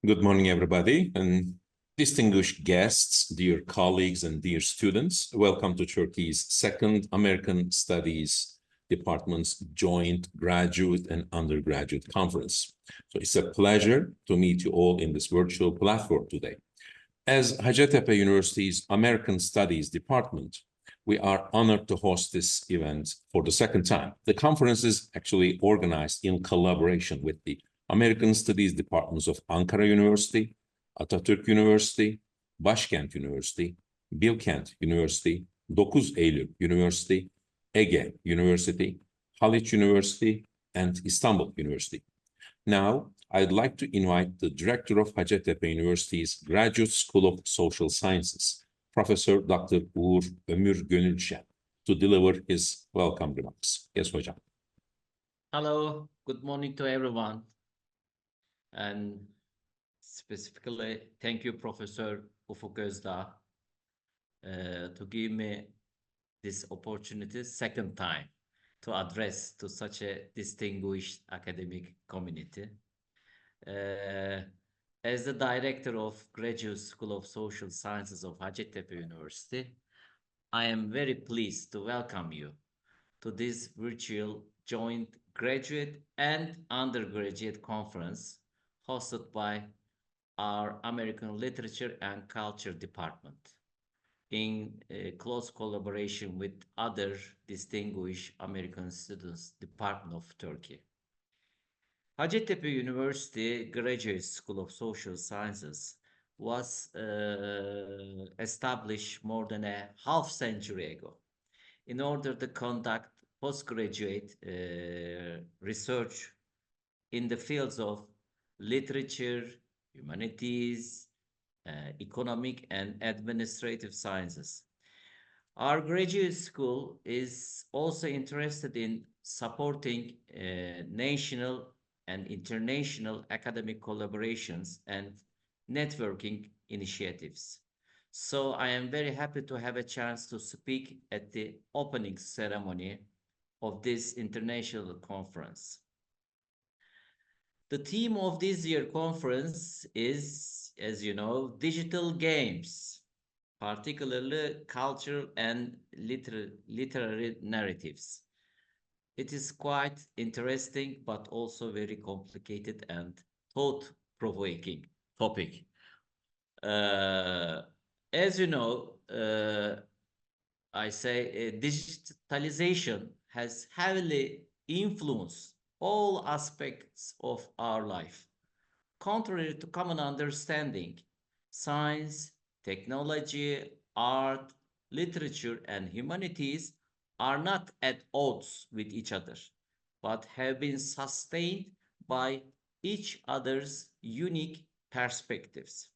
Good morning, everybody, and distinguished guests, dear colleagues, and dear students. Welcome to Turkey's second American Studies Department's joint graduate and undergraduate conference. So it's a pleasure to meet you all in this virtual platform today. As Hacettepe University's American Studies Department, we are honored to host this event for the second time. The conference is actually organized in collaboration with the American Studies Departments of Ankara University, Atatürk University, Başkent University, Bilkent University, 9 Eylül University, Ege University, Haliç University, and Istanbul University. Now, I'd like to invite the director of Hacettepe University's Graduate School of Social Sciences, Professor Dr. Uğur Ömür Gönülşen, to deliver his welcome remarks. Yes, hocam. Hello, good morning to everyone. And specifically, thank you, Professor Ufuk Özdağ, to give me this opportunity second time to address to such a distinguished academic community. As the director of Graduate School of Social Sciences of Hacettepe University, I am very pleased to welcome you to this virtual joint graduate and undergraduate conference hosted by our American Literature and Culture Department in close collaboration with other distinguished American students Department of Turkey. Hacettepe University Graduate School of Social Sciences was established more than a half century ago in order to conduct postgraduate research in the fields of literature, humanities, economic and administrative sciences. Our graduate school is also interested in supporting national and international academic collaborations and networking initiatives. So I am very happy to have a chance to speak at the opening ceremony of this international conference. The theme of this year's conference is, as you know, digital games, particularly cultural and literary narratives. It is quite interesting, but also very complicated and thought-provoking topic. As you know, I say digitalization has heavily influenced all aspects of our life. Contrary to common understanding, science, technology, art, literature, and humanities are not at odds with each other, but have been sustained by each other's unique perspectives.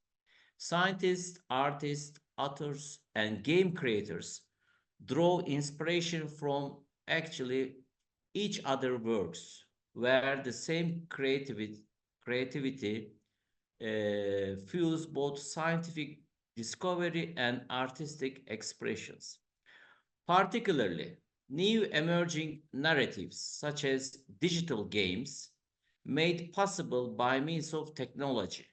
Scientists, artists, authors, and game creators draw inspiration from actually each other's works, where the same creativity fuels both scientific discovery and artistic expressions. Particularly, new emerging narratives such as digital games made possible by means of technology.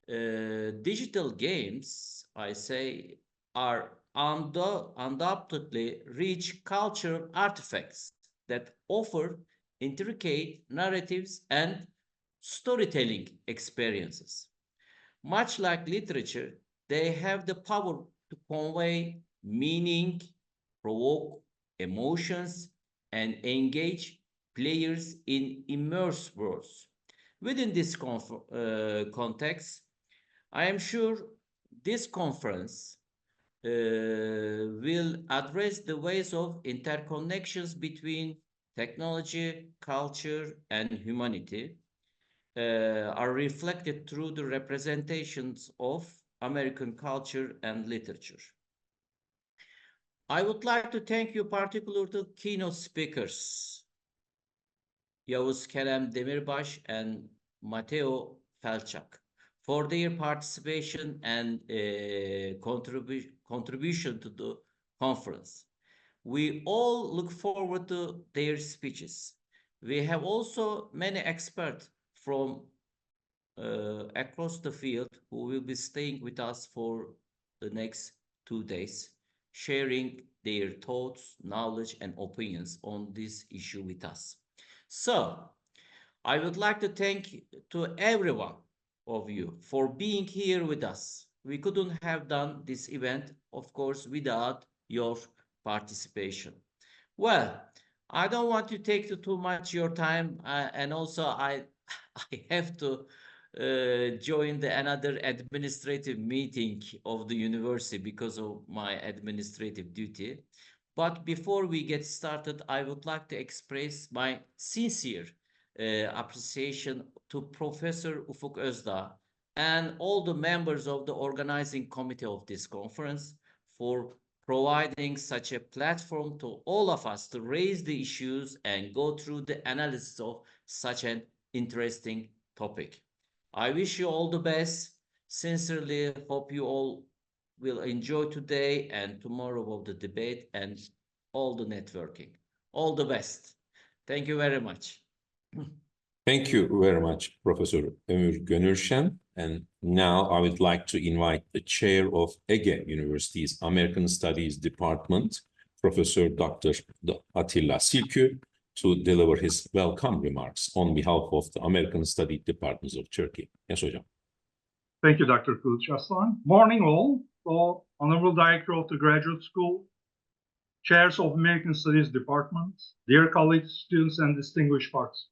Digital games, I say, are undoubtedly rich cultural artifacts that offer intricate narratives and storytelling experiences. Much like literature, they have the power to convey meaning, provoke emotions, and engage players in immersive worlds. Within this context, I am sure this conference will address the ways of interconnections between technology, culture, and humanity are reflected through the representations of American culture and literature. I would like to thank you particularly to keynote speakers, Yavuz Kerem Demirbaş and Matteo Felçak, for their participation and contribution to the conference. We all look forward to their speeches. We have also many experts from across the field who will be staying with us for the next 2 days, sharing their thoughts, knowledge, and opinions on this issue with us. So, I would like to thank to everyone of you for being here with us. We couldn't have done this event, of course, without your participation. Well, I don't want to take too much your time, and also I have to join another administrative meeting of the university because of my administrative duty. But before we get started, I would like to express my sincere appreciation to Professor Ufuk Özdağ and all the members of the organizing committee of this conference for providing such a platform to all of us to raise the issues and go through the analysis of such an interesting topic. I wish you all the best. Sincerely hope you all will enjoy today and tomorrow of the debate and all the networking. All the best. Thank you very much. Thank you very much, Professor Ömür Gönülşen. And now I would like to invite the chair of Ege University's American Studies Department, Professor Dr. Atilla Silkü, to deliver his welcome remarks on behalf of the American Studies Departments of Turkey. Yes, hocam. Thank you, Dr. Kılıç Aslan. Morning all. So, Honorable Director of the Graduate School, Chairs of American Studies Department, dear colleagues, students, and distinguished participants.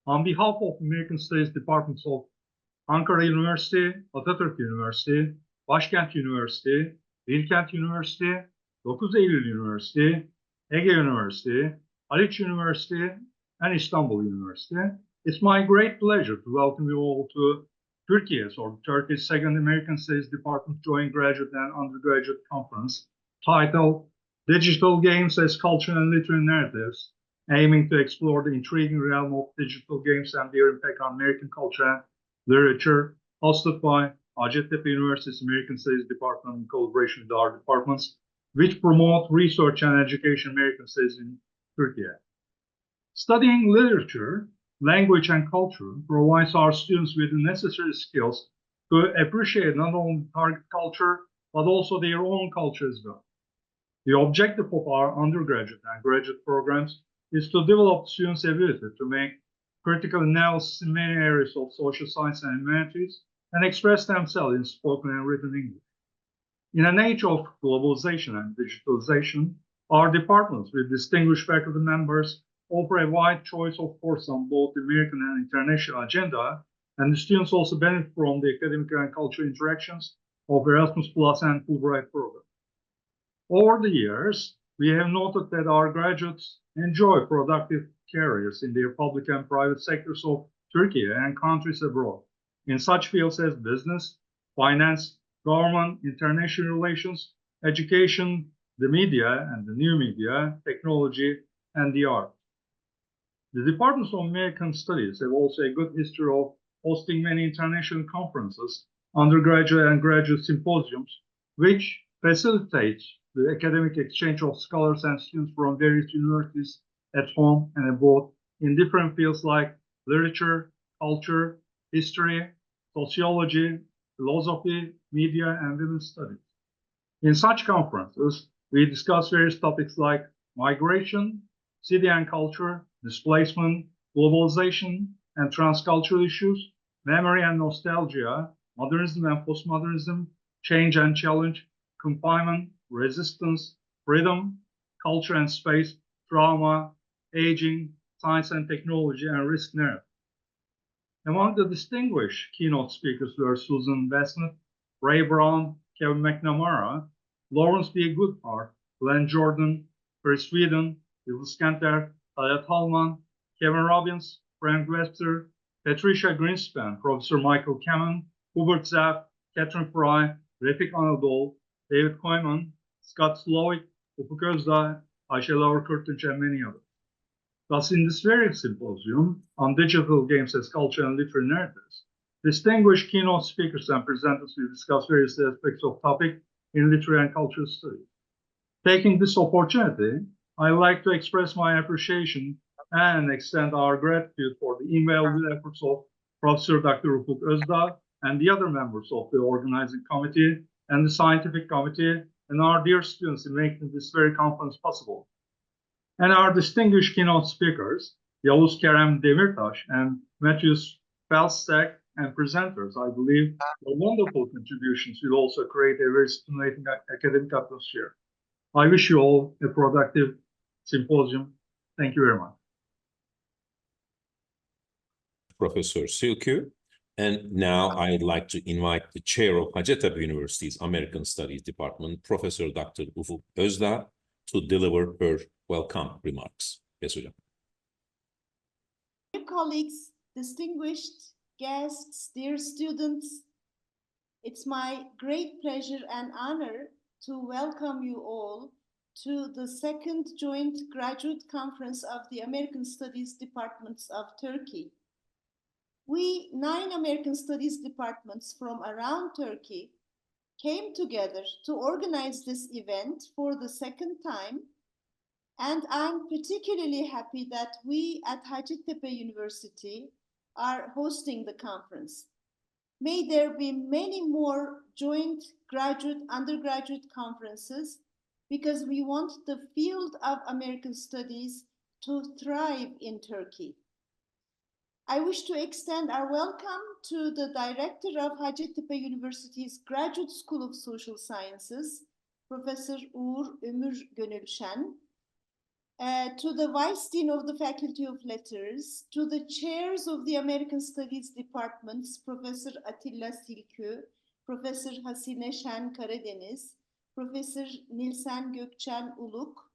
On behalf of American Studies Departments of Ankara University, Atatürk University, Başkent University, Bilkent University, 9 Eylül University, Ege University, Haliç University, and Istanbul University, it's my great pleasure to welcome you all to Turkey's or Turkey's second American Studies Department Joint Graduate and Undergraduate Conference titled Digital Games as Culture and Literary Narratives, aiming to explore the intriguing realm of digital games and their impact on American culture and literature, hosted by Hacettepe University's American Studies Department in collaboration with our departments, which promote research and education American studies in Turkey. Studying literature, language, and culture provides our students with the necessary skills to appreciate not only target culture, but also their own culture as well. The objective of our undergraduate and graduate programs is to develop students' ability to make critical analysis in many areas of social science and humanities and express themselves in spoken and written English. In an age of globalization and digitalization, our departments with distinguished faculty members offer a wide choice of courses on both the American and international agenda, and the students also benefit from the academic and cultural interactions of Erasmus Plus and Fulbright programs. Over the years, we have noted that our graduates enjoy productive careers in their public and private sectors of Turkey and countries abroad, in such fields as business, finance, government, international relations, education, the media and the new media, technology, and the arts. The Departments of American Studies have also a good history of hosting many international conferences, undergraduate and graduate symposiums, which facilitates the academic exchange of scholars and students from various universities at home and abroad in different fields like literature, culture, history, sociology, philosophy, media, and women's studies. In such conferences, we discuss various topics like migration, city and culture, displacement, globalization, and transcultural issues, memory and nostalgia, modernism and postmodernism, change and challenge, confinement, resistance, freedom, culture and space, trauma, aging, science and technology, and risk narrative. Among the distinguished keynote speakers were Susan Bassnett, Ray Brown, Kevin McNamara, Lawrence B. Goodhart, Glenn Jordan, Chris Whedon, Bill Scanter, Talat Hallman, Kevin Robbins, Frank Webster, Patricia Greenspan, Professor Michael Kamen, Hubert Zaff, Catherine Fry, Refik Anadol, David Koyman, Scott Slowick, Ufuk Özdağ, Ayşe Laura Kurtunç, and many others. Thus, in this very symposium on digital games as culture and literary narratives, distinguished keynote speakers and presenters will discuss various aspects of topic in literary and cultural studies. Taking this opportunity, I'd like to express my appreciation and extend our gratitude for the invaluable efforts of Professor Dr. Ufuk Özdağ, and the other members of the organizing committee and the scientific committee, and our dear students in making this very conference possible. And our distinguished keynote speakers, Yavuz Kerem Demirtaş and Matthias Felstek, and presenters, I believe their wonderful contributions will also create a very stimulating academic atmosphere. I wish you all a productive symposium. Thank you very much. Professor Silkü. And now I'd like to invite the chair of Hacettepe University's American Studies Department, Professor Dr. Ufuk Özdağ, to deliver her welcome remarks. Yes, hocam. Dear colleagues, distinguished guests, dear students, it's my great pleasure and honor to welcome you all to the second joint graduate conference of the American Studies Departments of Turkey. We 9 American Studies departments from around Turkey came together to organize this event for the second time, and I'm particularly happy that we at Hacettepe University are hosting the conference. May there be many more joint graduate, undergraduate conferences, because we want the field of American Studies to thrive in Turkey. I wish to extend our welcome to the director of Hacettepe University's Graduate School of Social Sciences, Professor Uğur Ömür Gönülşen, to the Vice Dean of the Faculty of Letters, to the chairs of the American Studies departments, Professor Atilla Silkü, Professor Hasine Şen Karadeniz, Professor Nilsen Gökçen Uluk,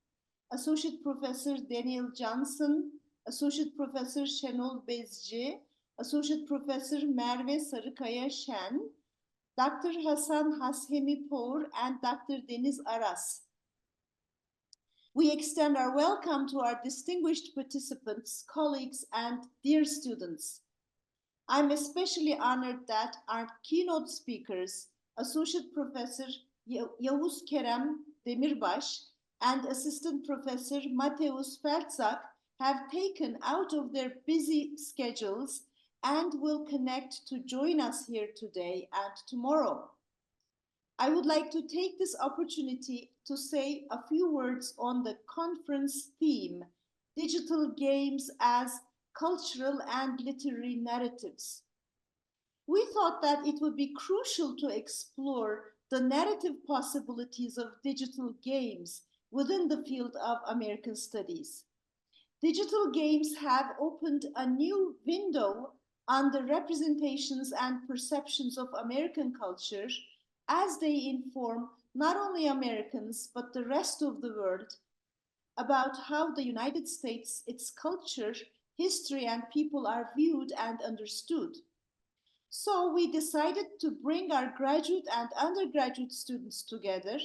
Associate Professor Daniel Johnson, Associate Professor Şenol Bezci, Associate Professor Merve Sarıkaya Şen, Dr. Hasan Hashemi Pour, and Dr. Deniz Aras. We extend our welcome to our distinguished participants, colleagues, and dear students. I'm especially honored that our keynote speakers, Associate Professor Yavuz Kerem Demirbaş and Assistant Professor Mateusz Felczak, have taken out of their busy schedules and will connect to join us here today and tomorrow. I would like to take this opportunity to say a few words on the conference theme, Digital Games as Cultural and Literary Narratives. We thought that it would be crucial to explore the narrative possibilities of digital games within the field of American Studies. Digital games have opened a new window on the representations and perceptions of American culture as they inform not only Americans, but the rest of the world about how the United States, its culture, history, and people are viewed and understood. So we decided to bring our graduate and undergraduate students together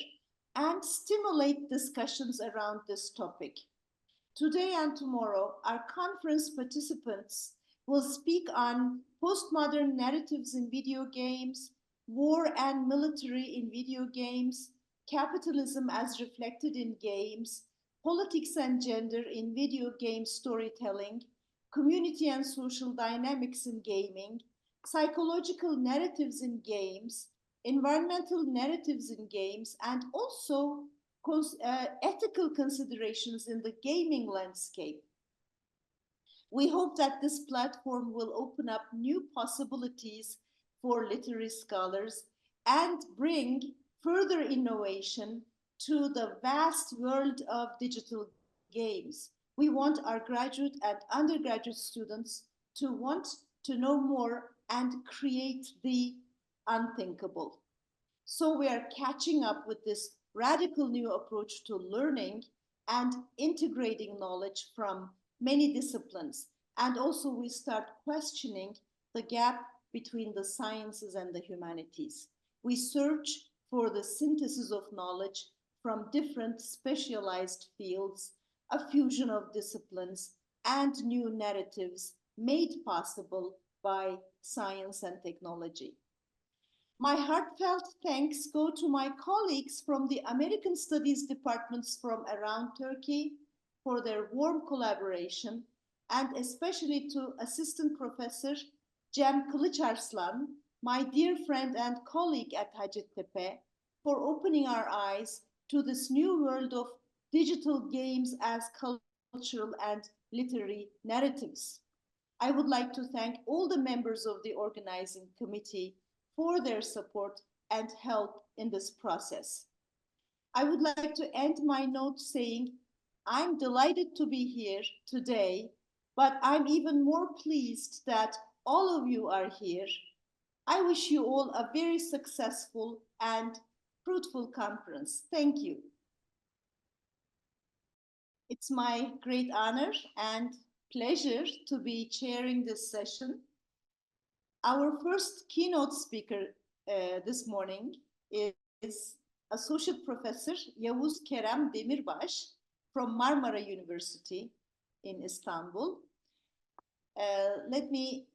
and stimulate discussions around this topic. Today and tomorrow, our conference participants will speak on postmodern narratives in video games, war and military in video games, capitalism as reflected in games, politics and gender in video game storytelling, community and social dynamics in gaming, psychological narratives in games, environmental narratives in games, and also ethical considerations in the gaming landscape. We hope that this platform will open up new possibilities for literary scholars and bring further innovation to the vast world of digital games. We want our graduate and undergraduate students to want to know more and create the unthinkable. So we are catching up with this radical new approach to learning and integrating knowledge from many disciplines. And also we start questioning the gap between the sciences and the humanities. We search for the synthesis of knowledge from different specialized fields, a fusion of disciplines, and new narratives made possible by science and technology. My heartfelt thanks go to my colleagues from the American Studies departments from around Turkey for their warm collaboration, and especially to Assistant Professor Cem Kılıçarslan, my dear friend and colleague at Hacettepe, for opening our eyes to this new world of digital games as cultural and literary narratives. I would like to thank all the members of the organizing committee for their support and help in this process. I would like to end my note saying, I'm delighted to be here today, but I'm even more pleased that all of you are here. I wish you all a very successful and fruitful conference. Thank you. It's my great honor and pleasure to be chairing this session. Our first keynote speaker this morning is Associate Professor Yavuz Kerem Demirbaş from Marmara University in Istanbul. Let me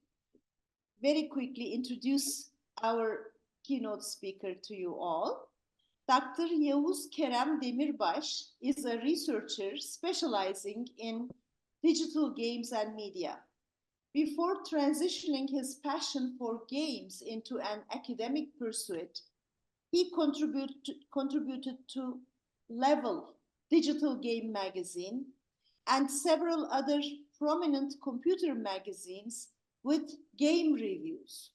very quickly introduce our keynote speaker to you all. Dr. Yavuz Kerem Demirbaş is a researcher specializing in digital games and media. Before transitioning his passion for games into an academic pursuit, he contributed to Level digital game magazine and several other prominent computer magazines with game reviews.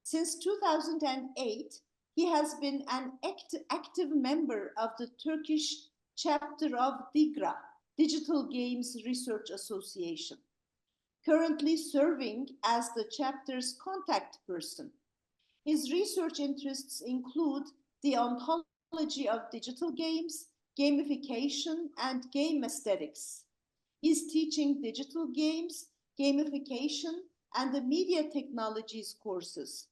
Since 2008, he has been an active member of the Turkish chapter of DIGRA, Digital Games Research Association, currently serving as the chapter's contact person. His research interests include the ontology of digital games, gamification, and game aesthetics. He's teaching digital games, gamification, and the media technologies courses.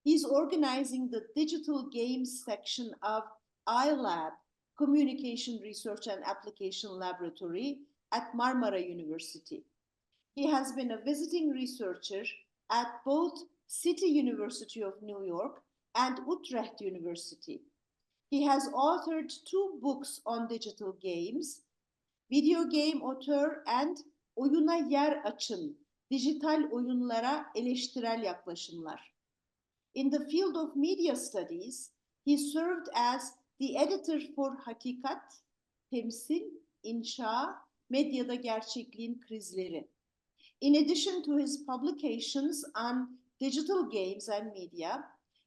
He's organizing the digital games section of iLab, Communication Research and Application Laboratory at Marmara University. He has been a visiting researcher at both City University of New York and Utrecht University. He has authored 2 books on digital games, Video Game Auteur and Oyuna Yer Açın, Dijital Oyunlara Eleştirel Yaklaşımlar. In the field of media studies, he served as the editor for Hakikat, Temsil, İnşa, Medyada Gerçekliğin Krizleri. In addition to his publications on digital games and media,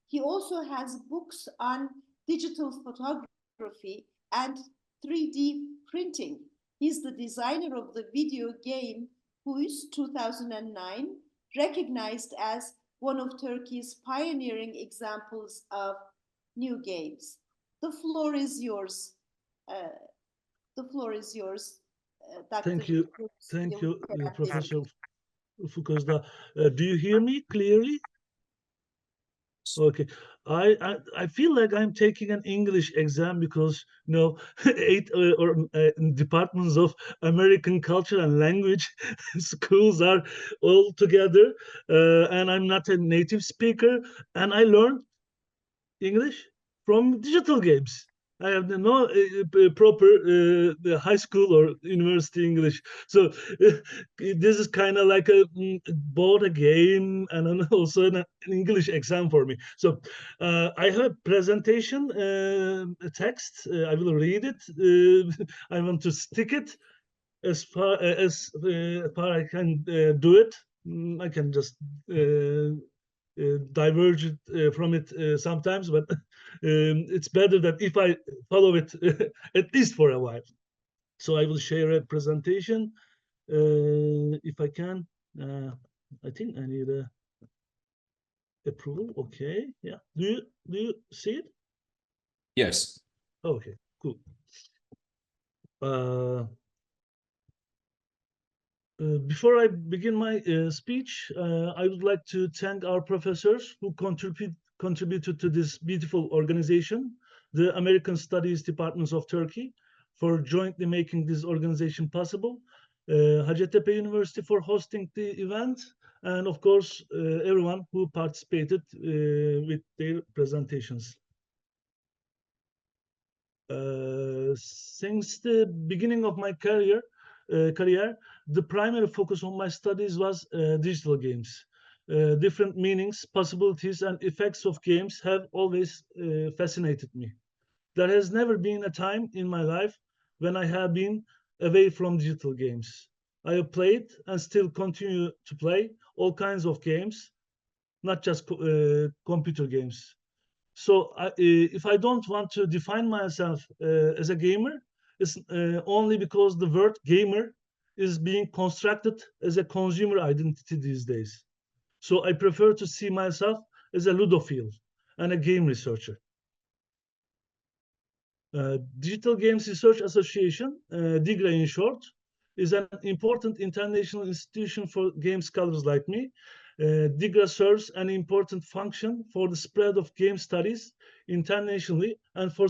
he also has books on digital photography and 3D printing. He's the designer of the video game Huyz 2009, recognized as one of Turkey's pioneering examples of new games. The floor is yours. Dr. Thank you, Professor Fukuzda. Do you hear me clearly? Okay. I feel like I'm taking an English exam because 8 departments of American culture and language schools are all together, and I'm not a native speaker, and I learned English from digital games. I have no proper high school or university English. So this is kind of like both a game and also an English exam for me. So I have a presentation text. I will read it. I want to stick it as far as I can do it. I can just diverge from it sometimes, but it's better that if I follow it at least for a while. So I will share a presentation if I can. I think I need a approval. Okay, yeah. Do you see it? Yes. Okay, cool. Before I begin my speech, I would like to thank our professors who contributed to this beautiful organization, the American Studies Departments of Turkey, for jointly making this organization possible, Hacettepe University for hosting the event, and of course, everyone who participated with their presentations. Since the beginning of my career, the primary focus on my studies was digital games. different meanings, possibilities, and effects of games have always fascinated me. There has never been a time in my life when I have been away from digital games. I have played and still continue to play all kinds of games, not just computer games. So if I don't want to define myself as a gamer, it's only because the word gamer is being constructed as a consumer identity these days. So I prefer to see myself as a ludophile and a game researcher. Digital Games Research Association, DIGRA in short, is an important international institution for game scholars like me. DIGRA serves an important function for the spread of game studies internationally and for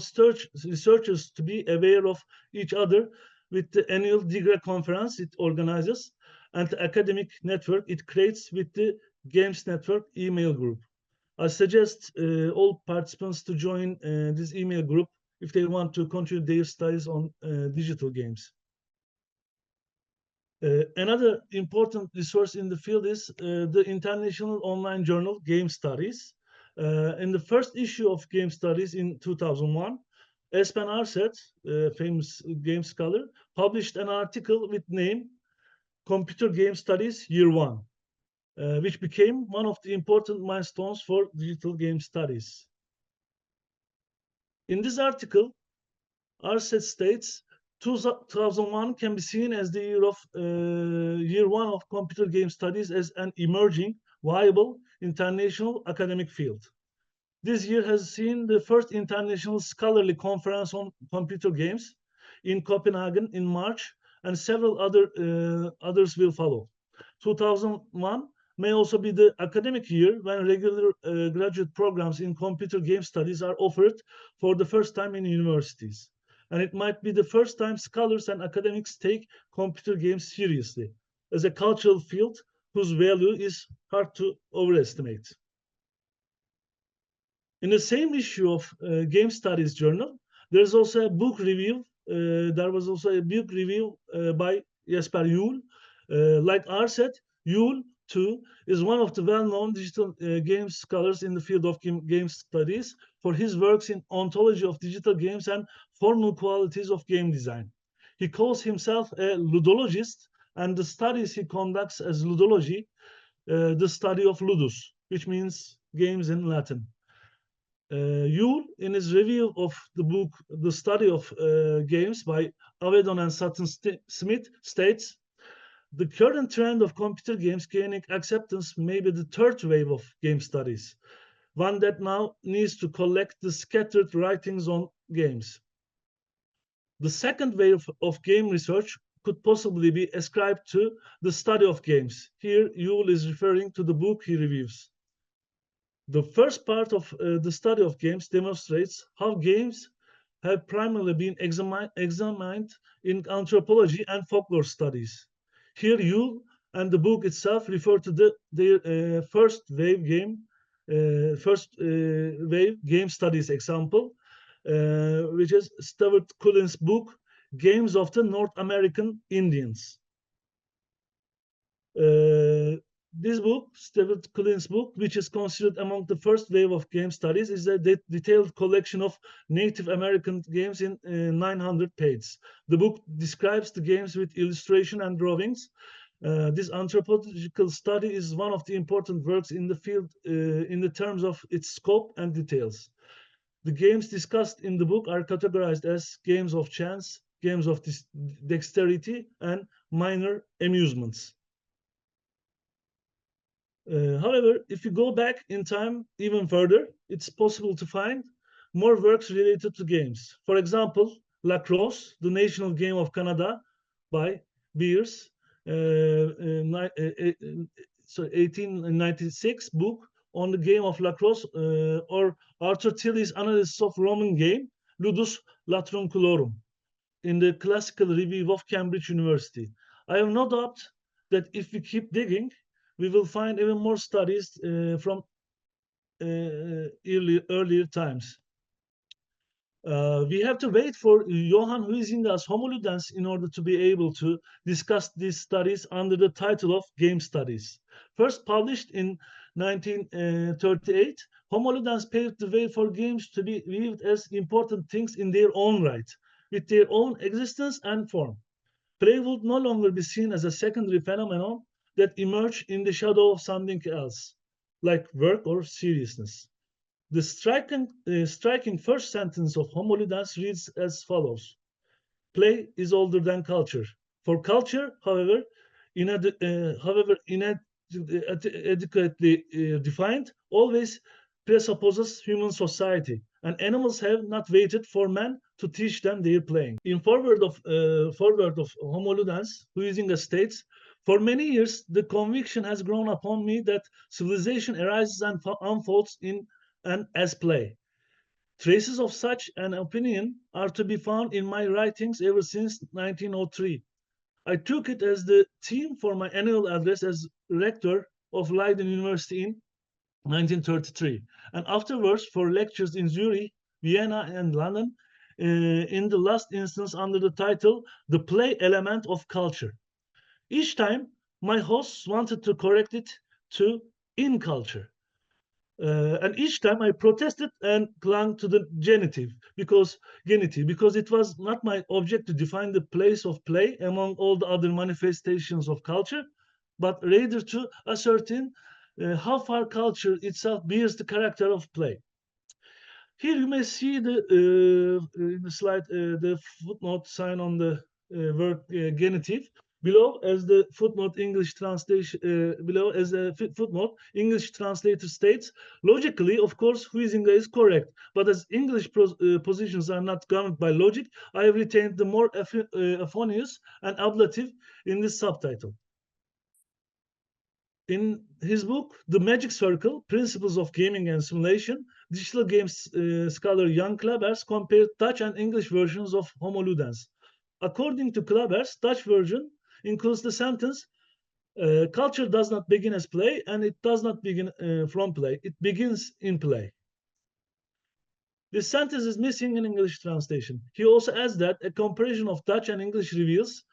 researchers to be aware of each other with the annual DIGRA conference it organizes and the academic network it creates with the Games Network email group. I suggest all participants to join this email group if they want to continue their studies on digital games. Another important resource in the field is the international online journal Game Studies. In the first issue of Game Studies in 2001, Espen Aarseth, a famous game scholar, published an article with name Computer Game Studies Year 1, which became one of the important milestones for digital game studies. In this article, Aarseth states 2001 can be seen as the year one of computer game studies as an emerging, viable international academic field. This year has seen the first international scholarly conference on computer games in Copenhagen in March, and several others will follow. 2001 may also be the academic year when regular graduate programs in computer game studies are offered for the first time in universities. And it might be the first time scholars and academics take computer games seriously as a cultural field whose value is hard to overestimate. In the same issue of Game Studies Journal, there's also a book review. There was also a book review by Jesper Juul. Like Aarseth, Juul too is one of the well-known digital game scholars in the field of game studies for his works in ontology of digital games and formal qualities of game design. He calls himself a ludologist, and the studies he conducts as ludology, the study of ludus, which means games in Latin. Juul, in his review of the book The Study of Games by Avedon and Sutton Smith, states, the current trend of computer games gaining acceptance may be the third wave of game studies, one that now needs to collect the scattered writings on games. The second wave of game research could possibly be ascribed to the study of games. Here, Juul is referring to the book he reviews. The first part of the study of games demonstrates how games have primarily been examined in anthropology and folklore studies. Here, Juul and the book itself refer to their first wave game studies example, which is Stuart Cullen's book, Games of the North American Indians. This book, Stuart Cullen's book, which is considered among the first wave of game studies, is a detailed collection of Native American games in 900 pages. The book describes the games with illustration and drawings. This anthropological study is one of the important works in the field in the terms of its scope and details. The games discussed in the book are categorized as games of chance, games of dexterity, and minor amusements. However, if you go back in time even further, it's possible to find more works related to games. For example, lacrosse, the national game of Canada, by Beers, 1896 book on the game of lacrosse, or Arthur Tilley's analysis of Roman game, Ludus Latrunculorum, in the Classical Review of Cambridge University. I have no doubt that if we keep digging, we will find even more studies from earlier times. We have to wait for Johan Huizinga's Homoludens in order to be able to discuss these studies under the title of Game Studies. First published in 1938, Homoludens paved the way for games to be viewed as important things in their own right, with their own existence and form. Play would no longer be seen as a secondary phenomenon that emerged in the shadow of something else, like work or seriousness. The striking first sentence of Homoludens reads as follows: Play is older than culture. For culture, however, inadequately defined, always presupposes human society, and animals have not waited for man to teach them their playing. In forward of Homoludens, Huizinga states, for many years, the conviction has grown upon me that civilization arises and unfolds in and as play. Traces of such an opinion are to be found in my writings ever since 1903. I took it as the theme for my annual address as rector of Leiden University in 1933, and afterwards for lectures in Zurich, Vienna, and London, in the last instance under the title The Play Element of Culture. Each time, my hosts wanted to correct it to in culture. And each time I protested and clung to the genitive because it was not my object to define the place of play among all the other manifestations of culture, but rather to ascertain how far culture itself bears the character of play. Here you may see in the slide the footnote sign on the word genitive. Below, as the footnote English translation below as the footnote English translator states, logically, of course, Huizinga is correct, but as English positions are not governed by logic, I have retained the more euphonious and ablative in this subtitle. In his book, The Magic Circle, Principles of Gaming and Simulation, digital games scholar Jan Klebers compared Dutch and English versions of Homoludens. According to Klebers, Dutch version includes the sentence, culture does not begin as play and it does not begin from play. It begins in play. This sentence is missing in English translation. He also adds that a comparison of Dutch and English reveals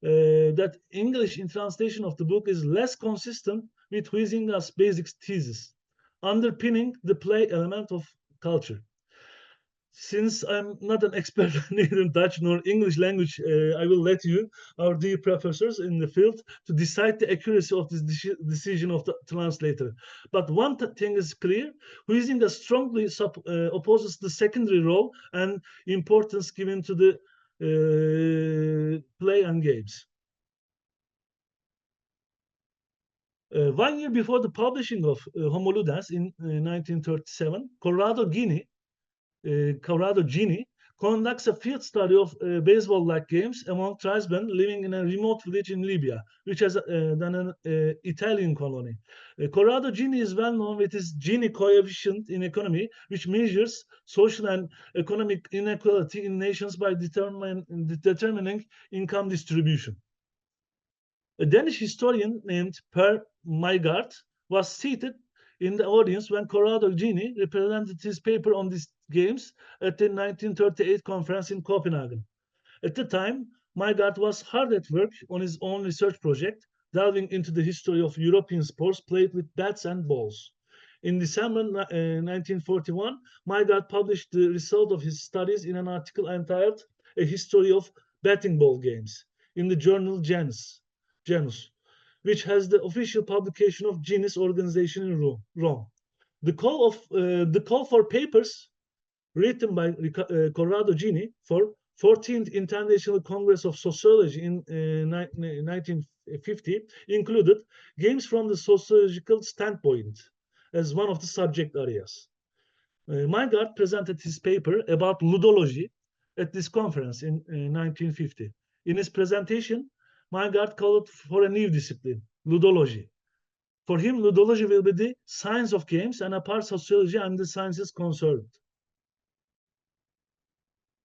that English in translation of the book is less consistent with Huizinga's basic thesis, underpinning the play element of culture. Since I'm not an expert neither in Dutch nor English language, I will let you, our dear professors in the field, to decide the accuracy of this decision of the translator. But one thing is clear, Huizinga strongly opposes the secondary role and importance given to the play and games. 1 year before the publishing of Homoludens in 1937, Corrado Gini conducts a field study of baseball-like games among tribesmen living in a remote village in Libya, which has then an Italian colony. Corrado Gini is well known with his Gini coefficient in economy, which measures social and economic inequality in nations by determining income distribution. A Danish historian named Per Maigard was seated in the audience when Corrado Gini represented his paper on these games at the 1938 conference in Copenhagen. At the time, Maigard was hard at work on his own research project, delving into the history of European sports played with bats and balls. In December 1941, Maigard published the result of his studies in an article entitled A History of Batting Ball Games in the journal Janus, which has the official publication of Genius organization in Rome. The call for papers written by Corrado Gini for 14th International Congress of Sociology in 1950 included games from the sociological standpoint as one of the subject areas. Maigard presented his paper about ludology at this conference in 1950. In his presentation, Maigard called for a new discipline, ludology. For him, ludology will be the science of games and apart sociology and the sciences concerned.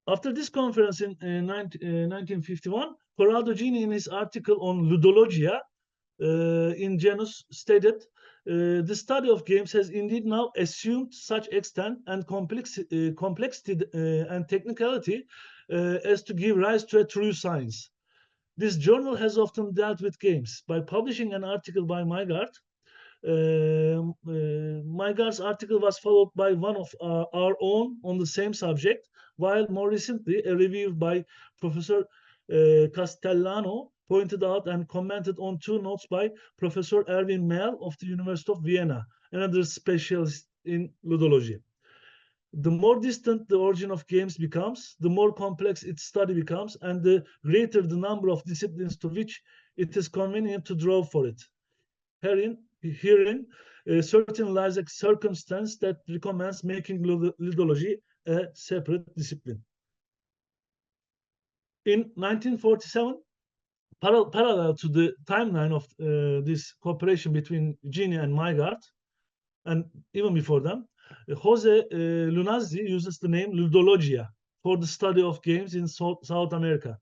After this conference in 1951, Corrado Gini in his article on ludologia in Janus stated, the study of games has indeed now assumed such extent and complexity and technicality as to give rise to a true science. This journal has often dealt with games. By publishing an article by Maigard, Maigard's article was followed by one of our own on the same subject, while more recently a review by Professor Castellano pointed out and commented on two notes by Professor Erwin Mell of the University of Vienna, another specialist in ludology. The more distant the origin of games becomes, the more complex its study becomes, and the greater the number of disciplines to which it is convenient to draw for it. Herein certain lies a circumstance that recommends making ludology a separate discipline. In 1947, parallel to the timeline of this cooperation between Gini and Maigard, and even before them, Jose Lunazzi uses the name ludologia for the study of games in South America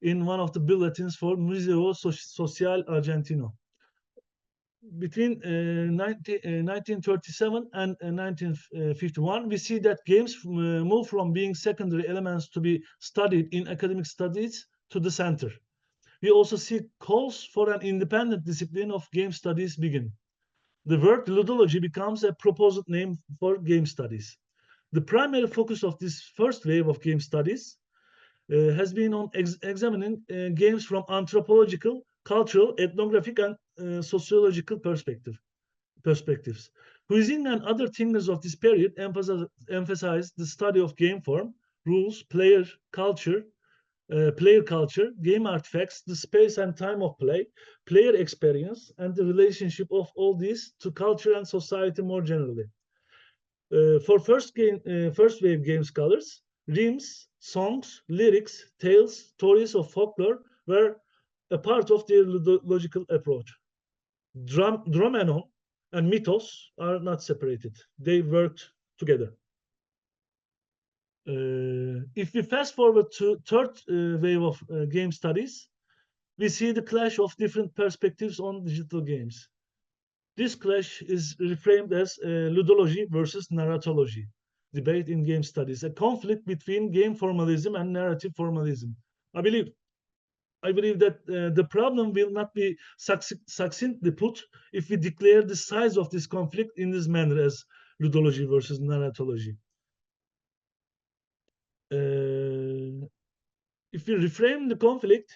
in one of the bulletins for Museo Social Argentino. Between 1937 and 1951, we see that games move from being secondary elements to be studied in academic studies to the center. We also see calls for an independent discipline of game studies begin. The word ludology becomes a proposed name for game studies. The primary focus of this first wave of game studies has been on examining games from anthropological, cultural, ethnographic, and sociological perspectives. Cuisine and other thinkers of this period emphasized the study of game form, rules, player culture, game artifacts, the space and time of play, player experience, and the relationship of all these to culture and society more generally. For first wave game scholars, rhymes, songs, lyrics, tales, stories of folklore were a part of their logical approach. Dromenon and mythos are not separated. They worked together. If we fast forward to third wave of game studies, we see the clash of different perspectives on digital games. This clash is reframed as ludology versus narratology debate in game studies, a conflict between game formalism and narrative formalism. I believe that the problem will not be succinctly put if we declare the size of this conflict in this manner as ludology versus narratology. If we reframe the conflict,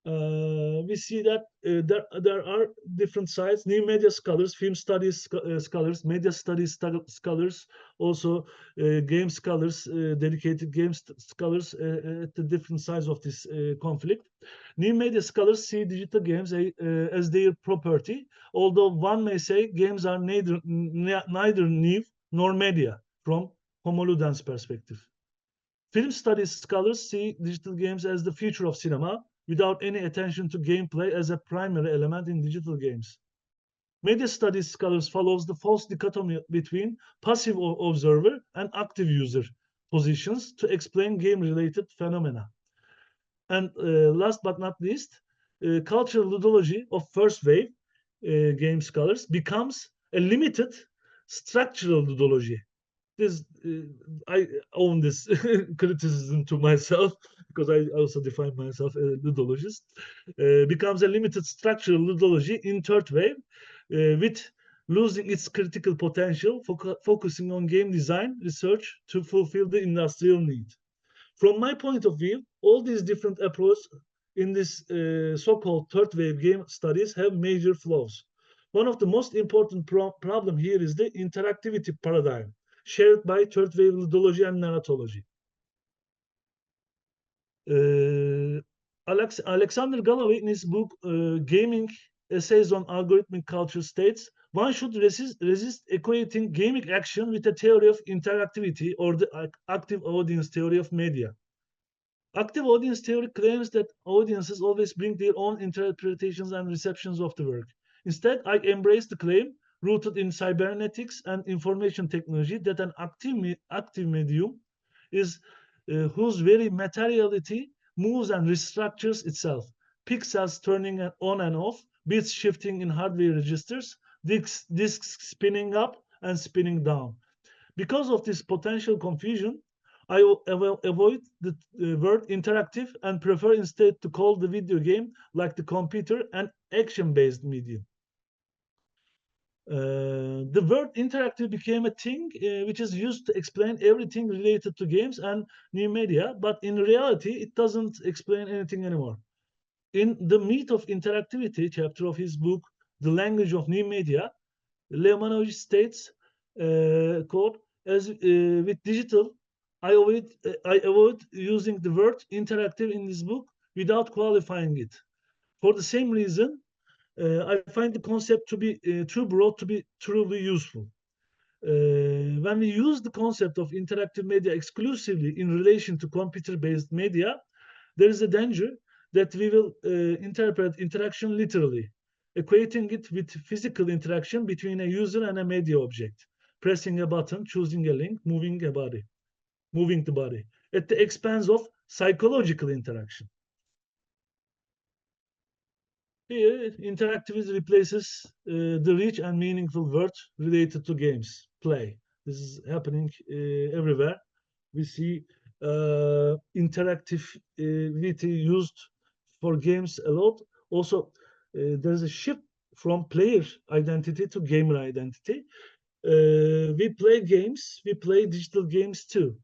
we see that there are different sides: new media scholars, film studies scholars, media studies scholars, also game scholars, dedicated game scholars at the different sides of this conflict. New media scholars see digital games as their property, although one may say games are neither new nor media from Homo ludens perspective. Film studies scholars see digital games as the future of cinema, without any attention to gameplay as a primary element in digital games. Media studies scholars follows the false dichotomy between passive observer and active user positions to explain game-related phenomena. And last but not least, cultural ludology of first wave game scholars becomes a limited structural ludology. I own this criticism to myself because I also define myself as a ludologist. Becomes a limited structural ludology in third wave, with losing its critical potential, focusing on game design research to fulfill the industrial need. From my point of view, all these different approaches in this so-called third wave game studies have major flaws. One of the most important problem here is the interactivity paradigm shared by third wave ludology and narratology. Alexander Galloway, in his book Gaming Essays on Algorithmic Culture, states one should resist equating gaming action with a theory of interactivity or the active audience theory of media. Active audience theory claims that audiences always bring their own interpretations and receptions of the work. Instead, I embrace the claim rooted in cybernetics and information technology that an active medium is whose very materiality moves and restructures itself. Pixels turning on and off, bits shifting in hardware registers, discs spinning up and spinning down. Because of this potential confusion, I will avoid the word interactive and prefer instead to call the video game, like the computer, an action-based medium. The word interactive became a thing which is used to explain everything related to games and new media, but in reality, it doesn't explain anything anymore. In the Meat of Interactivity chapter of his book, The Language of New Media, Leomanovich states, quote, as with digital, I avoid using the word interactive in this book without qualifying it. For the same reason, I find the concept to be too broad to be truly useful. When we use the concept of interactive media exclusively in relation to computer-based media, there is a danger that we will interpret interaction literally, equating it with physical interaction between a user and a media object, pressing a button, choosing a link, moving the body, at the expense of psychological interaction. Here, interactivity replaces the rich and meaningful word related to games, play. This is happening everywhere. We see interactivity used for games a lot. Also, there's a shift from player identity to gamer identity. We play games, we play digital games too.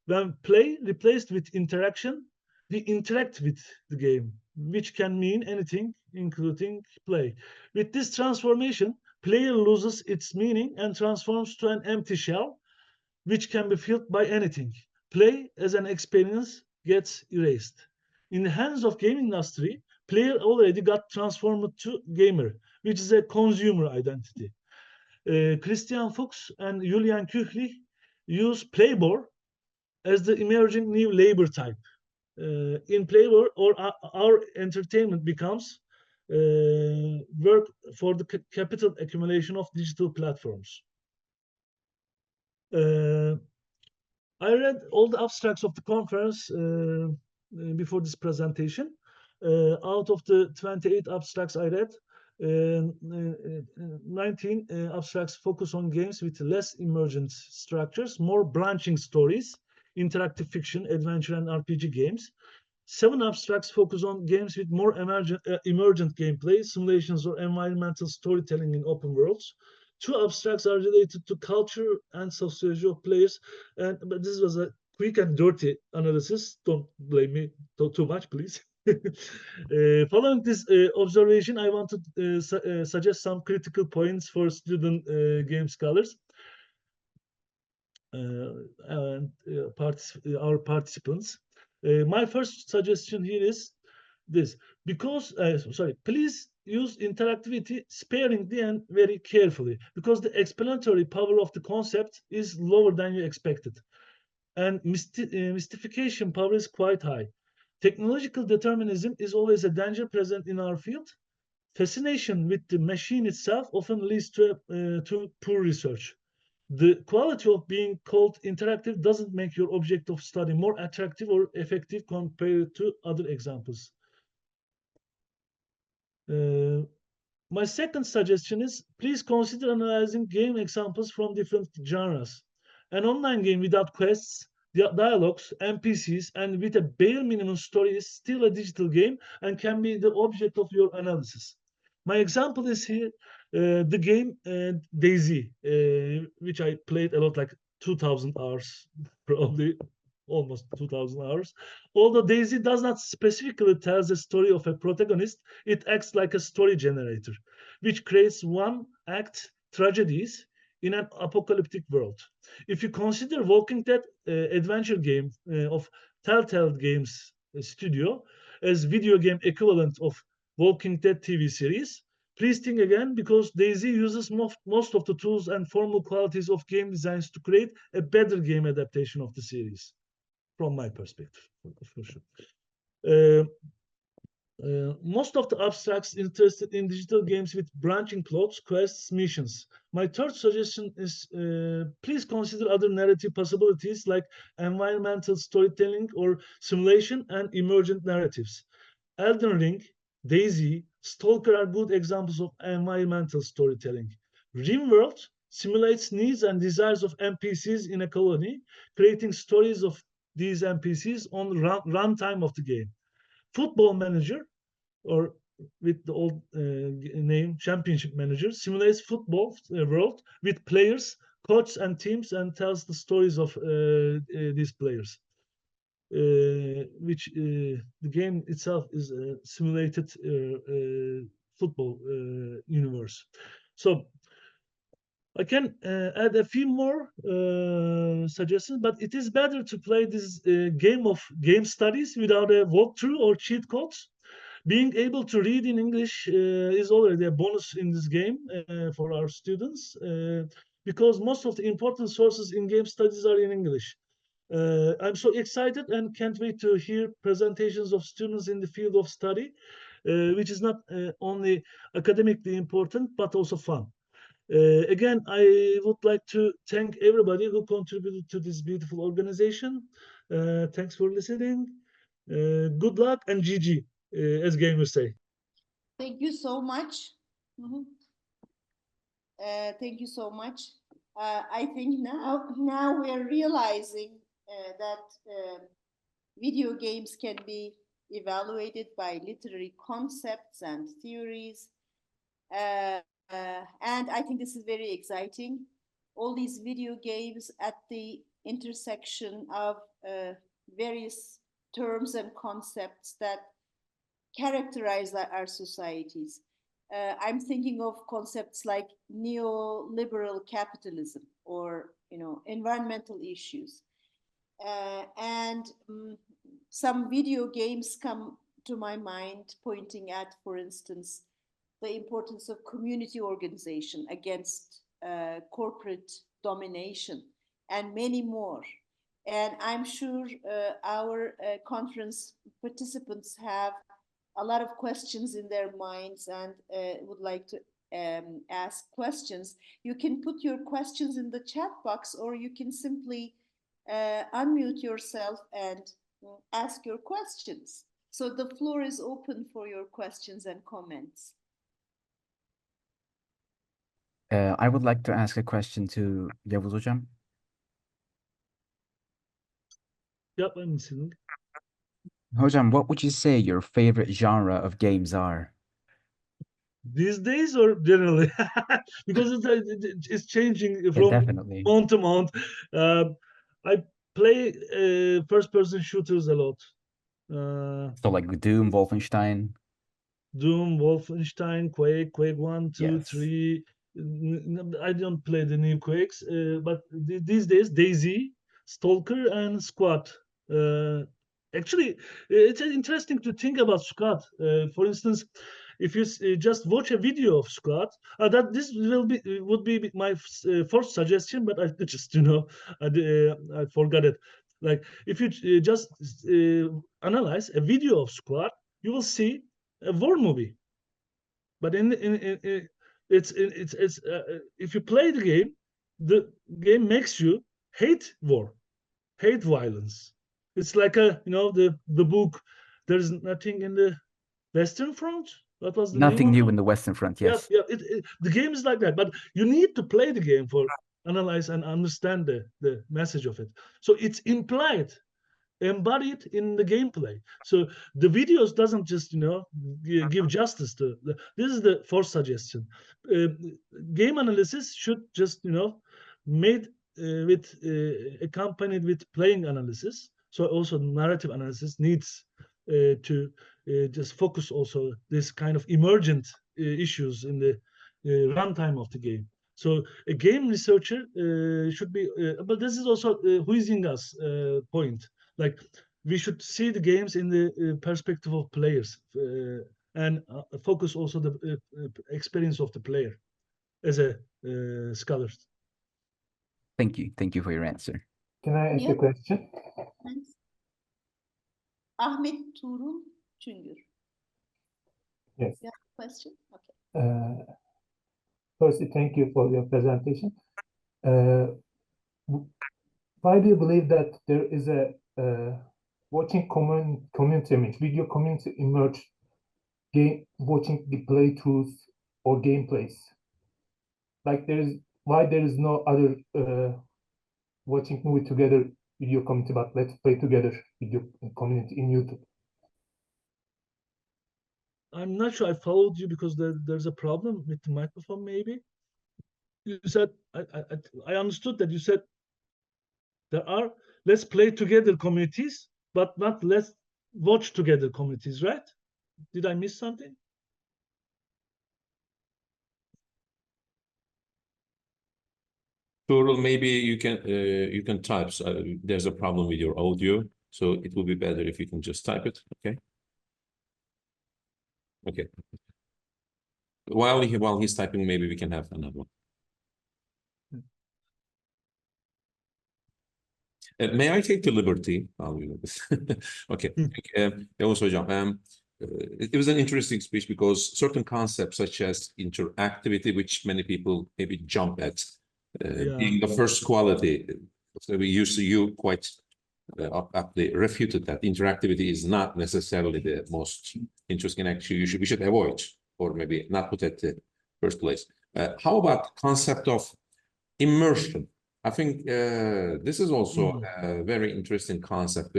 When play replaced with interaction, we interact with the game, which can mean anything, including play. With this transformation, player loses its meaning and transforms to an empty shell, which can be filled by anything. Play as an experience gets erased. In the hands of game industry, player already got transformed to gamer, which is a consumer identity. Christian Fuchs and Julian Küchli use Playboy as the emerging new labor type. In Playboy, or our entertainment becomes work for the capital accumulation of digital platforms. I read all the abstracts of the conference before this presentation. Out of the 28 abstracts I read, 19 abstracts focus on games with less emergent structures, more branching stories, interactive fiction, adventure, and RPG games. 7 abstracts focus on games with more emergent gameplay, simulations, or environmental storytelling in open worlds. 2 abstracts are related to culture and sociology of players, but this was a quick and dirty analysis. Don't blame me too much, please. Following this observation, I want to suggest some critical points for student game scholars and our participants. My first suggestion here is this: please use interactivity sparingly and very carefully, because the explanatory power of the concept is lower than you expected, and mystification power is quite high. Technological determinism is always a danger present in our field. Fascination with the machine itself often leads to poor research. The quality of being called interactive doesn't make your object of study more attractive or effective compared to other examples. My second suggestion is, please consider analyzing game examples from different genres. An online game without quests, dialogues, NPCs, and with a bare minimum story is still a digital game and can be the object of your analysis. My example is here the game DayZ, which I played a lot, like 2,000 hours, probably almost 2,000 hours. Although DayZ does not specifically tell the story of a protagonist, it acts like a story generator, which creates one-act tragedies in an apocalyptic world. If you consider Walking Dead adventure game of Telltale Games studio as video game equivalent of Walking Dead TV series, please think again, because DayZ uses most of the tools and formal qualities of game designs to create a better game adaptation of the series, from my perspective, for sure. Most of the abstracts interested in digital games with branching plots, quests, missions. My third suggestion is please consider other narrative possibilities like environmental storytelling or simulation and emergent narratives. Elden Ring, DayZ, Stalker are good examples of environmental storytelling. RimWorld simulates needs and desires of NPCs in a colony, creating stories of these NPCs on runtime of the game. Football Manager, or with the old name Championship Manager, simulates football world with players, coaches, and teams, and tells the stories of these players. Which the game itself is a simulated football universe. So I can add a few more suggestions, but it is better to play this game of game studies without a walkthrough or cheat codes. Being able to read in English is already a bonus in this game for our students because most of the important sources in game studies are in English. I'm so excited and can't wait to hear presentations of students in the field of study, which is not only academically important, but also fun. Again, I would like to thank everybody who contributed to this beautiful organization. Thanks for listening. Good luck and GG, as gamers say. Thank you so much. Thank you so much. I think now we're realizing that video games can be evaluated by literary concepts and theories. And I think this is very exciting. All these video games at the intersection of various terms and concepts that characterize our societies. I'm thinking of concepts like neoliberal capitalism or environmental issues. And some video games come to my mind pointing at, for instance, the importance of community organization against corporate domination and many more. And I'm sure our conference participants have a lot of questions in their minds and would like to ask questions. You can put your questions in the chat box, or you can simply unmute yourself and ask your questions. So the floor is open for your questions and comments. I would like to ask a question to Yavuz Hocam. Yep, I'm listening. Hocam, what would you say your favorite genre of games are? These days or generally? Because it's changing from definitely. month to month. I play first-person shooters a lot. So like Doom, Wolfenstein. Doom, Wolfenstein, Quake, Quake 1, 2, Yes. 3. I don't play the new Quakes, but these days, DayZ, Stalker, and Squad. Actually, it's interesting to think about Squad. For instance, if you just watch a video of Squad, that this would be my first suggestion, but I just I forgot it. Like if you just analyze a video of Squad, you will see a war movie. But it's if you play the game makes you hate war, hate violence. It's like the book. There's nothing in the Western Front. What was the Nothing name new of it? in the Western Front, Yeah, yes. yeah. The game is like that, but you need to play the game for analyze and understand the message of it. So it's implied, embodied in the gameplay. So the videos doesn't just give justice to this is the first suggestion. Game analysis should just made with accompanied with playing analysis. So also narrative analysis needs to just focus also this kind of emergent issues in the runtime of the game. So a game researcher should be, but this is also Huizinga's point. Like we should see the games in the perspective of players and focus also the experience of the player as a scholar. Thank you for your answer. Can I ask a question? Thanks. Ahmet Tuğrul Çüngür. Yes. You have a question? Okay. Firstly, thank you for your presentation. Why do you believe that there is a watching community, video community emerge watching the playthroughs or gameplays? Like why there is no other watching movie together video community, but let's play together video community in YouTube? I'm not sure I followed you because there's a problem with the microphone, maybe. You said, I understood that you said there are let's play together communities, but not let's watch together communities, right? Did I miss something? Tural, maybe you can type. So, there's a problem with your audio, so it will be better if you can just type it. Okay. Okay. While he's typing, maybe we can have another one. May I take the liberty? I'll do this. Okay. Yavuz Hocam, it was an interesting speech because certain concepts such as interactivity, which many people maybe jump at, being the first quality. So you quite aptly refuted that interactivity is not necessarily the most interesting. Actually, we should avoid or maybe not put at the first place. How about concept of immersion? I think this is also a very interesting concept.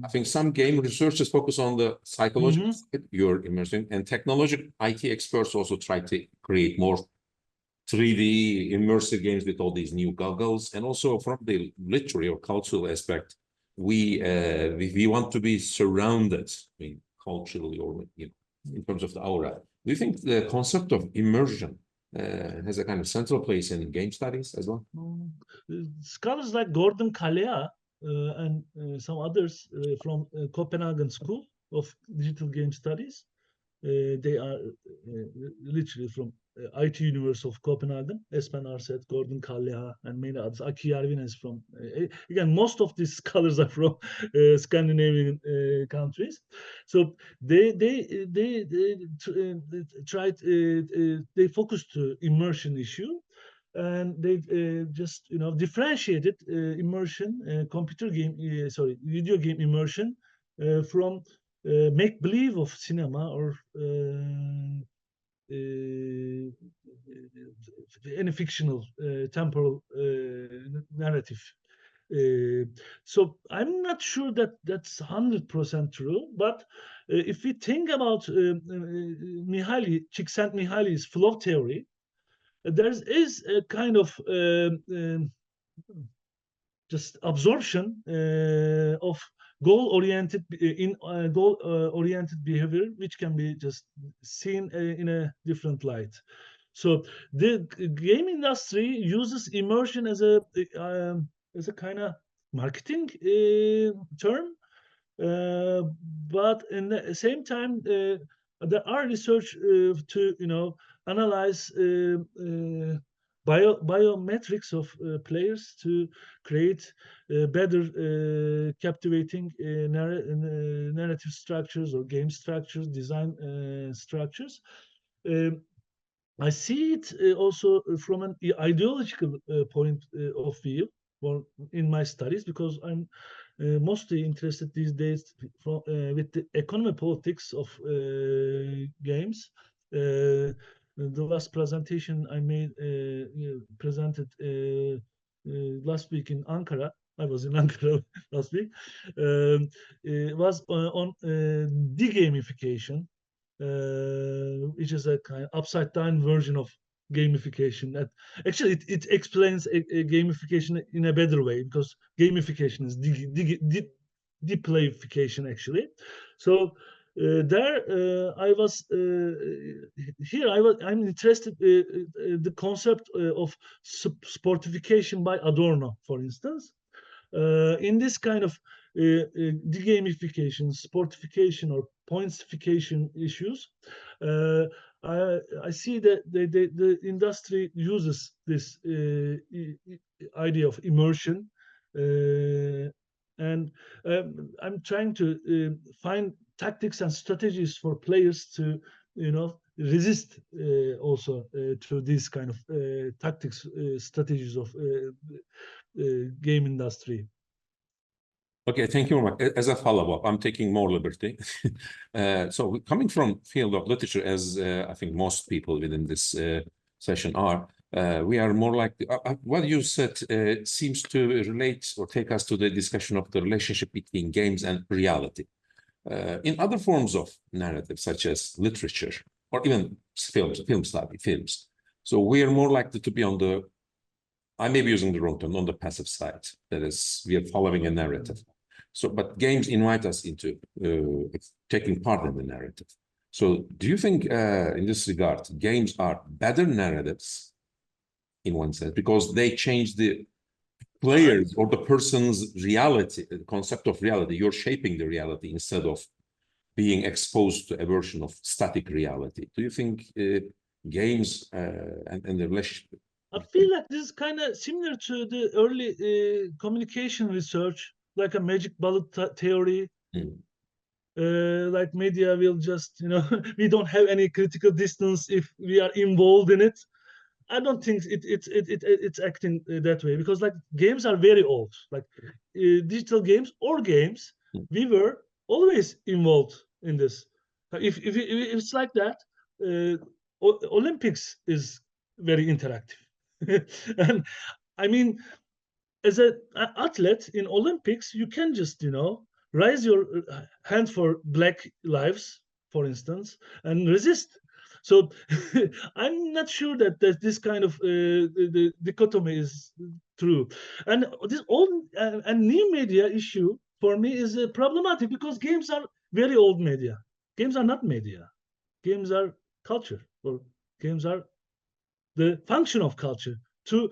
I think some game researchers focus on the psychological side, you're immersing, and technological IT experts also try to create more 3D immersive games with all these new goggles. And also from the literary or cultural aspect, we want to be surrounded, I mean, culturally or in terms of the aura. Do you think the concept of immersion has a kind of central place in game studies as well? Scholars like Gordon Kalea and some others from Copenhagen School of Digital Game Studies, they are literally from IT University of Copenhagen, Espen Arseth, Gordon Kalea, and many others. Aki Järvinen is from, again, most of these scholars are from Scandinavian countries. So they tried, they focused to immersion issue, and they just differentiated immersion, video game immersion from make believe of cinema or any fictional temporal narrative. So I'm not sure that that's 100% true, but if we think about Csikszentmihalyi's flow theory, there is a kind of just absorption of goal-oriented behavior, which can be just seen in a different light. So the game industry uses immersion as a kind of marketing term, but in the same time, there are research to analyze biometrics of players to create better captivating narrative structures or game structures, design structures. I see it also from an ideological point of view in my studies, because I'm mostly interested these days with the economy politics of games. The last presentation I made, presented last week in Ankara. I was in Ankara last week. Was on de-gamification, which is a kind of upside down version of gamification. That actually it explains a gamification in a better way, because gamification is deplayification actually. So I was here. I'm interested the concept of sportification by Adorno, for instance. In this kind of de-gamification, sportification, or pointsification issues, I see that the industry uses this idea of immersion, and I'm trying to find tactics and strategies for players to resist also to these kind of tactics strategies of game industry. Okay, thank you very much. As a follow-up, I'm taking more liberty. So coming from field of literature, as I think most people within this session are, we are more like what you said seems to relate or take us to the discussion of the relationship between games and reality. In other forms of narrative, such as literature or even film study, films. So we are more likely to be on the, I may be using the wrong term, on the passive side. That is, we are following a narrative. So, but games invite us into taking part in the narrative. So do you think in this regard, games are better narratives in one sense because they change the players or the person's reality, the concept of reality? You're shaping the reality instead of being exposed to a version of static reality. Do you think games and the relationship? I feel like this is kind of similar to the early communication research, like a magic bullet theory. Like media will just, we don't have any critical distance if we are involved in it. I don't think it's acting that way because like games are very old, like digital games or games. We were always involved in this. If it's like that, Olympics is very interactive, and I mean, as an athlete in Olympics, you can just raise your hand for Black lives, for instance, and resist. So I'm not sure that this kind of the dichotomy is true. And this old and new media issue for me is problematic because games are very old media. Games are not media. Games are culture, or games are the function of culture to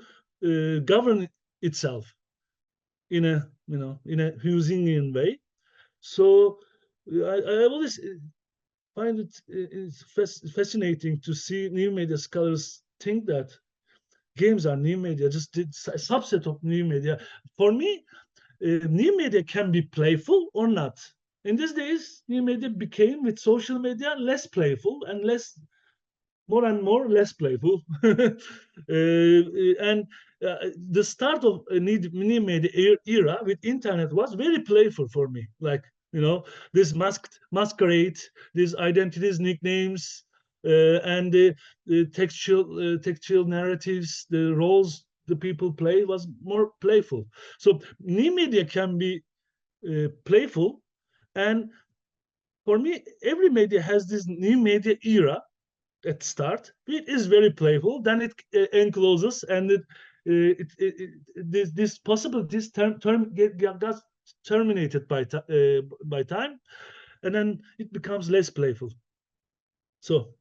govern itself in a Hughesian way. So I always find it fascinating to see new media scholars think that games are new media, just a subset of new media. For me, new media can be playful or not. In these days, new media became with social media less playful and more and more less playful. And the start of a new media era with internet was very playful for me. Like, this masquerade, these identities, nicknames, and the textual narratives, the roles the people play was more playful. So new media can be playful, and for me, every media has this new media era at start. It is very playful. Then it encloses, and this possibilities got terminated by time, and then it becomes less playful. So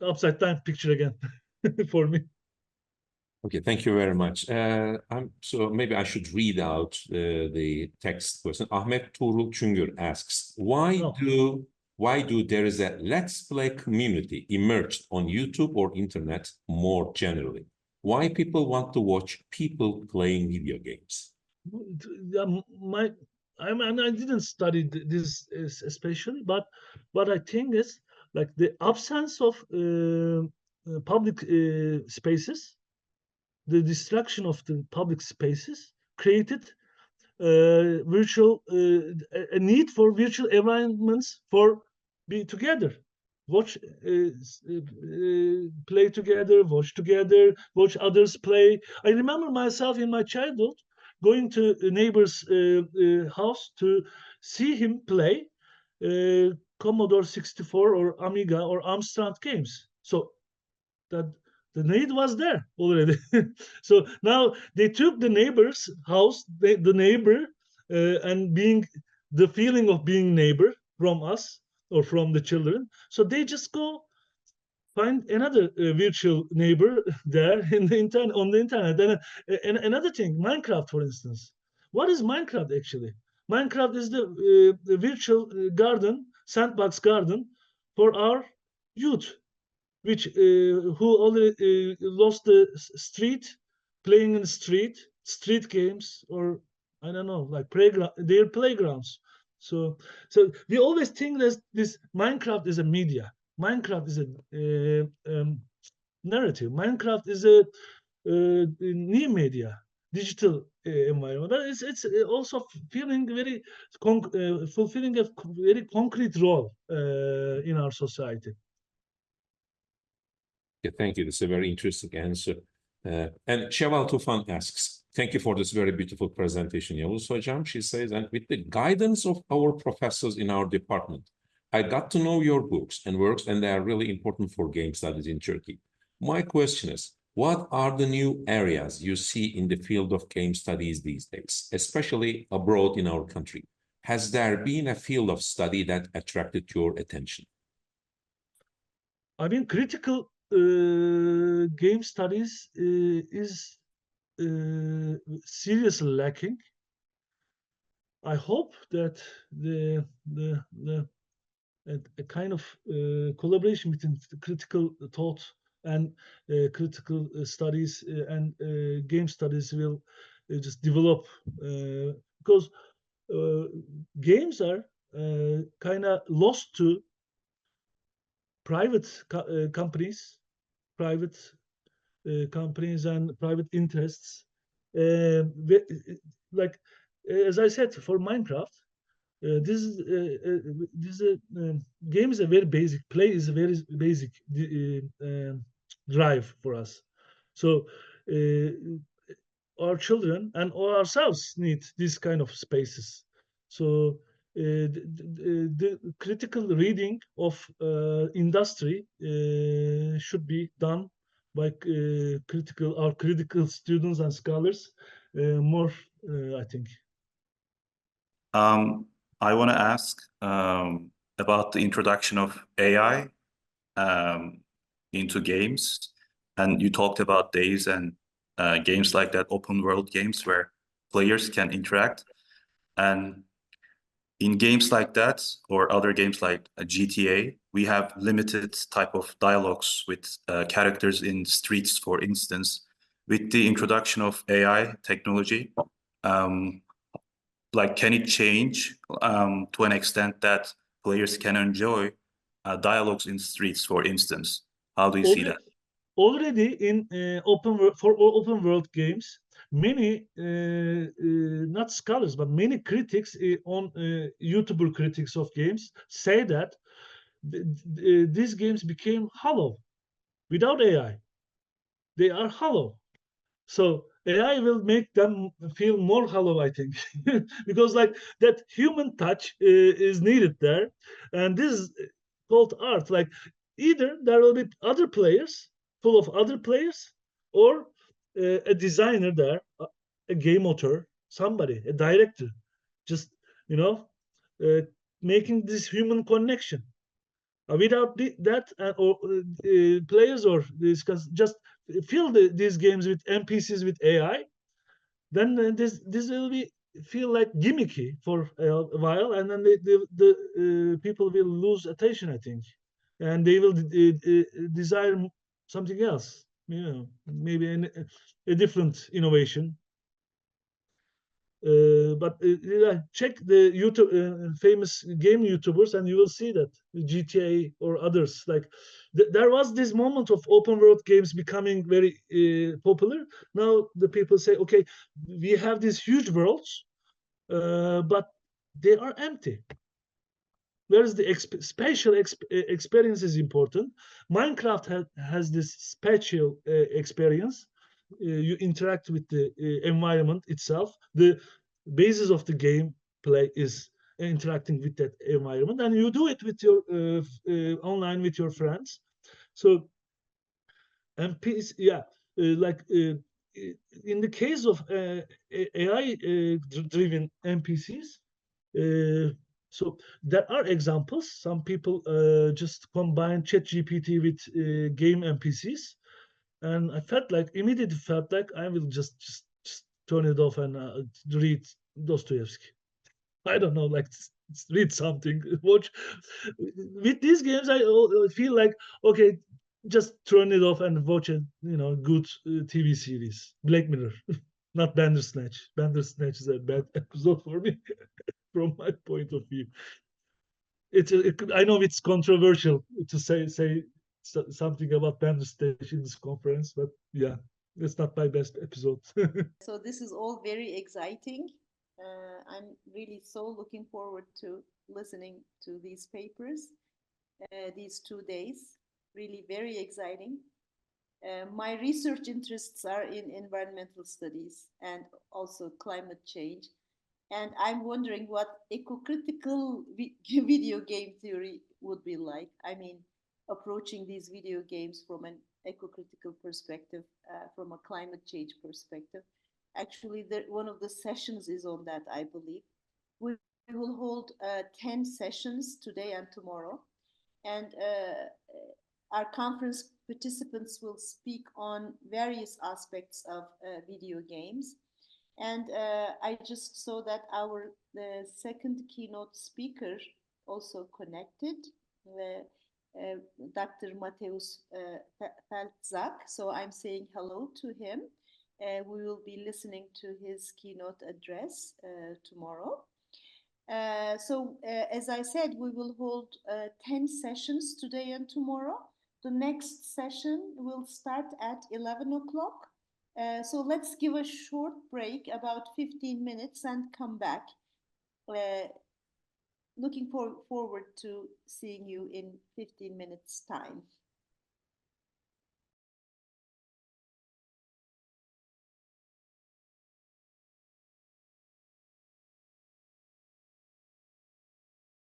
upside down picture again for me. Okay, thank you very much. So maybe I should read out the text question. Ahmet Tuğrul Çüngür asks, why do there is a Let's Play community emerged on YouTube or internet more generally? Why people want to watch people playing video games? I didn't study this especially, but what I think is like the absence of public spaces, the destruction of the public spaces created a need for virtual environments for be together, watch, play together, watch others play. I remember myself in my childhood going to a neighbor's house to see him play Commodore 64 or Amiga or Amstrad games. So that the need was there already. So now they took the neighbor's house, the neighbor, and being the feeling of being neighbor from us or from the children. So they just go find another virtual neighbor there in the internet, on the internet. And another thing, Minecraft, for instance. What is Minecraft actually? Minecraft is the virtual garden, sandbox garden for our youth, which who already lost the street, playing in the street games, or I don't know, like their playgrounds. So we always think that this Minecraft is a media. Minecraft is a narrative. Minecraft is a new media. digital environment. And it's also feeling very fulfilling a very concrete role in our society. Yeah, thank you. That's a very interesting answer. And Şevval Tufan asks, thank you for this very beautiful presentation, Yavuz Hocam. She says, and with the guidance of our professors in our department, I got to know your books and works, and they are really important for game studies in Turkey. My question is, what are the new areas you see in the field of game studies these days, especially abroad in our country? Has there been a field of study that attracted your attention? I mean, critical game studies is seriously lacking. I hope that the a kind of collaboration between critical thought and critical studies and game studies will just develop because games are kind of lost to private companies, private companies and private interests. Like as I said, for Minecraft, this game is a very basic. Play is a very basic drive for us. So our children and ourselves need this kind of spaces. So the critical reading of industry should be done by our critical students and scholars more, I think. I want to ask about the introduction of AI into games. And you talked about days and games like that, open world games where players can interact. And in games like that, or other games like GTA, we have limited type of dialogues with characters in streets, for instance. With the introduction of AI technology, like, can it change to an extent that players can enjoy dialogues in streets, for instance? How do you see that? Already in open world games, many not scholars but many critics on YouTuber critics of games say that these games became hollow without AI. They are hollow. So AI will make them feel more hollow, I think, because like that human touch is needed there, and this is called art. Like either there will be other players, full of other players, or a designer there, a game author, somebody, a director, just you know, uh, making this human connection. Without that, players or discuss just fill these games with NPCs with AI, then this will be feel like gimmicky for a while, and then the people will lose attention, I think, and they will desire something else. You know, maybe a different innovation. But check the YouTube famous game YouTubers, and you will see that GTA or others. Like there was this moment of open world games becoming very popular. Now the people say, okay, we have these huge worlds, but they are empty. Whereas the spatial experience is important. Minecraft has this spatial experience. You interact with the environment itself. The basis of the game play is interacting with that environment, and you do it with your online with your friends. So MPs, yeah, like in the case of AI driven NPCs, so there are examples. Some people just combine ChatGPT with game NPCs, and I felt like immediately felt like I will just turn it off and read Dostoevsky. I don't know, like read something. Watch with these games. I feel like okay, just turn it off and watch a good TV series. Black Mirror, not Bandersnatch. Bandersnatch is a bad episode for me from my point of view. I know it's controversial to say something about Bandersnatch in this conference, but yeah. It's not my best episode. So this is all very exciting. I'm really so looking forward to listening to these papers, these 2 days. Really very exciting. My research interests are in environmental studies and also climate change. And I'm wondering what eco-critical video game theory would be like. I mean, approaching these video games from an eco-critical perspective, from a climate change perspective. Actually, one of the sessions is on that, I believe. We will hold 10 sessions today and tomorrow. And our conference participants will speak on various aspects of video games. And I just saw that our second keynote speaker also connected, Dr. Mateusz Feltzak. So I'm saying hello to him. We will be listening to his keynote address tomorrow. As I said, we will hold 10 sessions today and tomorrow. The next session will start at 11 o'clock. So let's give a short break, about 15 minutes, and come back. Looking forward to seeing you in 15 minutes' time.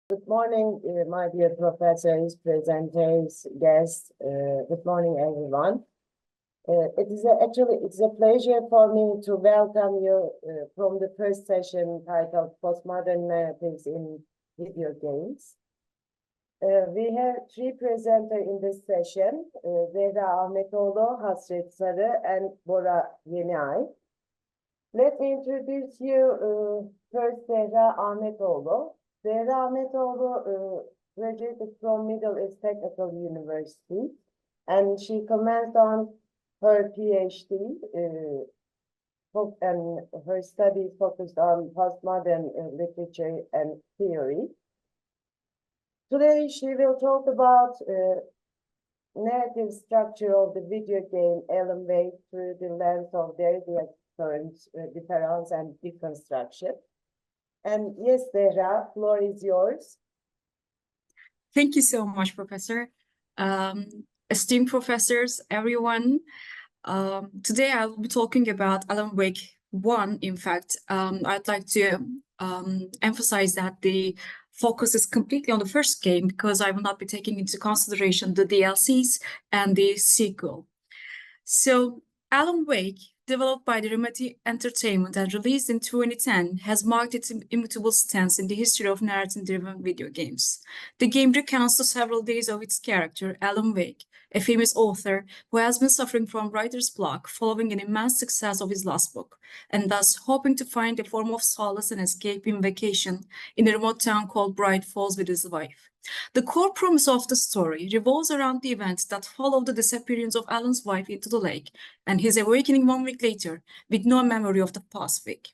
Good morning, my dear professors, presenters, guests. Good morning, everyone. It's a pleasure for me to welcome you from the first session titled Postmodern Narratives in Video Games. We have 3 presenters in this session, Zehra Ahmetoğlu, Hasret Sarı, and Bora Yeniay. Let me introduce you first Zehra Ahmetoğlu. Zehra Ahmetoğlu graduated from Middle East Technical University, and she commenced on her PhD, and her studies focused on postmodern literature and theory. Today, she will talk about narrative structure of the video game Alan Wake through the lens of their difference and deconstruction. And yes, Zehra, floor is yours. Thank you so much, Professor. Esteemed professors, everyone. Today I'll be talking about Alan Wake 1. In fact, I'd like to emphasize that the focus is completely on the first game because I will not be taking into consideration the DLCs and the sequel. So, Alan Wake, developed by the Remedy Entertainment and released in 2010, has marked its immutable stance in the history of narrative-driven video games. The game recounts the several days of its character, Alan Wake, a famous author who has been suffering from writer's block following an immense success of his last book, and thus hoping to find a form of solace and escape in vacation in a remote town called Bright Falls with his wife. The core premise of the story revolves around the events that follow the disappearance of Alan's wife into the lake and his awakening 1 week later with no memory of the past week.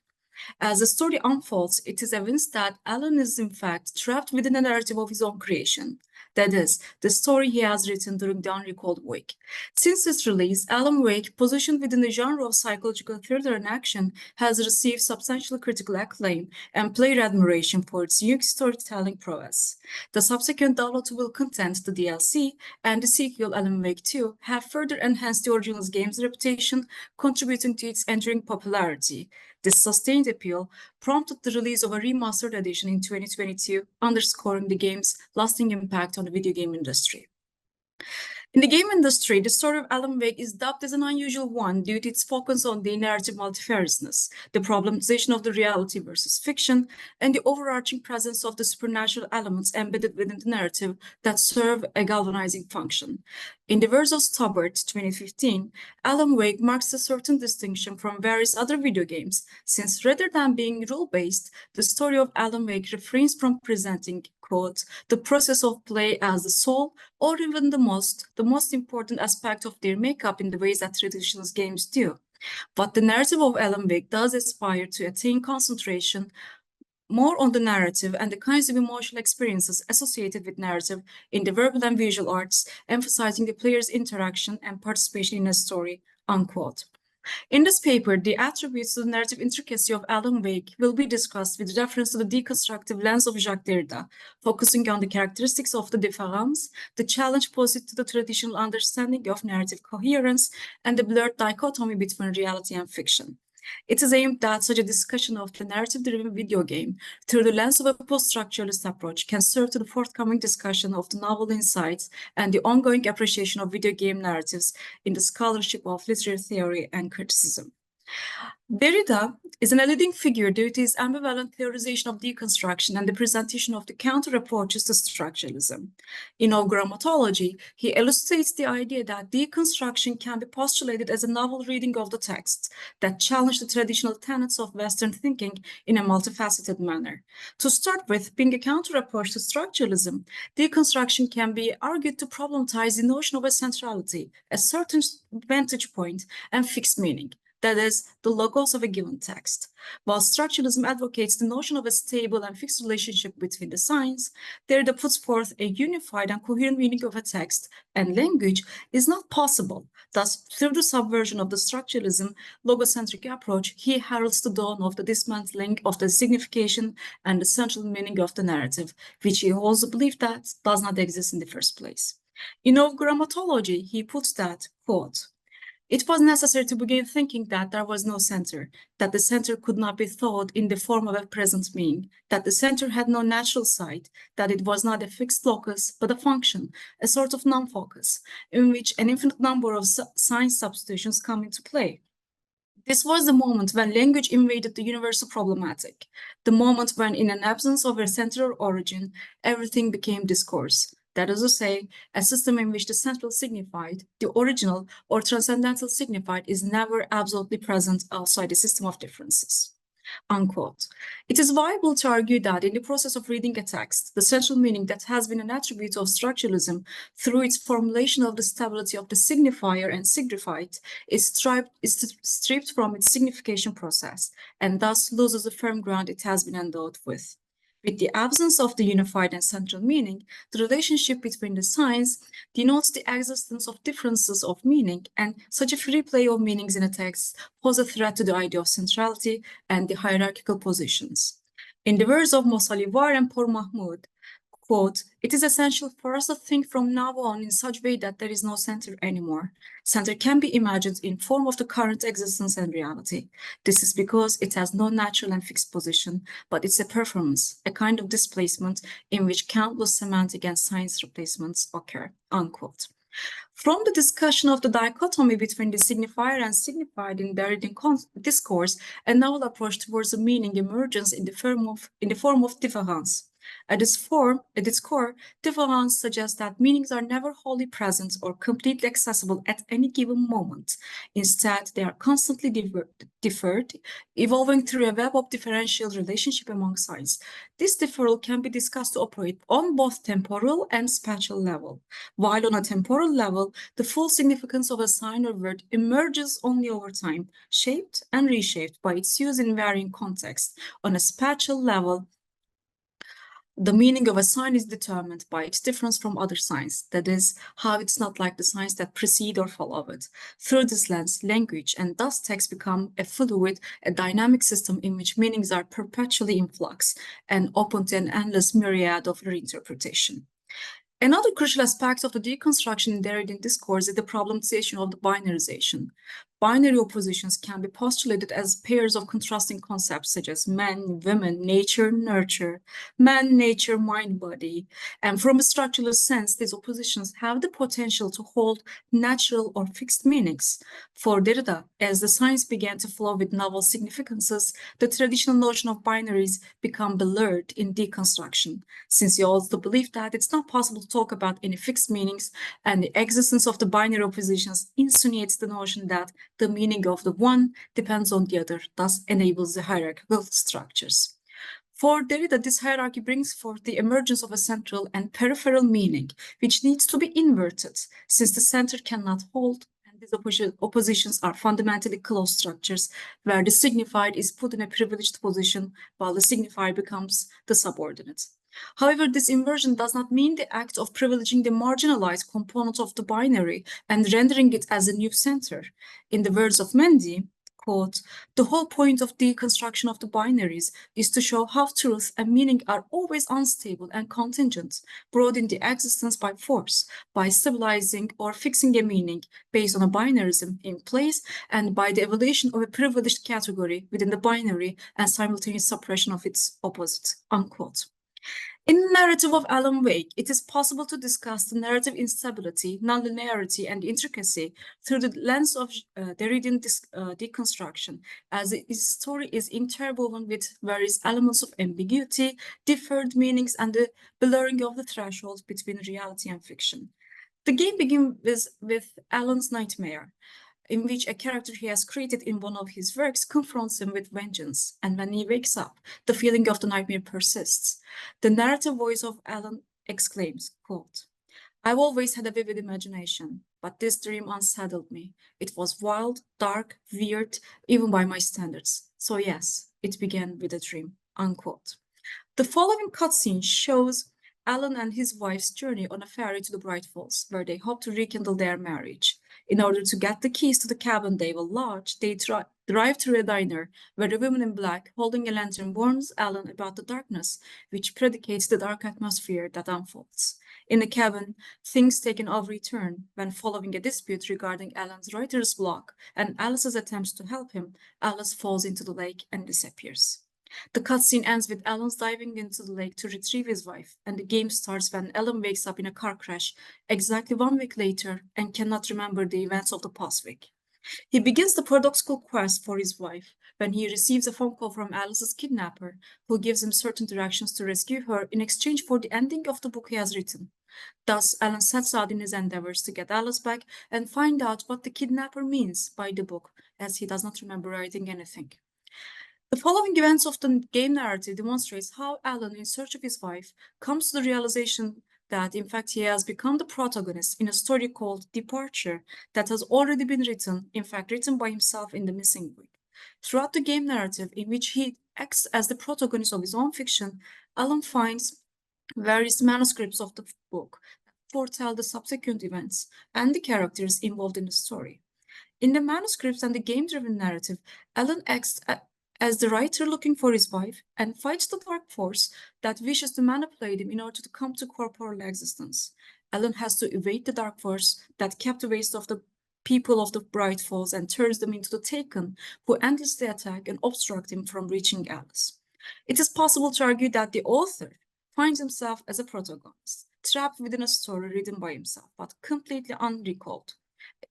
As the story unfolds, it is evinced that Alan is in fact trapped within a narrative of his own creation. That is, the story he has written during the unrecalled week. Since its release, Alan Wake, positioned within the genre of psychological thriller and action, has received substantial critical acclaim and player admiration for its unique storytelling prowess. The subsequent downloadable content, the DLC, and the sequel, Alan Wake 2, have further enhanced the original game's reputation, contributing to its enduring popularity. This sustained appeal prompted the release of a remastered edition in 2022, underscoring the game's lasting impact on the video game industry. In the game industry, the story of Alan Wake is dubbed as an unusual one due to its focus on the narrative multifariousness, the problematization of the reality versus fiction, and the overarching presence of the supernatural elements embedded within the narrative that serve a galvanizing function. In the words of Stubbart, 2015, Alan Wake marks a certain distinction from various other video games, since rather than being rule-based, the story of Alan Wake refrains from presenting, quote, the process of play as the sole or even the most important aspect of their makeup in the ways that traditional games do. But the narrative of Alan Wake does aspire to attain concentration more on the narrative and the kinds of emotional experiences associated with narrative in the verbal and visual arts, emphasizing the player's interaction and participation in a story, unquote. In this paper, the attributes to the narrative intricacy of Alan Wake will be discussed with reference to the deconstructive lens of Jacques Derrida, focusing on the characteristics of the différance, the challenge posed to the traditional understanding of narrative coherence, and the blurred dichotomy between reality and fiction. It is aimed that such a discussion of the narrative-driven video game through the lens of a post-structuralist approach can serve to the forthcoming discussion of the novel insights and the ongoing appreciation of video game narratives in the scholarship of literary theory and criticism. Derrida is a leading figure due to his ambivalent theorization of deconstruction and the presentation of the counter approaches to structuralism. In grammatology, he illustrates the idea that deconstruction can be postulated as a novel reading of the text that challenge the traditional tenets of Western thinking in a multifaceted manner. To start with, being a counter approach to structuralism, deconstruction can be argued to problematize the notion of a centrality, a certain vantage point, and fixed meaning. That is, the logos of a given text. While structuralism advocates the notion of a stable and fixed relationship between the signs, Derrida puts forth a unified and coherent meaning of a text, and language is not possible. Thus, through the subversion of the structuralism logocentric approach, he heralds the dawn of the dismantling of the signification and the central meaning of the narrative, which he also believed that does not exist in the first place. In grammatology, he puts that, quote, "It was necessary to begin thinking that there was no center, that the center could not be thought in the form of a present meaning, that the center had no natural site, that it was not a fixed locus, but a function, a sort of non-focus, in which an infinite number of sign substitutions come into play. This was the moment when language invaded the universal problematic, the moment when, in an absence of a central origin, everything became discourse. That is to say, a system in which the central signified, the original or transcendental signified is never absolutely present outside the system of differences." Unquote. It is viable to argue that in the process of reading a text, the central meaning that has been an attribute of structuralism through its formulation of the stability of the signifier and signified is stripped from its signification process and thus loses the firm ground it has been endowed with. With the absence of the unified and central meaning, the relationship between the signs denotes the existence of differences of meaning, and such a free play of meanings in a text poses a threat to the idea of centrality and the hierarchical positions. In the words of Mosalivar and Por Mahmoud, quote, "It is essential for us to think from now on in such way that there is no center anymore. Center can be imagined in form of the current existence and reality. This is because it has no natural and fixed position, but it's a performance, a kind of displacement in which countless semantic and science replacements occur." Unquote. From the discussion of the dichotomy between the signifier and signified in Derridian discourse, a novel approach towards the meaning emerges in the form of différance. At its core, différance suggests that meanings are never wholly present or completely accessible at any given moment. Instead, they are constantly differed, evolving through a web of differential relationship among signs. This differential can be discussed to operate on both temporal and spatial level. While on a temporal level, the full significance of a sign or word emerges only over time, shaped and reshaped by its use in varying contexts. On a spatial level, the meaning of a sign is determined by its difference from other signs, that is, how it's not like the signs that precede or follow it. Through this lens, language and thus text become a fluid, a dynamic system in which meanings are perpetually in flux and open to an endless myriad of reinterpretation. Another crucial aspect of the deconstruction in Derridian discourse is the problematization of the binarization. Binary oppositions can be postulated as pairs of contrasting concepts such as man, women, nature, nurture, man, nature, mind, body. And from a structural sense, these oppositions have the potential to hold natural or fixed meanings. For Derrida, as the science began to flow with novel significances, the traditional notion of binaries became blurred in deconstruction, since he also believed that it's not possible to talk about any fixed meanings, and the existence of the binary oppositions insinuates the notion that the meaning of the one depends on the other, thus enables the hierarchical structures. For Derrida, this hierarchy brings forth the emergence of a central and peripheral meaning, which needs to be inverted, since the center cannot hold, and these oppositions are fundamentally closed structures, where the signified is put in a privileged position, while the signifier becomes the subordinate. However, this inversion does not mean the act of privileging the marginalized component of the binary and rendering it as a new center. In the words of Mendy, quote, "The whole point of deconstruction of the binaries is to show how truth and meaning are always unstable and contingent, brought into existence by force, by stabilizing or fixing a meaning based on a binarism in place, and by the evaluation of a privileged category within the binary and simultaneous suppression of its opposite," unquote. In the narrative of Alan Wake, it is possible to discuss the narrative instability, nonlinearity, and intricacy through the lens of Derridian deconstruction, as his story is interwoven with various elements of ambiguity, deferred meanings, and the blurring of the threshold between reality and fiction. The game begins with Alan's nightmare, in which a character he has created in one of his works confronts him with vengeance, and when he wakes up, the feeling of the nightmare persists. The narrative voice of Alan exclaims, quote, "I've always had a vivid imagination, but this dream unsettled me. It was wild, dark, weird, even by my standards. So yes, it began with a dream," unquote. The following cutscene shows Alan and his wife's journey on a ferry to the Bright Falls, where they hope to rekindle their marriage. In order to get the keys to the cabin they will lodge, they drive to a diner where the woman in black, holding a lantern, warns Alan about the darkness, which predicates the dark atmosphere that unfolds. In the cabin, things take an ugly turn when, following a dispute regarding Alan's writer's block and Alice's attempts to help him, Alice falls into the lake and disappears. The cutscene ends with Alan diving into the lake to retrieve his wife, and the game starts when Alan wakes up in a car crash exactly 1 week later and cannot remember the events of the past week. He begins the paradoxical quest for his wife when he receives a phone call from Alice's kidnapper, who gives him certain directions to rescue her in exchange for the ending of the book he has written. Thus, Alan sets out in his endeavors to get Alice back and find out what the kidnapper means by the book, as he does not remember writing anything. The following events of the game narrative demonstrates how Alan, in search of his wife, comes to the realization that, in fact, he has become the protagonist in a story called Departure that has already been written, in fact, written by himself in the missing week. Throughout the game narrative, in which he acts as the protagonist of his own fiction, Alan finds various manuscripts of the book that foretell the subsequent events and the characters involved in the story. In the manuscripts and the game-driven narrative, Alan acts as the writer looking for his wife and fights the dark force that wishes to manipulate him in order to come to corporeal existence. Alan has to evade the dark force that captivates of the people of the Bright Falls and turns them into the Taken, who endlessly attack and obstruct him from reaching Alice. It is possible to argue that the author finds himself as a protagonist, trapped within a story written by himself, but completely unrecalled.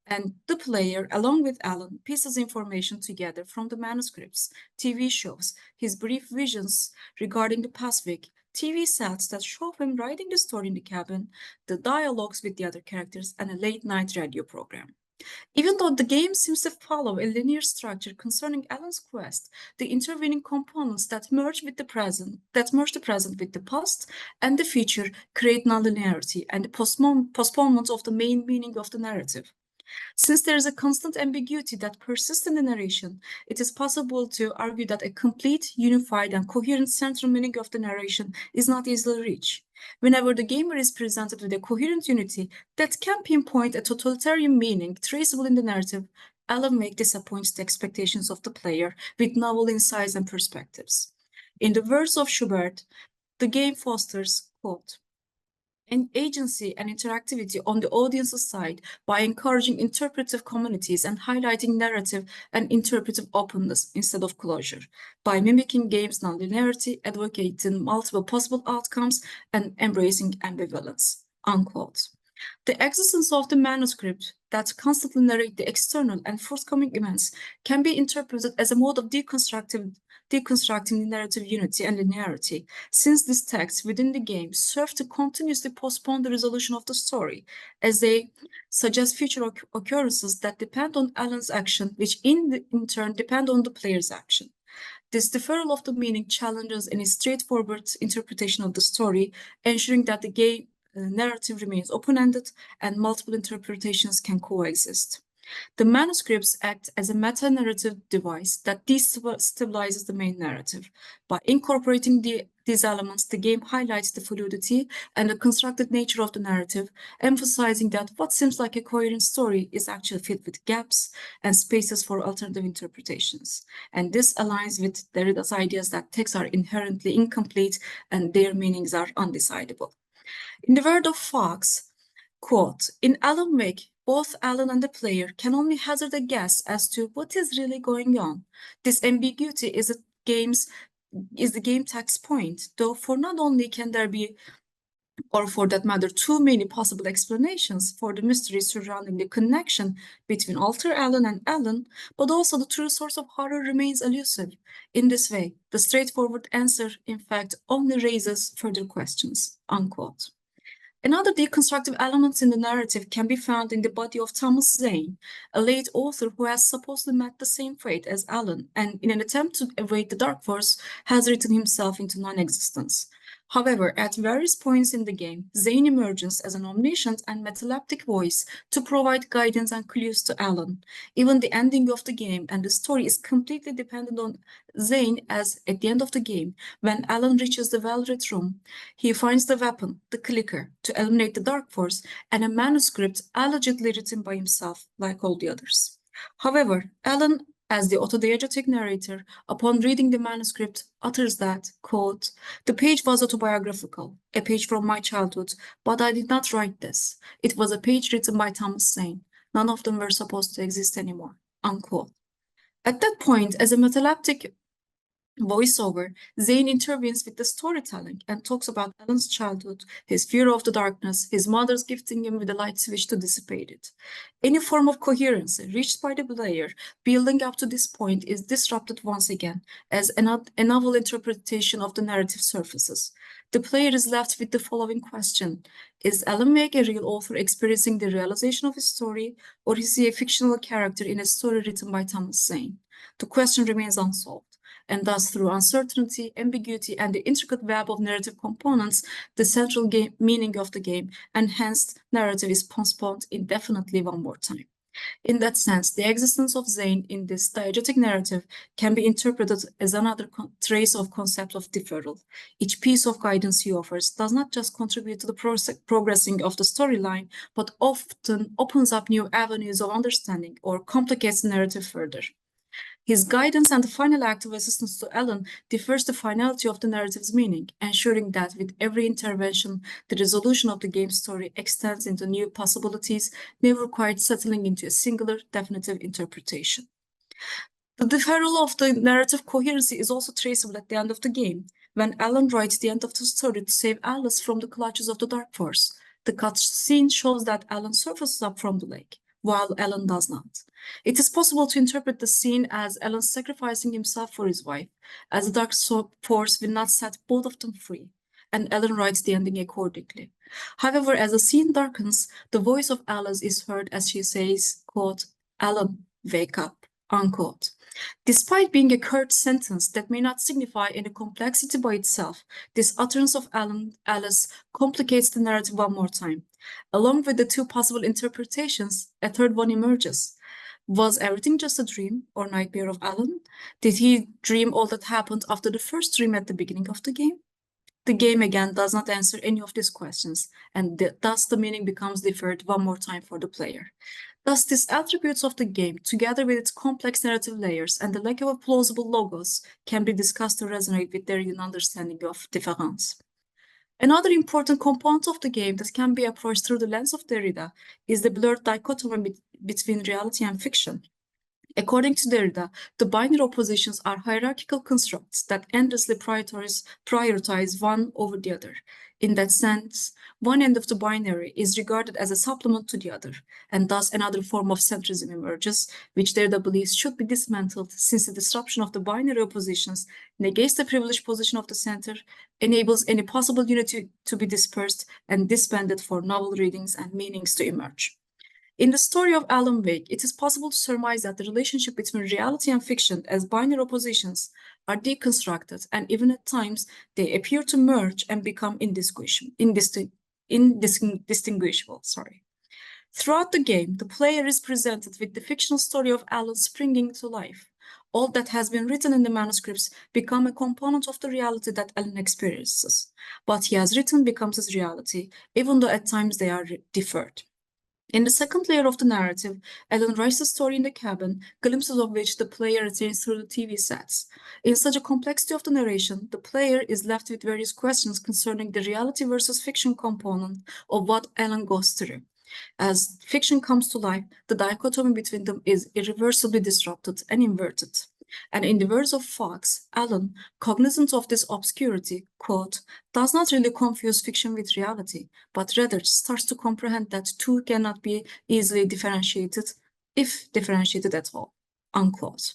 And the player, along with Alan, pieces information together from the manuscripts, TV shows, his brief visions regarding the past week, TV sets that show him writing the story in the cabin, the dialogues with the other characters, and a late-night radio program. Even though the game seems to follow a linear structure concerning Alan's quest, the intervening components that merge the present with the past and the future create nonlinearity and the postponement of the main meaning of the narrative. Since there is a constant ambiguity that persists in the narration, it is possible to argue that a complete, unified, and coherent central meaning of the narration is not easily reached. Whenever the gamer is presented with a coherent unity that can pinpoint a totalitarian meaning traceable in the narrative, Alan Wake disappoints the expectations of the player with novel insights and perspectives. In the words of Schubert, the game fosters, quote, "an agency and interactivity on the audience's side by encouraging interpretive communities and highlighting narrative and interpretive openness instead of closure, by mimicking games' nonlinearity, advocating multiple possible outcomes, and embracing ambivalence," unquote. The existence of the manuscript that constantly narrate the external and forthcoming events can be interpreted as a mode of deconstructing the narrative unity and linearity, since these texts within the game serve to continuously postpone the resolution of the story, as they suggest future occurrences that depend on Alan's action, which in turn depend on the player's action. This deferral of the meaning challenges any straightforward interpretation of the story, ensuring that the game narrative remains open-ended and multiple interpretations can coexist. The manuscripts act as a meta-narrative device that destabilizes the main narrative. By incorporating these elements, the game highlights the fluidity and the constructed nature of the narrative, emphasizing that what seems like a coherent story is actually filled with gaps and spaces for alternative interpretations. And this aligns with Derrida's ideas that texts are inherently incomplete and their meanings are undecidable. In the word of Fox, quote, "In Alan Wake, both Alan and the player can only hazard a guess as to what is really going on. This ambiguity is the game text point, though for not only can there be, or for that matter, too many possible explanations for the mystery surrounding the connection between Alter Alan and Alan, but also the true source of horror remains elusive. In this way, the straightforward answer, in fact, only raises further questions," unquote. Another deconstructive element in the narrative can be found in the body of Thomas Zane, a late author who has supposedly met the same fate as Alan, and in an attempt to evade the Dark Force, has written himself into non-existence. However, at various points in the game, Zane emerges as an omniscient and metaleptic voice to provide guidance and clues to Alan. Even the ending of the game and the story is completely dependent on Zane, as at the end of the game, when Alan reaches the Velvet Room, he finds the weapon, the clicker, to eliminate the Dark Force, and a manuscript allegedly written by himself, like all the others. However, Alan, as the autodiegetic narrator, upon reading the manuscript, utters that, quote, "The page was autobiographical, a page from my childhood, but I did not write this. It was a page written by Thomas Zane. None of them were supposed to exist anymore," unquote. At that point, as a metaleptic voiceover, Zane intervenes with the storytelling and talks about Alan's childhood, his fear of the darkness, his mother's gifting him with a light switch to dissipate it. Any form of coherency reached by the player building up to this point is disrupted once again as a novel interpretation of the narrative surfaces. The player is left with the following question: is Alan Wake a real author experiencing the realization of his story, or is he a fictional character in a story written by Thomas Zane? The question remains unsolved. And thus, through uncertainty, ambiguity, and the intricate web of narrative components, the central meaning of the game and hence narrative is postponed indefinitely one more time. In that sense, the existence of Zane in this diegetic narrative can be interpreted as another trace of concept of deferral. Each piece of guidance he offers does not just contribute to the progressing of the storyline, but often opens up new avenues of understanding or complicates the narrative further. His guidance and the final act of assistance to Alan differs the finality of the narrative's meaning, ensuring that with every intervention, the resolution of the game story extends into new possibilities, never quite settling into a singular, definitive interpretation. The deferral of the narrative coherency is also traceable at the end of the game, when Alan writes the end of the story to save Alice from the clutches of the Dark Force. The cutscene shows that Alan surfaces up from the lake, while Alan does not. It is possible to interpret the scene as Alan sacrificing himself for his wife, as the Dark Force will not set both of them free, and Alan writes the ending accordingly. However, as the scene darkens, the voice of Alice is heard as she says, quote, "Alan, wake up," unquote. Despite being a curt sentence that may not signify any complexity by itself, this utterance of Alice complicates the narrative one more time. Along with the two possible interpretations, a third one emerges. Was everything just a dream or nightmare of Alan? Did he dream all that happened after the first dream at the beginning of the game? The game again does not answer any of these questions, and thus the meaning becomes deferred one more time for the player. Thus, these attributes of the game, together with its complex narrative layers and the lack of a plausible logos, can be discussed to resonate with their understanding of difference. Another important component of the game that can be approached through the lens of Derrida is the blurred dichotomy between reality and fiction. According to Derrida, the binary oppositions are hierarchical constructs that endlessly prioritize one over the other. In that sense, one end of the binary is regarded as a supplement to the other, and thus another form of centrism emerges, which Derrida believes should be dismantled, since the disruption of the binary oppositions negates the privileged position of the center, enables any possible unity to be dispersed and disbanded for novel readings and meanings to emerge. In the story of Alan Wake, it is possible to surmise that the relationship between reality and fiction as binary oppositions are deconstructed, and even at times they appear to merge and become indistinguishable. Throughout the game, the player is presented with the fictional story of Alan springing to life. All that has been written in the manuscripts become a component of the reality that Alan experiences. What he has written becomes his reality, even though at times they are deferred. In the second layer of the narrative, Alan writes the story in the cabin, glimpses of which the player retains through the TV sets. In such a complexity of the narration, the player is left with various questions concerning the reality versus fiction component of what Alan goes through. As fiction comes to life, the dichotomy between them is irreversibly disrupted and inverted. And in the words of Fox, Alan, cognizant of this obscurity, quote, does not really confuse fiction with reality, but rather starts to comprehend that two cannot be easily differentiated, if differentiated at all, unquote.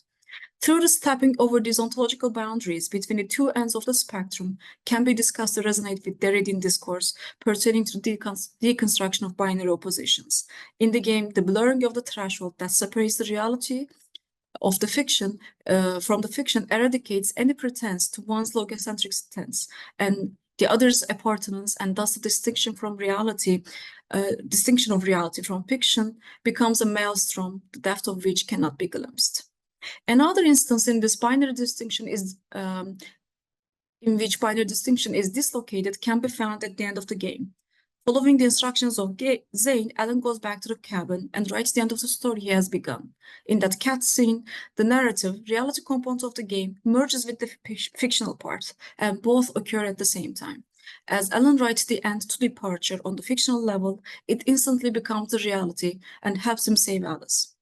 Through the stepping over these ontological boundaries between the two ends of the spectrum can be discussed to resonate with Derridian discourse pertaining to deconstruction of binary oppositions. In the game, the blurring of the threshold that separates the reality of the fiction from the fiction eradicates any pretense to one's logocentric stance and the other's appartenance, and thus the distinction of reality from fiction becomes a maelstrom, the depth of which cannot be glimpsed. Another instance in this binary distinction is in which binary distinction is dislocated can be found at the end of the game. Following the instructions of Zane, Alan goes back to the cabin and writes the end of the story he has begun. In that cat scene, the narrative, reality component of the game merges with the fictional part, and both occur at the same time. As Alan writes the end to departure on the fictional level, it instantly becomes the reality and helps him save Alice.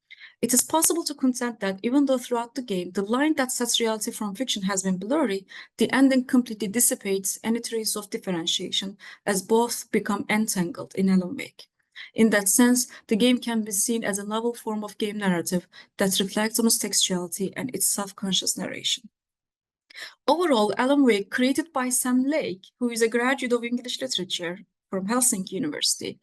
It is possible to contend that even though throughout the game the line that sets reality from fiction has been blurry, the ending completely dissipates any trace of differentiation as both become entangled in Alan Wake. In that sense, the game can be seen as a novel form of game narrative that reflects on its textuality and its self-conscious narration. Overall, Alan Wake, created by Sam Lake, who is a graduate of English literature from Helsinki University,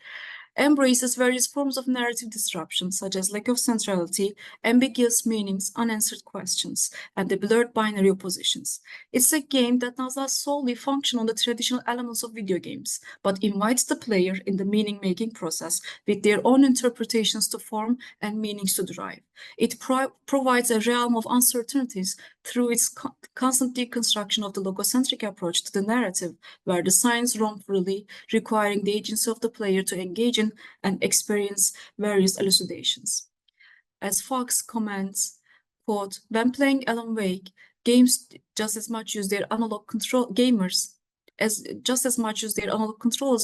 embraces various forms of narrative disruption, such as lack of centrality, ambiguous meanings, unanswered questions, and the blurred binary oppositions. It's a game that does not solely function on the traditional elements of video games, but invites the player in the meaning-making process with their own interpretations to form and meanings to derive. It provides a realm of uncertainties through its constant deconstruction of the logocentric approach to the narrative, where the signs roam freely, requiring the agency of the player to engage in and experience various elucidations. As Fox comments, quote, when playing Alan Wake, gamers just as much use their analog controls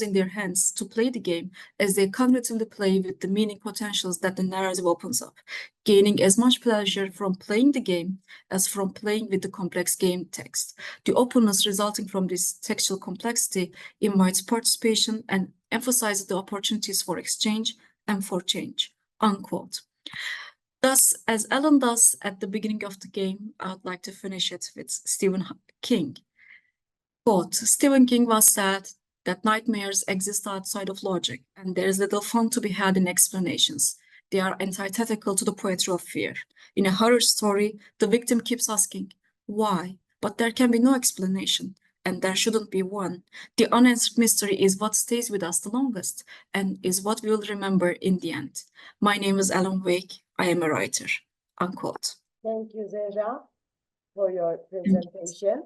in their hands to play the game as they cognitively play with the meaning potentials that the narrative opens up, gaining as much pleasure from playing the game as from playing with the complex game text. The openness resulting from this textual complexity invites participation and emphasizes the opportunities for exchange and for change, unquote. Thus, as Alan does at the beginning of the game, I would like to finish it with Stephen King. Quote, Stephen King once said that nightmares exist outside of logic, and there is little fun to be had in explanations. They are antithetical to the poetry of fear. In a horror story, the victim keeps asking, why? But there can be no explanation, and there shouldn't be one. The unanswered mystery is what stays with us the longest, and is what we will remember in the end. My name is Alan Wake. I am a writer, unquote. Thank you, Zehra, for your presentation.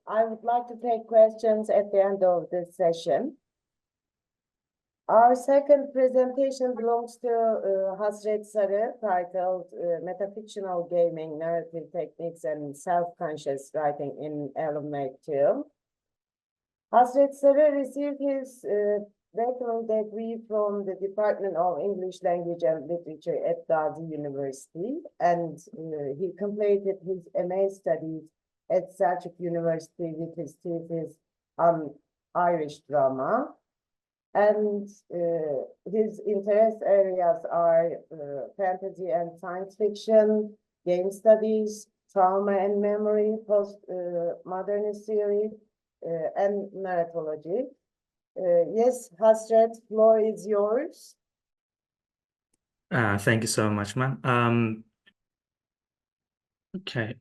I would like to take questions at the end of this session. Our second presentation belongs to Hacettepe, titled Metafictional Gaming, Narrative Techniques and Self-Conscious Writing in Alan Wake 2. Hacettepe received his bachelor's degree from the Department of English Language and Literature at Gazi University, and he completed his MA studies at Selçuk University with his thesis on Irish drama. And his interest areas are fantasy and science fiction, game studies, trauma and memory, post-modernist theory, and narratology. Yes, Hasret, floor is yours. Thank you so much, ma'am. Okay.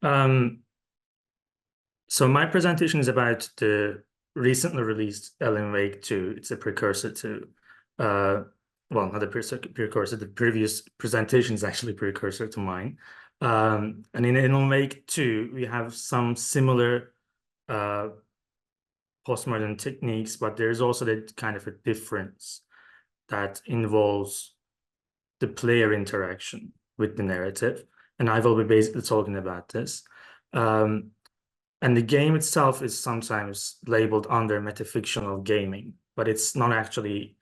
So my presentation is about the recently released Alan Wake 2. It's a precursor to well, not a precursor, the previous presentation is actually precursor to mine. And in Alan Wake 2, we have some similar postmodern techniques, but there's also that kind of a difference that involves the player interaction with the narrative. And I will be basically talking about this. And the game itself is sometimes labeled under metafictional gaming, but it's not actually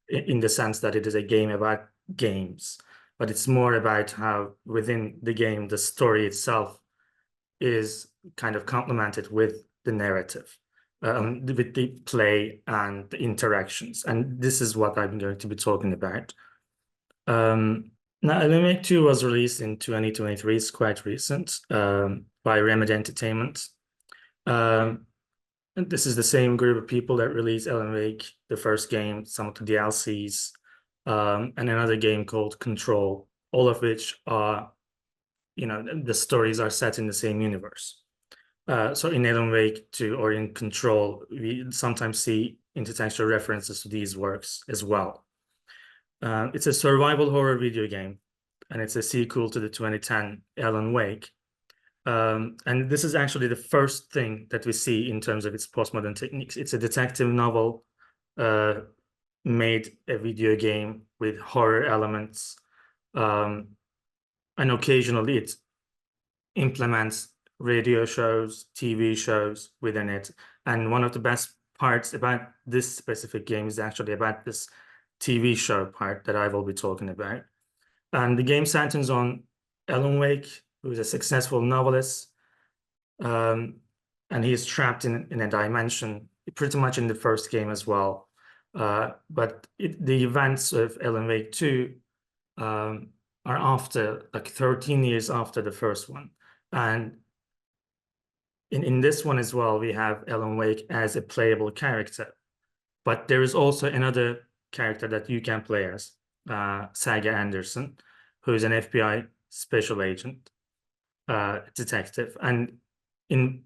in the sense that it is a game about games, but it's more about how within the game, the story itself is kind of complemented with the narrative, with the play and the interactions. And this is what I'm going to be talking about. Now, Alan Wake 2 was released in 2023. It's quite recent, by Remedy Entertainment. And this is the same group of people that released Alan Wake, the first game, some of the DLCs, and another game called Control, all of which are, you know, the stories are set in the same universe. So in Alan Wake 2 or in Control, we sometimes see intertextual references to these works as well. It's a survival horror video game, and it's a sequel to the 2010 Alan Wake. And this is actually the first thing that we see in terms of its postmodern techniques. It's a detective novel, made a video game with horror elements, and occasionally it implements radio shows, TV shows within it. And one of the best parts about this specific game is actually about this TV show part that I will be talking about. And the game centers on Alan Wake, who is a successful novelist, and he is trapped in a dimension, pretty much in the first game as well. But the events of Alan Wake 2 are after, like 13 years after the first one. And in this one as well, we have Alan Wake as a playable character. But there is also another character that you can play as, Saga Anderson, who is an FBI special agent, detective. And in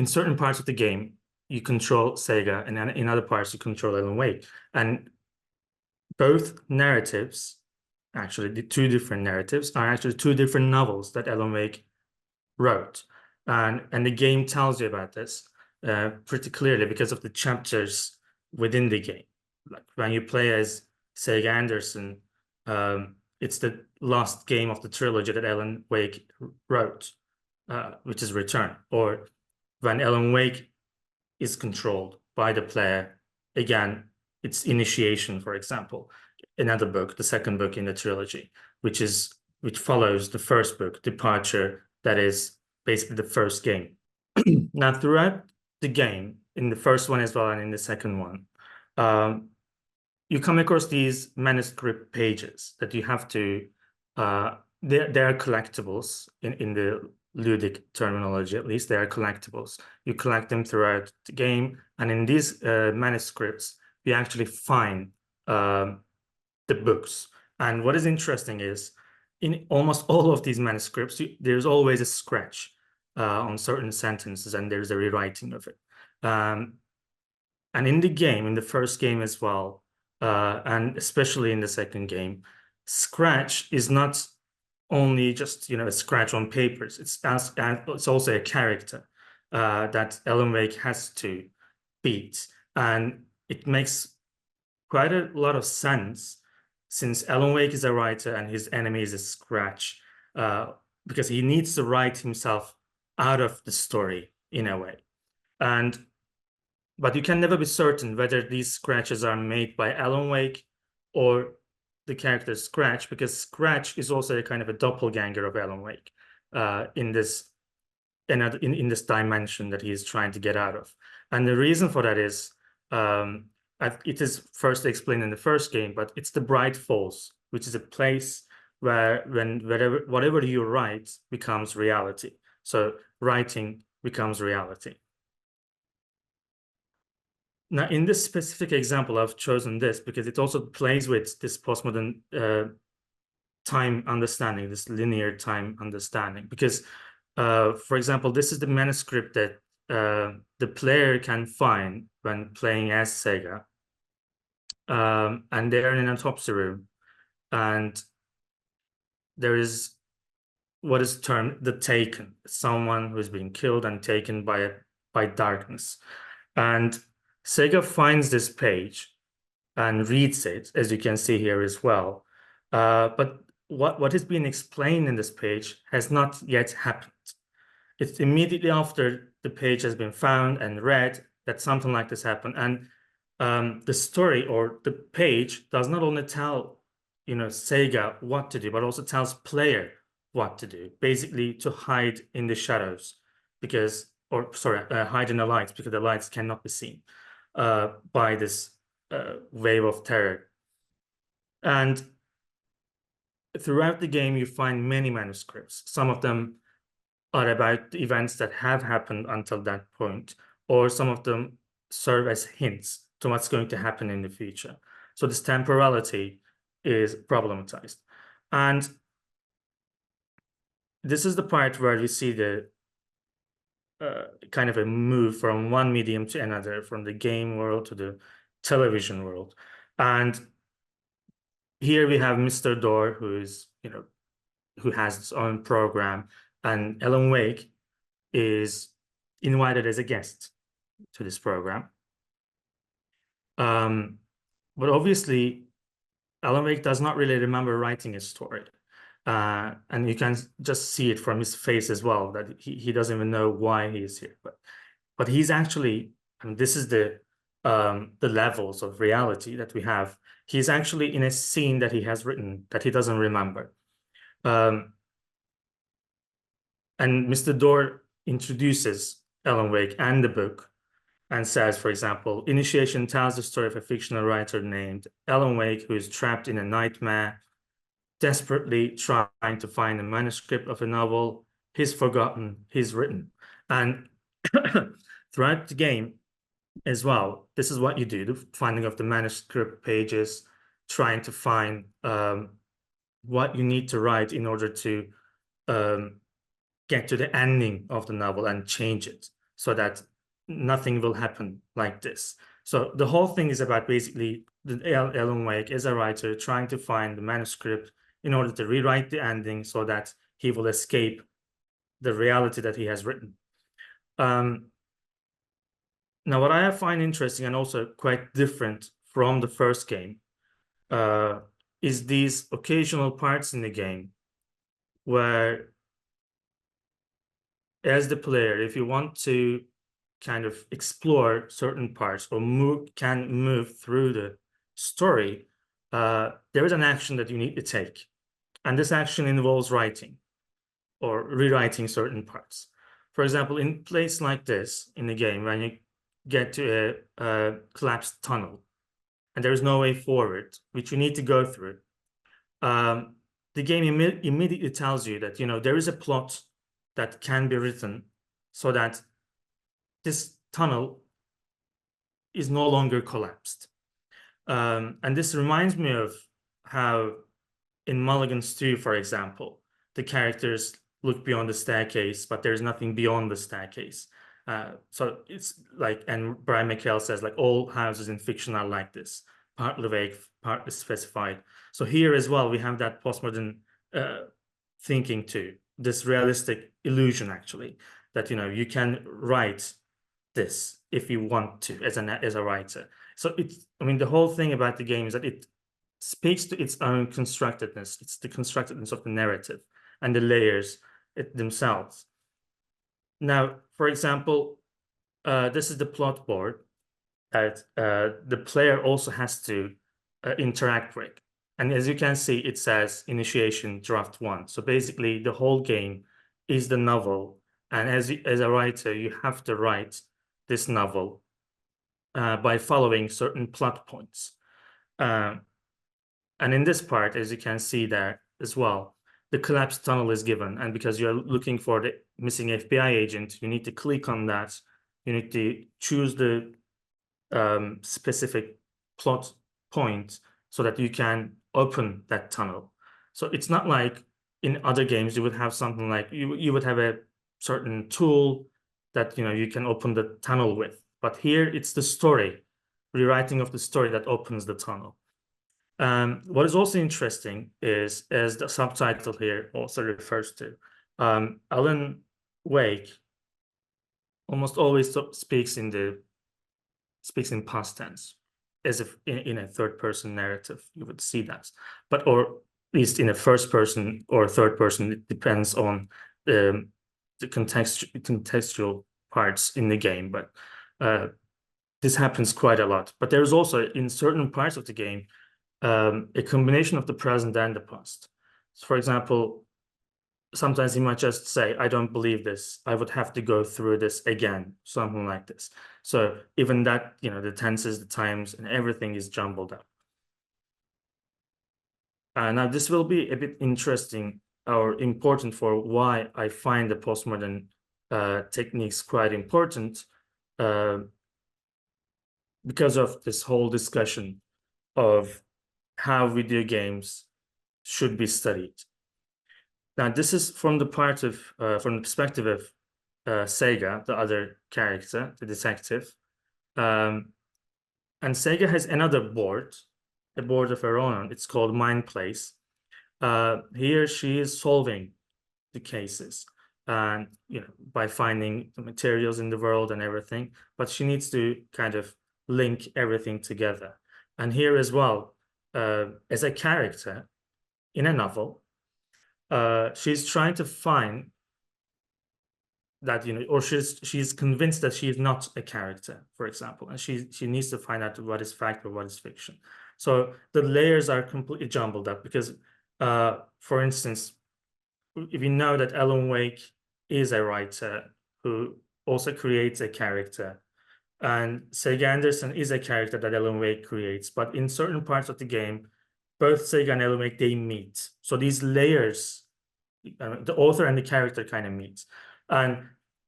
certain parts of the game, you control Sega, and then in other parts, you control Alan Wake. And both narratives, actually, the two different narratives, are actually two different novels that Alan Wake wrote. And the game tells you about this pretty clearly because of the chapters within the game. Like when you play as Sega Anderson, it's the last game of the trilogy that Alan Wake wrote, which is Return. Or when Alan Wake is controlled by the player, again, it's Initiation, for example, another book, the second book in the trilogy, which follows the first book, Departure, that is basically the first game. Now, throughout the game, in the first one as well and in the second one, you come across these manuscript pages that you have to, they are collectibles in the ludic terminology, at least. They are collectibles. You collect them throughout the game, and in these manuscripts, you actually find the books. And what is interesting is, in almost all of these manuscripts, there's always a scratch on certain sentences, and there's a rewriting of it. And in the game, in the first game as well, and especially in the second game, scratch is not only just, you know, a scratch on papers. It's also a character that Alan Wake has to beat, and it makes quite a lot of sense since Alan Wake is a writer and his enemy is a scratch, because he needs to write himself out of the story in a way. But you can never be certain whether these scratches are made by Alan Wake or the character Scratch, because Scratch is also a kind of a doppelganger of Alan Wake in this dimension that he is trying to get out of. And the reason for that is, it is first explained in the first game, but it's the Bright Falls, which is a place where whatever you write becomes reality. So writing becomes reality. Now, in this specific example, I've chosen this because it also plays with this postmodern time understanding, this linear time understanding. Because, for example, this is the manuscript that the player can find when playing as Sega. and they're in an autopsy room, and there is what is termed the taken, someone who's been killed and taken by darkness. And Sega finds this page and reads it, as you can see here as well. But what is being explained in this page has not yet happened. It's immediately after the page has been found and read that something like this happened. And the story or the page does not only tell, Sega what to do, but also tells player what to do, basically to hide in the shadows hide in the lights, because the lights cannot be seen by this wave of terror. And throughout the game, you find many manuscripts. Some of them are about the events that have happened until that point, or some of them serve as hints to what's going to happen in the future. So this temporality is problematized. And this is the part where we see the kind of a move from one medium to another, from the game world to the television world. And here we have Mr. Door, who is, who has his own program, and Alan Wake is invited as a guest to this program. But obviously, Alan Wake does not really remember writing his story. And you can just see it from his face as well, that he doesn't even know why he is here. But he's actually, and this is the levels of reality that we have. He's actually in a scene that he has written that he doesn't remember. And Mr. Door introduces Alan Wake and the book and says, for example, Initiation tells the story of a fictional writer named Alan Wake, who is trapped in a nightmare, desperately trying to find a manuscript of a novel he's forgotten, he's written. And throughout the game as well, this is what you do, the finding of the manuscript pages, trying to find what you need to write in order to get to the ending of the novel and change it so that nothing will happen like this. So the whole thing is about basically Alan Wake as a writer trying to find the manuscript in order to rewrite the ending so that he will escape the reality that he has written. Now, what I find interesting and also quite different from the first game is these occasional parts in the game where, as the player, if you want to kind of explore certain parts or can move through the story, there is an action that you need to take. And this action involves writing or rewriting certain parts. For example, in a place like this in the game, when you get to a collapsed tunnel and there is no way forward, which you need to go through, the game immediately tells you that, there is a plot that can be written so that this tunnel is no longer collapsed. And this reminds me of how in Mulligan's 2, for example, the characters look beyond the staircase, but there's nothing beyond the staircase. So it's like, and Brian McHale says, like, all houses in fiction are like this, partly vague, partly specified. So here as well, we have that postmodern thinking too, this realistic illusion, actually, that, you can write this if you want to as a writer. So the whole thing about the game is that it speaks to its own constructedness. It's the constructedness of the narrative and the layers themselves. Now, for example, this is the plot board that the player also has to interact with. And as you can see, it says Initiation Draft 1. So basically, the whole game is the novel. And as a writer, you have to write this novel by following certain plot points. And in this part, as you can see there as well, the collapsed tunnel is given. And because you're looking for the missing FBI agent, you need to click on that. You need to choose the specific plot point so that you can open that tunnel. So it's not like in other games, you would have something like, you would have a certain tool that, you can open the tunnel with. But here it's the story rewriting of the story that opens the tunnel. What is also interesting is, as the subtitle here also refers to, Alan Wake almost always speaks in past tense, as if in a third-person narrative you would see that, but or at least in a first person or third person, it depends on the contextual parts in the game. But this happens quite a lot. But there's also in certain parts of the game a combination of the present and the past. So for example, sometimes he might just say, I don't believe this. I would have to go through this again, something like this. So even that, the tenses, the times, and everything is jumbled up. Now this will be a bit interesting or important for why I find the postmodern techniques quite important, because of this whole discussion of how video games should be studied. Now, this is from the perspective of Sega, the other character, the detective. And Sega has another board, a board of her own. It's called Mind Place. Here she is solving the cases, and by finding the materials in the world and everything. But she needs to kind of link everything together. And here as well, as a character in a novel, she's trying to find that, or she's convinced that she is not a character, for example, and she needs to find out what is fact or what is fiction. So the layers are completely jumbled up because, for instance, if you know that Alan Wake is a writer who also creates a character, and Sega Anderson is a character that Alan Wake creates, but in certain parts of the game, both Sega and Alan Wake, they meet. So these layers, the author and the character kind of meet. And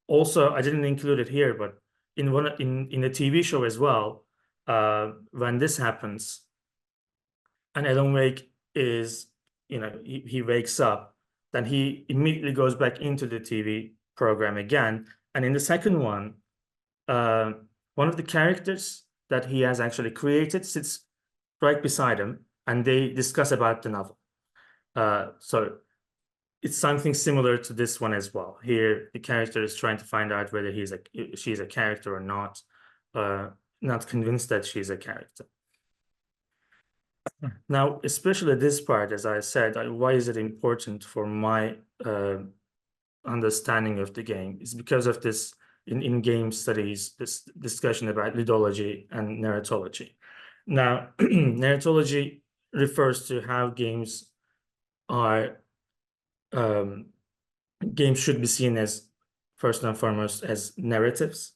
also, I didn't include it here, but in the TV show as well, when this happens, and Alan Wake is, he wakes up, then he immediately goes back into the TV program again. And in the second one of the characters that he has actually created sits right beside him, and they discuss about the novel. So it's something similar to this one as well. Here, the character is trying to find out whether she's a character or not convinced that she's a character. Now, especially this part, as I said, why is it important for my understanding of the game? Is because of this, in game studies, this discussion about ludology and narratology. Now, narratology refers to how games should be seen as, first and foremost, as narratives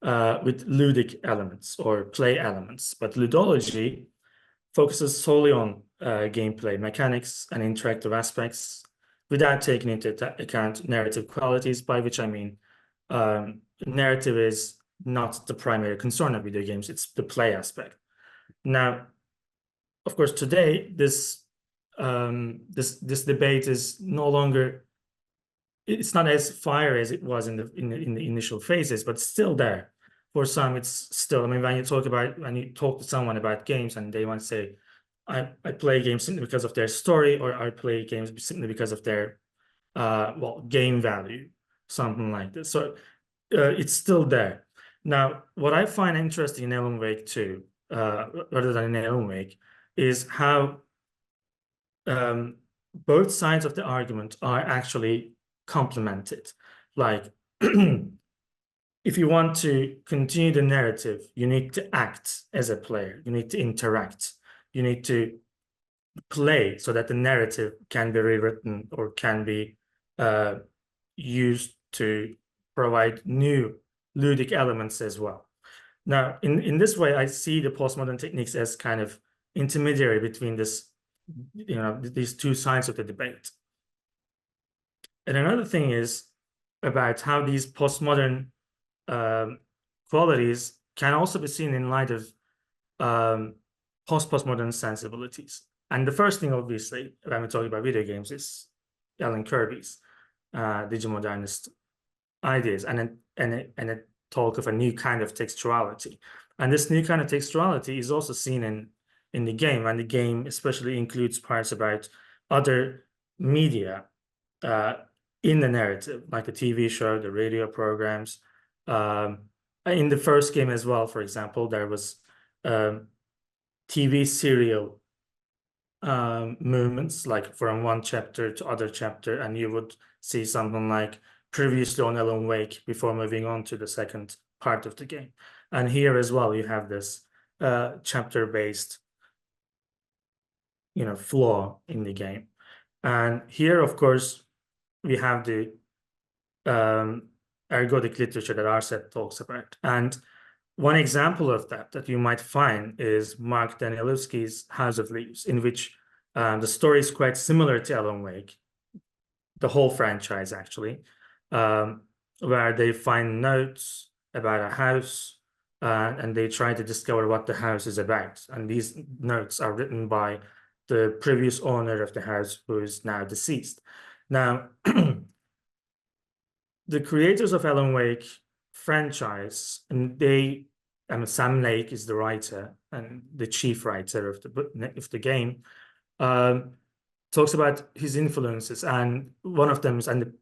with ludic elements or play elements. But ludology focuses solely on gameplay mechanics and interactive aspects without taking into account narrative qualities, by which I mean narrative is not the primary concern of video games, it's the play aspect. Now, of course, today, this debate is no longer, it's not as fire as it was in the initial phases, but still there. For some, it's still, I mean, when you talk to someone about games and they want to say, I play games simply because of their story, or I play games simply because of their, game value, something like this. So it's still there. Now, what I find interesting in Alan Wake 2, rather than in Alan Wake, is how both sides of the argument are actually complemented. Like, if you want to continue the narrative, you need to act as a player. You need to interact. You need to play so that the narrative can be rewritten or can be used to provide new ludic elements as well. Now, in this way, I see the postmodern techniques as kind of intermediary between this, these two sides of the debate. And another thing is about how these postmodern qualities can also be seen in light of postmodern sensibilities. And the first thing, obviously, when we're talking about video games, is Alan Kirby's digimodernist ideas, and talk of a new kind of textuality. And this new kind of textuality is also seen in the game, and the game especially includes parts about other media in the narrative, like the TV show, the radio programs. In the first game as well, for example, there was TV serial movements, like from one chapter to other chapter, and you would see something like previously on Alan Wake before moving on to the second part of the game. And here as well, you have this chapter-based, flaw in the game. And here, of course, we have the ergodic literature that Arset talks about. And one example of that you might find is Mark Danielewski's House of Leaves, in which the story is quite similar to Alan Wake, the whole franchise actually, where they find notes about a house and they try to discover what the house is about. And these notes are written by the previous owner of the house, who is now deceased. Now, the creators of Alan Wake franchise, and Sam Lake is the writer and the chief writer of the game, talks about his influences, and one of them is, and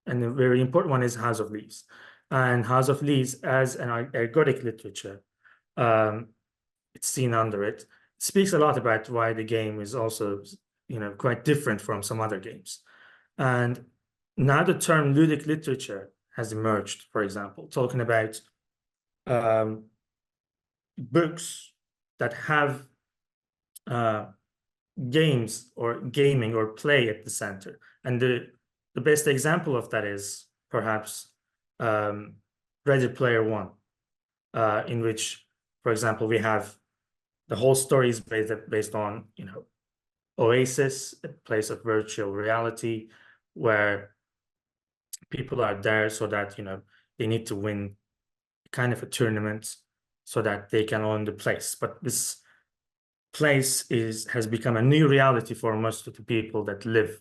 a very important one is House of Leaves. And House of Leaves, as an ergodic literature, it's seen under it, speaks a lot about why the game is also, quite different from some other games. And now the term ludic literature has emerged, for example, talking about books that have games or gaming or play at the center. And the best example of that is perhaps Ready Player One, in which, for example, we have the whole story is based on, Oasis, a place of virtual reality, where people are there so that, they need to win kind of a tournament so that they can own the place. But this place has become a new reality for most of the people that live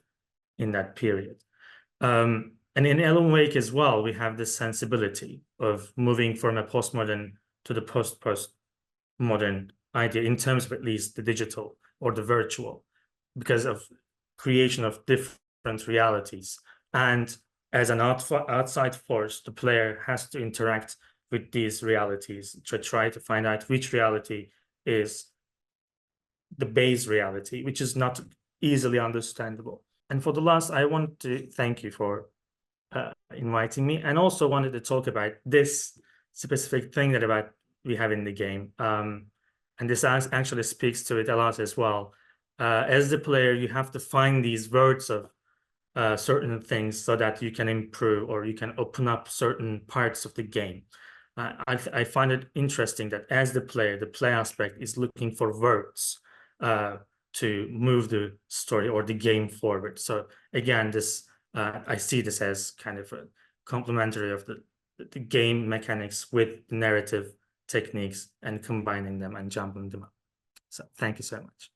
in that period. And in Alan Wake as well, we have this sensibility of moving from a postmodern to the post-postmodern idea, in terms of at least the digital or the virtual, because of creation of different realities. And as an outside force, the player has to interact with these realities to try to find out which reality is the base reality, which is not easily understandable. And for the last, I want to thank you for inviting me, and also wanted to talk about this specific thing that we have in the game. And this actually speaks to it a lot as well. As the player, you have to find these words of certain things so that you can improve or you can open up certain parts of the game. I find it interesting that as the player, the play aspect is looking for words to move the story or the game forward. So again, this I see this as kind of a complementary of the game mechanics with narrative techniques and combining them and jumping them up. So thank you so much.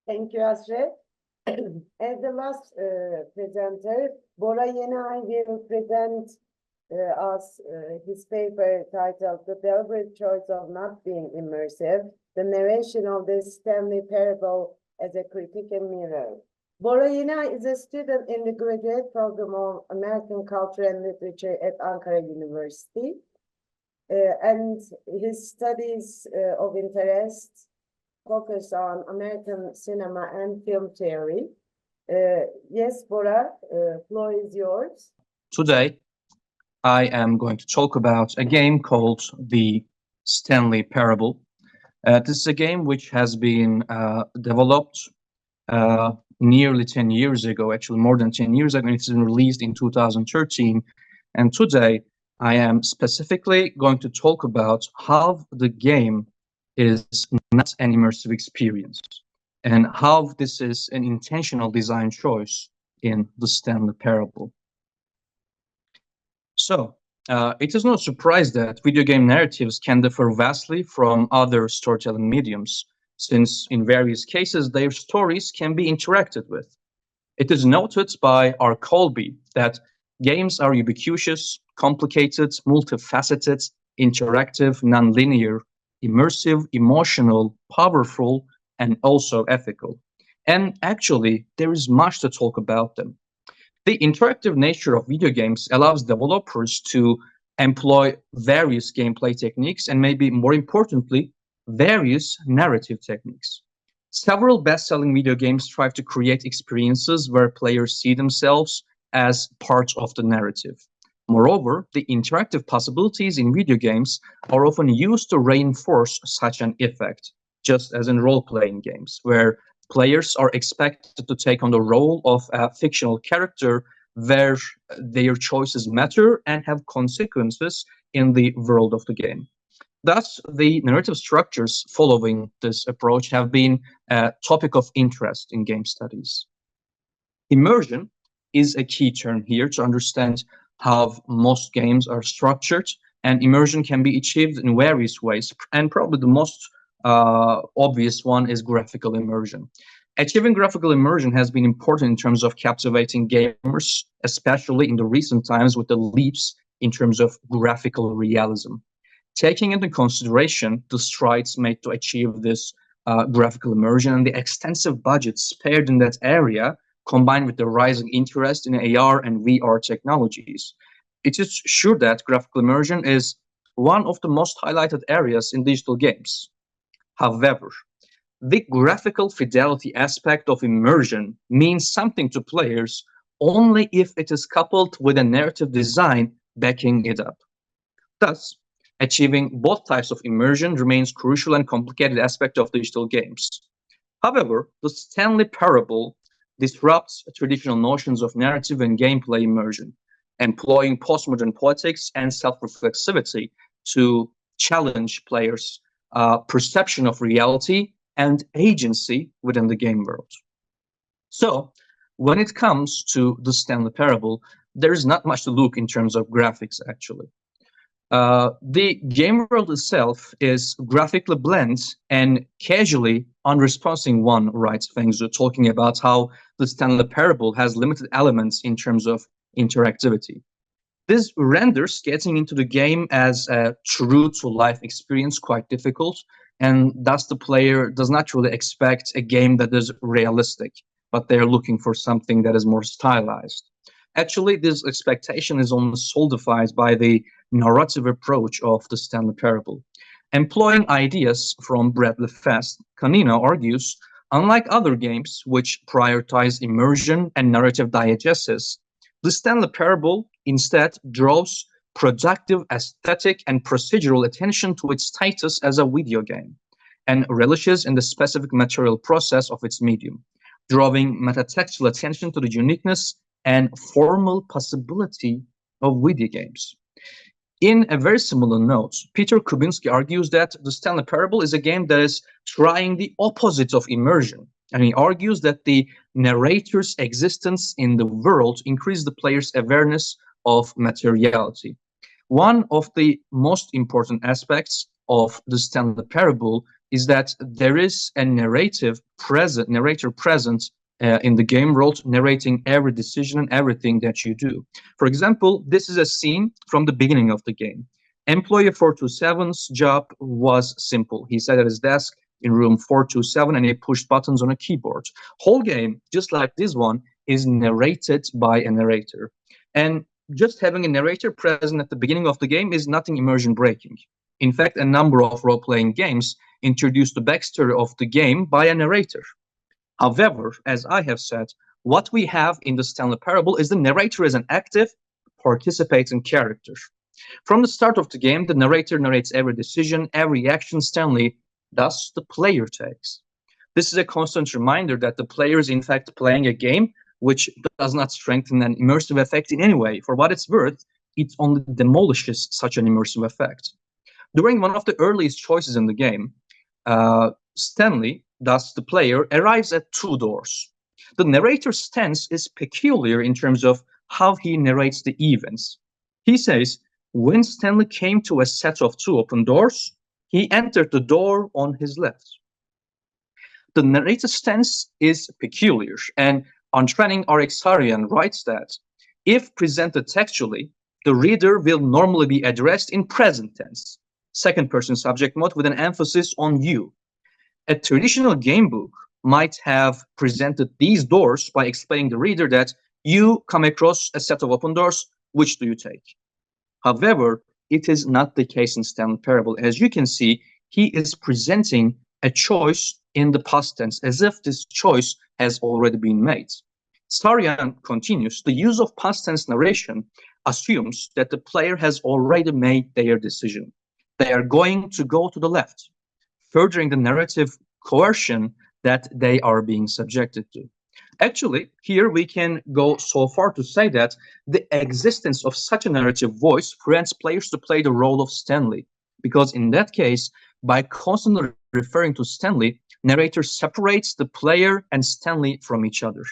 Thank you, Asret. As the last presenter, Bora Yenay will present us his paper titled The Deliberate Choice of Not Being Immersive, the narration of the Stanley Parable as a critical mirror. Bora Yenay is a student in the graduate program of American Culture and Literature at Ankara University. And his studies of interest focus on American cinema and film theory. Yes, Bora, floor is yours. Today, I am going to talk about a game called the Stanley Parable. This is a game which has been developed nearly 10 years ago, actually more than 10 years ago. It's been released in 2013. And today, I am specifically going to talk about how the game is not an immersive experience and how this is an intentional design choice in the Stanley Parable. So, it is no surprise that video game narratives can differ vastly from other storytelling mediums, since in various cases their stories can be interacted with. It is noted by R. Colby that Games are ubiquitous, complicated, multifaceted, interactive, nonlinear, immersive, emotional, powerful, and also ethical. And actually, there is much to talk about them. The interactive nature of video games allows developers to employ various gameplay techniques and, maybe more importantly, various narrative techniques. Several best-selling video games strive to create experiences where players see themselves as part of the narrative. Moreover, the interactive possibilities in video games are often used to reinforce such an effect, just as in role-playing games, where players are expected to take on the role of a fictional character where their choices matter and have consequences in the world of the game. Thus, the narrative structures following this approach have been a topic of interest in game studies. Immersion is a key term here to understand how most games are structured, and immersion can be achieved in various ways, and probably the most obvious one is graphical immersion. Achieving graphical immersion has been important in terms of captivating gamers, especially in the recent times with the leaps in terms of graphical realism. Taking into consideration the strides made to achieve this graphical immersion and the extensive budgets spared in that area, combined with the rising interest in AR and VR technologies, it is sure that graphical immersion is one of the most highlighted areas in digital games. However, the graphical fidelity aspect of immersion means something to players only if it is coupled with a narrative design backing it up. Thus, achieving both types of immersion remains crucial and complicated aspect of digital games. However, the Stanley Parable disrupts traditional notions of narrative and gameplay immersion, employing postmodern poetics and self-reflexivity to challenge players' perception of reality and agency within the game world. So, when it comes to the Stanley Parable, there is not much to look in terms of graphics, actually. The game world itself is graphically bland and casually unresponsive, one writes Fengzu, talking about how the Stanley Parable has limited elements in terms of interactivity. This renders getting into the game as a true-to-life experience quite difficult, and thus the player does not really expect a game that is realistic, but they're looking for something that is more stylized. Actually, this expectation is only solidified by the narrative approach of the Stanley Parable. Employing ideas from Bradley Fast, Canino argues, unlike other games which prioritize immersion and narrative diegesis, the Stanley Parable instead draws productive aesthetic and procedural attention to its status as a video game, and relishes in the specific material process of its medium, drawing metatextual attention to the uniqueness and formal possibility of video games. In a very similar note, Peter Kubinski argues that the Stanley Parable is a game that is trying the opposite of immersion, and he argues that the narrator's existence in the world increases the player's awareness of materiality. One of the most important aspects of the Stanley Parable is that there is a narrator present in the game world, narrating every decision and everything that you do. For example, this is a scene from the beginning of the game. Employee 427's job was simple. He sat at his desk in room 427 and he pushed buttons on a keyboard. Whole game, just like this one, is narrated by a narrator. And just having a narrator present at the beginning of the game is nothing immersion breaking. In fact, a number of role-playing games introduce the backstory of the game by a narrator. However, as I have said, what we have in the Stanley Parable is the narrator as an active, participating character. From the start of the game, the narrator narrates every decision, every action Stanley, thus the player takes. This is a constant reminder that the player is in fact playing a game, which does not strengthen an immersive effect in any way. For what it's worth, it only demolishes such an immersive effect. During one of the earliest choices in the game, Stanley, thus the player, arrives at two doors. The narrator's stance is peculiar in terms of how he narrates the events. He says, when Stanley came to a set of two open doors, he entered the door on his left. The narrator's stance is peculiar, and Antraning Arexarian writes that If presented textually, the reader will normally be addressed in present tense, second person subject mode with an emphasis on you. A traditional game book might have presented these doors by explaining the reader that you come across a set of open doors, which do you take? However, it is not the case in Stanley Parable. As you can see, he is presenting a choice in the past tense, as if this choice has already been made. Sarian continues, the use of past tense narration assumes that the player has already made their decision. They are going to go to the left, furthering the narrative coercion that they are being subjected to. Actually, here we can go so far to say that the existence of such a narrative voice prevents players to play the role of Stanley, because in that case, by constantly referring to Stanley, narrator separates the player and Stanley from each other.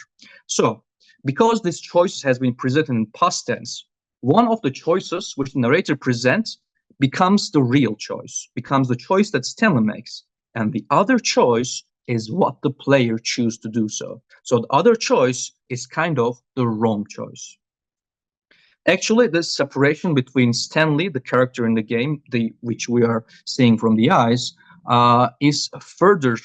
So, because this choice has been presented in past tense, one of the choices which the narrator presents becomes the real choice, becomes the choice that Stanley makes, and the other choice is what the player chooses to do so. So the other choice is kind of the wrong choice. Actually, this separation between Stanley, the character in the game, which we are seeing from the eyes, is further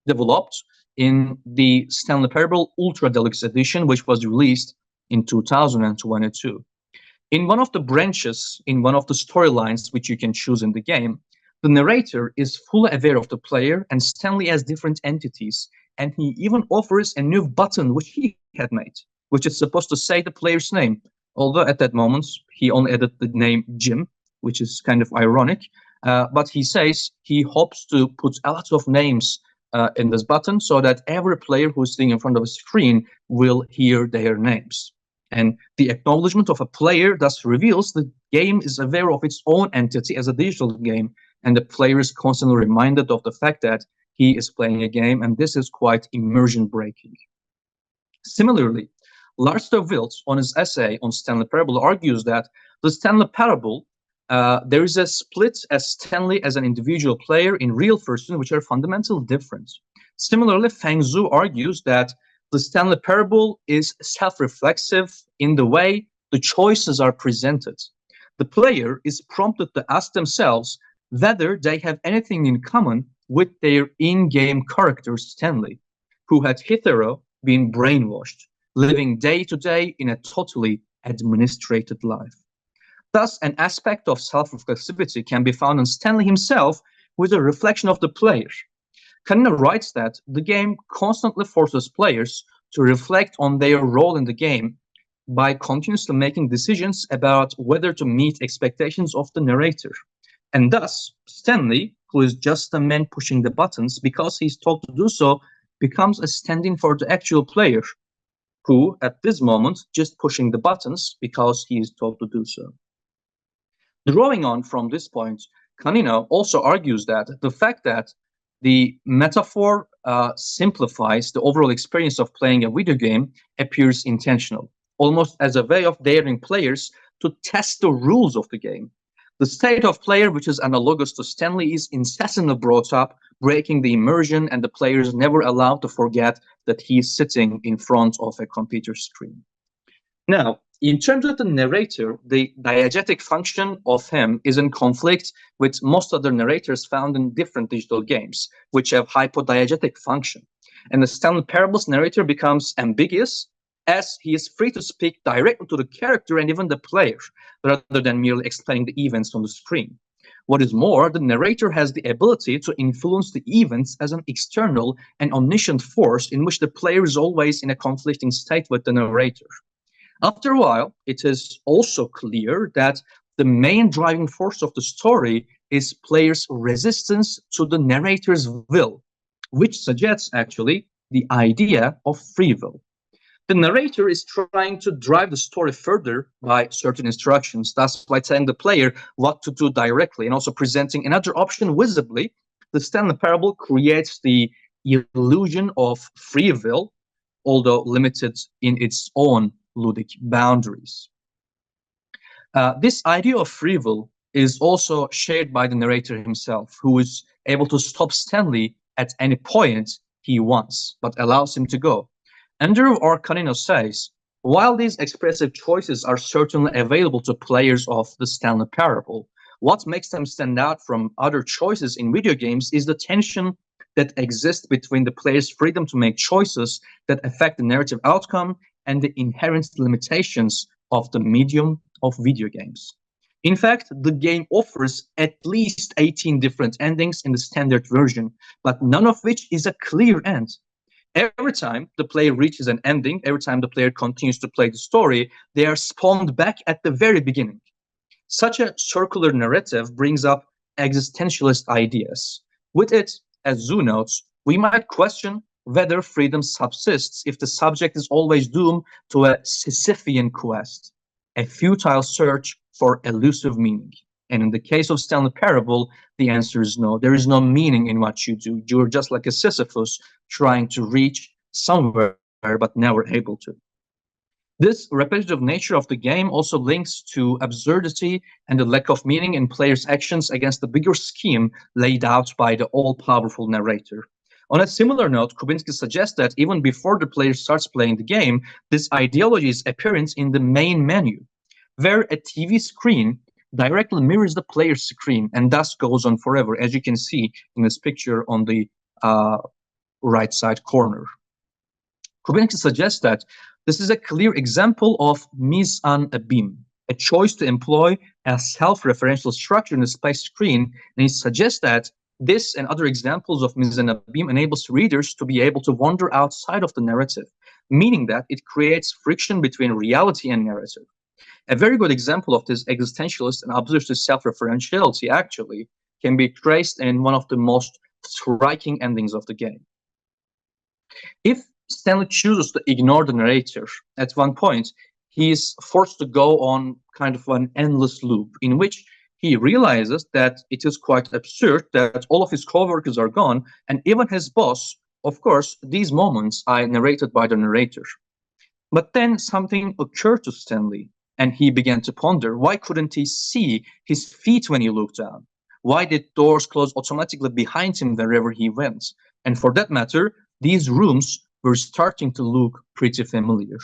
developed in the Stanley Parable Ultra Deluxe Edition, which was released in 2022. In one of the branches, in one of the storylines which you can choose in the game, the narrator is fully aware of the player and Stanley as different entities, and he even offers a new button which he had made, which is supposed to say the player's name, although at that moment he only added the name Jim, which is kind of ironic, but he says he hopes to put a lot of names in this button so that every player who's sitting in front of a screen will hear their names. And the acknowledgement of a player thus reveals the game is aware of its own entity as a digital game, and the player is constantly reminded of the fact that he is playing a game, and this is quite immersion breaking. Similarly, Lars de Wild, on his essay on Stanley Parable, argues that the Stanley Parable, there is a split as Stanley as an individual player in real person, which are fundamentally different. Similarly, Feng Zhu argues that the Stanley Parable is self-reflexive in the way the choices are presented. The player is prompted to ask themselves whether they have anything in common with their in-game character Stanley, who had hitherto been brainwashed, living day to day in a totally administrated life. Thus, an aspect of self-reflexivity can be found in Stanley himself with a reflection of the player. Kanina writes that the game constantly forces players to reflect on their role in the game by continuously making decisions about whether to meet expectations of the narrator. And thus, Stanley, who is just a man pushing the buttons because he's told to do so, becomes a stand-in for the actual player, who, at this moment, just pushing the buttons because he is told to do so. Drawing on from this point, Kanina also argues that the fact that the metaphor simplifies the overall experience of playing a video game appears intentional, almost as a way of daring players to test the rules of the game. The state of player, which is analogous to Stanley, is incessantly brought up, breaking the immersion, and the player is never allowed to forget that he is sitting in front of a computer screen. Now, in terms of the narrator, the diegetic function of him is in conflict with most other narrators found in different digital games, which have hypodiegetic function. And the Stanley Parable's narrator becomes ambiguous, as he is free to speak directly to the character and even the player, rather than merely explaining the events on the screen. What is more, the narrator has the ability to influence the events as an external and omniscient force in which the player is always in a conflicting state with the narrator. After a while, it is also clear that the main driving force of the story is players' resistance to the narrator's will, which suggests actually the idea of free will. The narrator is trying to drive the story further by certain instructions, thus by telling the player what to do directly and also presenting another option visibly. The Stanley Parable creates the illusion of free will, although limited in its own ludic boundaries. This idea of free will is also shared by the narrator himself, who is able to stop Stanley at any point he wants, but allows him to go. Andrew R. Canino says, While these expressive choices are certainly available to players of the Stanley Parable, what makes them stand out from other choices in video games is the tension that exists between the player's freedom to make choices that affect the narrative outcome and the inherent limitations of the medium of video games. In fact, the game offers at least 18 different endings in the standard version, but none of which is a clear end. Every time the player reaches an ending, every time the player continues to play the story, they are spawned back at the very beginning. Such a circular narrative brings up existentialist ideas. With it, as Zhu notes, we might question whether freedom subsists if the subject is always doomed to a Sisyphean quest, a futile search for elusive meaning. And in the case of Stanley Parable, the answer is no. There is no meaning in what you do. You're just like a Sisyphus trying to reach somewhere but never able to. This repetitive nature of the game also links to absurdity and the lack of meaning in players' actions against the bigger scheme laid out by the all-powerful narrator. On a similar note, Kubinski suggests that even before the player starts playing the game, this ideology is apparent in the main menu, where a TV screen directly mirrors the player's screen and thus goes on forever, as you can see in this picture on the right side corner. Kubinski suggests that this is a clear example of mise en abîme, a choice to employ a self-referential structure in the space screen, and he suggests that this and other examples of mise en abîme enables readers to be able to wander outside of the narrative, meaning that it creates friction between reality and narrative. A very good example of this existentialist and absurdist self-referentiality actually can be traced in one of the most striking endings of the game. If Stanley chooses to ignore the narrator, at one point, he is forced to go on kind of an endless loop in which he realizes that it is quite absurd that all of his coworkers are gone, and even his boss. Of course, these moments are narrated by the narrator. But then something occurred to Stanley, and he began to ponder, why couldn't he see his feet when he looked down? Why did doors close automatically behind him wherever he went? And for that matter, these rooms were starting to look pretty familiar.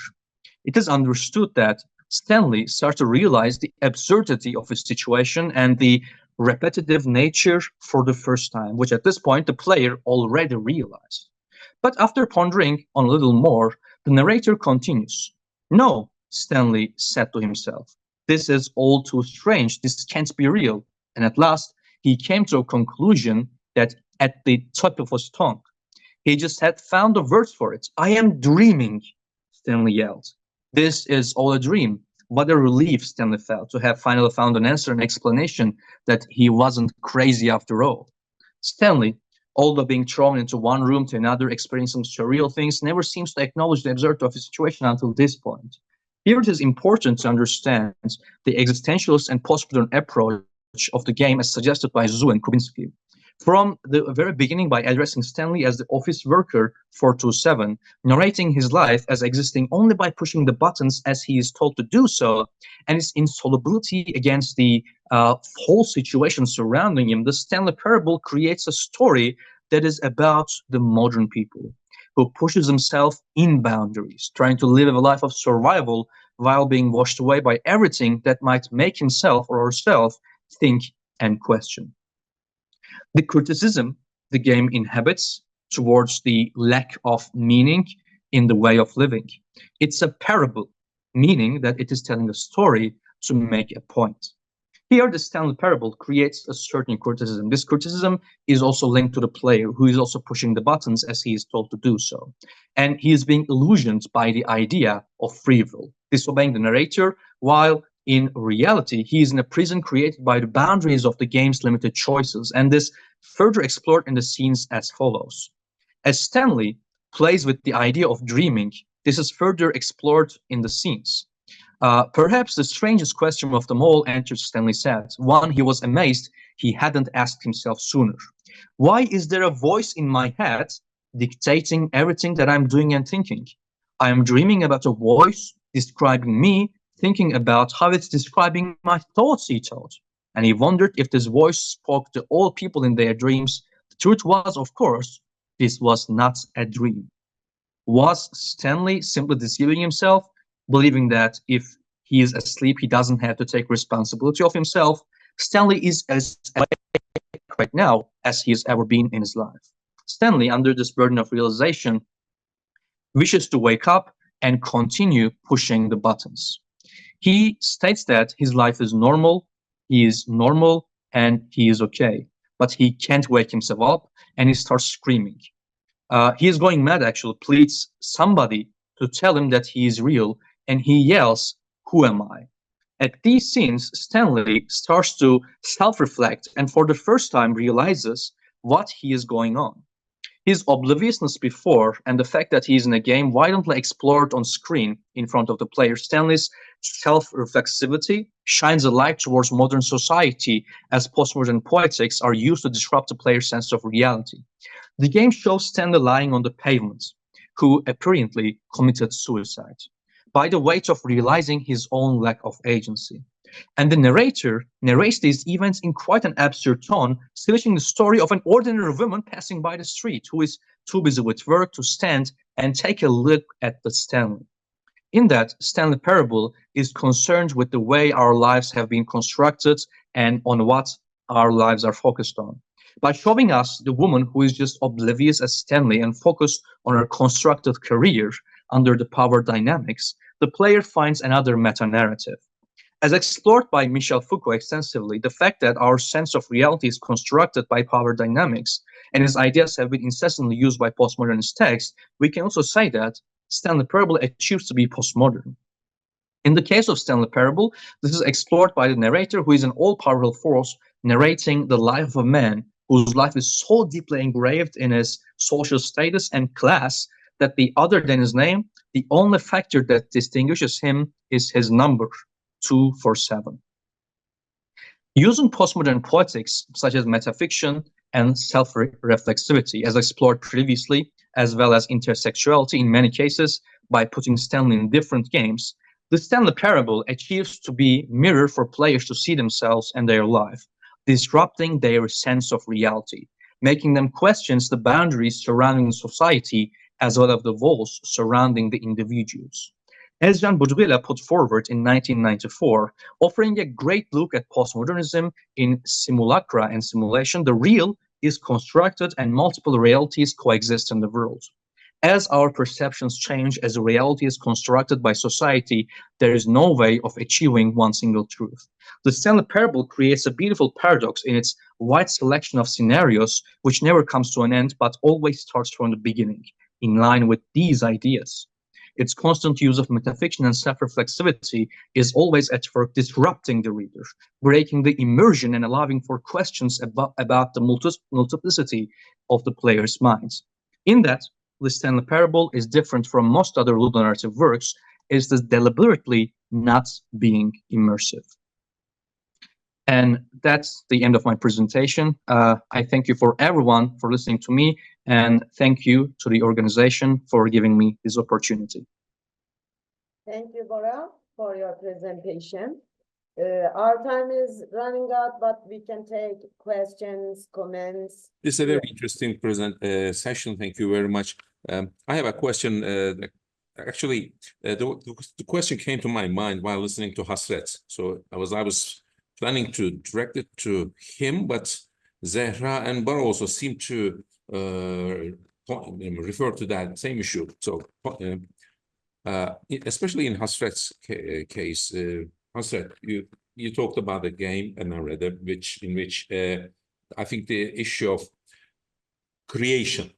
It is understood that Stanley started to realize the absurdity of his situation and the repetitive nature for the first time, which at this point the player already realized. But after pondering on a little more, the narrator continues. No, Stanley said to himself, this is all too strange, this can't be real. And at last, he came to a conclusion that at the tip of his tongue, he just had found the words for it. I am dreaming, Stanley yelled. This is all a dream. What a relief Stanley felt to have finally found an answer and explanation that he wasn't crazy after all. Stanley, although being thrown into one room to another, experiencing surreal things, never seems to acknowledge the absurdity of his situation until this point. Here it is important to understand the existentialist and postmodern approach of the game as suggested by Zhu and Kubinski. From the very beginning, by addressing Stanley as the office worker 427, narrating his life as existing only by pushing the buttons as he is told to do so, and his insolubility against the whole situation surrounding him, the Stanley Parable creates a story that is about the modern people, who pushes himself in boundaries, trying to live a life of survival while being washed away by everything that might make himself or herself think and question. The criticism the game inhabits towards the lack of meaning in the way of living. It's a parable, meaning that it is telling a story to make a point. Here, the Stanley Parable creates a certain criticism. This criticism is also linked to the player, who is also pushing the buttons as he is told to do so. And he is being illusioned by the idea of free will, disobeying the narrator, while in reality, he is in a prison created by the boundaries of the game's limited choices, and this further explored in the scenes as follows. As Stanley plays with the idea of dreaming, this is further explored in the scenes. Perhaps the strangest question of them all answered Stanley said. One he was amazed he hadn't asked himself sooner. Why is there a voice in my head dictating everything that I'm doing and thinking? I am dreaming about a voice describing me, thinking about how it's describing my thoughts, he thought. And he wondered if this voice spoke to all people in their dreams. The truth was, of course, this was not a dream. Was Stanley simply deceiving himself? believing that if he is asleep, he doesn't have to take responsibility of himself. Stanley is as awake right now as he has ever been in his life. Stanley, under this burden of realization, wishes to wake up and continue pushing the buttons. He states that his life is normal, and he is okay, but he can't wake himself up, and he starts screaming. He is going mad, actually, pleads somebody to tell him that he is real, and he yells, "Who am I?" At these scenes, Stanley starts to self-reflect and for the first time realizes what he is going on. His obliviousness before and the fact that he is in a game violently explored on screen in front of the player. Stanley's self-reflexivity shines a light towards modern society as postmodern poetics are used to disrupt the player's sense of reality. The game shows Stanley lying on the pavement, who apparently committed suicide, by the weight of realizing his own lack of agency. And the narrator narrates these events in quite an absurd tone, switching the story of an ordinary woman passing by the street who is too busy with work to stand and take a look at the Stanley. In that, Stanley Parable is concerned with the way our lives have been constructed and on what our lives are focused on. By showing us the woman who is just oblivious as Stanley and focused on her constructed career under the power dynamics, the player finds another meta-narrative. As explored by Michel Foucault extensively, the fact that our sense of reality is constructed by power dynamics and his ideas have been incessantly used by postmodernist texts, we can also say that Stanley Parable achieves to be postmodern. In the case of Stanley Parable, this is explored by the narrator, who is an all-powerful force narrating the life of a man whose life is so deeply engraved in his social status and class that other than his name, the only factor that distinguishes him is his number, 247. Using postmodern poetics such as metafiction and self-reflexivity, as explored previously, as well as intersexuality in many cases, by putting Stanley in different games, the Stanley Parable achieves to be mirror for players to see themselves and their life, disrupting their sense of reality, making them question the boundaries surrounding society as well as the walls surrounding the individuals. As Jean Baudrillard put forward in 1994, offering a great look at postmodernism in simulacra and simulation, the real is constructed and multiple realities coexist in the world. As our perceptions change, as reality is constructed by society, there is no way of achieving one single truth. The Stanley Parable creates a beautiful paradox in its wide selection of scenarios, which never comes to an end, but always starts from the beginning, in line with these ideas. Its constant use of metafiction and self-reflexivity is always at work disrupting the reader, breaking the immersion and allowing for questions about the multiplicity of the player's minds. In that, the Stanley Parable is different from most other ludonarrative works, is this deliberately not being immersive. And that's the end of my presentation. I thank you for everyone for listening to me, and thank you to the organization for giving me this opportunity. Thank you, Bora, for your presentation. Our time is running out, but we can take questions, comments. This is a very interesting session. Thank you very much. I have a question. Actually, the question came to my mind while listening to Hacettepe. So I was planning to direct it to him, but Zehra and Bar also seem to refer to that same issue. So, especially in Hacettepe's case, Hacettepe, you talked about the game and narrative, in which I think the issue of creation.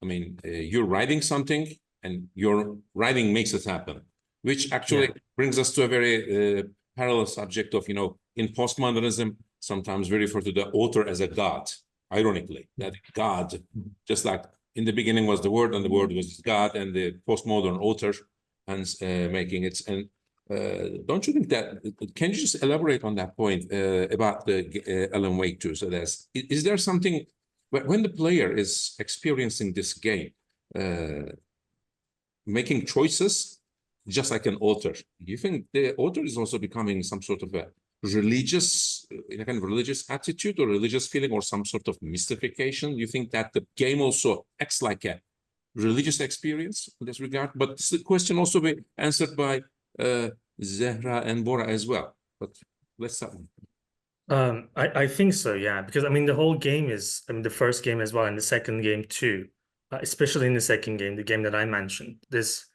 I mean, you're writing something, and your writing makes it happen, which actually brings us to a very parallel subject of, in postmodernism, sometimes we refer to the author as a god, ironically, that God, just like in the beginning was the word, and the word was God, and the postmodern author, and making it. And don't you think that, can you just elaborate on that point about the Alan Wake 2? So is there something, when the player is experiencing this game, making choices, just like an author, do you think the author is also becoming some sort of a religious, in a kind of religious attitude or religious feeling, or some sort of mystification? Do you think that the game also acts like a religious experience in this regard? But this question also be answered by Zehra and Bora as well. But let's start. I think so, yeah, because I mean the whole game is, I mean the first game as well and the second game too, especially in the second game, the game that I mentioned. There's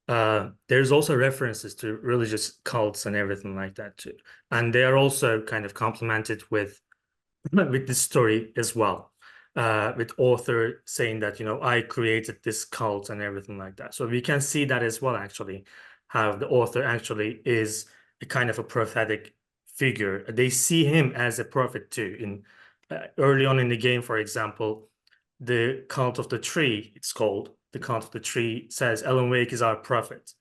also references to religious cults and everything like that too, and they are also kind of complemented with the story as well, with author saying that, you know, I created this cult and everything like that. So we can see that as well, actually, how the author actually is a kind of a prophetic figure. They see him as a prophet too. In early on in the game, for example, the cult of the tree, it's called the cult of the tree, says Alan Wake is our prophet,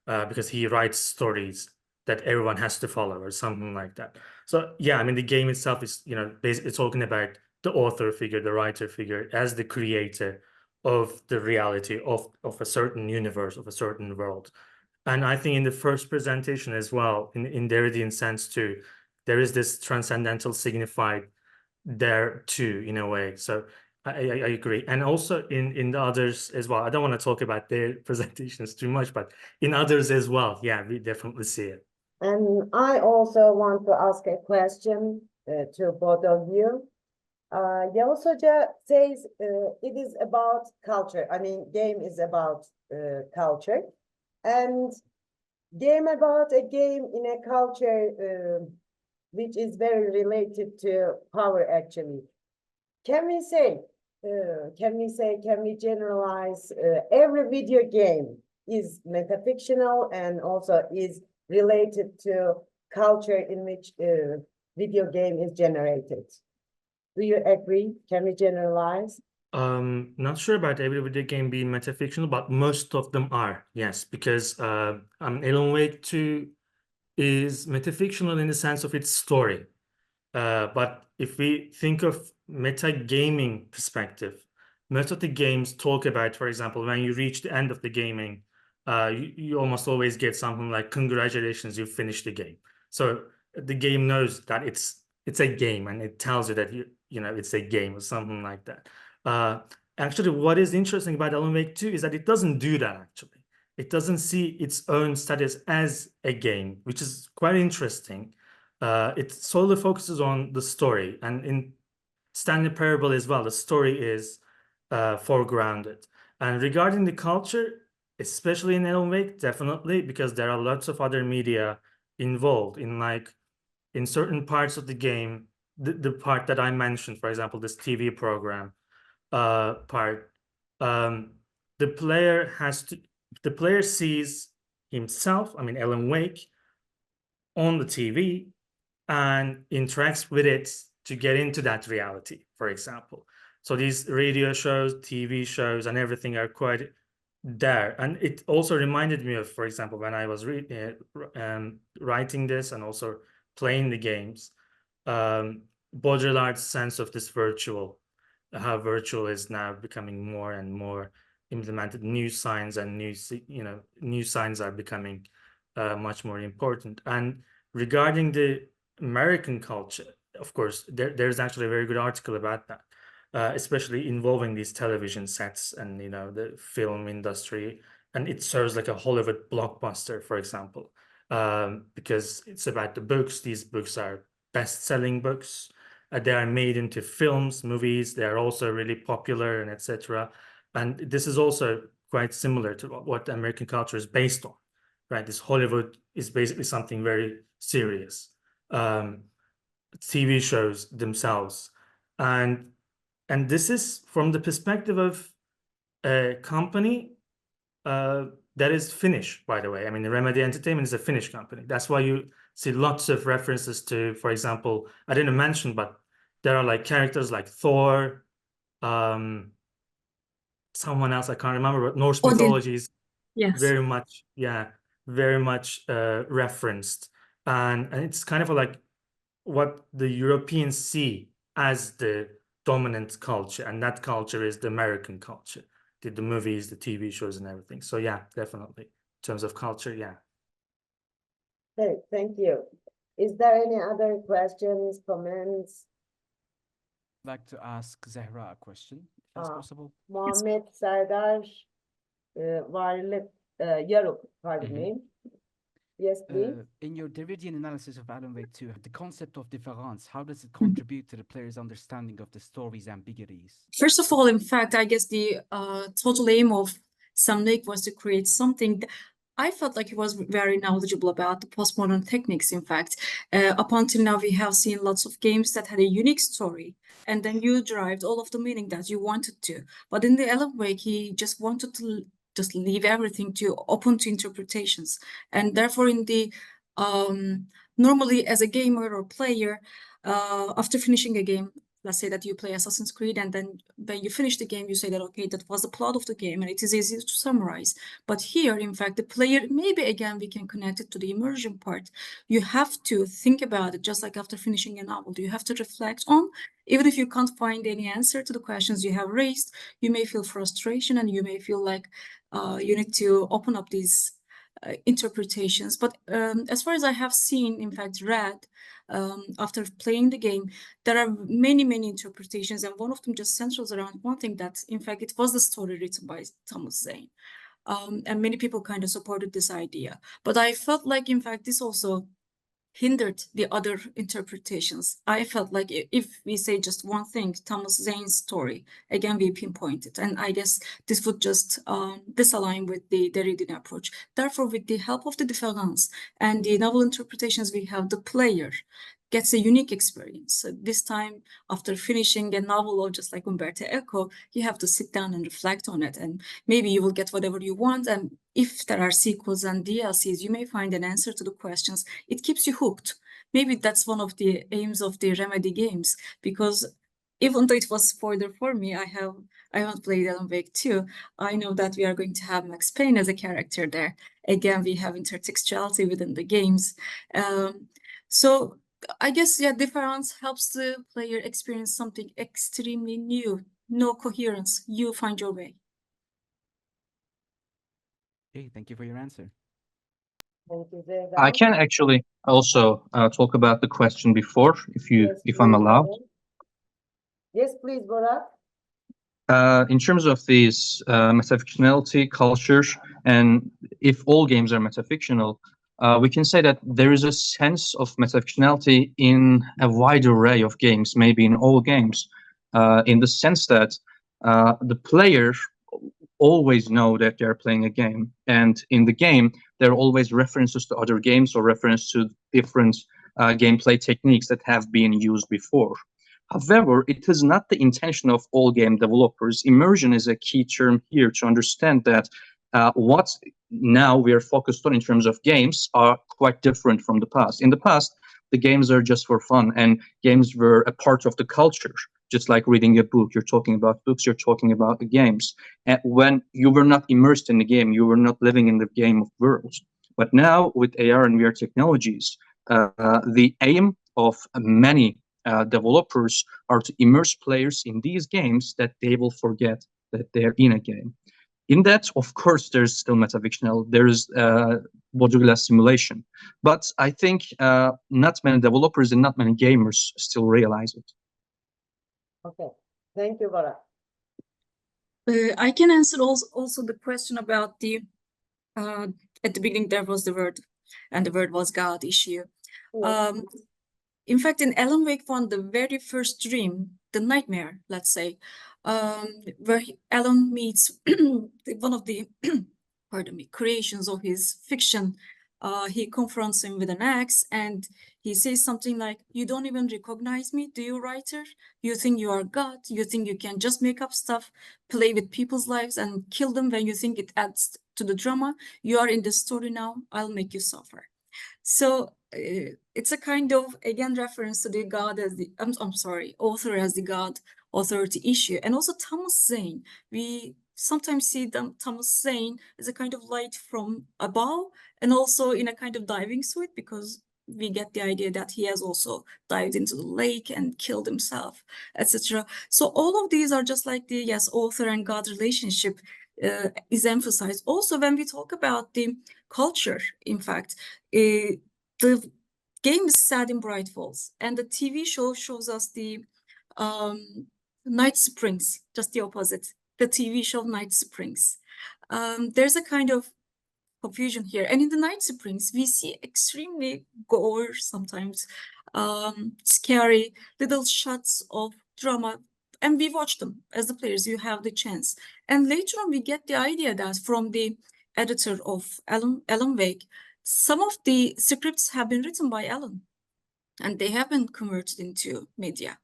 because he writes stories that everyone has to follow or something like that. So yeah, I mean the game itself is, you know, basically talking about the author figure, the writer figure as the creator of the reality of a certain universe, of a certain world. And I think in the first presentation as well, in Derridean sense too, there is this transcendental signified there too, in a way. So I agree. And also in the others as well. I don't want to talk about their presentations too much, but in others as well, yeah, we definitely see it. And I also want to ask a question to both of you. Yavuz Hoca says it is about culture. I mean, game is about culture. And game about a game in a culture which is very related to power, actually. Can we generalize every video game is metafictional and also is related to culture in which video game is generated? Do you agree? Can we generalize? Not sure about every video game being metafictional, but most of them are, yes, because Alan Wake 2 is metafictional in the sense of its story. But if we think of metagaming perspective, most of the games talk about, for example, when you reach the end of the gaming, you almost always get something like, congratulations, you finished the game. So the game knows that it's a game, and it tells you that you know it's a game or something like that. Actually, what is interesting about Alan Wake 2 is that it doesn't do that, actually. It doesn't see its own status as a game, which is quite interesting. It solely focuses on the story, and in Stanley Parable as well, the story is foregrounded. And regarding the culture, especially in Alan Wake, definitely, because there are lots of other media involved in certain parts of the game, the part that I mentioned, for example, this TV program part, the player sees himself, I mean Alan Wake, on the TV and interacts with it to get into that reality, for example. So these radio shows, TV shows, and everything are quite there. And it also reminded me of, for example, when I was writing this and also playing the games, Baudrillard's sense of this how virtual is now becoming more and more implemented. New signs and new signs are becoming much more important. And regarding the American culture, of course, there's actually a very good article about that, especially involving these television sets and the film industry, and it serves like a Hollywood blockbuster, for example, because it's about the books. These books are best-selling books. They are made into films, movies. They are also really popular, and etc. And this is also quite similar to what American culture is based on, right? This Hollywood is basically something very serious. TV shows themselves, and this is from the perspective of a company that is Finnish, by the way. I mean, Remedy Entertainment is a Finnish company. That's why you see lots of references to, for example, I didn't mention, but there are like characters like Thor, someone else I can't remember, but Norse mythology is very much, very much referenced, and it's kind of like what the Europeans see as the dominant culture, and that culture is the American culture, the movies, the TV shows, and everything. So yeah, definitely in terms of culture, yeah. Okay, thank you. Is there any other questions, comments? I'd like to ask Zehra a question, if that's possible. Muhammed Serdar Yaruk, pardon me. Yes, please. In your Derridian analysis of Alan Wake 2, the concept of difference, how does it contribute to the player's understanding of the story's ambiguities? First of all, in fact, I guess the total aim of Sam Lake was to create something that I felt like he was very knowledgeable about the postmodern techniques. In fact, up until now, we have seen lots of games that had a unique story, and then you derived all of the meaning that you wanted to. But in the Alan Wake, he just wanted to just leave everything to open to interpretations, and therefore, in the normally as a gamer or player, after finishing a game, let's say that you play Assassin's Creed, and then when you finish the game, you say that, okay, that was the plot of the game, and it is easy to summarize. But here, in fact, the player, maybe again, we can connect it to the immersion part. You have to think about it, just like after finishing a novel. You have to reflect on, even if you can't find any answer to the questions you have raised, you may feel frustration, and you may feel like you need to open up these interpretations. But as far as I have seen, in fact, read, after playing the game, there are many interpretations, and one of them just centers around one thing, that in fact it was the story written by Thomas Zane, and many people kind of supported this idea. But I felt like, in fact, this also hindered the other interpretations. I felt like if we say just one thing, Thomas Zane's story, again, we pinpoint it. And I guess this would just disalign with the Derridian approach. Therefore, with the help of the difference and the novel interpretations, we have the player gets a unique experience. So this time, after finishing a novel, or just like Umberto Eco, you have to sit down and reflect on it, and maybe you will get whatever you want. And if there are sequels and DLCs, you may find an answer to the questions. It keeps you hooked. Maybe that's one of the aims of the Remedy games, because even though it was spoiler for me, I haven't played Alan Wake 2. I know that we are going to have Max Payne as a character there. Again, we have intertextuality within the games. So I guess, yeah, difference helps the player experience something extremely new. No coherence. You find your way. Okay, thank you for your answer. Thank you, Zehra. I can actually also talk about the question before, Yes, if I'm please, allowed. Bora. Yes, please, Bora. In terms of these metafictionality culture, and if all games are metafictional, we can say that there is a sense of metafictionality in a wide array of games, maybe in all games, in the sense that the player always know that they're playing a game, and in the game there are always references to other games or reference to different gameplay techniques that have been used before. However, it is not the intention of all game developers. Immersion is a key term here to understand that what now we are focused on in terms of games are quite different from the past. In the past, the games are just for fun, and games were a part of the culture. Just like reading a book, you're talking about books, you're talking about the games. And when you were not immersed in the game, you were not living in the game of worlds. But now with AR and VR technologies, the aim of many developers are to immerse players in these games that they will forget that they're in a game. In that, of course, there's still metafictional, there's modular simulation. But I think not many developers and not many gamers still realize it. Okay, thank you, Bora. I can answer also the question about the, at the beginning there was the word, and the word was God issue. Yes. In fact, in Alan Wake 1, the very first dream, the nightmare, let's say, where Alan meets one of the, pardon me, creations of his fiction, he confronts him with an axe, and he says something like, "You don't even recognize me, do you, writer? You think you are God? You think you can just make up stuff, play with people's lives, and kill them when you think it adds to the drama? You are in the story now, I'll make you suffer." So it's a kind of, again, reference to the God as the, I'm sorry, author as the God authority issue. And also Thomas Zane. We sometimes see Thomas Zane as a kind of light from above, and also in a kind of diving suit, because we get the idea that he has also dived into the lake and killed himself, etc. So all of these are just like the, yes, author and God relationship is emphasized. Also, when we talk about the culture, in fact, the game is set in Bright Falls, and the TV show shows us the Night Springs, just the opposite. The TV show Night Springs. There's a kind of confusion here. And in the Night Springs, we see extremely gore, sometimes scary little shots of drama, and we watch them as the players. You have the chance, and later on we get the idea that from the editor of Alan Wake, some of the scripts have been written by Alan, and they have been converted into media.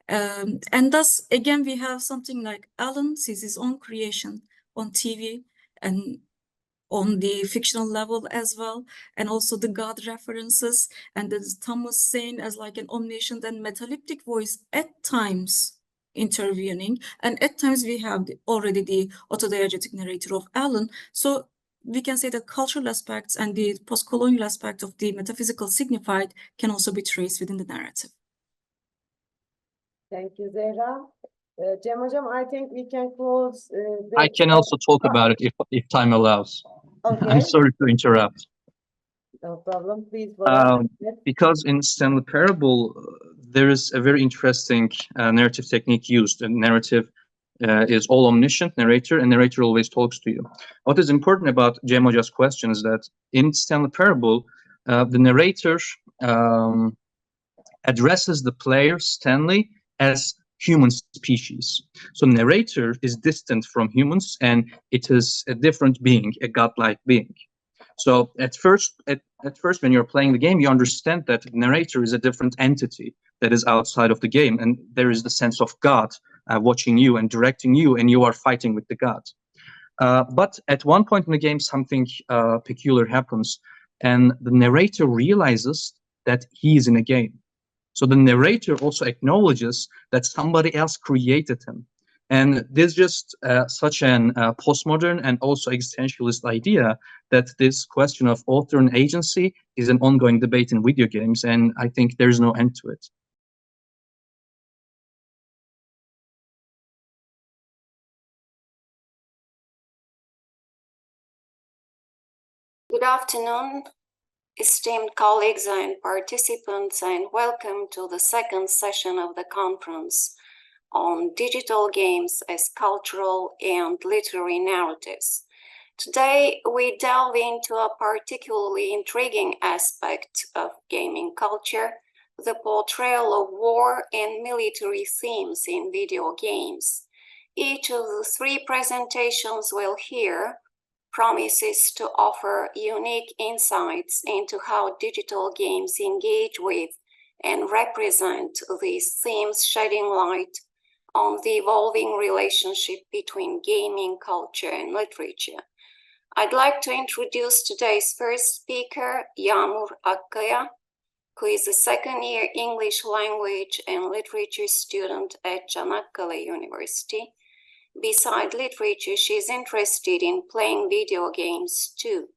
And thus, again, we have something like Alan sees his own creation on TV and on the fictional level as well, and also the God references, and there's Thomas Zane as like an omniscient and metaleptic voice at times intervening, and at times we have already the autodiegetic narrator of Alan. So we can say that cultural aspects and the post-colonial aspect of the metaphysical signified can also be traced within the narrative. Thank you, Zehra. Cem Hocam, I think we can close. I can also talk about it if time allows. Okay. I'm sorry to interrupt. No problem. Please go ahead. Because in Stanley Parable, there is a very interesting narrative technique used. The narrative is all omniscient narrator, and narrator always talks to you. What is important about Cem Hoca's question is that in Stanley Parable, the narrator addresses the player, Stanley, as human species. So narrator is distant from humans, and it is a different being, a godlike being. So at first, when you're playing the game, you understand that narrator is a different entity that is outside of the game, and there is the sense of God watching you and directing you, and you are fighting with the God. But at one point in the game, something peculiar happens, and the narrator realizes that he is in a game. So the narrator also acknowledges that somebody else created him. And this is just such an postmodern and also existentialist idea that this question of author and agency is an ongoing debate in video games, and I think there's no end to it. Good afternoon, esteemed colleagues and participants, and welcome to the second session of the conference on digital games as cultural and literary narratives. Today, we delve into a particularly intriguing aspect of gaming culture, the portrayal of war and military themes in video games. Each of the three presentations we'll hear promises to offer unique insights into how digital games engage with and represent these themes, shedding light on the evolving relationship between gaming culture and literature. I'd like to introduce today's first speaker, Yağmur Akkaya, who is a second-year English language and literature student at Çanakkale University. Beside literature, she is interested in playing video games too.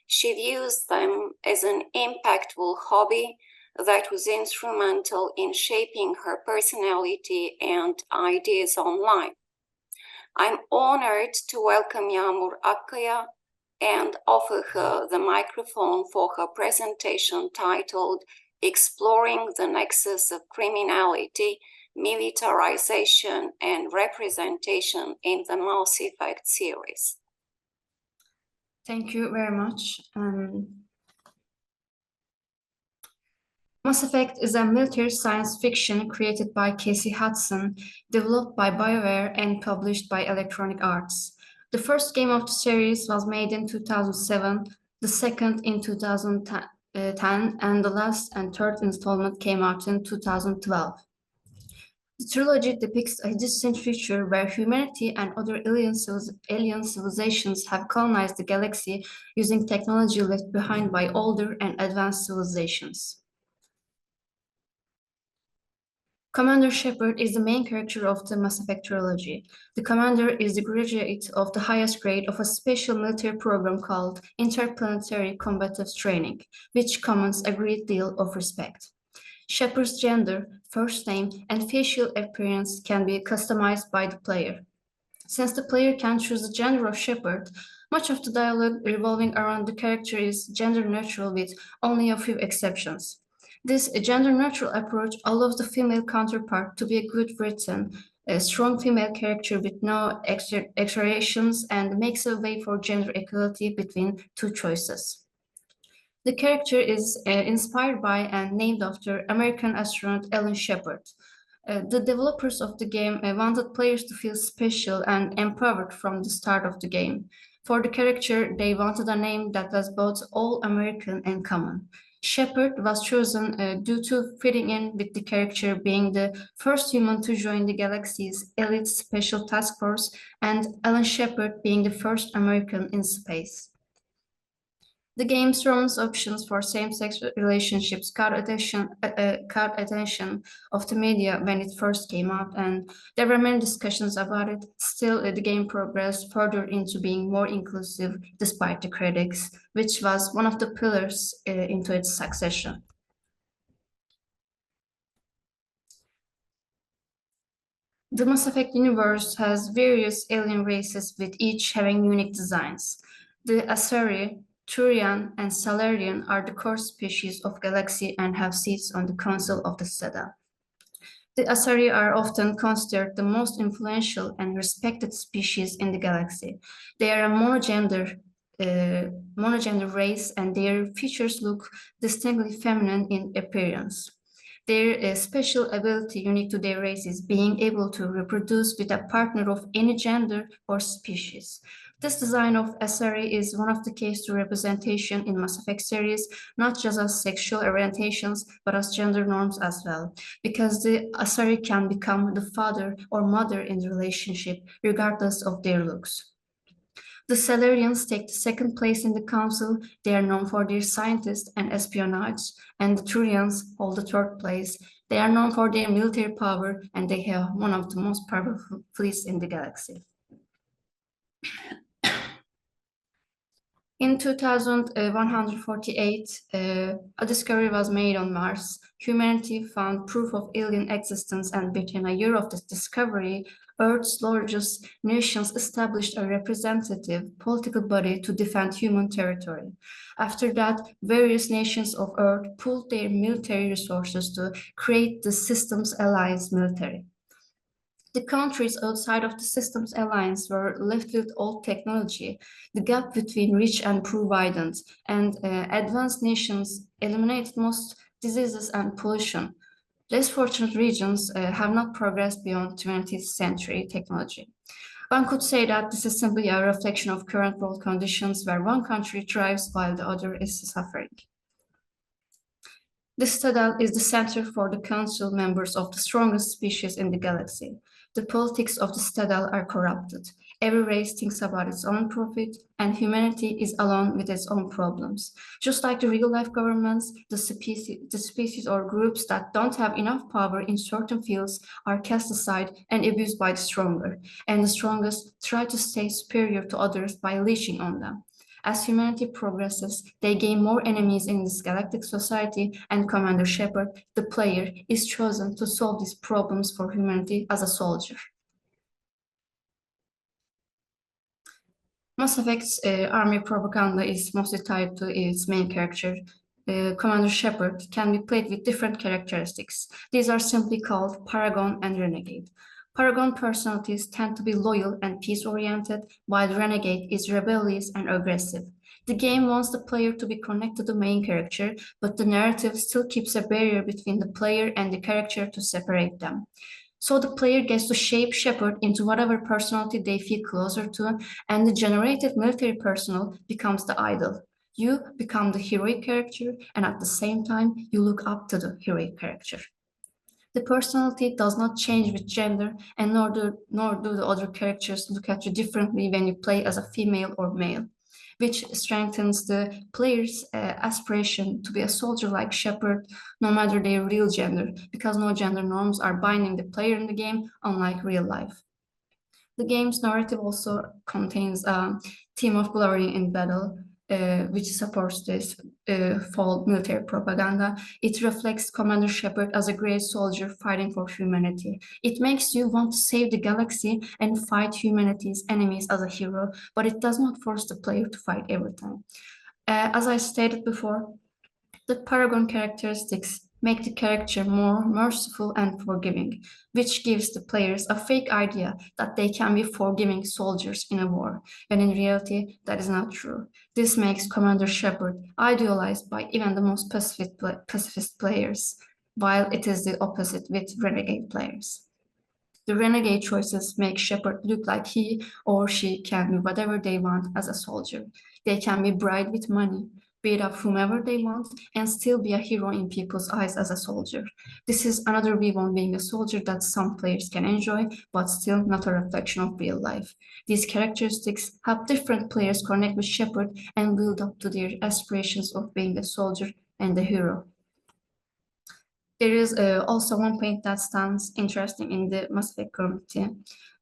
She views them as an impactful hobby that was instrumental in shaping her personality and ideas online. I'm honored to welcome Yağmur Akkaya and offer her the microphone for her presentation titled Exploring the Nexus of Criminality, Militarization and Representation in the Mass Effect series. Thank you very much. Mass Effect is a military science fiction created by Casey Hudson, developed by BioWare and published by Electronic Arts. The first game of the series was made in 2007, the second in 2010, and the last and third installment came out in 2012. The trilogy depicts a distant future where humanity and other alien civilizations have colonized the galaxy using technology left behind by older and advanced civilizations. Commander Shepard is the main character of the Mass Effect trilogy. The commander is the graduate of the highest grade of a special military program called Interplanetary Combative Training, which commands a great deal of respect. Shepard's gender, first name, and facial appearance can be customized by the player. Since the player can choose the gender of Shepard, much of the dialogue revolving around the character is gender neutral with only a few exceptions. This gender-neutral approach allows the female counterpart to be good written a strong female character with no exaggerations, and makes a way for gender equality between two choices. The character is inspired by and named after American astronaut Alan Shepard. The developers of the game wanted players to feel special and empowered from the start of the game. For the character, they wanted a name that was both all-American and common. Shepard was chosen due to fitting in with the character being the first human to join the galaxy's elite special task force, and Alan Shepard being the first American in space. The game's romance options for same-sex relationships caught attention of the media when it first came out, and there were many discussions about it. Still, the game progressed further into being more inclusive despite the critics, which was one of the pillars into its succession. The Mass Effect universe has various alien races with each having unique designs. The Asari, Turian, and Salarian are the core species of Galaxy and have seats on the Council of the Citadel. The Asari are often considered the most influential and respected species in the galaxy. They are a monogender race, and their features look distinctly feminine in appearance. Their special ability unique to their race is being able to reproduce with a partner of any gender or species. This design of Asari is one of the keys to representation in Mass Effect series, not just as sexual orientations, but as gender norms as well, because the Asari can become the father or mother in the relationship, regardless of their looks. The Salarians take the second place in the council. They are known for their scientists and espionage, and the Turians hold the third place. They are known for their military power, and they have one of the most powerful fleets in the galaxy. In 2148, a discovery was made on Mars. Humanity found proof of alien existence, and within a year of this discovery, Earth's largest nations established a representative political body to defend human territory. After that, various nations of Earth pooled their military resources to create the Systems Alliance military. The countries outside of the Systems Alliance were left with old technology. The gap between rich and poor widened, and advanced nations eliminated most diseases and pollution. Less fortunate regions have not progressed beyond 20th century technology. One could say that this is simply a reflection of current world conditions where one country thrives while the other is suffering. The Citadel is the center for the council members of the strongest species in the galaxy. The politics of the Citadel are corrupted. Every race thinks about its own profit, and humanity is alone with its own problems. Just like the real-life governments, the species or groups that don't have enough power in certain fields are cast aside and abused by the stronger, and the strongest try to stay superior to others by leeching on them. As humanity progresses, they gain more enemies in this galactic society, and Commander Shepard, the player, is chosen to solve these problems for humanity as a soldier. Mass Effect's army propaganda is mostly tied to its main character. Commander Shepard can be played with different characteristics. These are simply called Paragon and Renegade. Paragon personalities tend to be loyal and peace-oriented, while Renegade is rebellious and aggressive. The game wants the player to be connected to the main character, but the narrative still keeps a barrier between the player and the character to separate them. So the player gets to shape Shepard into whatever personality they feel closer to, and the generated military personnel becomes the idol. You become the heroic character, and at the same time, you look up to the heroic character. The personality does not change with gender, and nor do the other characters look at you differently when you play as a female or male, which strengthens the player's aspiration to be a soldier like Shepard, no matter their real gender, because no gender norms are binding the player in the game, unlike real life. The game's narrative also contains a theme of glory in battle, which supports this false military propaganda. It reflects Commander Shepard as a great soldier fighting for humanity. It makes you want to save the galaxy and fight humanity's enemies as a hero, but it does not force the player to fight every time. As I stated before, the Paragon characteristics make the character more merciful and forgiving, which gives the players a fake idea that they can be forgiving soldiers in a war, when in reality that is not true. This makes Commander Shepard idealized by even the most pacifist players, while it is the opposite with renegade players. The renegade choices make Shepard look like he or she can be whatever they want as a soldier. They can be bribed with money, beat up whomever they want, and still be a hero in people's eyes as a soldier. This is another view on being a soldier that some players can enjoy, but still not a reflection of real life. These characteristics help different players connect with Shepard and build up to their aspirations of being a soldier and a hero. There is also one point that stands interesting in the Mass Effect community.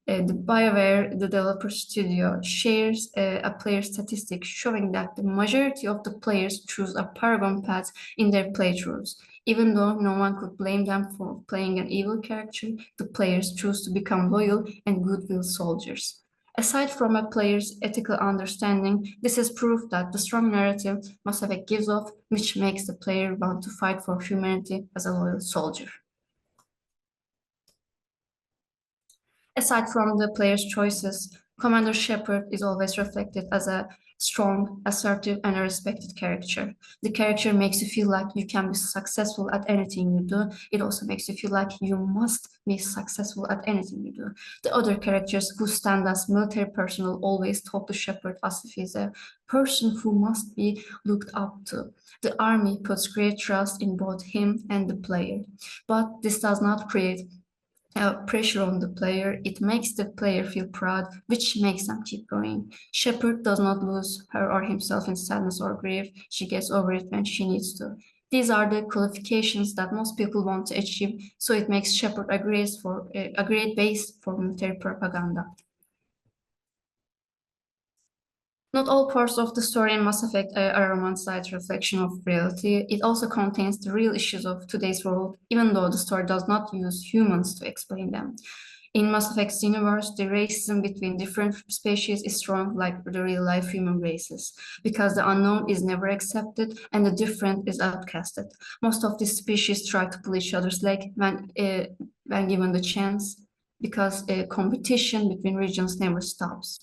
The BioWare, the developer studio, shares a player statistic showing that the majority of the players choose a Paragon path in their playthroughs. Even though no one could blame them for playing an evil character, the players choose to become loyal and goodwill soldiers. Aside from a player's ethical understanding, this is proof that the strong narrative Mass Effect gives off, which makes the player want to fight for humanity as a loyal soldier. Aside from the player's choices, Commander Shepard is always reflected as a strong, assertive, and a respected character. The character makes you feel like you can be successful at anything you do. It also makes you feel like you must be successful at anything you do. The other characters who stand as military personnel always talk to Shepard as if he's a person who must be looked up to. The army puts great trust in both him and the player, but this does not create pressure on the player. It makes the player feel proud, which makes them keep going. Shepard does not lose her or himself in sadness or grief. She gets over it when she needs to. These are the qualifications that most people want to achieve, so it makes Shepard a great base for military propaganda. Not all parts of the story in Mass Effect are a romanticized reflection of reality. It also contains the real issues of today's world, even though the story does not use humans to explain them. In Mass Effect's universe, the racism between different species is strong, like the real-life human races, because the unknown is never accepted and the different is outcasted. Most of these species try to pull each other's leg when given the chance, because competition between regions never stops.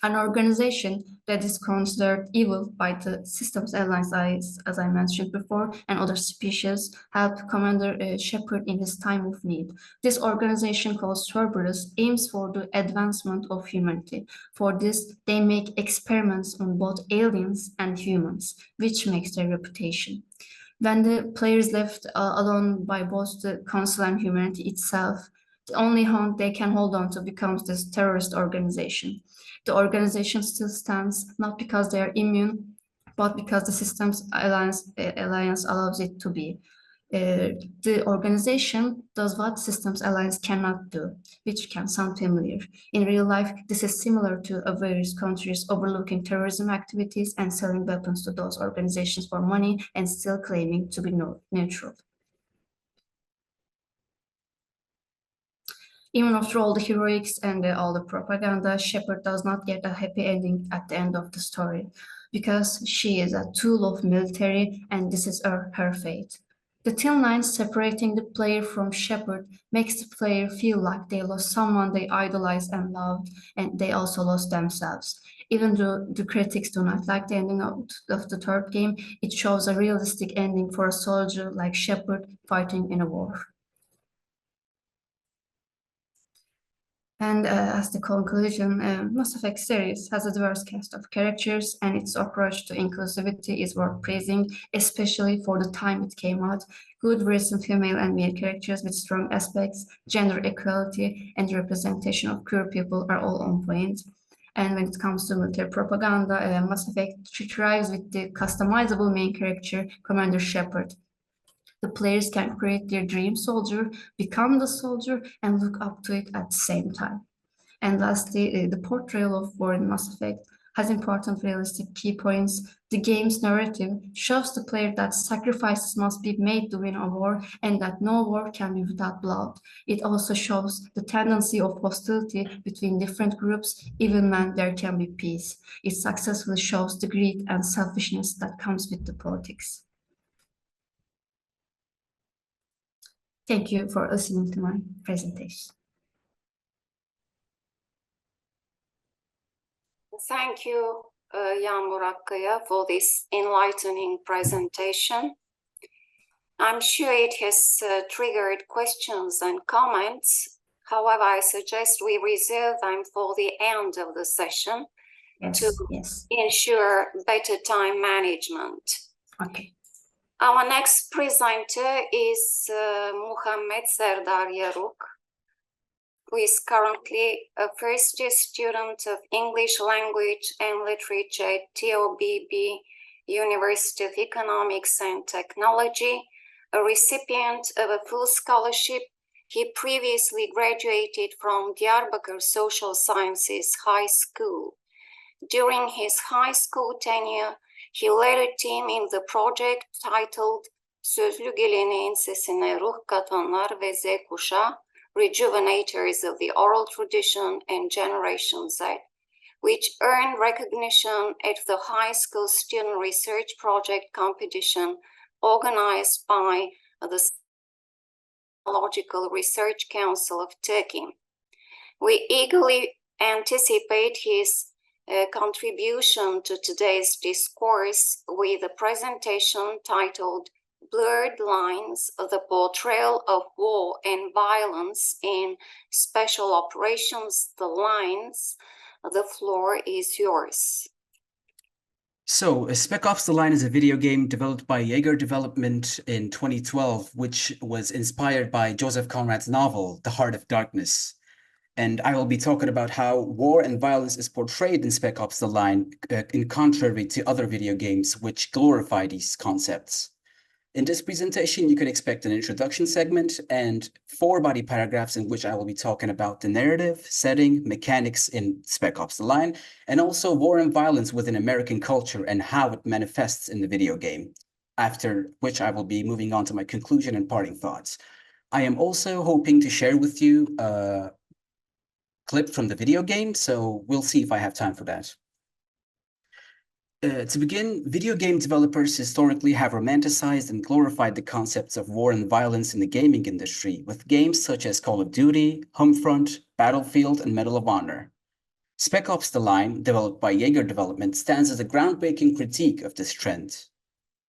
An organization that is considered evil by the Systems Alliance, as I mentioned before, and other species help Commander Shepard in his time of need. This organization called Cerberus aims for the advancement of humanity. For this, they make experiments on both aliens and humans, which makes their reputation. When the players left alone by both the Council and humanity itself, the only hope they can hold on to becomes this terrorist organization. The organization still stands not because they are immune, but because the Systems Alliance allows it to be. The organization does what Systems Alliance cannot do, which can sound familiar. In real life, this is similar to various countries overlooking terrorism activities and selling weapons to those organizations for money and still claiming to be neutral. Even after all the heroics and all the propaganda, Shepard does not get a happy ending at the end of the story, because she is a tool of military and this is her fate. The thin line separating the player from Shepard makes the player feel like they lost someone they idolized and loved, and they also lost themselves. Even though the critics do not like the ending of the third game, it shows a realistic ending for a soldier like Shepard fighting in a war. And as the conclusion, Mass Effect series has a diverse cast of characters, and its approach to inclusivity is worth praising, especially for the time it came out. Good recent female and male characters with strong aspects, gender equality, and representation of queer people are all on point. And when it comes to military propaganda, Mass Effect thrives with the customizable main character, Commander Shepard. The players can create their dream soldier, become the soldier, and look up to it at the same time. And lastly, the portrayal of war in Mass Effect has important realistic key points. The game's narrative shows the player that sacrifices must be made to win a war and that no war can be without blood. It also shows the tendency of hostility between different groups, even when there can be peace. It successfully shows the greed and selfishness that comes with the politics. Thank you for listening to my presentation. Thank you, Yağmur Akkaya, for this enlightening presentation. I'm sure it has triggered questions and comments. However, I suggest we reserve them for the end of the session to ensure better time management. Okay. Our next presenter is Muhammed Serdar Yaruk, who is currently a first-year student of English Language and Literature at TOBB University of Economics and Technology, a recipient of a full scholarship. He previously graduated from Diyarbakır Social Sciences High School. During his high school tenure, he led a team in the project titled Sözlü Geleneğin Sesine Ruh Katanlar ve Z Kuşağı, Rejuvenators of the Oral Tradition and Generation Z, which earned recognition at the High School Student Research Project competition organized by the Technological Research Council of Turkey. We eagerly anticipate his contribution to today's discourse with a presentation titled Blurred Lines, the Portrayal of War and Violence in Special Operations, The Lines. The floor is yours. So, Spec Ops: The Line is a video game developed by Jaeger Development in 2012, which was inspired by Joseph Conrad's novel, The Heart of Darkness. And I will be talking about how war and violence is portrayed in Spec Ops: The Line, in contrary to other video games which glorify these concepts. In this presentation, you can expect an introduction segment and 4 body paragraphs in which I will be talking about the narrative, setting, mechanics in Spec Ops: The Line, and also war and violence within American culture and how it manifests in the video game, after which I will be moving on to my conclusion and parting thoughts. I am also hoping to share with you a clip from the video game, so we'll see if I have time for that. To begin, video game developers historically have romanticized and glorified the concepts of war and violence in the gaming industry with games such as Call of Duty, Homefront, Battlefield, and Medal of Honor. Spec Ops: The Line, developed by Jaeger Development, stands as a groundbreaking critique of this trend.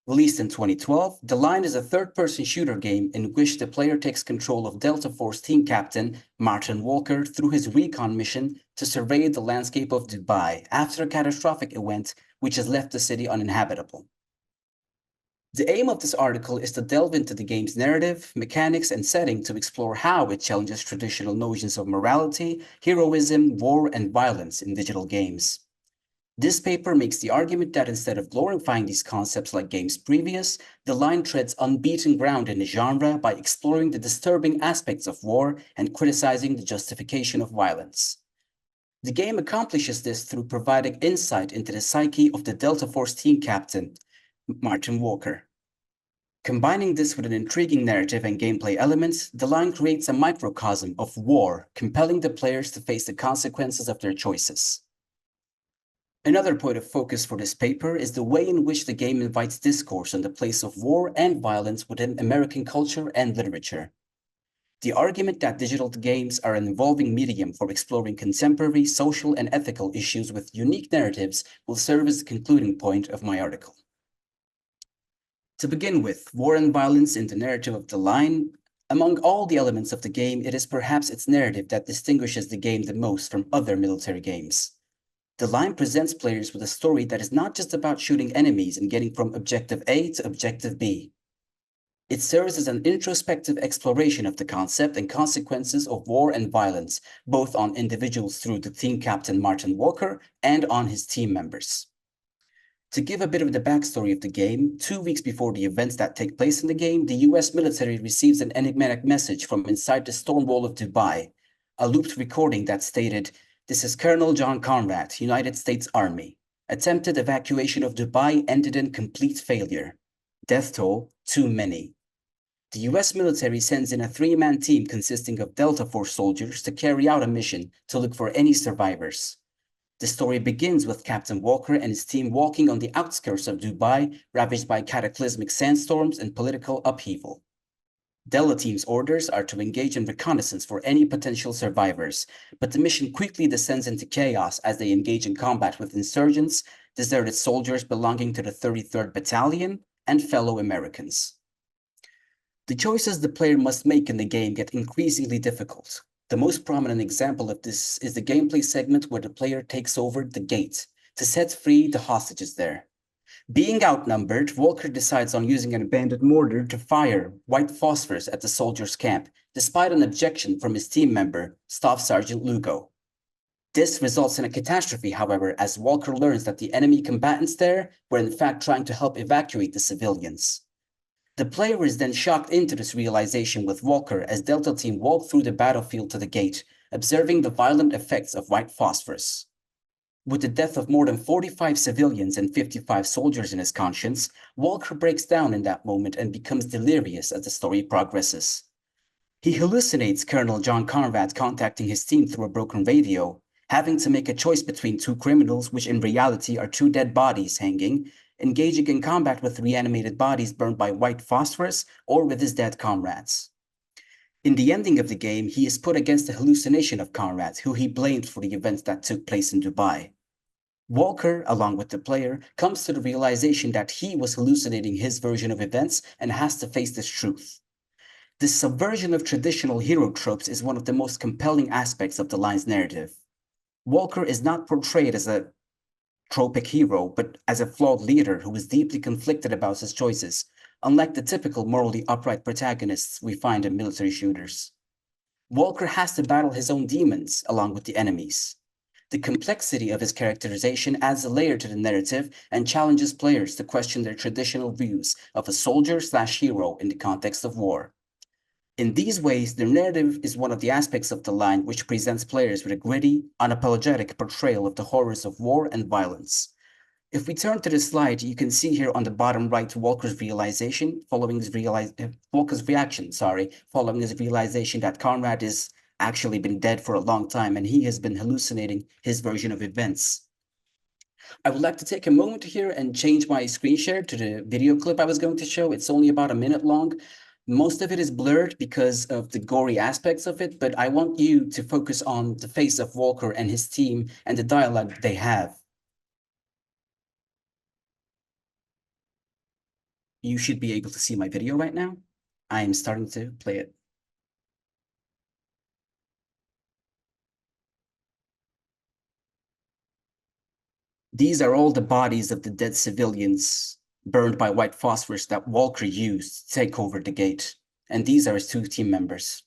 Released in 2012, The Line is a third-person shooter game in which the player takes control of Delta Force team captain Martin Walker through his recon mission to survey the landscape of Dubai after a catastrophic event which has left the city uninhabitable. The aim of this article is to delve into the game's narrative, mechanics, and setting to explore how it challenges traditional notions of morality, heroism, war, and violence in digital games. This paper makes the argument that instead of glorifying these concepts like games previous, The Line treads unbeaten ground in the genre by exploring the disturbing aspects of war and criticizing the justification of violence. The game accomplishes this through providing insight into the psyche of the Delta Force team captain, Martin Walker. Combining this with an intriguing narrative and gameplay elements, The Line creates a microcosm of war, compelling the players to face the consequences of their choices. Another point of focus for this paper is the way in which the game invites discourse on the place of war and violence within American culture and literature. The argument that digital games are an evolving medium for exploring contemporary social and ethical issues with unique narratives will serve as the concluding point of my article. To begin with, war and violence in the narrative of The Line. Among all the elements of the game, it is perhaps its narrative that distinguishes the game the most from other military games. The Line presents players with a story that is not just about shooting enemies and getting from objective A to objective B. It serves as an introspective exploration of the concept and consequences of war and violence, both on individuals through the team captain Martin Walker and on his team members. To give a bit of the backstory of the game, 2 weeks before the events that take place in the game, the US military receives an enigmatic message from inside the storm wall of Dubai, a looped recording that stated, "This is Colonel John Conrad, United States Army. Attempted evacuation of Dubai ended in complete failure. Death toll, too many." The US military sends in a 3-man team consisting of Delta Force soldiers to carry out a mission to look for any survivors. The story begins with Captain Walker and his team walking on the outskirts of Dubai, ravaged by cataclysmic sandstorms and political upheaval. Delta Team's orders are to engage in reconnaissance for any potential survivors, but the mission quickly descends into chaos as they engage in combat with insurgents, deserted soldiers belonging to the 33rd Battalion, and fellow Americans. The choices the player must make in the game get increasingly difficult. The most prominent example of this is the gameplay segment where the player takes over the gate to set free the hostages there. Being outnumbered, Walker decides on using an abandoned mortar to fire white phosphorus at the soldiers' camp, despite an objection from his team member, Staff Sergeant Lugo. This results in a catastrophe, however, as Walker learns that the enemy combatants there were in fact trying to help evacuate the civilians. The player is then shocked into this realization with Walker as Delta Team walk through the battlefield to the gate, observing the violent effects of white phosphorus. With the death of more than 45 civilians and 55 soldiers in his conscience, Walker breaks down in that moment and becomes delirious as the story progresses. He hallucinates Colonel John Conrad contacting his team through a broken radio, having to make a choice between two criminals, which in reality are two dead bodies hanging, engaging in combat with reanimated bodies burned by white phosphorus or with his dead comrades. In the ending of the game, he is put against the hallucination of Conrad, who he blamed for the events that took place in Dubai. Walker, along with the player, comes to the realization that he was hallucinating his version of events and has to face this truth. This subversion of traditional hero tropes is one of the most compelling aspects of the line's narrative. Walker is not portrayed as a tropic hero, but as a flawed leader who is deeply conflicted about his choices, unlike the typical morally upright protagonists we find in military shooters. Walker has to battle his own demons along with the enemies. The complexity of his characterization adds a layer to the narrative and challenges players to question their traditional views of a soldier/hero in the context of war. In these ways, the narrative is one of the aspects of the line which presents players with a gritty, unapologetic portrayal of the horrors of war and violence. If we turn to the slide, you can see here on the bottom right Walker's realization following his reaction following his realization that Conrad has actually been dead for a long time and he has been hallucinating his version of events. I would like to take a moment here and change my screen share to the video clip I was going to show. It's only about a minute long. Most of it is blurred because of the gory aspects of it, but I want you to focus on the face of Walker and his team and the dialogue they have. You should be able to see my video right now. I am starting to play it. These are all the bodies of the dead civilians burned by white phosphorus that Walker used to take over the gate. And these are his two team members.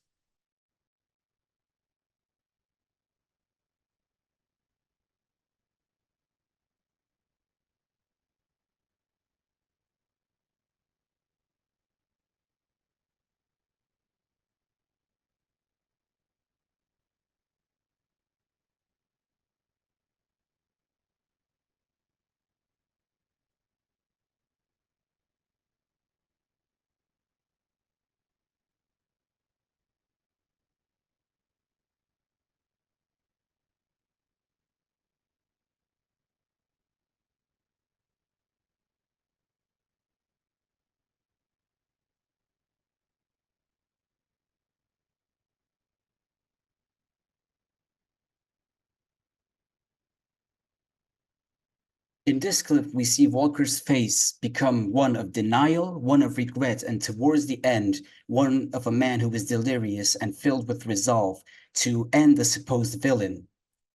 In this clip, we see Walker's face become one of denial, one of regret, and towards the end, one of a man who is delirious and filled with resolve to end the supposed villain,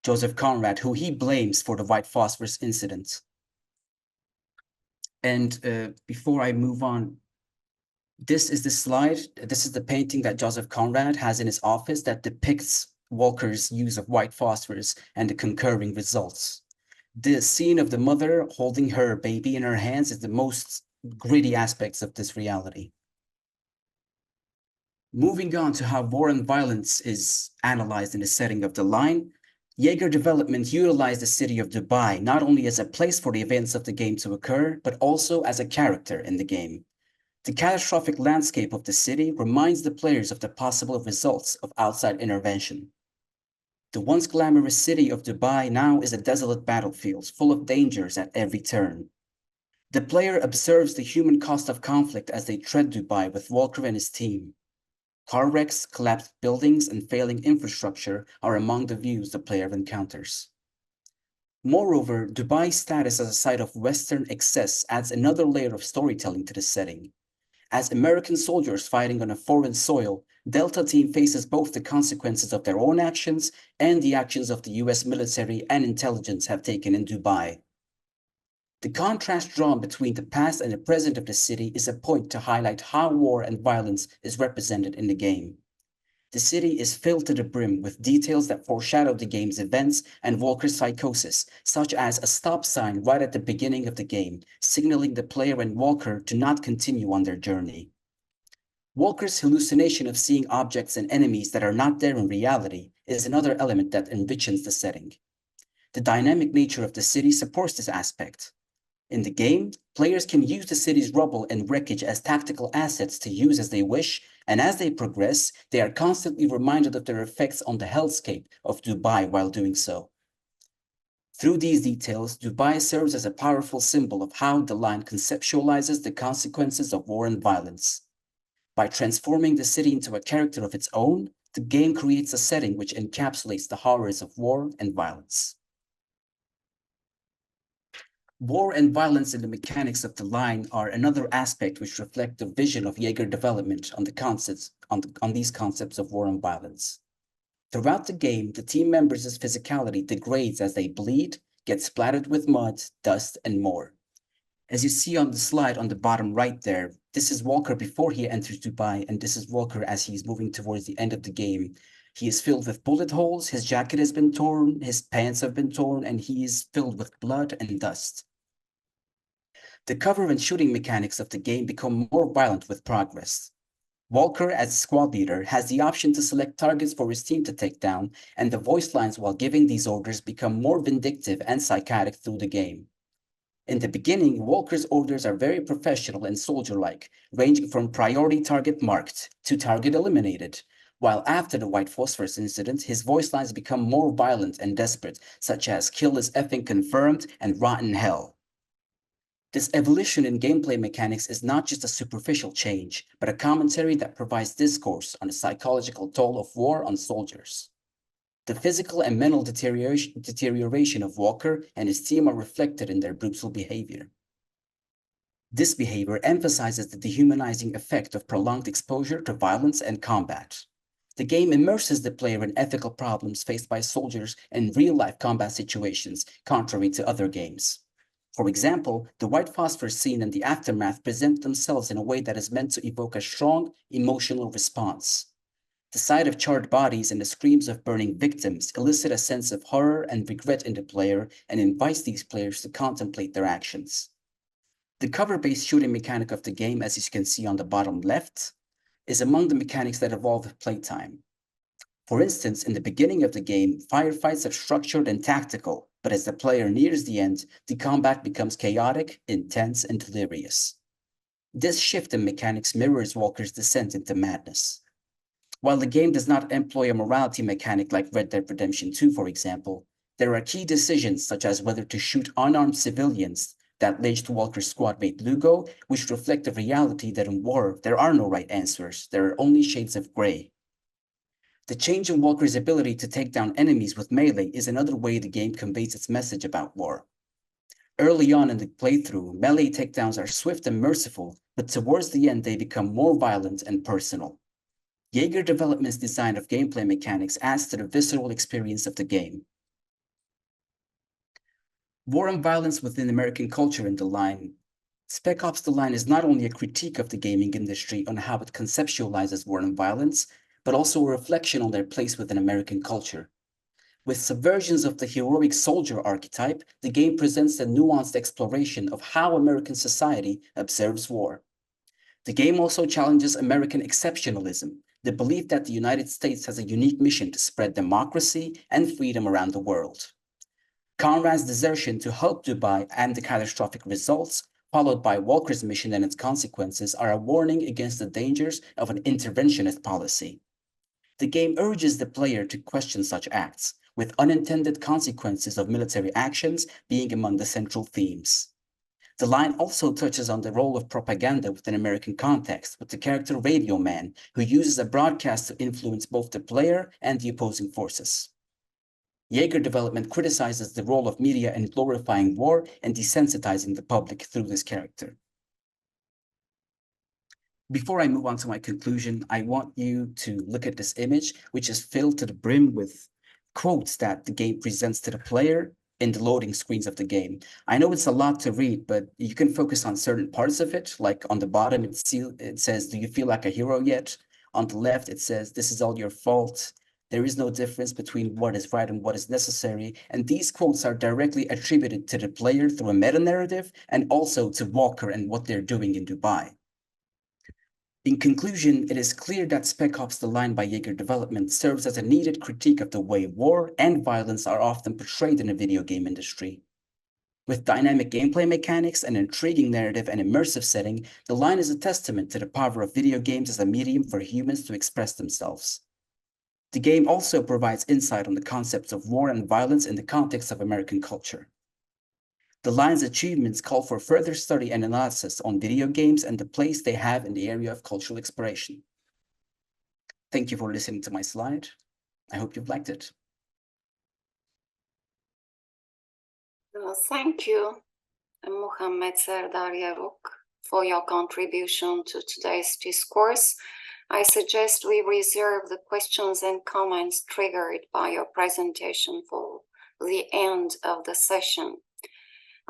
Joseph Conrad, who he blames for the white phosphorus incident. And before I move on, this is the slide. This is the painting that Joseph Conrad has in his office that depicts Walker's use of white phosphorus and the concurring results. The scene of the mother holding her baby in her hands is the most gritty aspects of this reality. Moving on to how war and violence is analyzed in the setting of the line, Jaeger Development utilized the city of Dubai not only as a place for the events of the game to occur, but also as a character in the game. The catastrophic landscape of the city reminds the players of the possible results of outside intervention. The once glamorous city of Dubai now is a desolate battlefield full of dangers at every turn. The player observes the human cost of conflict as they tread Dubai with Walker and his team. Car wrecks, collapsed buildings, and failing infrastructure are among the views the player encounters. Moreover, Dubai's status as a site of Western excess adds another layer of storytelling to the setting. As American soldiers fighting on a foreign soil, Delta Team faces both the consequences of their own actions and the actions of the US military and intelligence have taken in Dubai. The contrast drawn between the past and the present of the city is a point to highlight how war and violence is represented in the game. The city is filled to the brim with details that foreshadow the game's events and Walker's psychosis, such as a stop sign right at the beginning of the game, signaling the player and Walker to not continue on their journey. Walker's hallucination of seeing objects and enemies that are not there in reality is another element that enriches the setting. The dynamic nature of the city supports this aspect. In the game, players can use the city's rubble and wreckage as tactical assets to use as they wish, and as they progress, they are constantly reminded of their effects on the hellscape of Dubai while doing so. Through these details, Dubai serves as a powerful symbol of how the line conceptualizes the consequences of war and violence. By transforming the city into a character of its own, the game creates a setting which encapsulates the horrors of war and violence. War and violence in the mechanics of the line are another aspect which reflect the vision of Jaeger development on these concepts of war and violence. Throughout the game, the team members' physicality degrades as they bleed, get splattered with mud, dust, and more. As you see on the slide on the bottom right there, this is Walker before he enters Dubai, and this is Walker as he's moving towards the end of the game. He is filled with bullet holes, his jacket has been torn, his pants have been torn, and he is filled with blood and dust. The cover and shooting mechanics of the game become more violent with progress. Walker, as squad leader, has the option to select targets for his team to take down, and the voice lines while giving these orders become more vindictive and psychotic through the game. In the beginning, Walker's orders are very professional and soldier-like, ranging from priority target marked to target eliminated, while after the white phosphorus incident, his voice lines become more violent and desperate, such as kill is effing confirmed and rotten hell. This evolution in gameplay mechanics is not just a superficial change, but a commentary that provides discourse on the psychological toll of war on soldiers. The physical and mental deterioration of Walker and his team are reflected in their brutal behavior. This behavior emphasizes the dehumanizing effect of prolonged exposure to violence and combat. The game immerses the player in ethical problems faced by soldiers in real-life combat situations, contrary to other games. For example, the white phosphorus scene and the aftermath present themselves in a way that is meant to evoke a strong emotional response. The sight of charred bodies and the screams of burning victims elicit a sense of horror and regret in the player and invites these players to contemplate their actions. The cover-based shooting mechanic of the game, as you can see on the bottom left, is among the mechanics that evolve with playtime. For instance, in the beginning of the game, firefights are structured and tactical, but as the player nears the end, the combat becomes chaotic, intense, and delirious. This shift in mechanics mirrors Walker's descent into madness. While the game does not employ a morality mechanic like Red Dead Redemption 2, for example, there are key decisions such as whether to shoot unarmed civilians that lynched Walker's squadmate Lugo, which reflect the reality that in war, there are no right answers, there are only shades of gray. The change in Walker's ability to take down enemies with melee is another way the game conveys its message about war. Early on in the playthrough, melee takedowns are swift and merciful, but towards the end they become more violent and personal. Jaeger Development's design of gameplay mechanics adds to the visceral experience of the game. War and violence within American culture in The Line. Spec Ops The Line is not only a critique of the gaming industry on how it conceptualizes war and violence, but also a reflection on their place within American culture. With subversions of the heroic soldier archetype, the game presents a nuanced exploration of how American society observes war. The game also challenges American exceptionalism, the belief that the United States has a unique mission to spread democracy and freedom around the world. Conrad's desertion to help Dubai and the catastrophic results, followed by Walker's mission and its consequences, are a warning against the dangers of an interventionist policy. The game urges the player to question such acts, with unintended consequences of military actions being among the central themes. The line also touches on the role of propaganda within American context, with the character Radio Man, who uses a broadcast to influence both the player and the opposing forces. Jaeger development criticizes the role of media in glorifying war and desensitizing the public through this character. Before I move on to my conclusion, I want you to look at this image, which is filled to the brim with quotes that the game presents to the player in the loading screens of the game. I know it's a lot to read, but you can focus on certain parts of it. Like on the bottom, it says, "Do you feel like a hero yet?" On the left, it says, "This is all your fault. There is no difference between what is right and what is necessary." And these quotes are directly attributed to the player through a meta-narrative and also to Walker and what they're doing in Dubai. In conclusion, it is clear that Spec Ops: The Line by Jaeger Development serves as a needed critique of the way war and violence are often portrayed in the video game industry. With dynamic gameplay mechanics, an intriguing narrative, and immersive setting, The Line is a testament to the power of video games as a medium for humans to express themselves. The game also provides insight on the concepts of war and violence in the context of American culture. The Line's achievements call for further study and analysis on video games and the place they have in the area of cultural exploration. Thank you for listening to my slide. I hope you've liked it. Thank you, Mohammed Serdar Yaruk, for your contribution to today's discourse. I suggest we reserve the questions and comments triggered by your presentation for the end of the session.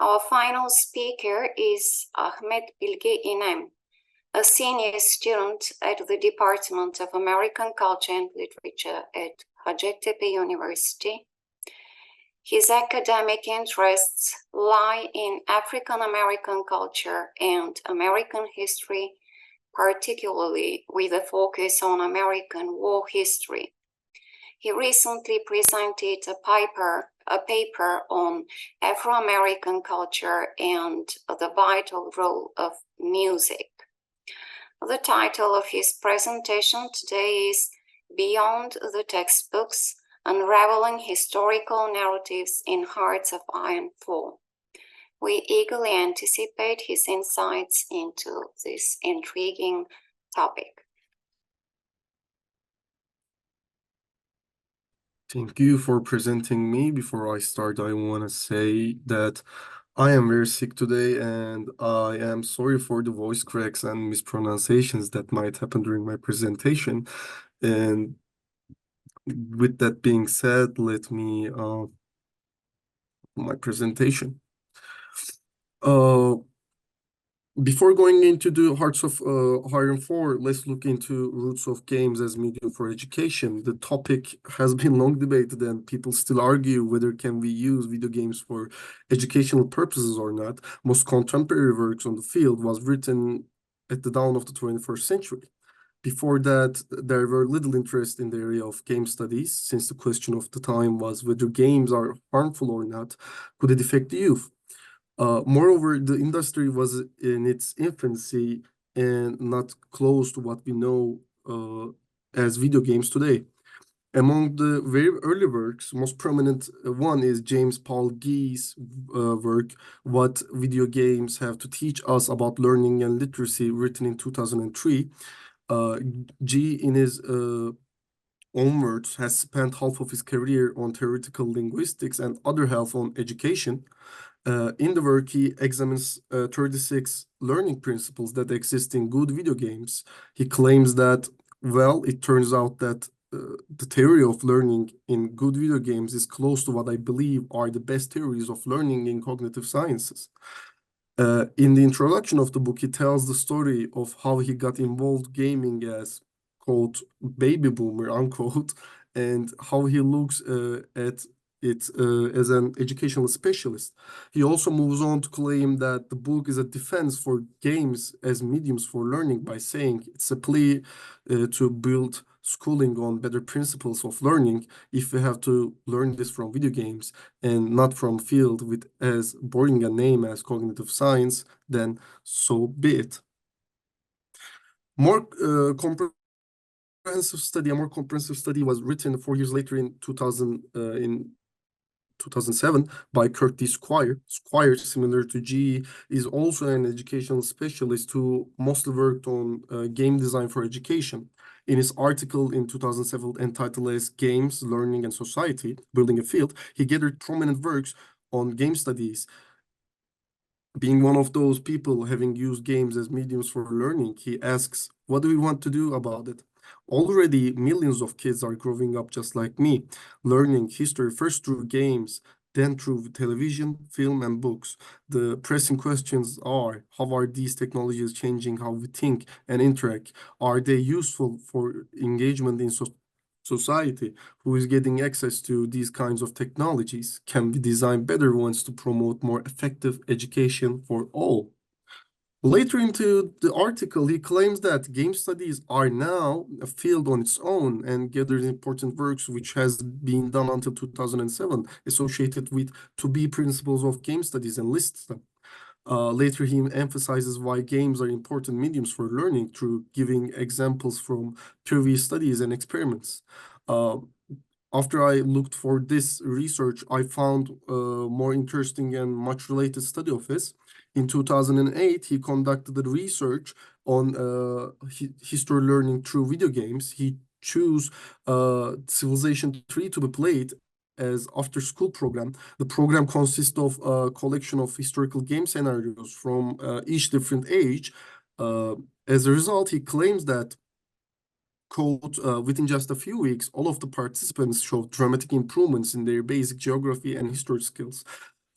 Our final speaker is Ahmet Bilge İnem, a senior student at the Department of American Culture and Literature at Hacettepe University. His academic interests lie in African American culture and American history, particularly with a focus on American war history. He recently presented a paper on Afro-American culture and the vital role of music. The title of his presentation today is Beyond the Textbooks: Unraveling Historical Narratives in Hearts of Iron IV. We eagerly anticipate his insights into this intriguing topic. Thank you for presenting me. Before I start, I want to say that I am very sick today and I am sorry for the voice cracks and mispronunciations that might happen during my presentation. And with that being said, let me my presentation. Before going into the Hearts of Iron IV, let's look into roots of games as medium for education. The topic has been long debated and people still argue whether can we use video games for educational purposes or not. Most contemporary works on the field was written at the dawn of the 21st century. Before that, there were little interest in the area of game studies, since the question of the time was whether games are harmful or not. Could it affect the youth? Moreover, the industry was in its infancy and not close to what we know as video games today. Among the very early works, most prominent one is James Paul Gee's work, What Video Games Have to Teach Us About Learning and Literacy, written in 2003. Gee, in his own words, has spent half of his career on theoretical linguistics and other half on education. In the work, he examines 36 learning principles that exist in good video games. He claims that, well, it turns out that the theory of learning in good video games is close to what I believe are the best theories of learning in cognitive sciences. In the introduction of the book, he tells the story of how he got involved gaming as, quote, baby boomer, unquote, and how he looks at it as an educational specialist. He also moves on to claim that the book is a defense for games as mediums for learning by saying it's a plea to build schooling on better principles of learning. If we have to learn this from video games and not from field with as boring a name as cognitive science, then so be it. A more comprehensive study was written 4 years later in 2007 by Curtis Squire. Squire, similar to G, is also an educational specialist who mostly worked on game design for education. In his article in 2007 entitled as Games, Learning and Society, Building a Field, he gathered prominent works on game studies. Being one of those people having used games as mediums for learning, he asks, what do we want to do about it? Already, millions of kids are growing up just like me, learning history first through games, then through television, film, and books. The pressing questions are, how are these technologies changing how we think and interact? Are they useful for engagement in society? Who is getting access to these kinds of technologies? Can we design better ones to promote more effective education for all? Later into the article, he claims that game studies are now a field on its own and gathers important works which has been done until 2007 associated with to-be principles of game studies and lists them. Later, he emphasizes why games are important mediums for learning through giving examples from previous studies and experiments. After I looked for this research, I found more interesting and much related study of his. In 2008, he conducted the research on history learning through video games. He chose Civilization 3 to be played as after-school program. The program consists of a collection of historical game scenarios from each different age. As a result, he claims that quote, within just a few weeks, all of the participants showed dramatic improvements in their basic geography and history skills.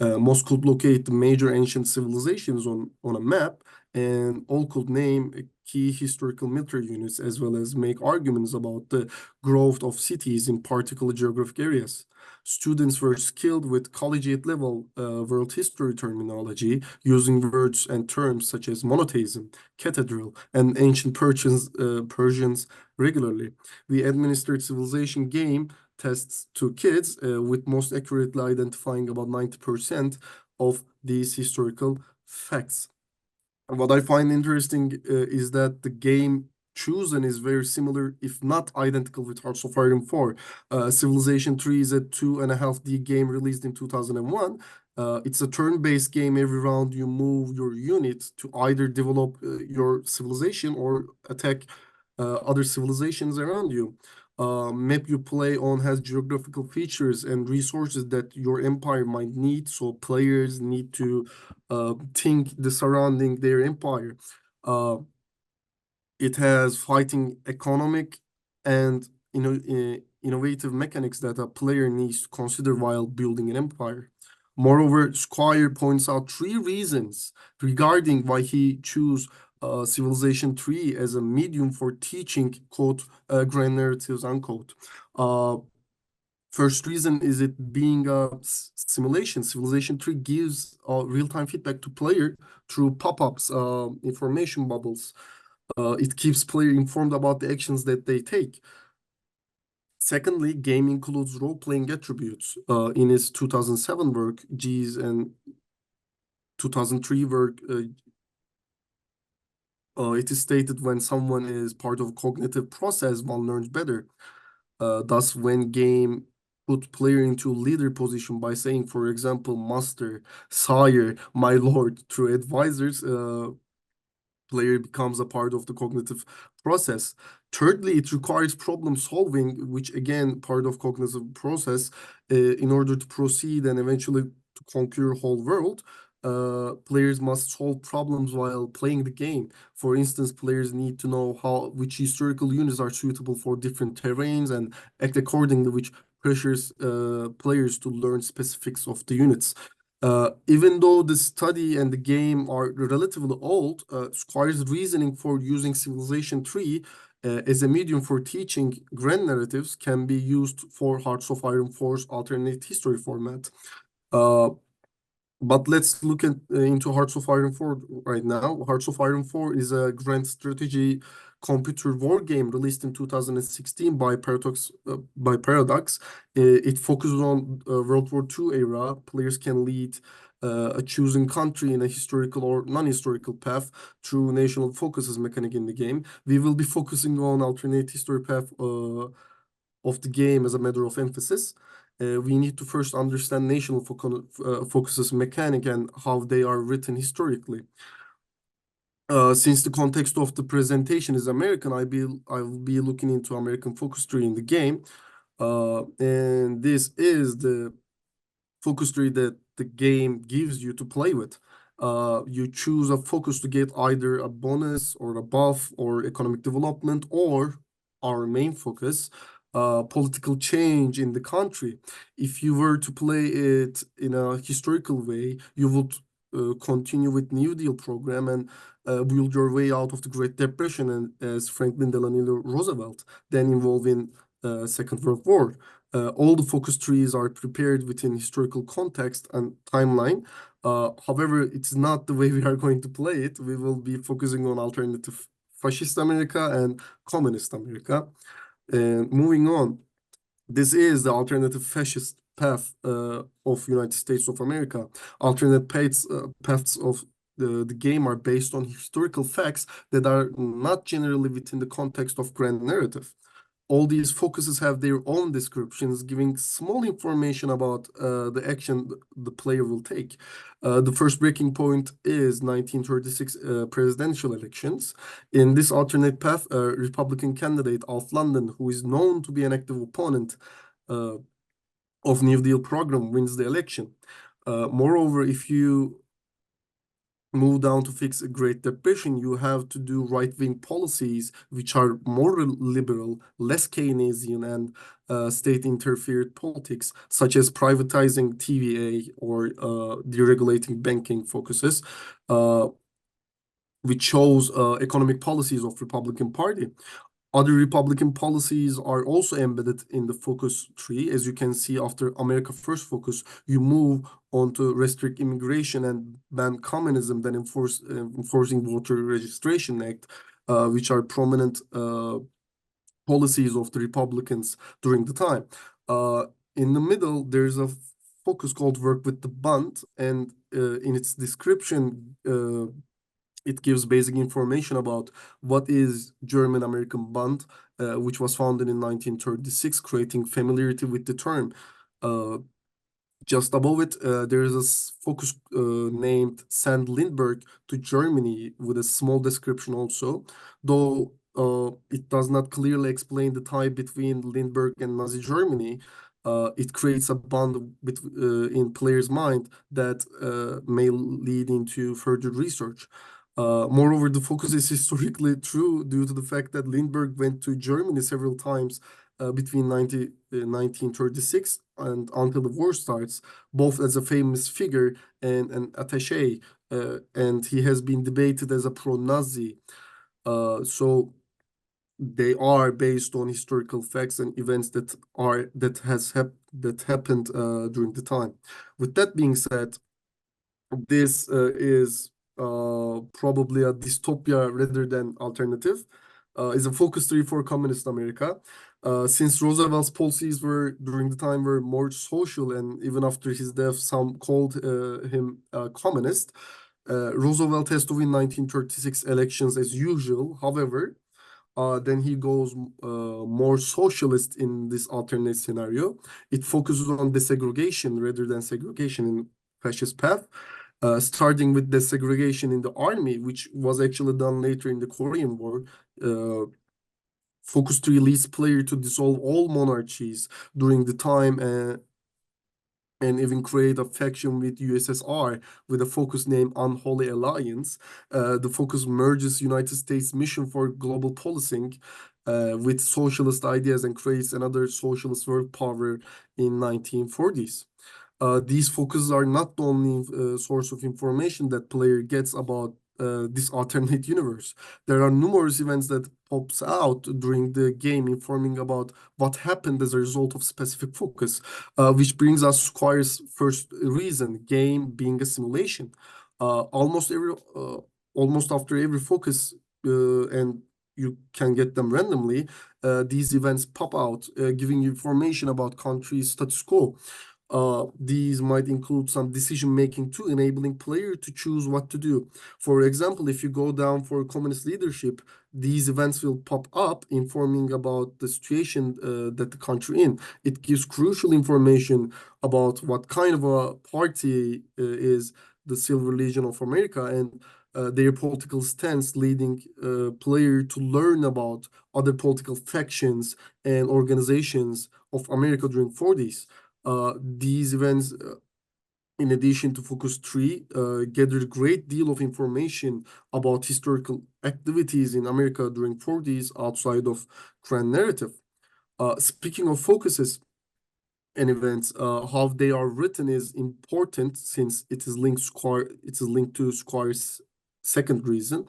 Most could locate the major ancient civilizations on a map, and all could name key historical military units as well as make arguments about the growth of cities in particular geographic areas. Students were skilled with collegiate level world history terminology, using words and terms such as monotheism, cathedral, and ancient Persians regularly. We administered civilization game tests to kids with most accurately identifying about 90% of these historical facts. And what I find interesting is that the game chosen is very similar, if not identical, with Hearts of Iron 4. Civilization 3 is a 2.5D game released in 2001. It's a turn-based game. Every round you move your unit to either develop your civilization or attack other civilizations around you. Map you play on has geographical features and resources that your empire might need, so players need to think the surrounding their empire. It has fighting economic and innovative mechanics that a player needs to consider while building an empire. Moreover, Squire points out 3 reasons regarding why he chose Civilization 3 as a medium for teaching, quote, grand narratives, unquote. First reason is it being a simulation. Civilization 3 gives real-time feedback to player through pop-ups, information bubbles. It keeps player informed about the actions that they take. Secondly, game includes role-playing attributes. In his 2007 work, G's, and 2003 work, it is stated when someone is part of a cognitive process, one learns better. Thus, when game put player into leader position by saying, for example, master, sire, my lord, through advisors, player becomes a part of the cognitive process. Thirdly, it requires problem solving, which again, part of cognitive process, in order to proceed and eventually to conquer whole world. Players must solve problems while playing the game. For instance, players need to know which historical units are suitable for different terrains and act accordingly, which pressures players to learn specifics of the units. Even though the study and the game are relatively old, Squire's reasoning for using Civilization 3 as a medium for teaching grand narratives can be used for Hearts of Iron 4's alternate history format. But let's look into Hearts of Iron 4 right now. Hearts of Iron 4 is a grand strategy computer war game released in 2016 by Paradox. It focuses on World War II era. Players can lead a chosen country in a historical or non-historical path through national focuses mechanic in the game. We will be focusing on alternate history path of the game as a matter of emphasis, we need to first understand national focuses mechanic and how they are written historically. Since the context of the presentation is American, I will be looking into American focus tree in the game. And this is the focus tree that the game gives you to play with. You choose a focus to get either a bonus or a buff or economic development, or our main focus, political change in the country. If you were to play it in a historical way, you would continue with New Deal program and build your way out of the Great Depression, and as Franklin Delano Roosevelt, then involved in Second World War. All the focus trees are prepared within historical context and timeline. However, it's not the way we are going to play it. We will be focusing on alternative fascist America and communist America. And moving on, this is the alternative fascist path of United States of America. Alternate paths of the game are based on historical facts that are not generally within the context of grand narrative. All these focuses have their own descriptions, giving small information about the action the player will take. The first breaking point is 1936 presidential elections. In this alternate path, Republican candidate Alf London, who is known to be an active opponent of New Deal program, wins the election. Moreover, if you move down to fix a Great Depression, you have to do right-wing policies which are more liberal, less Keynesian, and state-interfered politics, such as privatizing TVA or deregulating banking focuses, which shows economic policies of Republican Party. Other Republican policies are also embedded in the focus tree. As you can see, after America First focus, you move on to restrict immigration and ban communism, then enforcing Voter Registration Act, which are prominent policies of the Republicans during the time. In the middle, there's a focus called Work with the Bund, and in its description, it gives basic information about what is German-American Bund, which was founded in 1936, creating familiarity with the term. Just above it, there is a focus named Send Lindbergh to Germany with a small description also, though it does not clearly explain the tie between Lindbergh and Nazi Germany. It creates a bond in players' mind that may lead into further research. Moreover, the focus is historically true due to the fact that Lindbergh went to Germany several times between 1936 and until the war starts, both as a famous figure and an attaché, and he has been debated as a pro-Nazi. So they are based on historical facts and events that happened during the time. With that being said, this is probably a dystopia rather than alternative. Is a focus tree for communist America. Since Roosevelt's policies during the time were more social, and even after his death, some called him a communist. Roosevelt has to win 1936 elections as usual. However, then he goes more socialist in this alternate scenario. It focuses on desegregation rather than segregation in fascist path. Starting with desegregation in the army, which was actually done later in the Korean War. Focus tree leads player to dissolve all monarchies during the time and even create a faction with USSR with a focus named Unholy Alliance. The focus merges United States mission for global policing with socialist ideas and creates another socialist world power in 1940s. These focuses are not the only source of information that player gets about this alternate universe. There are numerous events that pops out during the game informing about what happened as a result of specific focus, which brings us to Squire's first reason, game being a simulation. Almost after every focus, and you can get them randomly, these events pop out, giving you information about country's status quo. These might include some decision making too, enabling player to choose what to do. For example, if you go down for communist leadership, these events will pop up, informing about the situation that the country in. It gives crucial information about what kind of a party is the Silver Legion of America and their political stance, leading player to learn about other political factions and organizations of America during 40s. These events, in addition to Focus 3, gathered a great deal of information about historical activities in America during 40s outside of grand narrative. Speaking of focuses and events, how they are written is important since it is linked to Squire's second reason.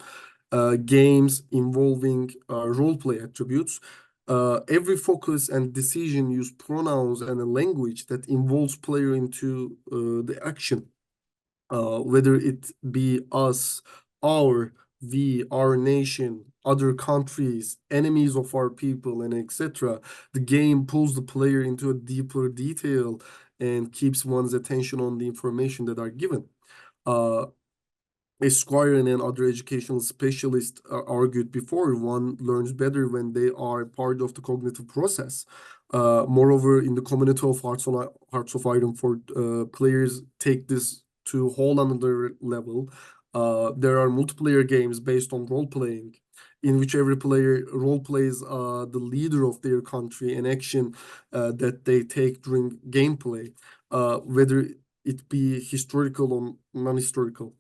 Games involving role play attributes. Every focus and decision use pronouns and a language that involves player into the action, whether it be us, our, we, our nation, other countries, enemies of our people, and etc. The game pulls the player into a deeper detail and keeps one's attention on the information that are given. As Squire and other educational specialists argued before, one learns better when they are part of the cognitive process. Moreover, in the community of Hearts of Iron 4, players take this to a whole another level. There are multiplayer games based on role-playing, in which every player role-plays the leader of their country and action that they take during gameplay, whether it be historical or non-historical.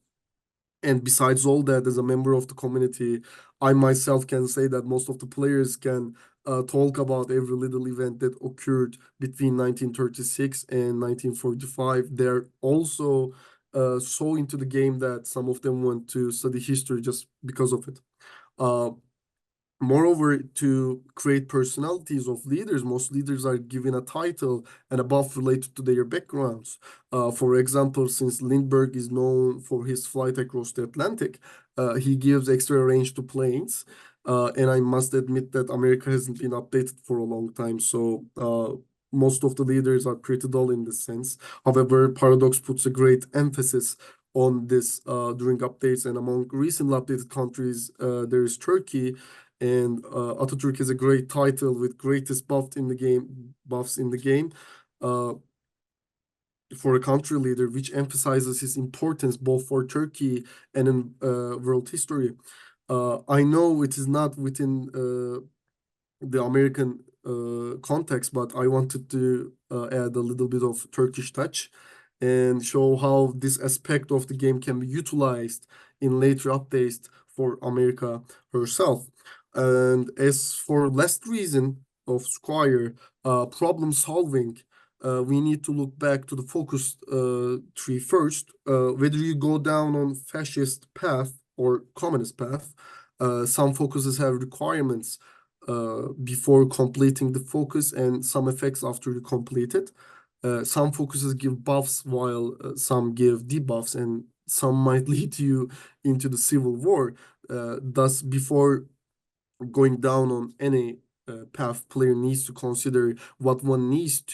And besides all that, as a member of the community, I myself can say that most of the players can talk about every little event that occurred between 1936 and 1945. They're also so into the game that some of them want to study history just because of it. Moreover, to create personalities of leaders, most leaders are given a title and a buff related to their backgrounds. For example, since Lindbergh is known for his flight across the Atlantic, he gives extra range to planes. And I must admit that America hasn't been updated for a long time, so most of the leaders are pretty dull in this sense. However, Paradox puts a great emphasis on this during updates, and among recently updated countries, there is Turkey. And Atatürk is a great title with greatest buffs in the game for a country leader, which emphasizes his importance both for Turkey and in world history. I know it is not within the American context, but I wanted to add a little bit of Turkish touch and show how this aspect of the game can be utilized in later updates for America herself. And as for last reason of Squire, problem solving, we need to look back to the focus tree first. Whether you go down on fascist path or communist path, some focuses have requirements before completing the focus and some effects after you complete it. Some focuses give buffs while some give debuffs, and some might lead you into the civil war. Thus, before going down on any path, player needs to consider what one needs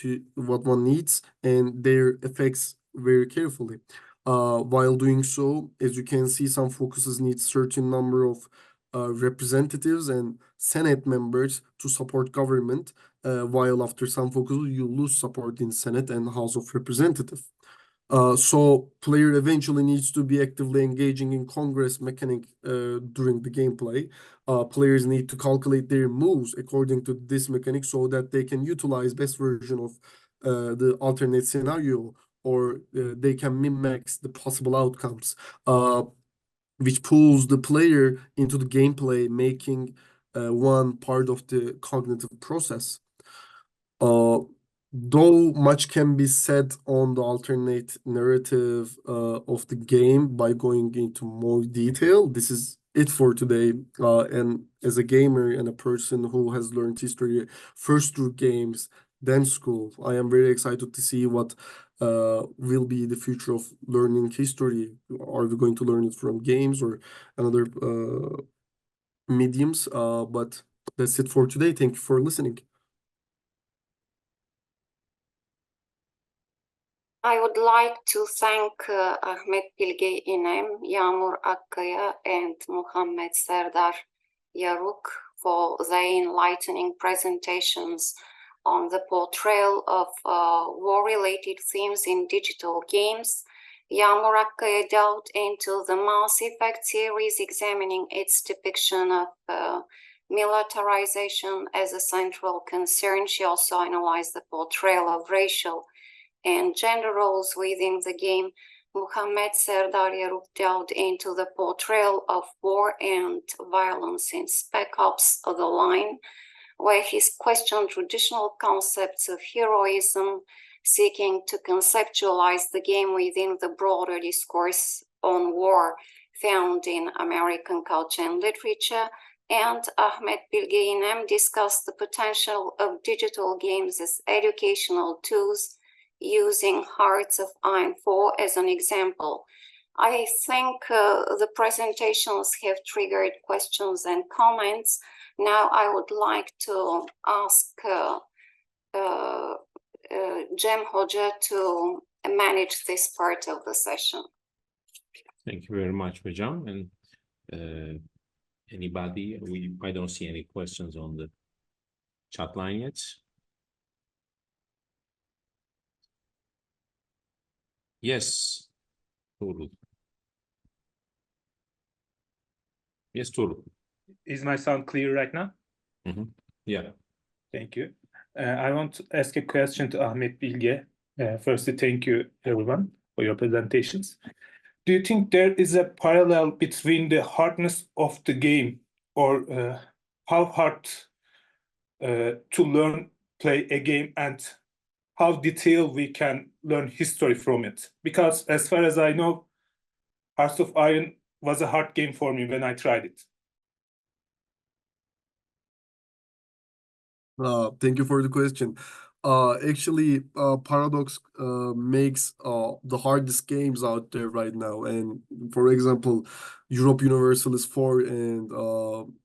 and their effects very carefully. While doing so, as you can see, some focuses need certain number of representatives and Senate members to support government, while after some focuses you lose support in Senate and House of Representatives. So player eventually needs to be actively engaging in Congress mechanic during the gameplay. Players need to calculate their moves according to this mechanic so that they can utilize best version of the alternate scenario, or they can min-max the possible outcomes, which pulls the player into the gameplay, making one part of the cognitive process. Though much can be said on the alternate narrative of the game by going into more detail, this is it for today. And as a gamer and a person who has learned history first through games, then school, I am very excited to see what will be the future of learning history. Are we going to learn it from games or another mediums? But that's it for today. Thank you for listening. I would like to thank Ahmet Bilge İnem, Yağmur Akkaya, and Muhammed Serdar Yaruk for their enlightening presentations on the portrayal of war-related themes in digital games. Yağmur Akkaya delved into the Mass Effect series, examining its depiction of militarization as a central concern. She also analyzed the portrayal of racial and gender roles within the game. Muhammed Serdar Yaruk delved into the portrayal of war and violence in Spec Ops: The Line, where he questioned traditional concepts of heroism, seeking to conceptualize the game within the broader discourse on war found in American culture and literature. And Ahmet Bilge İnem discussed the potential of digital games as educational tools, using Hearts of Iron 4 as an example. I think the presentations have triggered questions and comments. Now I would like to ask Cem Hoca to manage this part of the session. Thank you very much, Hocam. And anybody? I don't see any questions on the chat line yet. Yes, Tuğrul. Yes, Tuğrul. Is my sound clear right now? Yeah. Thank you. I want to ask a question to Ahmet Bilge. Firstly, thank you everyone for your presentations. Do you think there is a parallel between the hardness of the game, or how hard to learn, play a game, and how detailed we can learn history from it? Because as far as I know, Hearts of Iron was a hard game for me when I tried it. Thank you for the question. Actually, Paradox makes the hardest games out there right now. And for example, Europe Universalis 4 and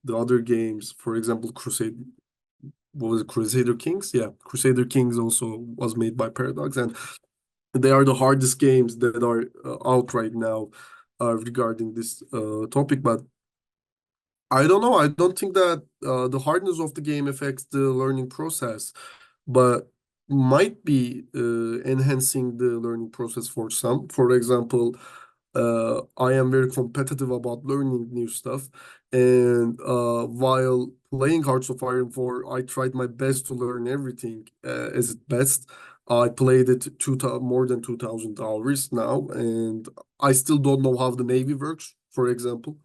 the other games, for example, Crusader Kings? Yeah, Crusader Kings also was made by Paradox, and they are the hardest games that are out right now regarding this topic. But I don't know. I don't think that the hardness of the game affects the learning process, but might be enhancing the learning process for some. For example, I am very competitive about learning new stuff, and while playing Hearts of Iron 4, I tried my best to learn everything as it best. I played it more than 2,000 hours now, and I still don't know how the Navy works, for example.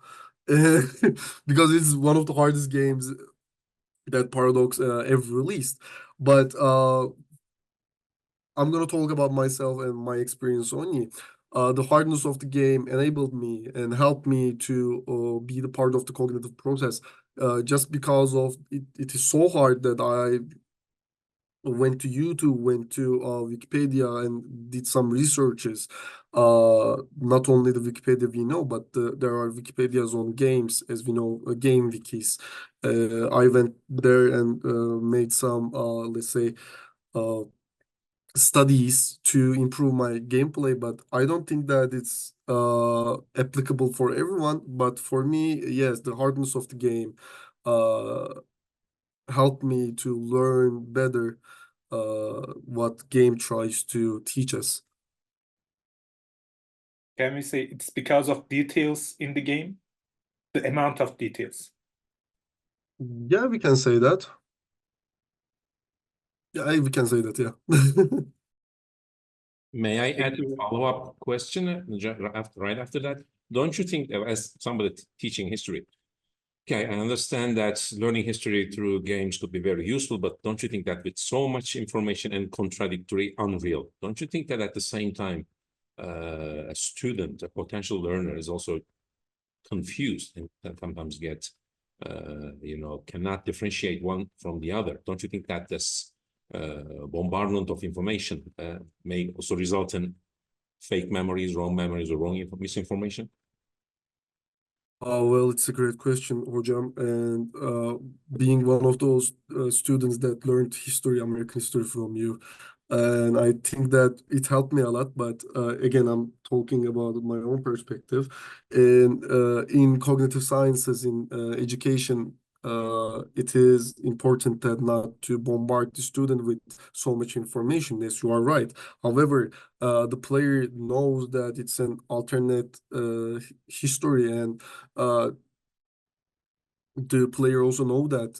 Because it's one of the hardest games that Paradox ever released. But I'm gonna talk about myself and my experience only. The hardness of the game enabled me and helped me to be the part of the cognitive process. Just because of it is so hard that I went to YouTube, went to Wikipedia, and did some researches. Not only the Wikipedia we know, but there are Wikipedias on games, as we know, game wikis. I went there and made some, let's say, studies to improve my gameplay, but I don't think that it's applicable for everyone. But for me, yes, the hardness of the game helped me to learn better what game tries to teach us. Can we say it's because of details in the game? The amount of details? Yeah, we can say that. Yeah, we can say that, yeah. May I add a follow-up question right after that? Don't you think, as somebody teaching history, okay, I understand that learning history through games could be very useful, but don't you think that with so much information and contradictory, unreal, don't you think that at the same time, a student, a potential learner is also confused and sometimes get, cannot differentiate one from the other? Don't you think that this bombardment of information may also result in fake memories, wrong memories, or wrong misinformation? Well, it's a great question, Hocam. And being one of those students that learned history, American history from you, and I think that it helped me a lot. But again, I'm talking about my own perspective. And in cognitive sciences, in education, it is important that not to bombard the student with so much information. Yes, you are right. However, the player knows that it's an alternate history, and the player also know that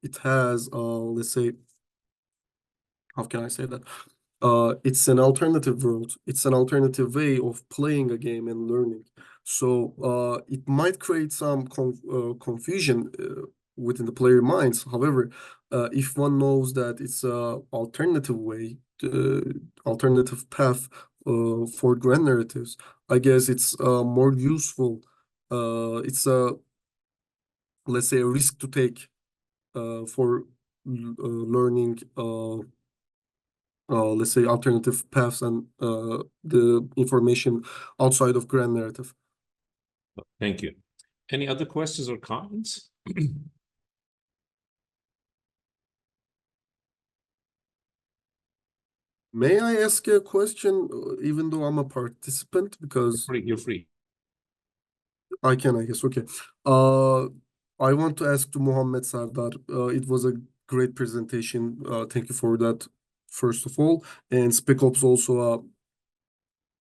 it has let's say, how can I say that? It's an alternative world. It's an alternative way of playing a game and learning. So it might create some confusion within the player minds. However, if one knows that it's a alternative way, alternative path for grand narratives, I guess it's more useful. It's a, let's say, a risk to take for learning let's say, alternative paths and the information outside of grand narrative. Thank you. Any other questions or comments? May I ask a question, even though I'm a participant, because You're free. I can, I guess. Okay. I want to ask to Muhammed Sardar. It was a great presentation. Thank you for that, first of all. And Spec Ops also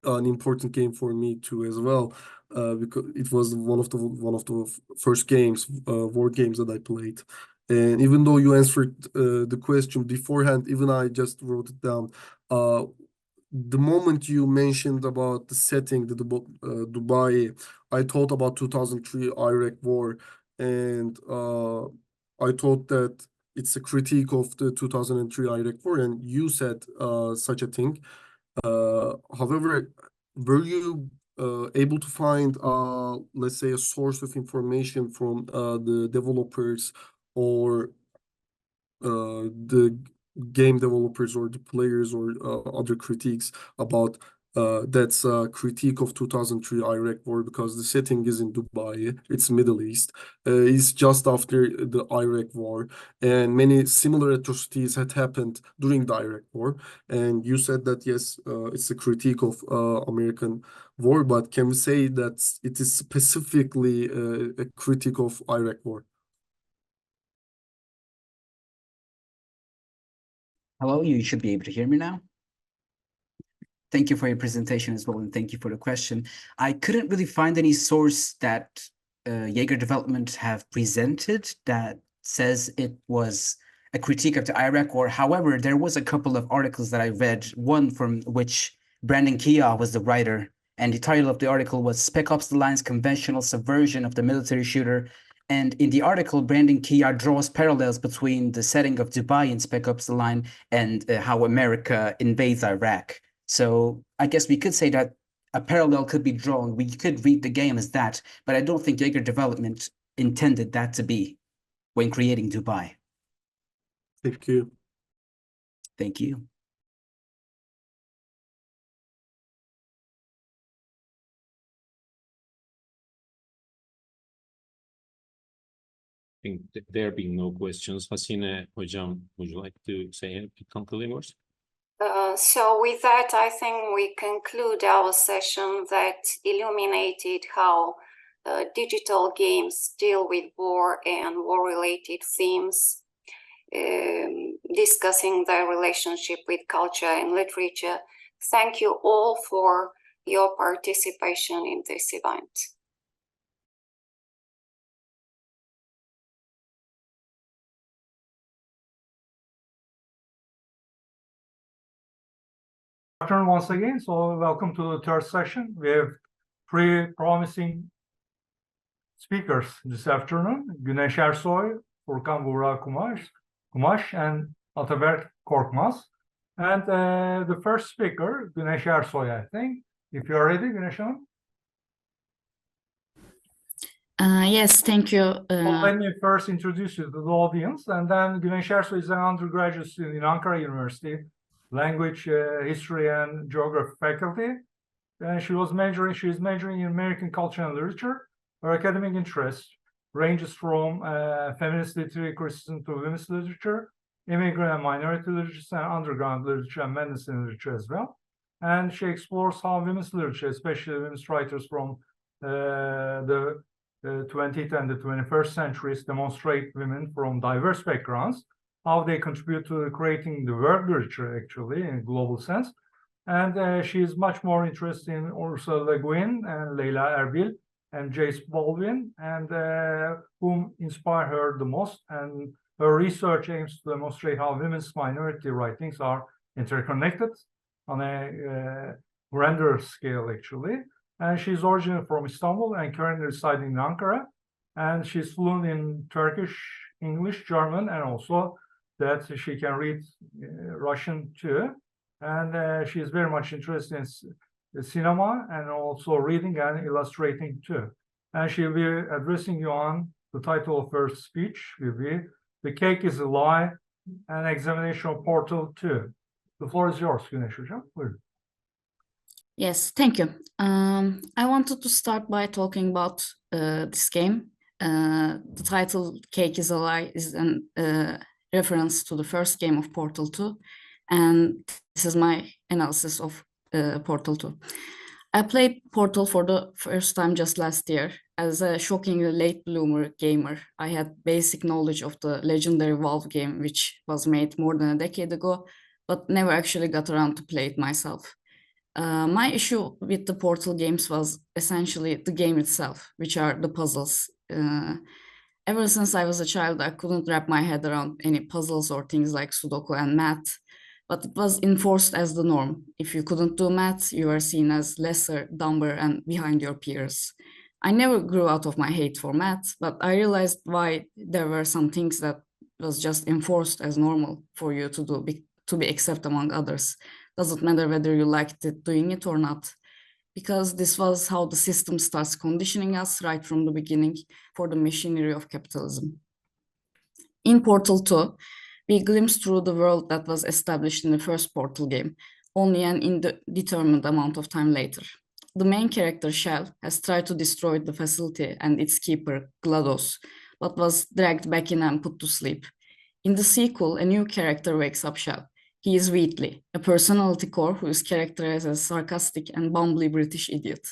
an important game for me too as well, because it was one of the first games, war games that I played. And even though you answered the question beforehand, even I just wrote it down. The moment you mentioned about the setting, the Dubai, I thought about 2003 Iraq War, and I thought that it's a critique of the 2003 Iraq War, and you said such a thing. However, were you able to find, let's say, a source of information from the developers or the game developers or the players or other critiques about that's a critique of 2003 Iraq War, because the setting is in Dubai, it's Middle East, it's just after the Iraq War, and many similar atrocities had happened during the Iraq War. And you said that yes, it's a critique of American war, but can we say that it is specifically a critique of Iraq War? Hello, you should be able to hear me now. Thank you for your presentation as well, and thank you for the question. I couldn't really find any source that Jaeger Development have presented that says it was a critique of the Iraq War. However, there was a couple of articles that I read, one from which Brandon Kia was the writer, and the title of the article was Spec Ops: The Line's Conventional Subversion of the Military Shooter. And in the article, Brandon Kia draws parallels between the setting of Dubai in Spec Ops: The Line and how America invades Iraq. So I guess we could say that a parallel could be drawn. We could read the game as that, but I don't think Jaeger Development intended that to be when creating Dubai. Thank you. Thank you. There being no questions, Hasine Hocam, would you like to say a concluding words? So with that, I think we conclude our session that illuminated how digital games deal with war and war-related themes, discussing their relationship with culture and literature. Thank you all for your participation in this event. Afternoon once again. So welcome to the third session. We have three promising speakers this afternoon: Güneş Ersoy, Furkan Buğra Kumaş, and Ataberk Korkmaz. And the first speaker, Güneş Ersoy, I think. If you are ready, Güneş Hanım. Yes, thank you. Let me first introduce you to the audience, and then Güneş Ersoy is an undergraduate student in Ankara University, Language, History, and Geography faculty. And she is majoring in American culture and literature. Her academic interest ranges from feminist literary criticism to women's literature, immigrant and minority literature, and underground literature and medicine literature as well. And she explores how women's literature, especially women's writers from the 20th and the 21st centuries, demonstrate women from diverse backgrounds, how they contribute to creating the world literature, actually, in a global sense. And she is much more interested in Ursula Le Guin and Leila Erbil and Jace Baldwin, and whom inspire her the most. And her research aims to demonstrate how women's minority writings are interconnected on a grander scale, actually. And she's originally from Istanbul and currently residing in Ankara. And she's fluent in Turkish, English, German, and also that she can read Russian too. And she is very much interested in cinema and also reading and illustrating too. And she'll be addressing you on the title of her speech will be "The Cake is a Lie, an Examination of Portal 2." The floor is yours, Güneş Hocam. Buyurun. Yes, thank you. I wanted to start by talking about this game. The title "Cake is a Lie" is a reference to the first game of Portal 2, and this is my analysis of Portal 2. I played Portal for the first time just last year. As a shockingly late bloomer gamer, I had basic knowledge of the legendary Valve game, which was made more than a decade ago, but never actually got around to play it myself. My issue with the Portal games was essentially the game itself, which are the puzzles. Ever since I was a child, I couldn't wrap my head around any puzzles or things like Sudoku and math, but it was enforced as the norm. If you couldn't do math, you were seen as lesser, dumber, and behind your peers. I never grew out of my hate for math, but I realized why there were some things that was just enforced as normal for you to do, to be accepted among others. Doesn't matter whether you liked it, doing it or not, because this was how the system starts conditioning us right from the beginning for the machinery of capitalism. In Portal 2, we glimpse through the world that was established in the first Portal game, only an indeterminate amount of time later. The main character, Shell, has tried to destroy the facility and its keeper, GLaDOS, but was dragged back in and put to sleep. In the sequel, a new character wakes up Shell. He is Wheatley, a personality core who is characterized as a sarcastic and bumbly British idiot.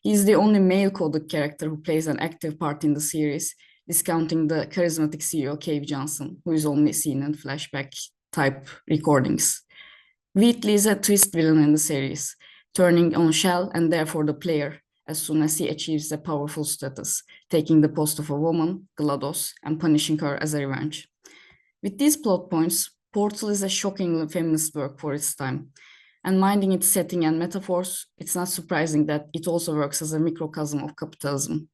He is the only male-coded character who plays an active part in the series, discounting the charismatic CEO Cave Johnson, who is only seen in flashback-type recordings. Wheatley is a twist villain in the series, turning on Shell and therefore the player as soon as he achieves a powerful status, taking the post of a woman, GLaDOS, and punishing her as a revenge. With these plot points, Portal is a shockingly feminist work for its time, and minding its setting and metaphors, it's not surprising that it also works as a microcosm of capitalism.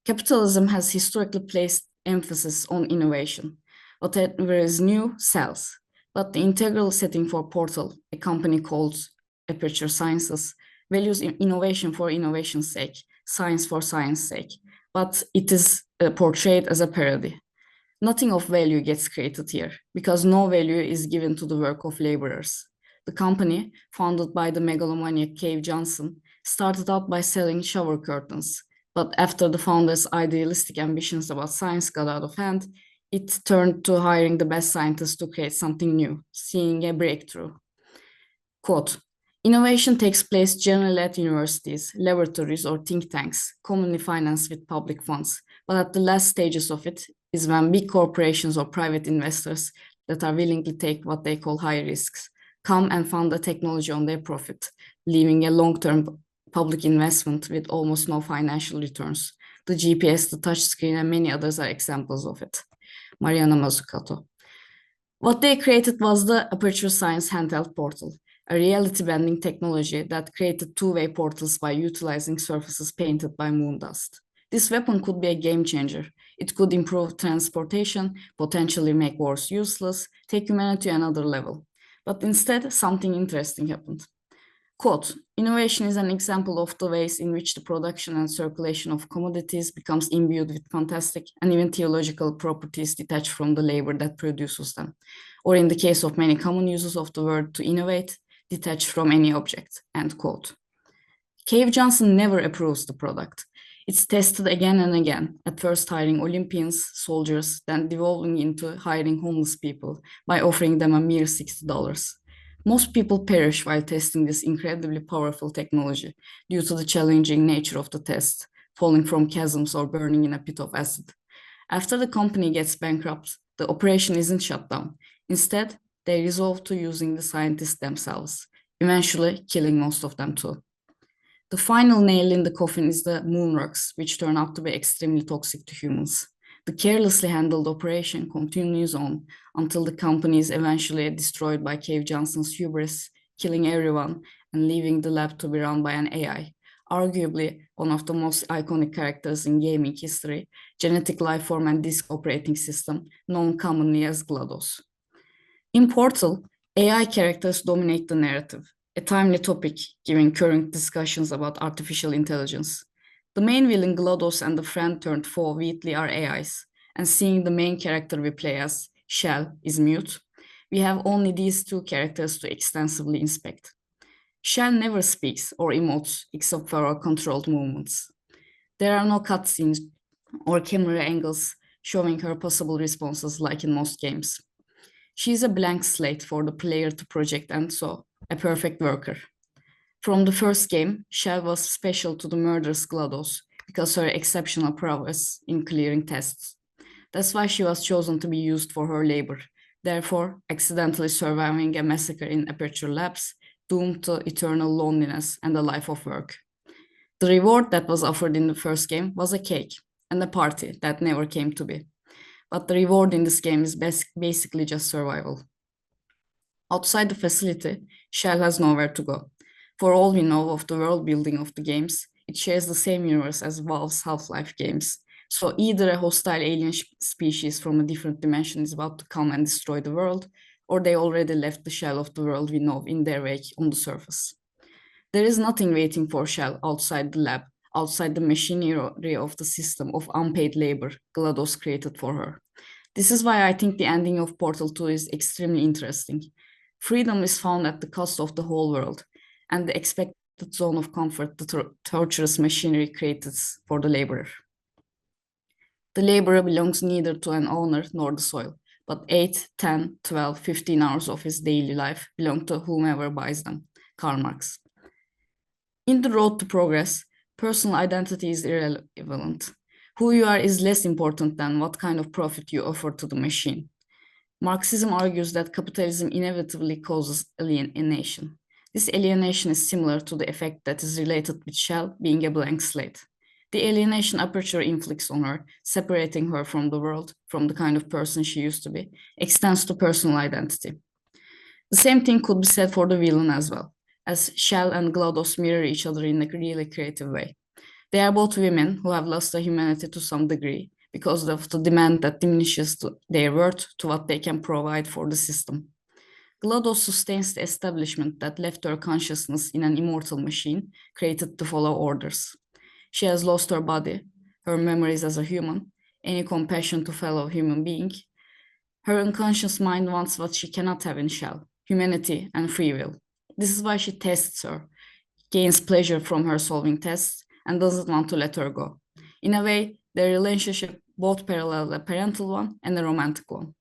Capitalism has historically placed emphasis on innovation. Whatever is new sells, but the integral setting for Portal, a company called Aperture Sciences, values innovation for innovation's sake, science for science's sake, but it is portrayed as a parody. Nothing of value gets created here, because no value is given to the work of laborers. The company, founded by the megalomaniac Cave Johnson, started out by selling shower curtains, but after the founder's idealistic ambitions about science got out of hand, it turned to hiring the best scientists to create something new, seeing a breakthrough. Quote, "Innovation takes place generally at universities, laboratories, or think tanks, commonly financed with public funds, but at the last stages of it is when big corporations or private investors that are willing to take what they call high risks come and fund the technology on their profit, leaving a long-term public investment with almost no financial returns. The GPS, the touchscreen, and many others are examples of it." Mariana Mazzucato. What they created was the Aperture Science handheld portal, a reality-bending technology that created two-way portals by utilizing surfaces painted by moon dust. This weapon could be a game changer. It could improve transportation, potentially make wars useless, take humanity to another level. But instead, something interesting happened. Quote, "Innovation is an example of the ways in which the production and circulation of commodities becomes imbued with fantastic and even theological properties detached from the labor that produces them. Or in the case of many common uses of the word to innovate, detached from any object," end quote. Cave Johnson never approves the product. It's tested again and again, at first hiring Olympians, soldiers, then devolving into hiring homeless people by offering them a mere $60. Most people perish while testing this incredibly powerful technology due to the challenging nature of the test, falling from chasms or burning in a pit of acid. After the company gets bankrupt, the operation isn't shut down. Instead, they resort to using the scientists themselves, eventually killing most of them too. The final nail in the coffin is the moon rocks, which turn out to be extremely toxic to humans. The carelessly handled operation continues on until the company is eventually destroyed by Cave Johnson's hubris, killing everyone and leaving the lab to be run by an AI, arguably one of the most iconic characters in gaming history, genetic lifeform and disk operating system, known commonly as GLaDOS. In Portal, AI characters dominate the narrative, a timely topic given current discussions about artificial intelligence. The main villain GLaDOS and the friend turned foe Wheatley are AIs, and seeing the main character we play as, Shell, is mute, we have only these two characters to extensively inspect. Shell never speaks or emotes except for our controlled movements. There are no cutscenes or camera angles showing her possible responses like in most games. She is a blank slate for the player to project and so, a perfect worker. From the first game, Shell was special to the murderous GLaDOS because her exceptional prowess in clearing tests. That's why she was chosen to be used for her labor, therefore accidentally surviving a massacre in Aperture Labs, doomed to eternal loneliness and a life of work. The reward that was offered in the first game was a cake and a party that never came to be. But the reward in this game is basically just survival. Outside the facility, Shell has nowhere to go. For all we know of the world building of the games, it shares the same universe as Valve's Half-Life games. So either a hostile alien species from a different dimension is about to come and destroy the world, or they already left the shell of the world we know in their wake on the surface. There is nothing waiting for Shell outside the lab, outside the machinery of the system of unpaid labor GLaDOS created for her. This is why I think the ending of Portal 2 is extremely interesting. Freedom is found at the cost of the whole world, and the expected zone of comfort the torturous machinery created for the laborer. The laborer belongs neither to an owner nor the soil, but 8, 10, 12, 15 hours of his daily life belong to whomever buys them. Karl Marx. In the road to progress, personal identity is irrelevant. Who you are is less important than what kind of profit you offer to the machine. Marxism argues that capitalism inevitably causes alienation. This alienation is similar to the effect that is related with Shell being a blank slate. The alienation Aperture inflicts on her, separating her from the world, from the kind of person she used to be, extends to personal identity. The same thing could be said for the villain as well, as Shell and GLaDOS mirror each other in a really creative way. They are both women who have lost their humanity to some degree because of the demand that diminishes their worth to what they can provide for the system. GLaDOS sustains the establishment that left her consciousness in an immortal machine created to follow orders. She has lost her body, her memories as a human, any compassion to fellow human being. Her unconscious mind wants what she cannot have in Shell, humanity and free will. This is why she tests her, gains pleasure from her solving tests, and doesn't want to let her go. In a way, their relationship both parallel a parental one and a romantic one.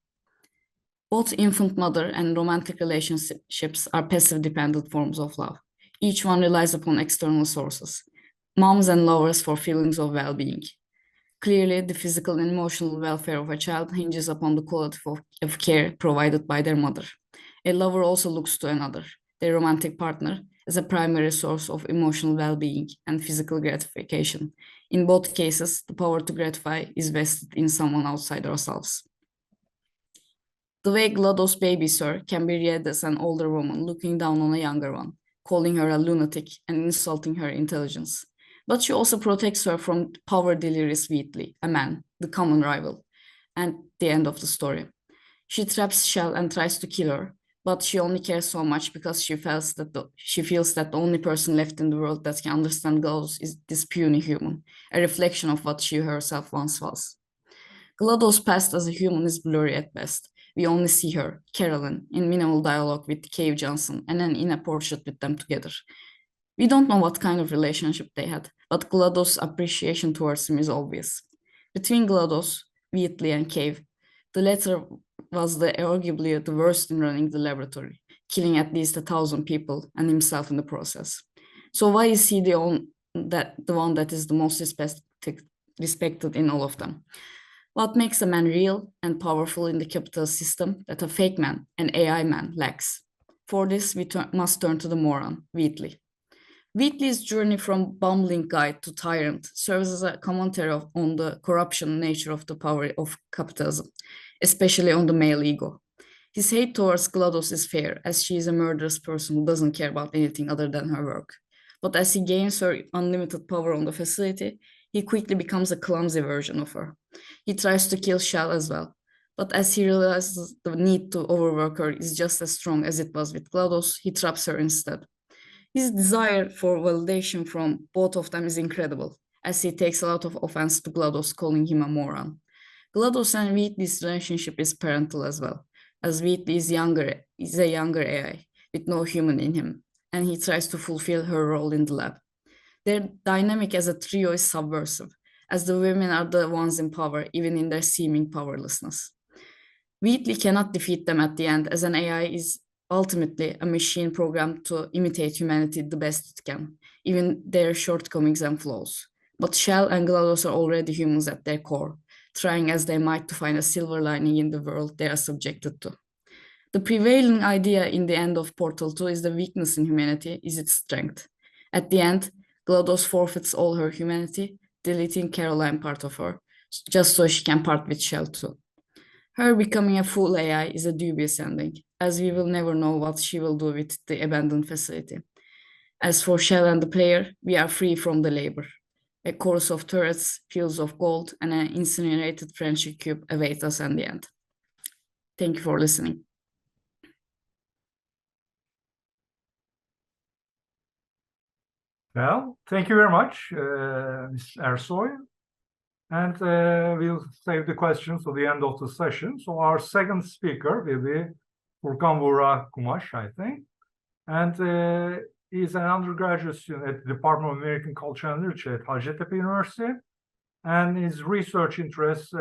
Both infant mother and romantic relationships are passive dependent forms of love. Each one relies upon external sources, moms and lovers for feelings of well-being. Clearly, the physical and emotional welfare of a child hinges upon the quality of care provided by their mother. A lover also looks to another, their romantic partner, as a primary source of emotional well-being and physical gratification. In both cases, the power to gratify is vested in someone outside ourselves. The way GLaDOS babies her can be read as an older woman looking down on a younger one, calling her a lunatic and insulting her intelligence. But she also protects her from power-delirious Wheatley, a man, the common rival, and the end of the story. She traps Shell and tries to kill her, but she only cares so much because she feels that the only person left in the world that can understand GLaDOS is this puny human, a reflection of what she herself once was. GLaDOS' past as a human is blurry at best. We only see her, Carolyn, in minimal dialogue with Cave Johnson and then in a portrait with them together. We don't know what kind of relationship they had, but but GLaDOS' appreciation towards him is obvious. Between GLaDOS, Wheatley, and Cave, the latter was arguably the worst in running the laboratory, killing at least 1,000 people and himself in the process. So why is he the one that is the most respected in all of them? What makes a man real and powerful in the capitalist system that a fake man, an AI man, lacks? For this, we must turn to the moron, Wheatley. Wheatley's journey from bumbling guide to tyrant serves as a commentary on the corruption nature of the power of capitalism, especially on the male ego. His hate towards GLaDOS is fair, as she is a murderous person who doesn't care about anything other than her work. But as he gains her unlimited power on the facility, he quickly becomes a clumsy version of her. He tries to kill Shell as well, but as he realizes the need to overwork her is just as strong as it was with GLaDOS, he traps her instead. His desire for validation from both of them is incredible, as he takes a lot of offense to GLaDOS calling him a moron. GLaDOS and Wheatley's relationship is parental as well, as Wheatley is a younger AI with no human in him, and he tries to fulfill her role in the lab. Their dynamic as a trio is subversive, as the women are the ones in power, even in their seeming powerlessness. Wheatley cannot defeat them at the end, as an AI is ultimately a machine programmed to imitate humanity the best it can, even their shortcomings and flaws. But Shell and GLaDOS are already humans at their core, trying as they might to find a silver lining in the world they are subjected to. The prevailing idea in the end of Portal 2 is the weakness in humanity is its strength. At the end, GLaDOS forfeits all her humanity, deleting Caroline part of her, just so she can part with Shell too. Her becoming a full AI is a dubious ending, as we will never know what she will do with the abandoned facility. As for Shell and the player, we are free from the labor. A chorus of turrets, fields of gold, and an incinerated friendship cube await us in the end. Thank you for listening. Well, thank you very much, Ms. Ersoy. And we'll save the questions to the end of the session. So our second speaker will be Furkan Buğra Kumaş, I think. And he's an undergraduate student at the Department of American Culture and Literature at Hacettepe University. And his research interests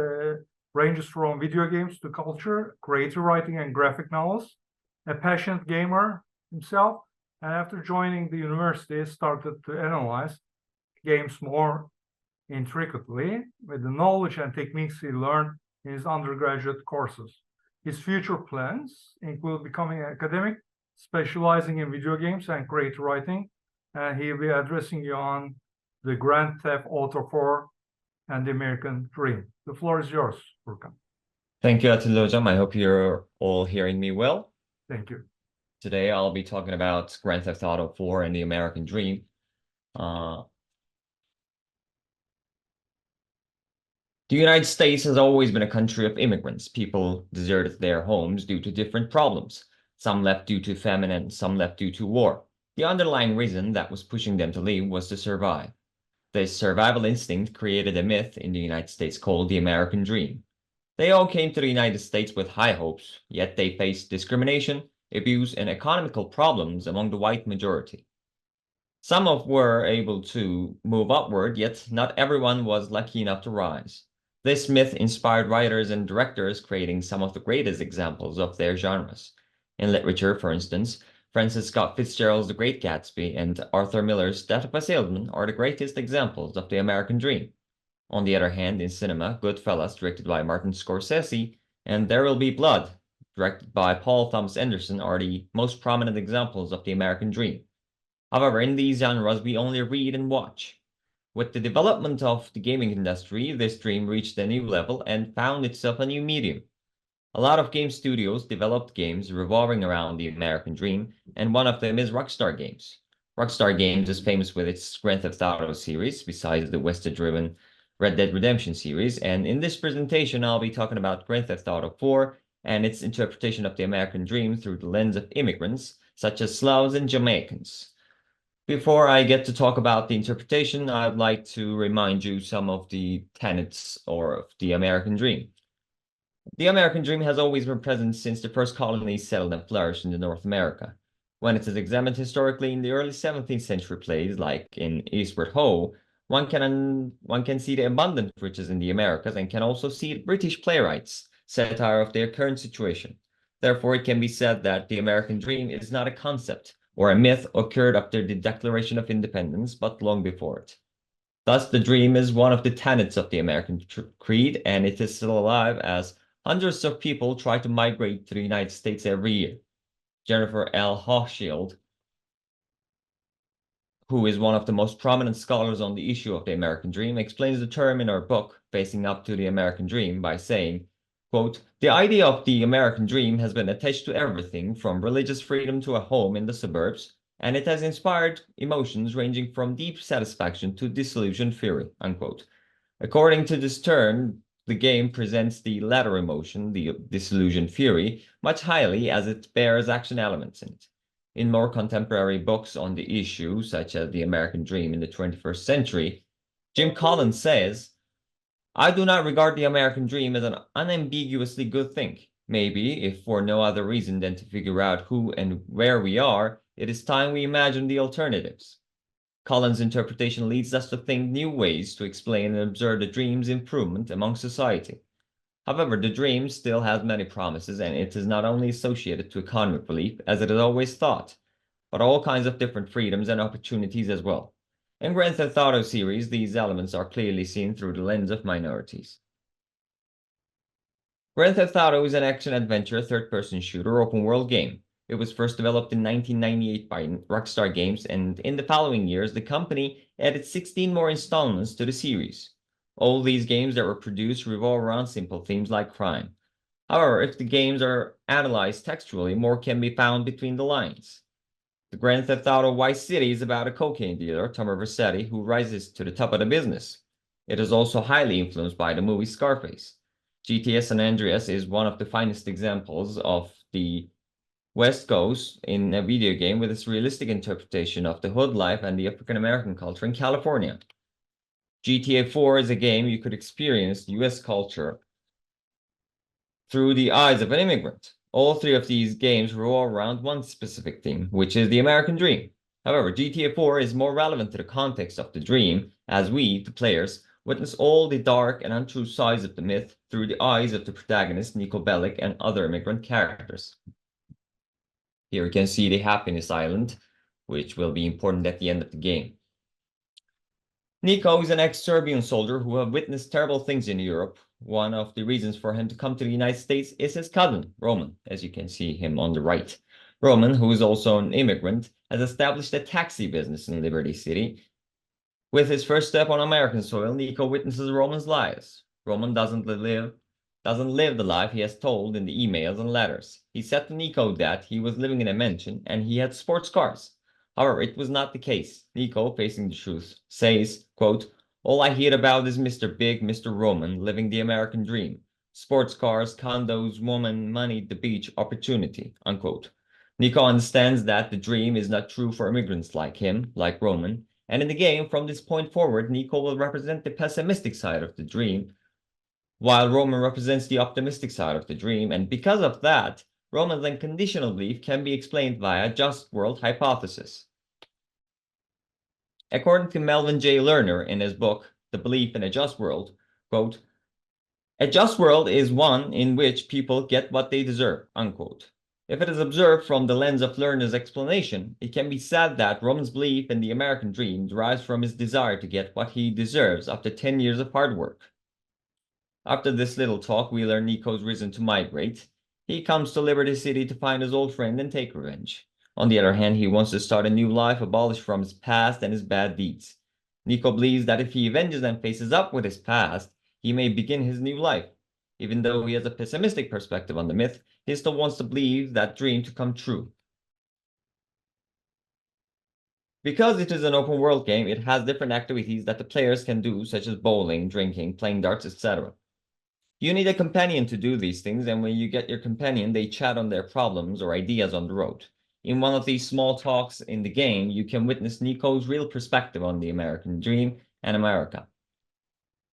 ranges from video games to culture, creative writing, and graphic novels. A passionate gamer himself, and after joining the university, started to analyze games more intricately with the knowledge and techniques he learned in his undergraduate courses. His future plans include becoming an academic, specializing in video games and creative writing, and he'll be addressing you on the Grand Theft Auto 4 and the American Dream. The floor is yours, Furkan. Thank you, Atilla Hocam. I hope you're all hearing me well. Thank you. Today, I'll be talking about Grand Theft Auto 4 and the American Dream. The United States has always been a country of immigrants. People deserted their homes due to different problems. Some left due to famine and some left due to war. The underlying reason that was pushing them to leave was to survive. This survival instinct created a myth in the United States called the American Dream. They all came to the United States with high hopes, yet they faced discrimination, abuse, and economical problems among the white majority. Some were able to move upward, yet not everyone was lucky enough to rise. This myth inspired writers and directors creating some of the greatest examples of their genres. In literature, for instance, Francis Scott Fitzgerald's The Great Gatsby and Arthur Miller's Death of a Salesman are the greatest examples of the American Dream. On the other hand, in cinema, Goodfellas, directed by Martin Scorsese, and There Will Be Blood, directed by Paul Thomas Anderson, are the most prominent examples of the American Dream. However, in these genres, we only read and watch. With the development of the gaming industry, this dream reached a new level and found itself a new medium. A lot of game studios developed games revolving around the American Dream, and one of them is Rockstar Games. Rockstar Games is famous with its Grand Theft Auto series, besides the Western-driven Red Dead Redemption series, and in this presentation, I'll be talking about Grand Theft Auto 4 and its interpretation of the American Dream through the lens of immigrants, such as Slavs and Jamaicans. Before I get to talk about the interpretation, I'd like to remind you some of the tenets of the American Dream. The American Dream has always been present since the first colonies settled and flourished in North America. When it is examined historically in the early 17th century plays, like in Eastward Ho!, One can see the abundant riches in the Americas and can also see the British playwrights' satire of their current situation. Therefore, it can be said that the American dream is not a concept or a myth occurred after the Declaration of Independence, but long before it. Thus, the dream is one of the tenets of the American creed, and it is still alive as hundreds of people try to migrate to the United States every year. Jennifer L. Hochschild, who is one of the most prominent scholars on the issue of the American dream, explains the term in her book, Facing Up to the American Dream, by saying, quote, "The idea of the American dream has been attached to everything from religious freedom to a home in the suburbs, and it has inspired emotions ranging from deep satisfaction to disillusion fury," unquote. According to this term, the game presents the latter emotion, the disillusion fury, much highly as it bears action elements in it. In more contemporary books on the issue, such as The American Dream in the 21st Century, Jim Collins says, "I do not regard the American dream as an unambiguously good thing. Maybe, if for no other reason than to figure out who and where we are, it is time we imagine the alternatives." Collins' interpretation leads us to think new ways to explain and observe the dream's improvement among society. However, the dream still has many promises, and it is not only associated to economic relief, as it is always thought, but all kinds of different freedoms and opportunities as well. In Grand Theft Auto series, these elements are clearly seen through the lens of minorities. Grand Theft Auto is an action-adventure third-person shooter open-world game. It was first developed in 1998 by Rockstar Games, and in the following years, the company added 16 more installments to the series. All these games that were produced revolve around simple themes like crime. However, if the games are analyzed textually, more can be found between the lines. The Grand Theft Auto Vice City is about a cocaine dealer, Tomer Vercetti, who rises to the top of the business. It is also highly influenced by the movie Scarface. GTA San Andreas is one of the finest examples of the West Coast in a video game with its realistic interpretation of the hood life and the African American culture in California. GTA 4 is a game you could experience US culture through the eyes of an immigrant. All three of these games revolve around one specific theme, which is the American dream. However, GTA 4 is more relevant to the context of the dream, as we, the players, witness all the dark and untrue sides of the myth through the eyes of the protagonist, Niko Bellic, and other immigrant characters. Here you can see the Happiness Island, which will be important at the end of the game. Niko is an ex-Serbian soldier who have witnessed terrible things in Europe. One of the reasons for him to come to the United States is his cousin, Roman, as you can see him on the right. Roman, who is also an immigrant, has established a taxi business in Liberty City. With his first step on American soil, Niko witnesses Roman's lies. Roman doesn't live the life he has told in the emails and letters. He said to Niko that he was living in a mansion and he had sports cars. However, it was not the case. Niko, facing the truth, says, quote, "All I hear about is Mr. Big, Mr. Roman, living the American dream. Sports cars, condos, woman, money, the beach, opportunity," unquote. Niko understands that the dream is not true for immigrants like him, like Roman, and in the game, from this point forward, Niko will represent the pessimistic side of the dream, while Roman represents the optimistic side of the dream, and because of that, Roman's unconditional belief can be explained via just world hypothesis. According to Melvin J. Lerner in his book, The Belief in a Just World, quote, "A just world is one in which people get what they deserve," unquote. If it is observed from the lens of Lerner's explanation, it can be said that Roman's belief in the American dream derives from his desire to get what he deserves after 10 years of hard work. After this little talk, we learn Niko's reason to migrate. He comes to Liberty City to find his old friend and take revenge. On the other hand, he wants to start a new life, abolished from his past and his bad deeds. Niko believes that if he avenges and faces up with his past, he may begin his new life. Even though he has a pessimistic perspective on the myth, he still wants to believe that dream to come true. Because it is an open world game, it has different activities that the players can do, such as bowling, drinking, playing darts, etc. You need a companion to do these things, and when you get your companion, they chat on their problems or ideas on the road. In one of these small talks in the game, you can witness Niko's real perspective on the American dream and America.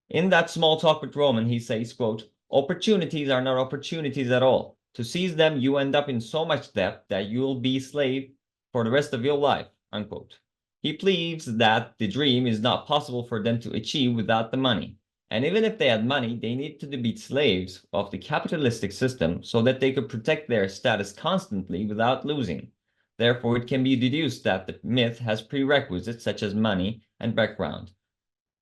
In that small talk with Roman, he says, quote, "Opportunities are not opportunities at all. To seize them, you end up in so much debt that you'll be a slave for the rest of your life," unquote. He believes that the dream is not possible for them to achieve without the money. And even if they had money, they need to be slaves of the capitalistic system so that they could protect their status constantly without losing. Therefore, it can be deduced that the myth has prerequisites such as money and background.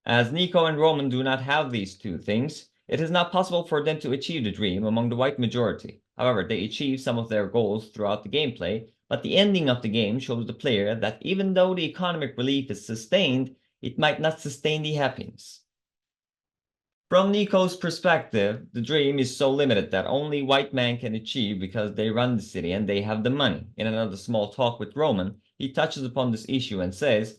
As Nico and Roman do not have these two things, it is not possible for them to achieve the dream among the white majority. However, they achieve some of their goals throughout the gameplay, but the ending of the game shows the player that even though the economic relief is sustained, it might not sustain the happiness. From Nico's perspective, the dream is so limited that only white men can achieve because they run the city and they have the money. In another small talk with Roman, he touches upon this issue and says,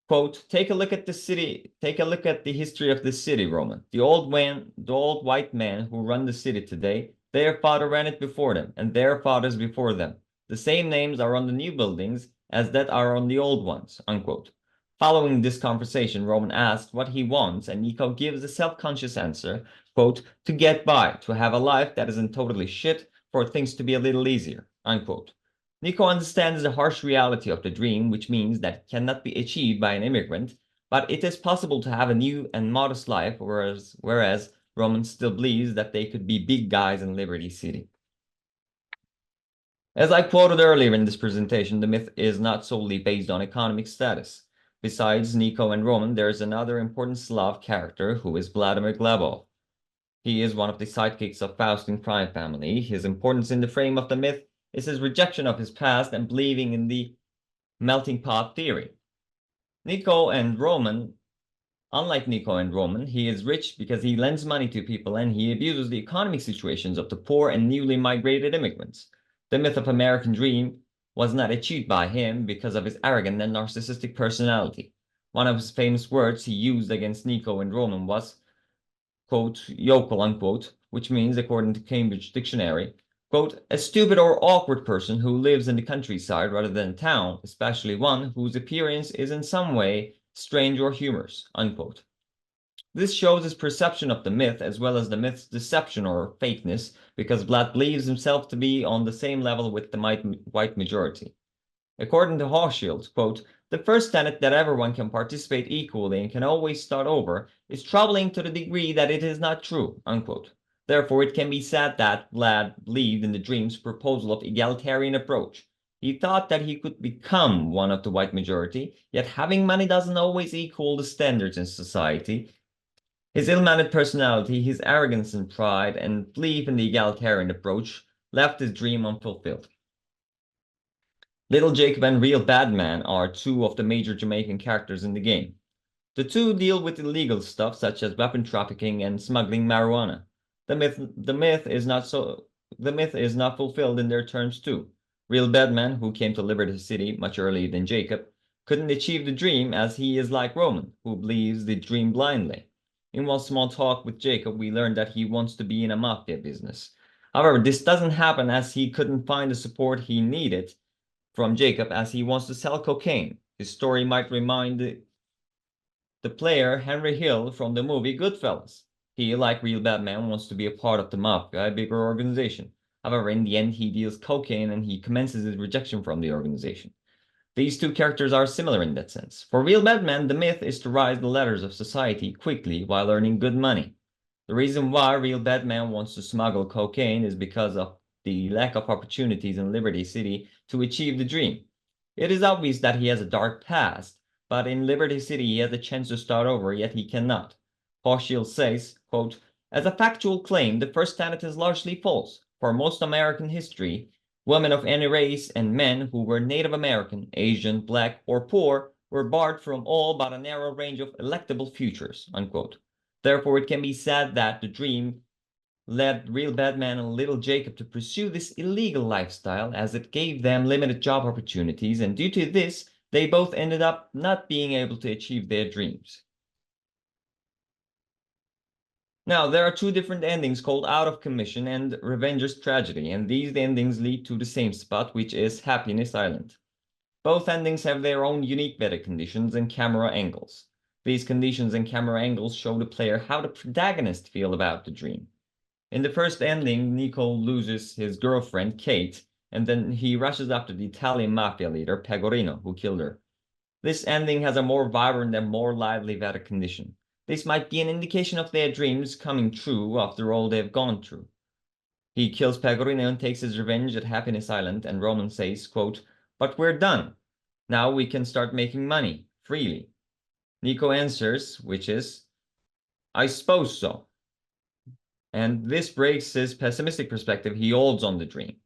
quote, take a look at the history of this city, Roman. The old white men who run the city today, their father ran it before them, and their fathers before them. The same names are on the new buildings as that are on the old ones, unquote. Following this conversation, Roman asks what he wants, and Nico gives a self-conscious answer, quote, to get by, to have a life that isn't totally shit, for things to be a little easier, unquote. Nico understands the harsh reality of the dream, which means that it cannot be achieved by an immigrant, but it is possible to have a new and modest life, whereas Roman still believes that they could be big guys in Liberty City. As I quoted earlier in this presentation, the myth is not solely based on economic status. Besides Nico and Roman, there is another important Slav character who is Vladimir Glebov. He is one of the sidekicks of Faust in Crime Family. His importance in the frame of the myth is his rejection of his past and believing in the melting pot theory. Unlike Nico and Roman, he is rich because he lends money to people and he abuses the economic situations of the poor and newly migrated immigrants. The myth of American Dream was not achieved by him because of his arrogant and narcissistic personality. One of his famous words he used against Nico and Roman was, quote, yokel, unquote, which means, according to Cambridge Dictionary, quote, a stupid or awkward person who lives in the countryside rather than a town, especially one whose appearance is in some way strange or humorous, unquote. This shows his perception of the myth as well as the myth's deception or fakeness, because Vlad believes himself to be on the same level with the white majority. According to Hochschild, quote, the first tenet that everyone can participate equally and can always start over is troubling to the degree that it is not true, unquote. Therefore, it can be said that Vlad believed in the dream's proposal of egalitarian approach. He thought that he could become one of the white majority, yet having money doesn't always equal the standards in society. His ill-mannered personality, his arrogance and pride, and belief in the egalitarian approach left his dream unfulfilled. Little Jacob and Real Badman are two of the major Jamaican characters in the game. The two deal with illegal stuff such as weapon trafficking and smuggling marijuana. The myth is not fulfilled in their terms too. Real Badman, who came to Liberty City much earlier than Jacob, couldn't achieve the dream as he is like Roman, who believes the dream blindly. In one small talk with Jacob, we learned that he wants to be in a mafia business. However, this doesn't happen as he couldn't find the support he needed from Jacob as he wants to sell cocaine. His story might remind the player Henry Hill from the movie Goodfellas. He, like Real Batman, wants to be a part of the mafia, a bigger organization. However, in the end, he deals cocaine and he commences his rejection from the organization. These two characters are similar in that sense. For Real Batman, the myth is to rise the ladders of society quickly while earning good money. The reason why Real Batman wants to smuggle cocaine is because of the lack of opportunities in Liberty City to achieve the dream. It is obvious that he has a dark past, but in Liberty City he has a chance to start over, yet he cannot. Hochschild says, quote, as a factual claim, the first tenet is largely false. For most American history, women of any race and men who were Native American, Asian, Black, or poor were barred from all but a narrow range of electable futures, unquote. Therefore, it can be said that the dream led Real Batman and Little Jacob to pursue this illegal lifestyle as it gave them limited job opportunities, and due to this, they both ended up not being able to achieve their dreams. Now, there are two different endings called Out of Commission and Revenger's Tragedy, and these endings lead to the same spot, which is Happiness Island. Both endings have their own unique meta conditions and camera angles. These conditions and camera angles show the player how the protagonist feels about the dream. In the first ending, Nico loses his girlfriend, Kate, and then he rushes after the Italian mafia leader, Pegorino, who killed her. This ending has a more vibrant and more lively meta condition. This might be an indication of their dreams coming true after all they've gone through. He kills Pegorino and takes his revenge at Happiness Island, and Roman says, quote, "But we're done. Now we can start making money, freely." Nico answers, which is, "I suppose so." And this breaks his pessimistic perspective he holds on the dream.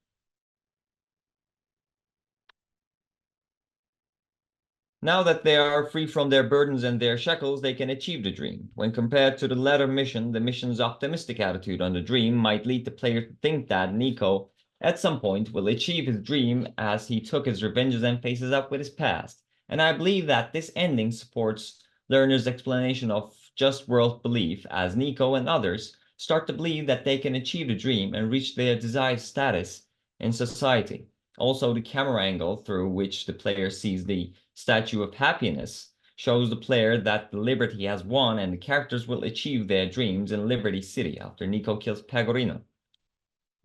Now that they are free from their burdens and their shackles, they can achieve the dream. When compared to the latter mission, the mission's optimistic attitude on the dream might lead the player to think that Nico, at some point, will achieve his dream as he took his revenges and faces up with his past. And I believe that this ending supports learners' explanation of just world belief, as Nico and others start to believe that they can achieve the dream and reach their desired status in society. Also, the camera angle through which the player sees the Statue of Happiness shows the player that the Liberty has won and the characters will achieve their dreams in Liberty City after Nico kills Pegorino.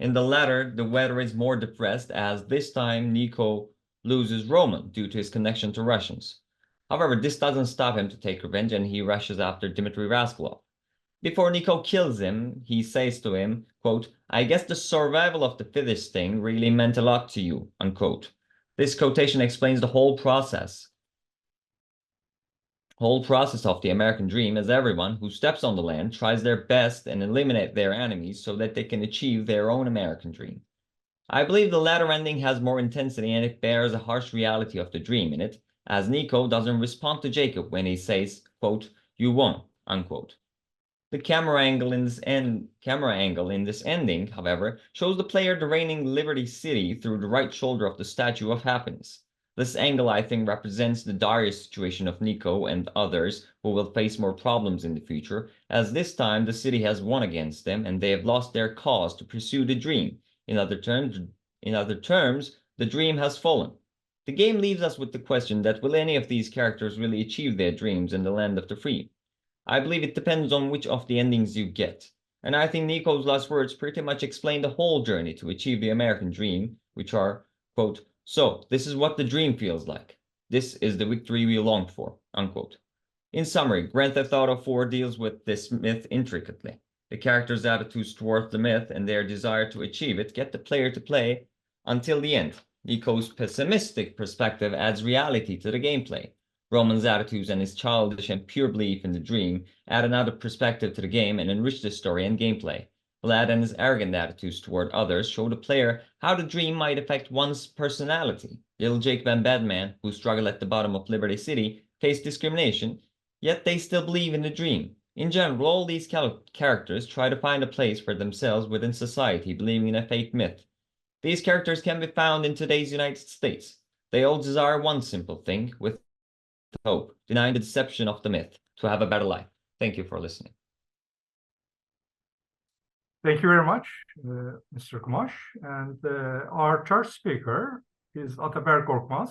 In the latter, the weather is more depressed as this time Nico loses Roman due to his connection to Russians. However, this doesn't stop him to take revenge and he rushes after Dmitry Raskolov. Before Nico kills him, he says to him, quote, "I guess the survival of the fittest thing really meant a lot to you," unquote. This quotation explains the whole process of the American dream, as everyone who steps on the land tries their best and eliminate their enemies so that they can achieve their own American dream. I believe the latter ending has more intensity and it bears a harsh reality of the dream in it, as Nico doesn't respond to Jacob when he says, quote, "You won," unquote. The camera angle in this ending, however, shows the player draining Liberty City through the right shoulder of the Statue of Happiness. This angle, I think, represents the dire situation of Nico and others who will face more problems in the future, as this time the city has won against them and they have lost their cause to pursue the dream. In other terms, the dream has fallen. The game leaves us with the question that will any of these characters really achieve their dreams in the land of the free? I believe it depends on which of the endings you get. And I think Nico's last words pretty much explain the whole journey to achieve the American dream, which are, quote, "So, this is what the dream feels like. This is the victory we longed for," unquote. In summary, Grand Theft Auto 4 deals with this myth intricately. The characters' attitudes towards the myth and their desire to achieve it get the player to play until the end. Nico's pessimistic perspective adds reality to the gameplay. Roman's attitudes and his childish and pure belief in the dream add another perspective to the game and enrich the story and gameplay. Vlad and his arrogant attitudes toward others show the player how the dream might affect one's personality. Little Jacob and Batman, who struggle at the bottom of Liberty City, face discrimination, yet they still believe in the dream. In general, all these characters try to find a place for themselves within society, believing in a fake myth. These characters can be found in today's United States. They all desire one simple thing, with hope, denying the deception of the myth, to have a better life. Thank you for listening. Thank you very much, Mr. Kumash. And our third speaker is Ataberk Korkmaz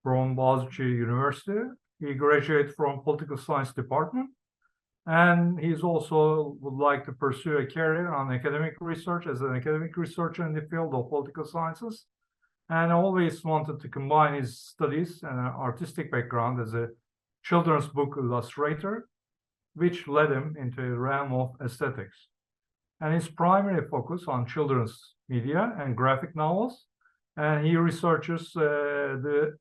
from Boğaziçi University. He graduated from Political Science Department, and he's also would like to pursue a career on academic research as an academic researcher in the field of political sciences, and always wanted to combine his studies and an artistic background as a children's book illustrator, which led him into the realm of aesthetics. And his primary focus on children's media and graphic novels, and he researches the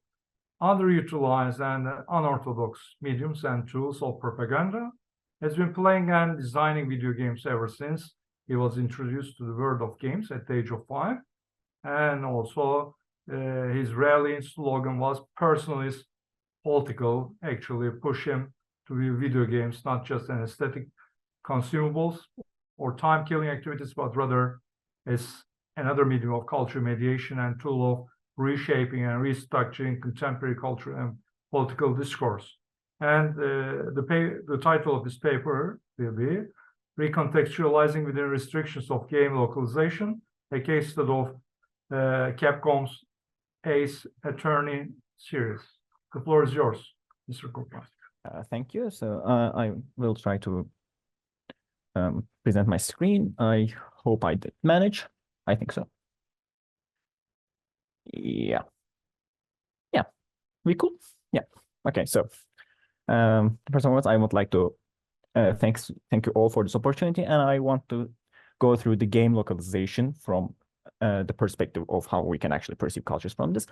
underutilized and unorthodox mediums and tools of propaganda, has been playing and designing video games ever since he was introduced to the world of games at the age of 5. And also his rallying slogan was "Personalist Political," actually push him to view video games not just an aesthetic consumables or time-killing activities, but rather as another medium of culture mediation and tool of reshaping and restructuring contemporary culture and political discourse. And the title of this paper will be "Recontextualizing Within Restrictions of Game Localization, a Case Study of Capcom's Ace Attorney series." The floor is yours, Mr. Korkmaz. Thank you. So I will try to present my screen. I hope I did manage. I think so. Yeah. Yeah, we cool. Yeah. Okay. So, first of all, I would like to thank you all for this opportunity, and I want to go through the game localization from the perspective of how we can actually perceive cultures from this.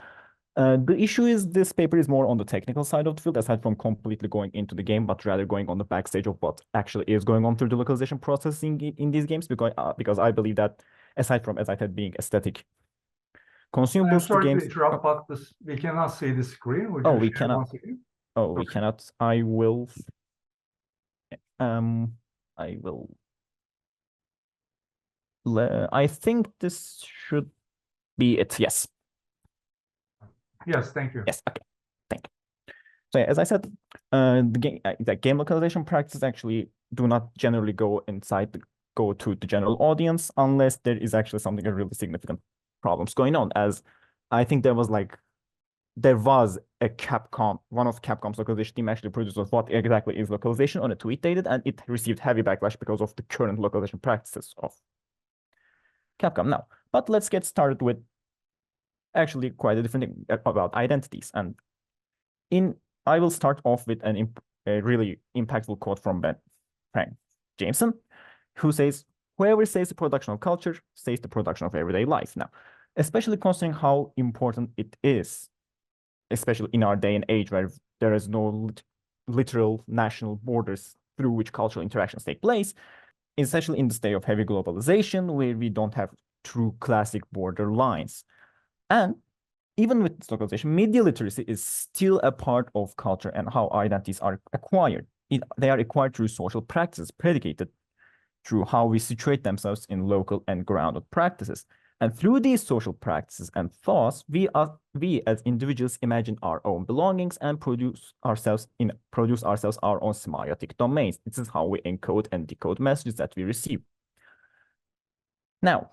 The issue is this paper is more on the technical side of the field, aside from completely going into the game, but rather going on the backstage of what actually is going on through the localization processing in these games, because I believe that aside from, as I said, being aesthetic consumables, I'm sorry the games. to interrupt, but we cannot see the screen. Would Oh, you we share cannot. once again? Oh, we cannot. I will. I think this should be it. Yes. Yes, thank you. Yes. Okay. Thank you. So yeah, as I said, the game localization practices actually do not generally go to the general audience unless there is actually something really significant problems going on. As I think there was a Capcom, one of Capcom's localization team actually produced what exactly is localization on a tweet they did, and it received heavy backlash because of the current localization practices of Capcom now. But let's get started with actually quite a different thing about identities. And I will start off with a really impactful quote from Frank Jameson, who says, "Whoever says the production of culture says the production of everyday life." Now, especially considering how important it is, especially in our day and age where there is no literal national borders through which cultural interactions take place, especially in the state of heavy globalization where we don't have true classic border lines. And even with this localization, media literacy is still a part of culture and how identities are acquired. They are acquired through social practices predicated through how we situate themselves in local and grounded practices. And through these social practices and thoughts, we as individuals imagine our own belongings and produce ourselves our own semiotic domains. This is how we encode and decode messages that we receive. Now,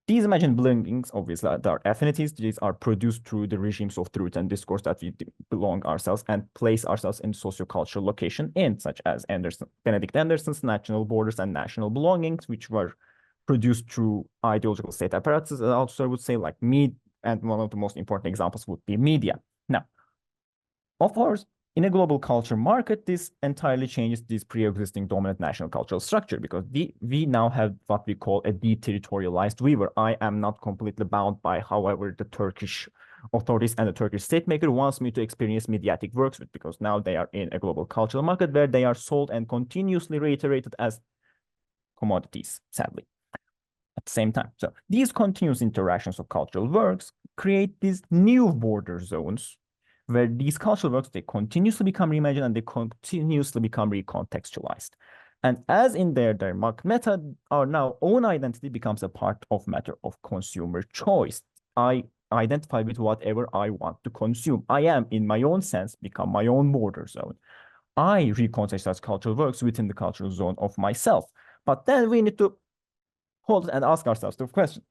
these imagined belongings, obviously, are affinities. These are produced through the regimes of truth and discourse that we belong ourselves and place ourselves in sociocultural location in, such as Benedict Anderson's national borders and national belongings, which were produced through ideological state apparatuses. And also, I would say, like me, and one of the most important examples would be media. Now, of course, in a global culture market, this entirely changes this pre-existing dominant national cultural structure, because we now have what we call a deterritorialized weaver. I am not completely bound by however the Turkish authorities and the Turkish state maker wants me to experience mediatic works with, because now they are in a global cultural market where they are sold and continuously reiterated as commodities, sadly, at the same time. So these continuous interactions of cultural works create these new border zones where these cultural works, they continuously become reimagined and they continuously become recontextualized. And as in their meta, our now own identity becomes a part of matter of consumer choice. I identify with whatever I want to consume. I am, in my own sense, become my own border zone. I recontextualize cultural works within the cultural zone of myself. But then we need to hold and ask ourselves the question,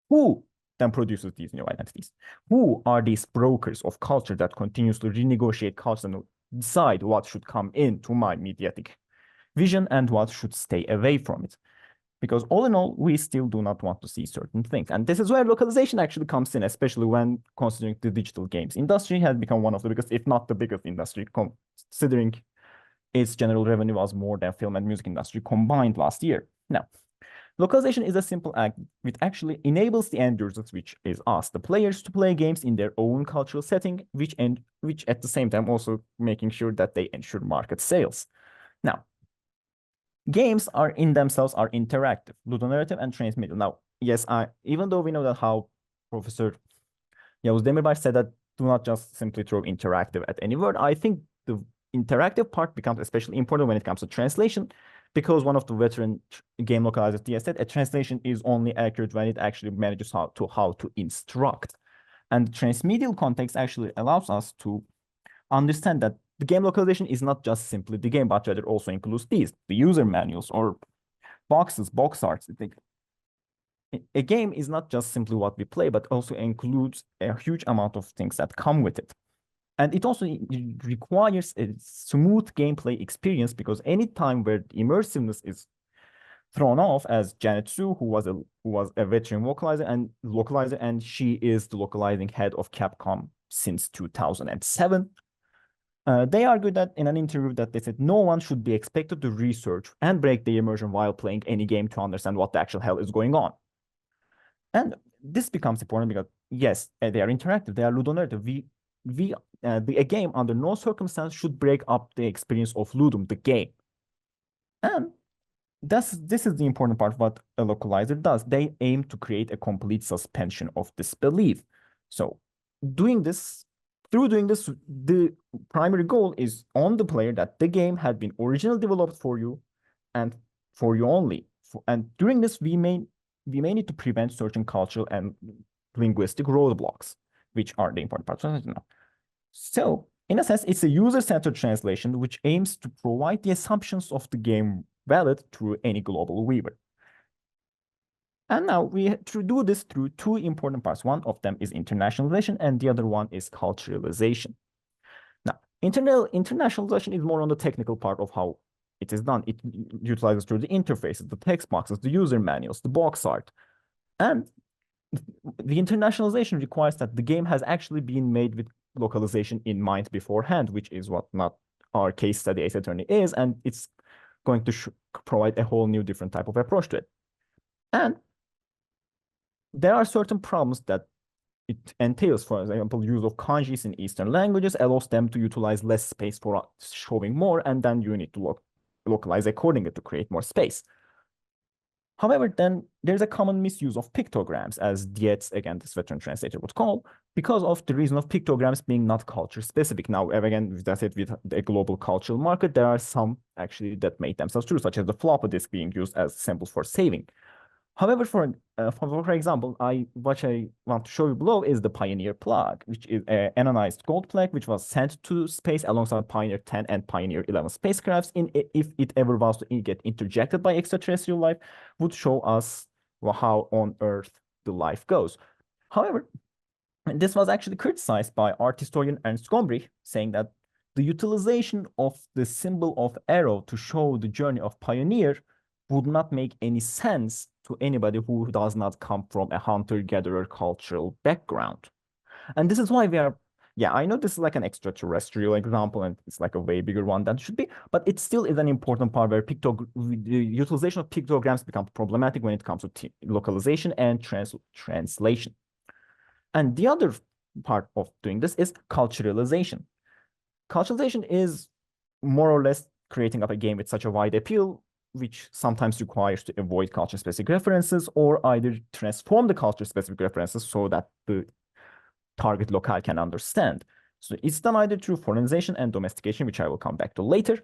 who then produces these new identities? Who are these brokers of culture that continuously renegotiate culture and decide what should come into my mediatic vision and what should stay away from it? Because all in all, we still do not want to see certain things. And this is where localization actually comes in, especially when considering the digital games industry has become one of the biggest, if not the biggest industry, considering its general revenue was more than film and music industry combined last year. Now, localization is a simple act which actually enables the end users, which is us, the players, to play games in their own cultural setting, which at the same time also making sure that they ensure market sales. Now, games are in themselves are interactive, ludonarrative, and transmedia. Now, yes, even though we know that how Professor Yavuz Demirbaş said that do not just simply throw interactive at any word, I think the interactive part becomes especially important when it comes to translation, because one of the veteran game localizers said a translation is only accurate when it actually manages how to instruct. And transmedial context actually allows us to understand that the game localization is not just simply the game, but rather also includes the user manuals or boxes, box arts. A game is not just simply what we play, but also includes a huge amount of things that come with it. And it also requires a smooth gameplay experience, because any time where immersiveness is thrown off, as Janet Su, who was a veteran localizer, and she is the localizing head of Capcom since 2007. They argued that in an interview that they said no one should be expected to research and break the immersion while playing any game to understand what the actual hell is going on. And this becomes important because, yes, they are interactive, they are ludonarrative. A game under no circumstance should break up the experience of ludum, the game. And this is the important part of what a localizer does. They aim to create a complete suspension of disbelief. So through doing this, the primary goal is on the player that the game had been originally developed for you and for you only. And during this, we may need to prevent certain cultural and linguistic roadblocks, which are the important parts of it now. So, in a sense, it's a user-centered translation which aims to provide the assumptions of the game valid through any global weaver. And now we do this through two important parts. One of them is internationalization, and the other one is culturalization. Now, internationalization is more on the technical part of how it is done. It utilizes through the interfaces, the text boxes, the user manuals, the box art. And the internationalization requires that the game has actually been made with localization in mind beforehand, which is what not our case study Ace Attorney is, and it's going to provide a whole new different type of approach to it. And there are certain problems that it entails. For example, use of kanjis in Eastern languages allows them to utilize less space for showing more, and then you need to localize accordingly to create more space. However, then there's a common misuse of pictograms, as Dietz, again, this veteran translator would call, because of the reason of pictograms being not culture specific. Now, again, that's it with the global cultural market. There are some actually that made themselves true, such as the floppy disk being used as symbols for saving. However, for example, what I want to show you below is the Pioneer plug, which is an anonymized gold plaque, which was sent to space alongside Pioneer 10 and Pioneer 11 spacecrafts. If it ever was to get interjected by extraterrestrial life, would show us how on Earth the life goes. However, this was actually criticized by art historian Ernst Gombrich, saying that the utilization of the symbol of arrow to show the journey of Pioneer would not make any sense to anybody who does not come from a hunter-gatherer cultural background. And this is why we are, I know this is like an extraterrestrial example, and it's like a way bigger one than it should be, but it still is an important part where the utilization of pictograms becomes problematic when it comes to localization and translation. And the other part of doing this is culturalization. Culturalization is more or less creating up a game with such a wide appeal, which sometimes requires to avoid culture-specific references or either transform the culture-specific references so that the target locale can understand. So it's done either through foreignization and domestication, which I will come back to later.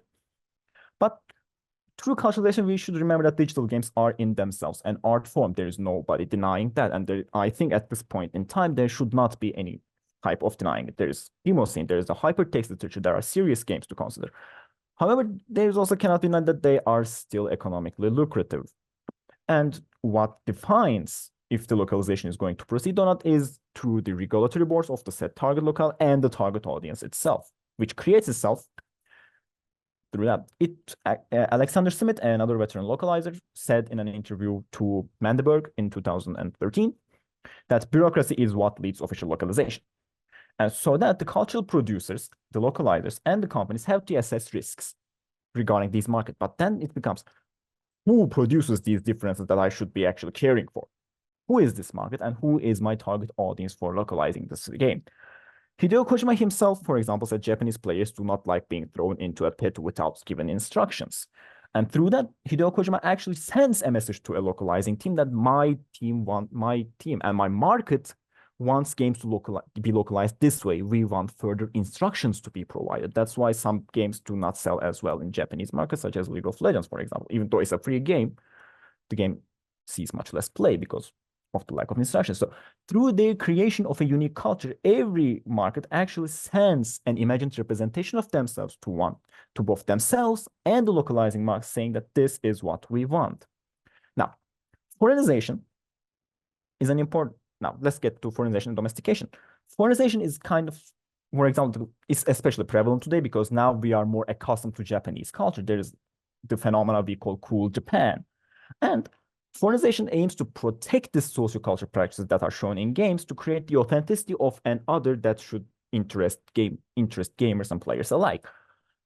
But through culturalization, we should remember that digital games are in themselves an art form. There is nobody denying that. And I think at this point in time, there should not be any type of denying it. There is demoscene, there is a hypertext literature, there are serious games to consider. However, there is also cannot deny that they are still economically lucrative. And what defines if the localization is going to proceed or not is through the regulatory boards of the set target locale and the target audience itself, which creates itself through that. Alexander Smith, another veteran localizer, said in an interview to Mandelberg in 2013 that bureaucracy is what leads official localization. And so that the cultural producers, the localizers, and the companies have to assess risks regarding these markets. But then it becomes, who produces these differences that I should be actually caring for? Who is this market, and who is my target audience for localizing this game? Hideo Kojima himself, for example, said Japanese players do not like being thrown into a pit without given instructions. And through that, Hideo Kojima actually sends a message to a localizing team that my team and my market wants games to be localized this way. We want further instructions to be provided. That's why some games do not sell as well in Japanese markets, such as League of Legends, for example. Even though it's a free game, the game sees much less play because of the lack of instructions. So through the creation of a unique culture, every market actually sends an imagined representation of themselves to both themselves and the localizing market, saying that this is what we want. Now, foreignization is an important. Now, let's get to foreignization and domestication. Foreignization is kind of, for example, is especially prevalent today because now we are more accustomed to Japanese culture. There is the phenomena we call cool Japan. And foreignization aims to protect the sociocultural practices that are shown in games to create the authenticity of an other that should interest gamers and players alike.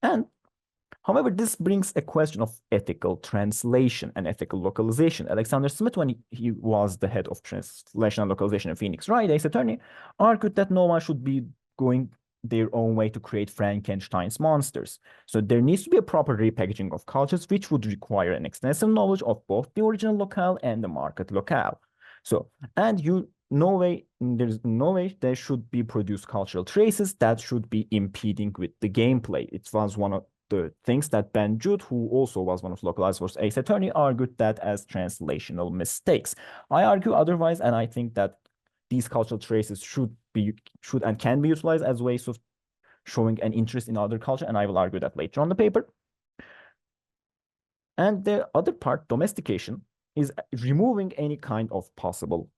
And however, this brings a question of ethical translation and ethical localization. Alexander Smith, when he was the head of translation and localization in Phoenix Wright, Ace Attorney, argued that no one should be going their own way to create Frankenstein's monsters. So there needs to be a proper repackaging of cultures, which would require an extensive knowledge of both the original locale and the market locale. So, and there's no way there should be produced cultural traces that should be impeding with the gameplay. It was one of the things that Ben Jude, who also was one of localizers for Ace Attorney, argued that as translational mistakes. I argue otherwise, and I think that these cultural traces should and can be utilized as ways of showing an interest in other culture, and I will argue that later on the paper. And the other part, domestication, is removing any kind of possible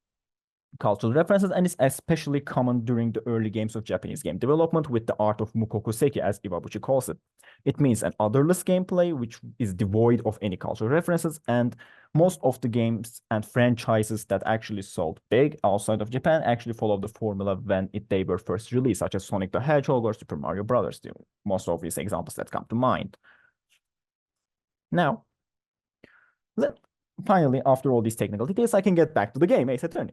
cultural references, and it's especially common during the early games of Japanese game development with the art of mukokuseki, as Iwabuchi calls it. It means an otherless gameplay which is devoid of any cultural references, and most of the games and franchises that actually sold big outside of Japan actually follow the formula when they were first released, such as Sonic the Hedgehog or Super Mario Brothers, the most obvious examples that come to mind. Now, finally, after all these technical details, I can get back to the game, Ace Attorney.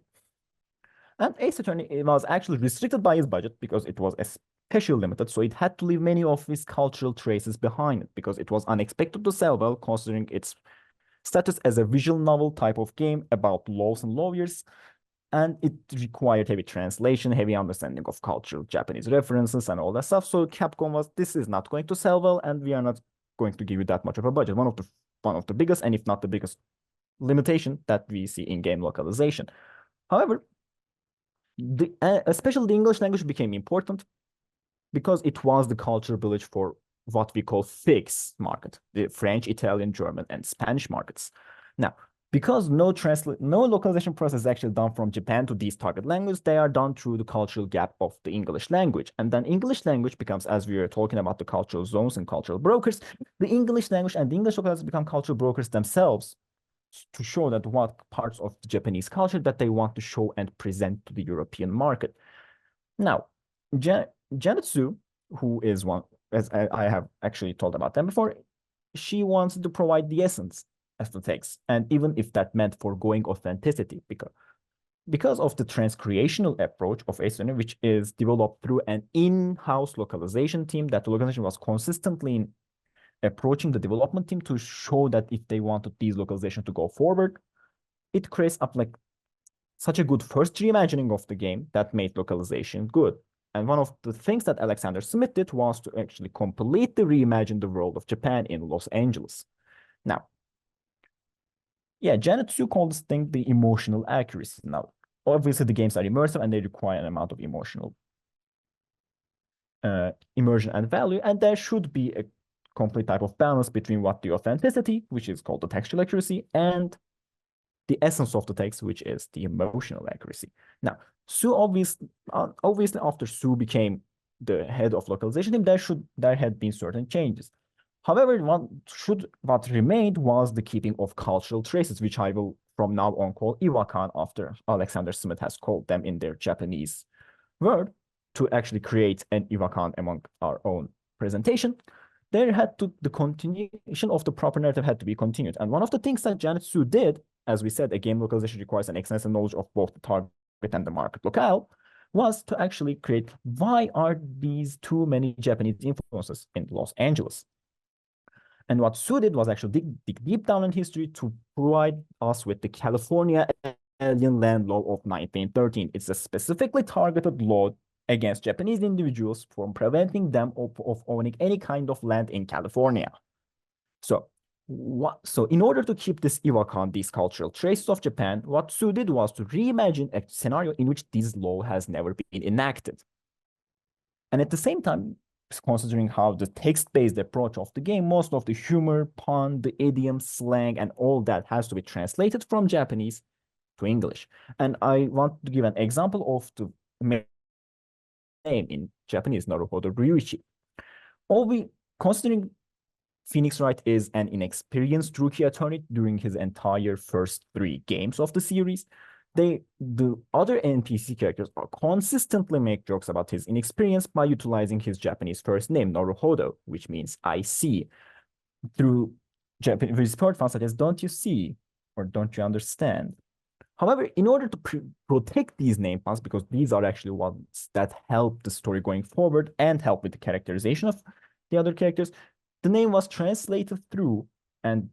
And Ace Attorney was actually restricted by his budget because it was especially limited, so it had to leave many of his cultural traces behind it because it was unexpected to sell well, considering its status as a visual novel type of game about laws and lawyers, and it required heavy translation, heavy understanding of cultural Japanese references and all that stuff. So Capcom was, this is not going to sell well, and we are not going to give you that much of a budget. One of the biggest, and if not the biggest, limitation that we see in game localization. However, especially the English language became important because it was the cultural village for what we call FIGS market, the French, Italian, German, and Spanish markets. Now, because no localization process is actually done from Japan to these target languages, they are done through the cultural gap of the English language. And then English language becomes, as we were talking about the cultural zones and cultural brokers, the English language and the English localizers become cultural brokers themselves to show that what parts of the Japanese culture that they want to show and present to the European market. Now, Janet Su, who is one, as I have actually told about them before, she wants to provide the essence of the text, and even if that meant foregoing authenticity, because of the transcreational approach of Ace Attorney, which is developed through an in-house localization team, that the localization was consistently approaching the development team to show that if they wanted these localization to go forward, it creates up like such a good first reimagining of the game that made localization good. And one of the things that Alexander Smith did was to actually completely reimagine the world of Japan in Los Angeles. Now, yeah, Janet Su called this thing the emotional accuracy. Now, obviously the games are immersive and they require an amount of emotional immersion and value, and there should be a complete type of balance between what the authenticity, which is called the textual accuracy, and the essence of the text, which is the emotional accuracy. Now, Su obviously after Su became the head of localization team, there had been certain changes. However, what remained was the keeping of cultural traces, which I will from now on call Iwakan after Alexander Smith has called them in their Japanese word, to actually create an Iwakan among our own presentation. The continuation of the proper narrative had to be continued. And one of the things that Janet Su did, as we said, a game localization requires an extensive knowledge of both the target and the market locale, was to actually create, why are these too many Japanese influences in Los Angeles? And what Su did was actually dig deep down in history to provide us with the California Alien Land Law of 1913. It's a specifically targeted law against Japanese individuals from preventing them of owning any kind of land in California. So in order to keep this Iwakan, these cultural traces of Japan, what Su did was to reimagine a scenario in which this law has never been enacted. And at the same time, considering how the text-based approach of the game, most of the humor, pun, the idiom, slang, and all that has to be translated from Japanese to English. And I want to give an example of the name in Japanese, Naruhodo Ryuichi. Considering Phoenix Wright is an inexperienced rookie attorney during his entire first 3 games of the series, the other NPC characters consistently make jokes about his inexperience by utilizing his Japanese first name, Naruhodo, which means I see, through Japanese support fans such as don't you see or don't you understand. However, in order to protect these name fonts, because these are actually ones that help the story going forward and help with the characterization of the other characters, the name was translated through, and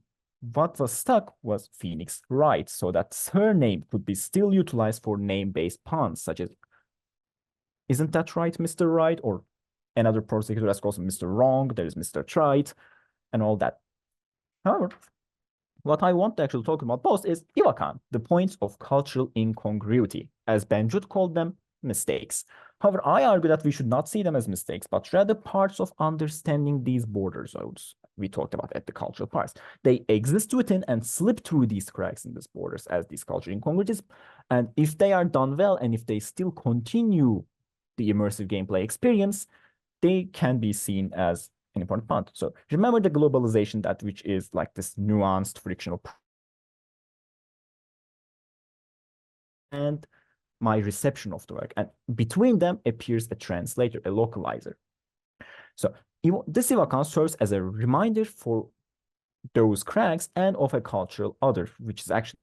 what was stuck was Phoenix Wright, so that her name could be still utilized for name-based puns, such as, isn't that right, Mr. Wright? Or another prosecutor that's called Mr. Wrong, there is Mr. Trite, and all that. However, what I want to actually talk about most is Iwakan, the points of cultural incongruity, as Benjut called them, mistakes. However, I argue that we should not see them as mistakes, but rather parts of understanding these border zones we talked about at the cultural parts. They exist within and slip through these cracks in these borders as these cultural incongruities. And if they are done well, and if they still continue the immersive gameplay experience, they can be seen as an important point. So remember the globalization, that which is like this nuanced frictional, and my reception of the work, and between them appears a translator, a localizer. So this Iwakan serves as a reminder for those cracks and of a cultural other, which is actually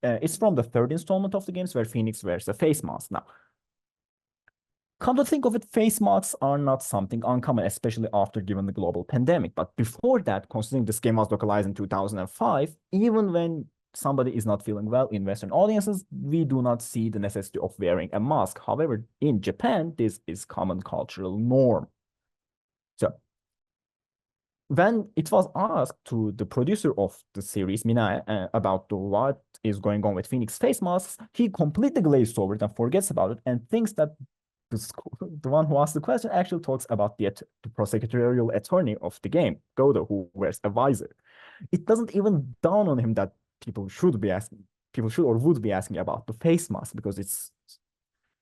it's from the third installment of the games where Phoenix wears a face mask. Now, come to think of it, face masks are not something uncommon, especially after given the global pandemic. But before that, considering this game was localized in 2005, even when somebody is not feeling well in Western audiences, we do not see the necessity of wearing a mask. However, in Japan, this is common cultural norm. So when it was asked to the producer of the series, Minae, about what is going on with Phoenix face masks, he completely glazed over it and forgets about it and thinks that the one who asked the question actually talks about the prosecutorial attorney of the game, Godo, who wears a visor. It doesn't even dawn on him that people should or would be asking about the face mask, because it's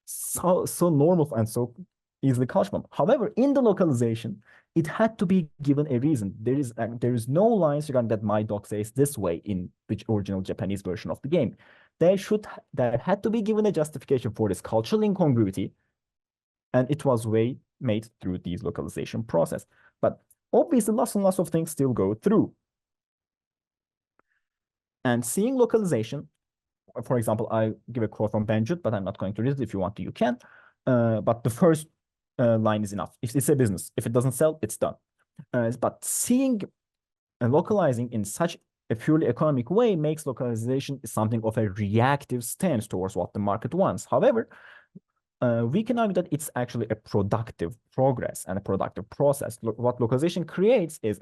so normal and so easily cultural. However, in the localization, it had to be given a reason. There is no lines regarding that my dog says this way in the original Japanese version of the game. There had to be given a justification for this cultural incongruity, and it was made through these localization process. But obviously, lots and lots of things still go through. And seeing localization, for example, I give a quote from Benjut, but I'm not going to read it. If you want to, you can. But the first line is enough. It's a business. If it doesn't sell, it's done. But seeing and localizing in such a purely economic way makes localization something of a reactive stance towards what the market wants. However, we can argue that it's actually a productive progress and a productive process. What localization creates is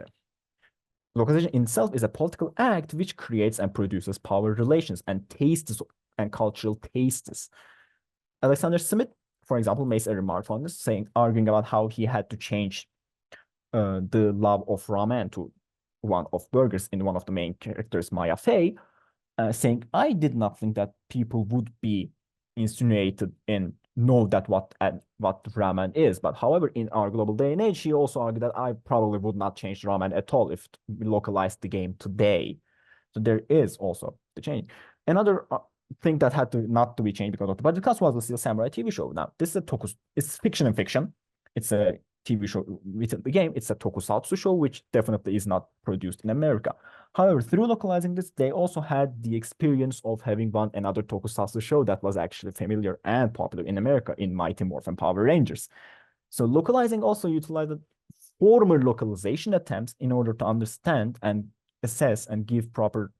localization itself is a political act which creates and produces power relations and tastes and cultural tastes. Alexander Smith, for example, makes a remark on this, arguing about how he had to change the love of ramen to one of burgers in one of the main characters, Maya Fey, saying, I did not think that people would be insinuated in know that what ramen is. But however, in our global day and age, he also argued that I probably would not change ramen at all if we localized the game today. So there is also the change. Another thing that had not to be changed because of the budget cost was the Steel Samurai TV show. Now, this is it's fiction and fiction. It's a TV show within the game. It's a tokusatsu show, which definitely is not produced in America. However, through localizing this, they also had the experience of having another tokusatsu show that was actually familiar and popular in America in Mighty Morphin Power Rangers. So localizing also utilized former localization attempts in order to understand and assess and give proper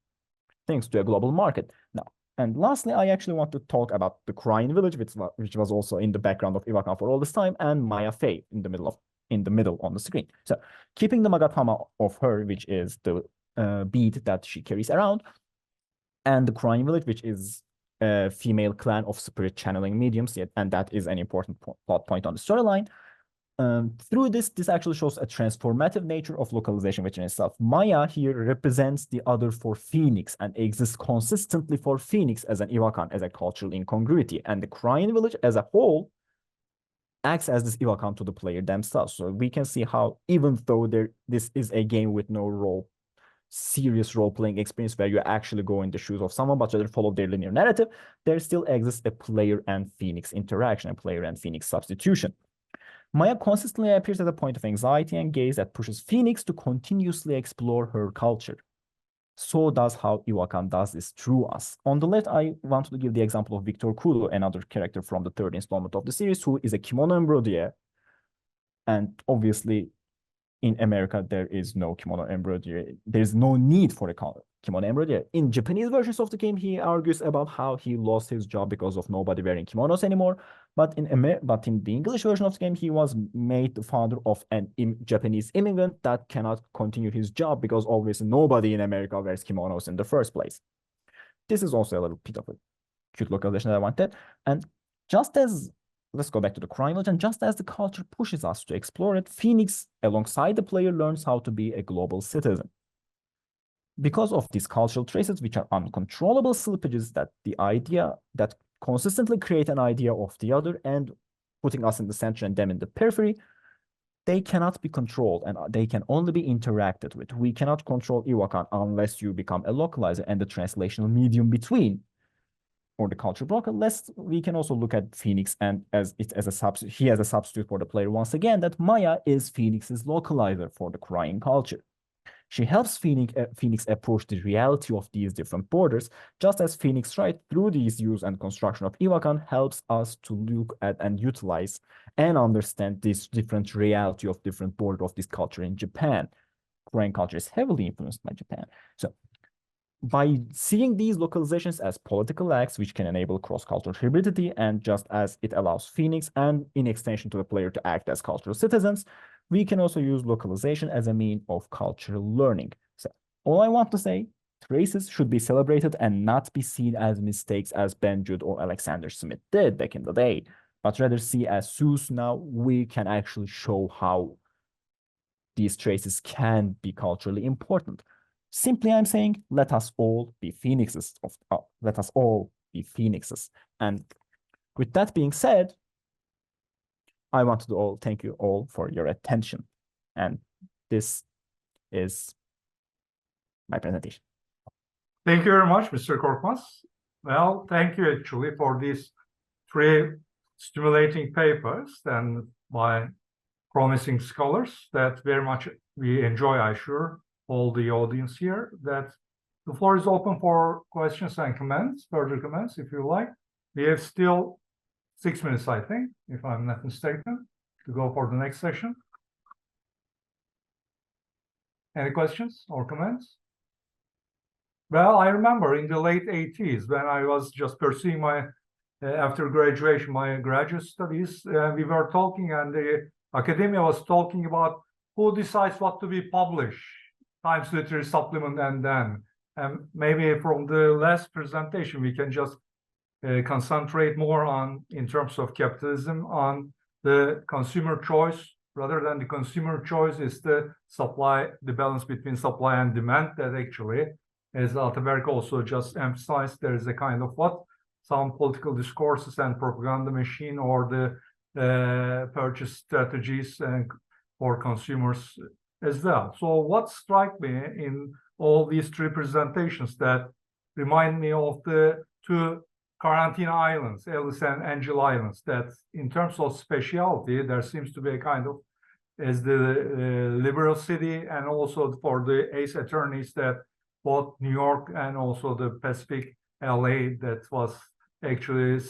things to a global market. Now, and lastly, I actually want to talk about the Crying Village, which was also in the background of Iwakan for all this time, and Maya Fey in the middle on the screen. So keeping the magatama of her, which is the bead that she carries around, and the Crying Village, which is a female clan of spirit channeling mediums, and that is an important plot point on the storyline. Through this actually shows a transformative nature of localization within itself. Maya here represents the other for Phoenix and exists consistently for Phoenix as an Iwakan, as a cultural incongruity. And the Crying Village as a whole acts as this Iwakan to the player themselves. So we can see how, even though this is a game with no role serious role-playing experience where you actually go in the shoes of someone, but rather follow their linear narrative, there still exists a player and Phoenix interaction, a player and Phoenix substitution. Maya consistently appears at a point of anxiety and gaze that pushes Phoenix to continuously explore her culture. So does how Iwakan does this through us. On the left, I want to give the example of Victor Kuro, another character from the third installment of the series, who is a kimono embroiderer. And obviously, in America, there is no kimono embroidery. There's no need for a kimono embroidery. In Japanese versions of the game, he argues about how he lost his job because of nobody wearing kimonos anymore. But in the English version of the game, he was made the father of an Japanese immigrant that cannot continue his job because obviously nobody in America wears kimonos in the first place. This is also a little bit of a cute localization that I wanted. And just as let's go back to the crime legend. Just as the culture pushes us to explore it, Phoenix, alongside the player, learns how to be a global citizen. Because of these cultural traces, which are uncontrollable slippages that consistently create an idea of the other and putting us in the center and them in the periphery, they cannot be controlled and they can only be interacted with. We cannot control Iwakan unless you become a localizer and the translational medium between, or the culture blocker. Lest we can also look at Phoenix and he as a substitute for the player once again, that Maya is Phoenix's localizer for the crying culture. She helps Phoenix approach the reality of these different borders, just as Phoenix, right through these use and construction of Iwakan, helps us to look at and utilize and understand this different reality of different border of this culture in Japan. Korean culture is heavily influenced by Japan. So by seeing these localizations as political acts which can enable cross-cultural hybridity, and just as it allows Phoenix and in extension to the player to act as cultural citizens, we can also use localization as a mean of cultural learning. So all I want to say, traces should be celebrated and not be seen as mistakes as Ben Jude or Alexander Smith did back in the day, but rather see as Seuss now we can actually show how these traces can be culturally important. Simply, I'm saying, let us all be phoenixes. Let us all be phoenixes. And with that being said, I want to thank you all for your attention. And this is my presentation. Thank you very much, Mr. Korkmaz. Well, thank you actually for these 3 stimulating papers and by promising scholars that very much we enjoy, I assure all the audience here, that the floor is open for questions and comments, further comments, if you like. We have still 6 minutes, I think, if I'm not mistaken, to go for the next session. Any questions or comments? Well, I remember in the late 80s when I was just pursuing my, after graduation, my graduate studies, we were talking and the academia was talking about who decides what to be published. Times Literary Supplement and then. And maybe from the last presentation, we can just concentrate more on, in terms of capitalism, on the consumer choice, rather than the consumer choice is the supply, the balance between supply and demand that actually, as Ataberk also just emphasized, there is a kind of some political discourses and propaganda machine or the purchase strategies and for consumers as well. So what struck me in all these 3 presentations that remind me of the 2 quarantine islands, Ellis and Angel Islands, that in terms of speciality, there seems to be a kind of, as the liberal city and also for the ace attorneys that both New York and also the Pacific LA that was actually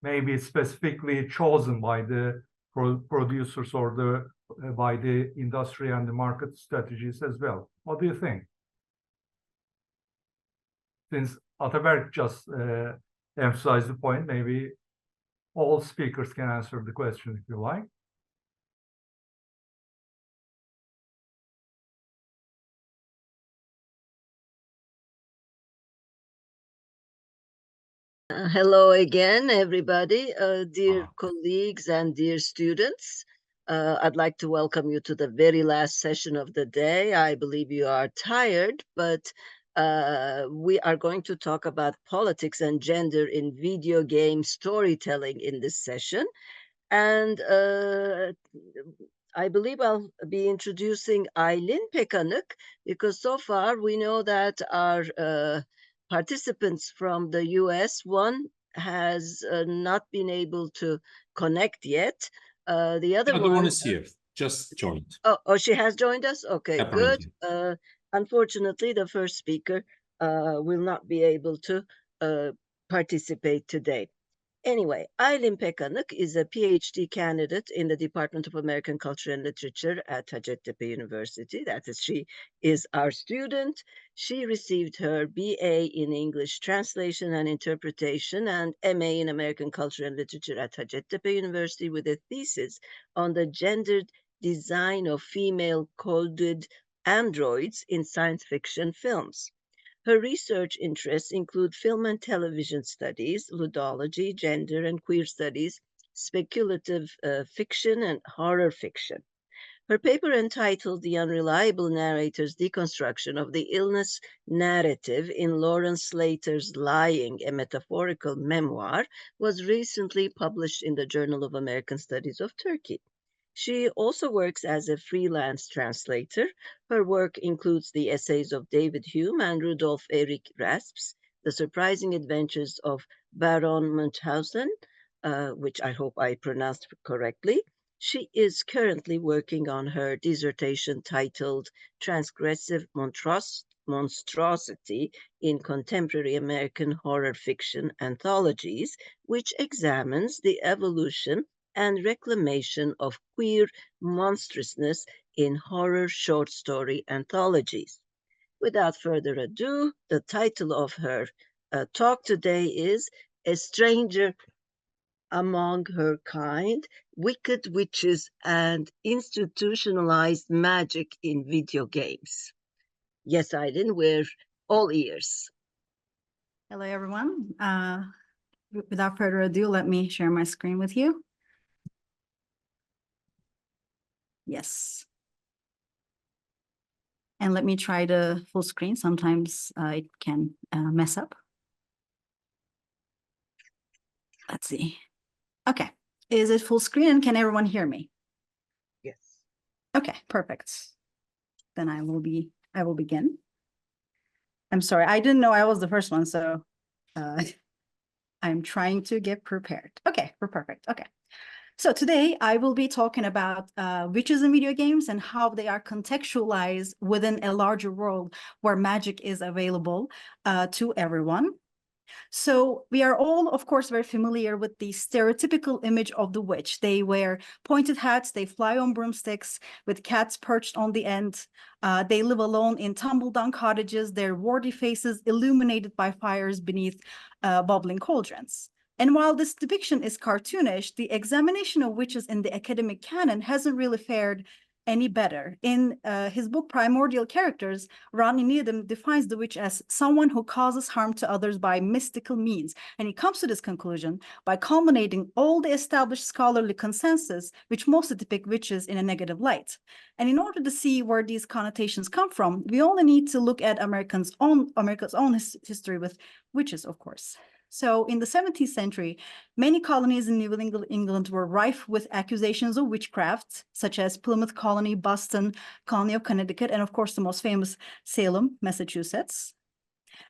maybe specifically chosen by the producers or by the industry and the market strategies as well. What do you think? Since Ataberk just emphasized the point, maybe all speakers can answer the question if you like. Hello again, everybody, dear colleagues and dear students. I'd like to welcome you to the very last session of the day. I believe you are tired, but we are going to talk about politics and gender in video game storytelling in this session. And I believe I'll be introducing Aylin Pekanık because so far we know that our participants from the US, one has not been able to connect yet. The other The other one one is here, just joined. Oh, she has joined us? Okay, good. Apparently. Unfortunately, the first speaker will not be able to participate today. Anyway, Aylin Pekanık is a PhD candidate in the Department of American Culture and Literature at Hacettepe University. That is, she is our student. She received her BA in English Translation and Interpretation and MA in American Culture and Literature at Hacettepe University with a thesis on the gendered design of female-coded androids in science fiction films. Her research interests include film and television studies, ludology, gender and queer studies, speculative fiction, and horror fiction. Her paper entitled The Unreliable Narrator's Deconstruction of the Illness Narrative in Lawrence Slater's Lying, a Metaphorical Memoir, was recently published in the Journal of American Studies of Turkey. She also works as a freelance translator. Her work includes the essays of David Hume and Rudolf Erich Rasps, The Surprising Adventures of Baron Munchausen, which I hope I pronounced correctly. She is currently working on her dissertation titled Transgressive Monstrosity in Contemporary American Horror Fiction Anthologies, which examines the evolution and reclamation of queer monstrousness in horror short story anthologies. Without further ado, the title of her talk today is A Stranger Among Her Kind, Wicked Witches and Institutionalized Magic in Video Games. Yes, Aylin, we're all ears. Hello, everyone. Without further ado, let me share my screen with you. Yes. And let me try the full screen. Sometimes it can mess up. Let's see. Okay. Is it full screen and can everyone hear me? Yes. Okay, perfect. Then I will begin. I'm sorry, I didn't know I was the first one, so I'm trying to get prepared. Okay, we're perfect. Okay. So today I will be talking about witches in video games and how they are contextualized within a larger world where magic is available to everyone. So we are all, of course, very familiar with the stereotypical image of the witch. They wear pointed hats, they fly on broomsticks with cats perched on the end. They live alone in tumble-down cottages, their warty faces illuminated by fires beneath bubbling cauldrons. And while this depiction is cartoonish, the examination of witches in the academic canon hasn't really fared any better. In his book Primordial Characters, Rodney Needham defines the witch as someone who causes harm to others by mystical means. And he comes to this conclusion by culminating all the established scholarly consensus, which mostly depict witches in a negative light. And in order to see where these connotations come from, we only need to look at America's own history with witches, of course. So in the 17th century, many colonies in New England were rife with accusations of witchcraft, such as Plymouth Colony, Boston, Colony of Connecticut, and of course the most famous Salem, Massachusetts.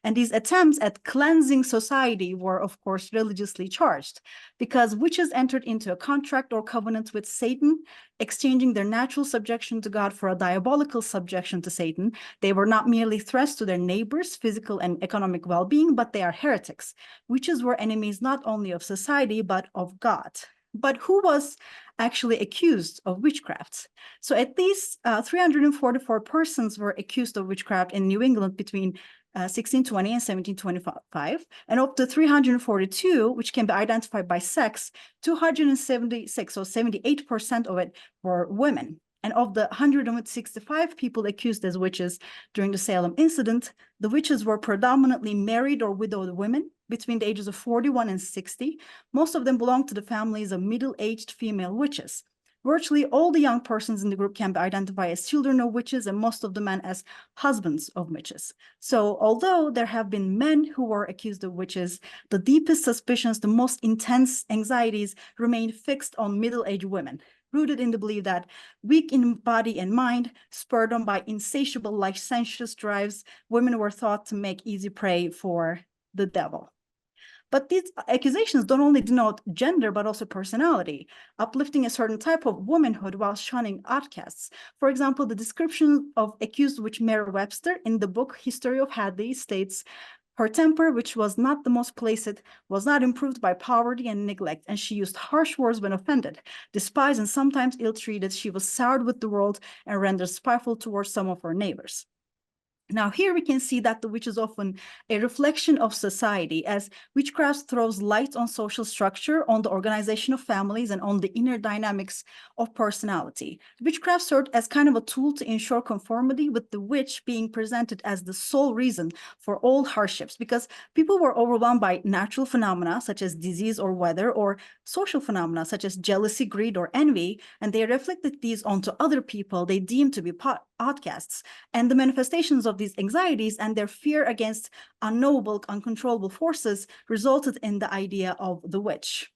And these attempts at cleansing society were, of course, religiously charged because witches entered into a contract or covenant with Satan, exchanging their natural subjection to God for a diabolical subjection to Satan. They were not merely threats to their neighbors' physical and economic well-being, but they are heretics. Witches were enemies not only of society, but of God. But who was actually accused of witchcraft? So at least 344 persons were accused of witchcraft in New England between 1620 and 1725. And of the 342, which can be identified by sex, 276, or 78% of it were women. And of the 165 people accused as witches during the Salem incident, the witches were predominantly married or widowed women between the ages of 41 and 60. Most of them belonged to the families of middle-aged female witches. Virtually all the young persons in the group can be identified as children of witches and most of the men as husbands of witches. So although there have been men who were accused of witches, the deepest suspicions, the most intense anxieties remain fixed on middle-aged women. rooted in the belief that weak in body and mind, spurred on by insatiable licentious drives, women were thought to make easy prey for the devil. But these accusations don't only denote gender, but also personality, uplifting a certain type of womanhood while shunning outcasts. For example, the description of accused witch Merriam-Webster in the book History of Hacettepe states, her temper, which was not the most placid, was not improved by poverty and neglect, and she used harsh words when offended. Despised and sometimes ill-treated, she was soured with the world and rendered spiteful towards some of her neighbors. Now, here we can see that the witch is often a reflection of society, as witchcraft throws light on social structure, on the organization of families, and on the inner dynamics of personality. Witchcraft served as kind of a tool to ensure conformity, with the witch being presented as the sole reason for all hardships, because people were overwhelmed by natural phenomena such as disease or weather, or social phenomena such as jealousy, greed, or envy, and they reflected these onto other people they deemed to be outcasts. And the manifestations of these anxieties and their fear against unknowable, uncontrollable forces resulted in the idea of the witch.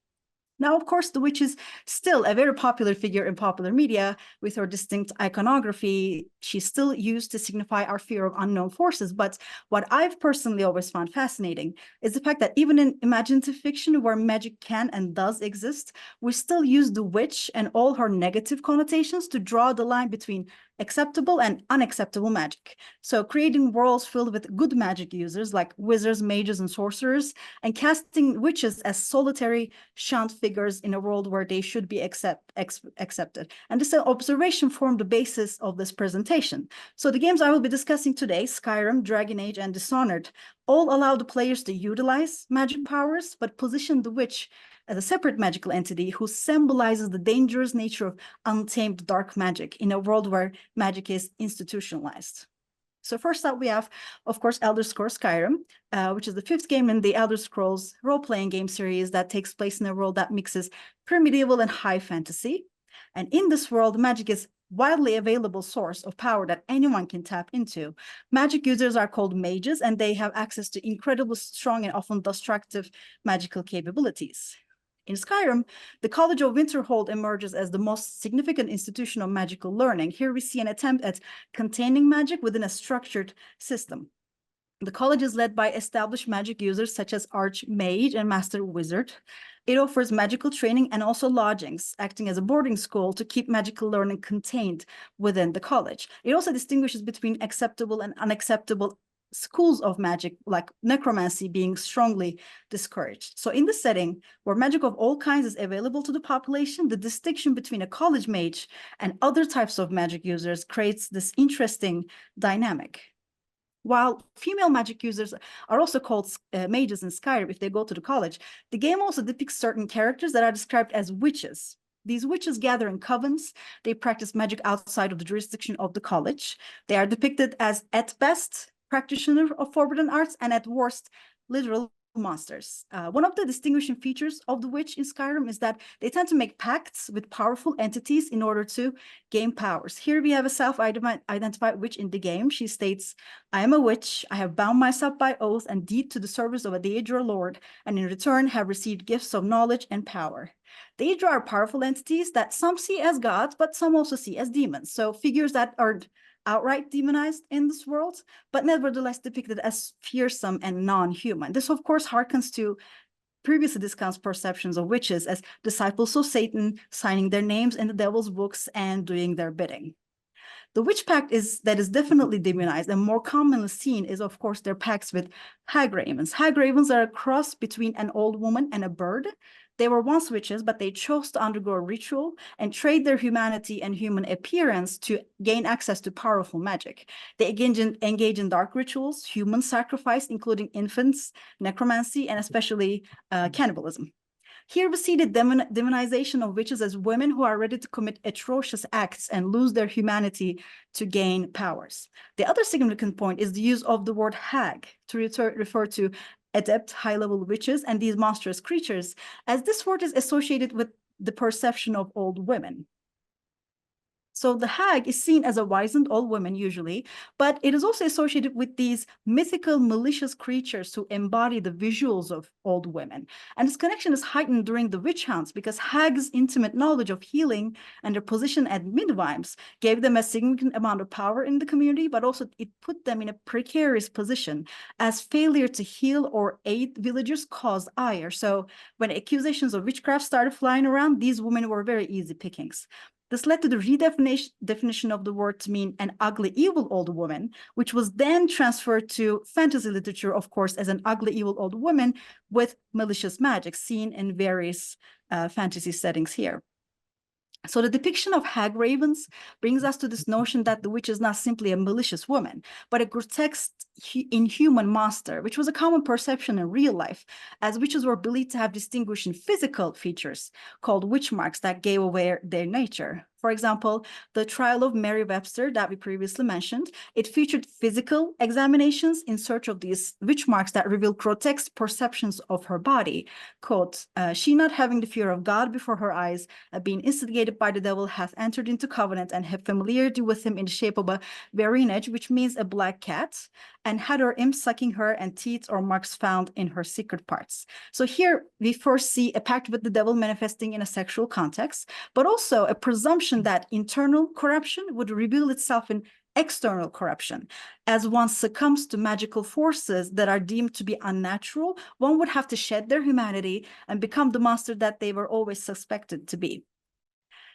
Now, of course, the witch is still a very popular figure in popular media with her distinct iconography. She's still used to signify our fear of unknown forces. But what I've personally always found fascinating is the fact that even in imaginative fiction where magic can and does exist, we still use the witch and all her negative connotations to draw the line between acceptable and unacceptable magic. So creating worlds filled with good magic users like wizards, mages, and sorcerers, and casting witches as solitary, shunned figures in a world where they should be accepted. And this observation formed the basis of this presentation. So the games I will be discussing today, Skyrim, Dragon Age, and Dishonored, all allow the players to utilize magic powers, but position the witch as a separate magical entity who symbolizes the dangerous nature of untamed dark magic in a world where magic is institutionalized. So first up, we have, of course, Elder Scrolls Skyrim, which is the 5th game in the Elder Scrolls role-playing game series that takes place in a world that mixes pre-medieval and high fantasy. And in this world, magic is widely available source of power that anyone can tap into. Magic users are called mages, and they have access to incredibly strong and often destructive magical capabilities. In Skyrim, the College of Winterhold emerges as the most significant institution of magical learning. Here we see an attempt at containing magic within a structured system. The college is led by established magic users such as Archmage and Master Wizard. It offers magical training and also lodgings, acting as a boarding school to keep magical learning contained within the college. It also distinguishes between acceptable and unacceptable schools of magic, like necromancy, being strongly discouraged. So in the setting where magic of all kinds is available to the population, the distinction between a college mage and other types of magic users creates this interesting dynamic. While female magic users are also called mages in Skyrim if they go to the college, the game also depicts certain characters that are described as witches. These witches gather in covens. They practice magic outside of the jurisdiction of the college. They are depicted as, at best, practitioners of forbidden arts, and at worst, literal monsters. One of the distinguishing features of the witch in Skyrim is that they tend to make pacts with powerful entities in order to gain powers. Here we have a self-identified witch in the game. She states, "I am a witch. I have bound myself by oath and deed to the service of a Daedra lord, and in return have received gifts of knowledge and power." Daedra are powerful entities that some see as gods, but some also see as demons. So figures that are outright demonized in this world, but nevertheless depicted as fearsome and non-human. This, of course, harkens to previously discussed perceptions of witches as disciples of Satan, signing their names in the devil's books and doing their bidding. The witch pact that is definitely demonized and more commonly seen is, of course, their pacts with hag ravens. Hag ravens are a cross between an old woman and a bird. They were once witches, but they chose to undergo a ritual and trade their humanity and human appearance to gain access to powerful magic. They engage in dark rituals, human sacrifice, including infants, necromancy, and especially cannibalism. Here we see the demonization of witches as women who are ready to commit atrocious acts and lose their humanity to gain powers. The other significant point is the use of the word hag to refer to adept high-level witches and these monstrous creatures, as this word is associated with the perception of old women. So the hag is seen as a wizened old woman usually, but it is also associated with these mythical, malicious creatures who embody the visuals of old women. And this connection is heightened during the witch hunts because hags' intimate knowledge of healing and their position as midwives gave them a significant amount of power in the community, but also it put them in a precarious position as failure to heal or aid villagers caused ire. So when accusations of witchcraft started flying around, these women were very easy pickings. This led to the redefinition of the word to mean an ugly, evil old woman, which was then transferred to fantasy literature, of course, as an ugly, evil old woman with malicious magic, seen in various fantasy settings here. So the depiction of hag ravens brings us to this notion that the witch is not simply a malicious woman, but a grotesque, inhuman monster, which was a common perception in real life, as witches were believed to have distinguishing physical features called witch marks that gave away their nature. For example, the trial of Mary Webster that we previously mentioned, it featured physical examinations in search of these witch marks that revealed grotesque perceptions of her body. Quote, she not having the fear of God before her eyes, being instigated by the devil, hath entered into covenant and have familiarity with him in the shape of a verenage, which means a black cat, and had her imp sucking her and teeth or marks found in her secret parts. So here we first see a pact with the devil manifesting in a sexual context, but also a presumption that internal corruption would reveal itself in external corruption. As one succumbs to magical forces that are deemed to be unnatural, one would have to shed their humanity and become the monster that they were always suspected to be.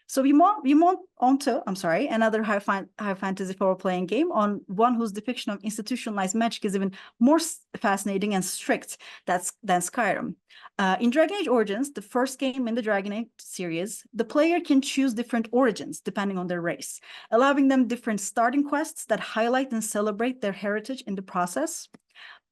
So we move on to, another high fantasy role-playing game on one whose depiction of institutionalized magic is even more fascinating and strict than Skyrim. In Dragon Age Origins, the first game in the Dragon Age series, the player can choose different origins depending on their race, allowing them different starting quests that highlight and celebrate their heritage in the process.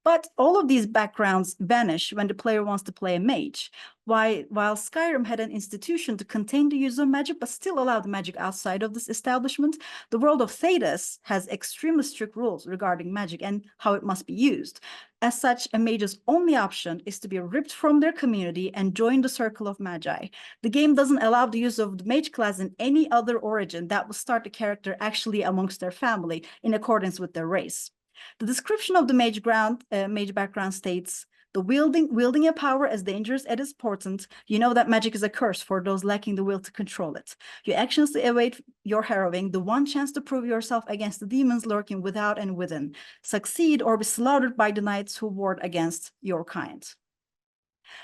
But all of these backgrounds vanish when the player wants to play a mage. While Skyrim had an institution to contain the use of magic, but still allowed magic outside of this establishment, the world of Thedas has extremely strict rules regarding magic and how it must be used. As such, a mage's only option is to be ripped from their community and join the circle of magi. The game doesn't allow the use of the mage class in any other origin that will start the character actually amongst their family in accordance with their race. The description of the mage background states, the wielding a power as dangerous as it is potent, you know that magic is a curse for those lacking the will to control it. You anxiously await your harrowing, the one chance to prove yourself against the demons lurking without and within. Succeed or be slaughtered by the knights who ward against your kind.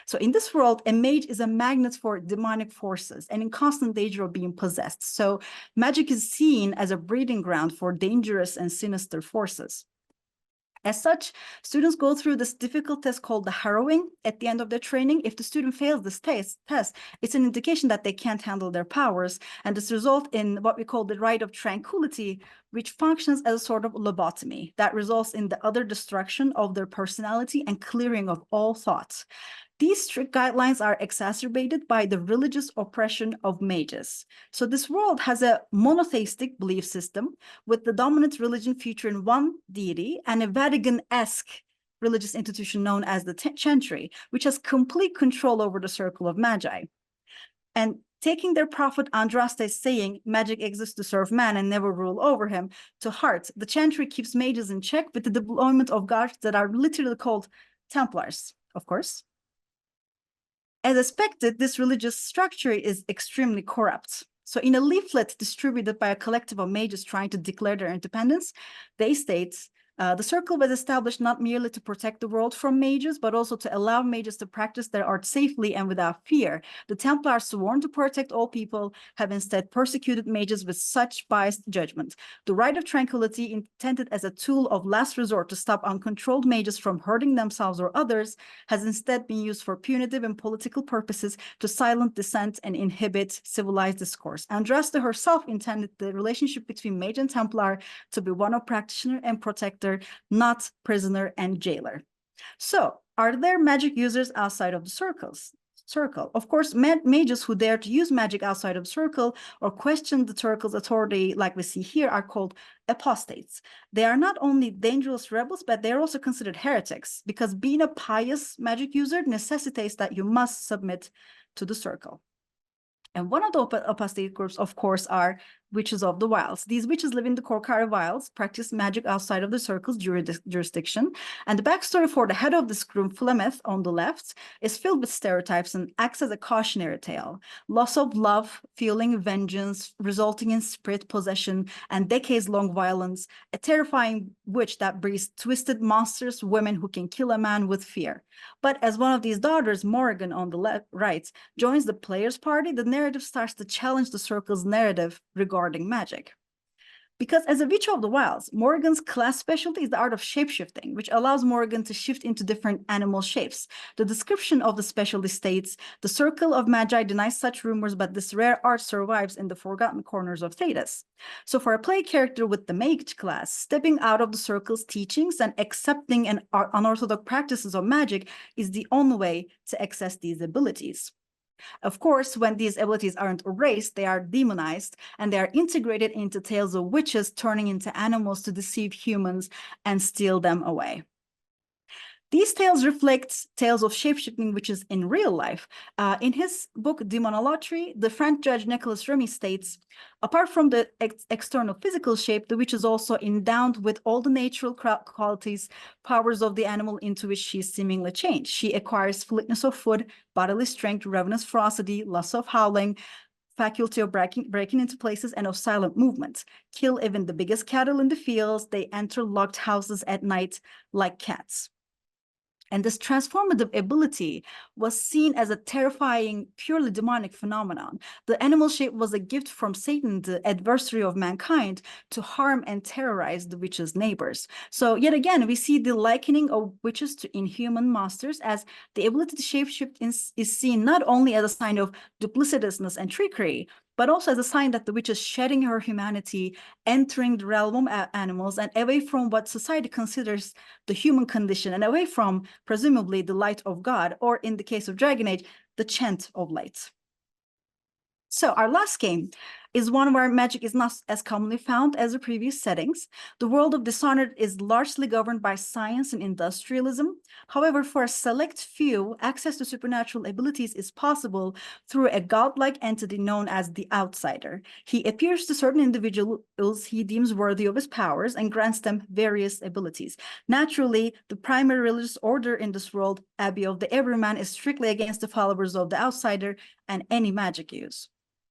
So in this world, a mage is a magnet for demonic forces and in constant danger of being possessed. So magic is seen as a breeding ground for dangerous and sinister forces. As such, students go through this difficult test called the harrowing at the end of their training. If the student fails this test, it's an indication that they can't handle their powers, and this results in what we call the rite of tranquility, which functions as a sort of lobotomy that results in the utter destruction of their personality and clearing of all thoughts. These strict guidelines are exacerbated by the religious oppression of mages. So this world has a monotheistic belief system with the dominant religion featuring one deity and a Vatican-esque religious institution known as the Chantry, which has complete control over the circle of magi. And taking their prophet Andraste's saying, magic exists to serve man and never rule over him, to heart, the Chantry keeps mages in check with the deployment of guards that are literally called Templars, of course. As expected, this religious structure is extremely corrupt. So in a leaflet distributed by a collective of mages trying to declare their independence, they state, the circle was established not merely to protect the world from mages, but also to allow mages to practice their art safely and without fear. The Templars, sworn to protect all people, have instead persecuted mages with such biased judgment. The rite of tranquility, intended as a tool of last resort to stop uncontrolled mages from hurting themselves or others, has instead been used for punitive and political purposes to silence dissent and inhibit civilized discourse. Andraste herself intended the relationship between mage and Templar to be one of practitioner and protector, not prisoner and jailer. So, are there magic users outside of the circle? Of course, mages who dare to use magic outside of the circle or question the circle's authority, like we see here, are called apostates. They are not only dangerous rebels, but they're also considered heretics, because being a pious magic user necessitates that you must submit to the circle. And one of the apostate groups, of course, are witches of the wilds. These witches live in the Korkari wilds, practice magic outside of the circle's jurisdiction, and the backstory for the head of this group, Flemeth, on the left, is filled with stereotypes and acts as a cautionary tale. Loss of love, feeling vengeance, resulting in spirit possession, and decades-long violence, a terrifying witch that breeds twisted monsters, women who can kill a man with fear. But as one of these daughters, Morrigan on the right, joins the player's party, the narrative starts to challenge the circle's narrative regarding magic. Because as a witch of the wilds, Morrigan's class specialty is the art of shapeshifting, which allows Morrigan to shift into different animal shapes. The description of the specialty states, the circle of magi denies such rumors, but this rare art survives in the forgotten corners of Thedas. So for a play character with the mage class, stepping out of the circle's teachings and accepting an unorthodox practices of magic is the only way to access these abilities. Of course, when these abilities aren't erased, they are demonized, and they are integrated into tales of witches turning into animals to deceive humans and steal them away. These tales reflect tales of shapeshifting witches in real life. In his book, Demonolatry, the French judge Nicolas Remy states, apart from the external physical shape, the witch is also endowed with all the natural qualities, powers of the animal into which she is seemingly changed. She acquires fleetness of foot, bodily strength, ravenous ferocity, lust of howling, faculty of breaking into places, and of silent movement. Kill even the biggest cattle in the fields. They enter locked houses at night like cats. And this transformative ability was seen as a terrifying, purely demonic phenomenon. The animal shape was a gift from Satan, the adversary of mankind, to harm and terrorize the witches' neighbors. So yet again, we see the likening of witches to inhuman monsters, as the ability to shapeshift is seen not only as a sign of duplicitousness and trickery, but also as a sign that the witch is shedding her humanity, entering the realm of animals, and away from what society considers the human condition, and away from, presumably, the light of God, or in the case of Dragon Age, the chant of light. So our last game is one where magic is not as commonly found as the previous settings. The world of Dishonored is largely governed by science and industrialism. However, for a select few, access to supernatural abilities is possible through a godlike entity known as the Outsider. He appears to certain individuals he deems worthy of his powers and grants them various abilities. Naturally, the primary religious order in this world, Abbey of the Everyman, is strictly against the followers of the Outsider and any magic use.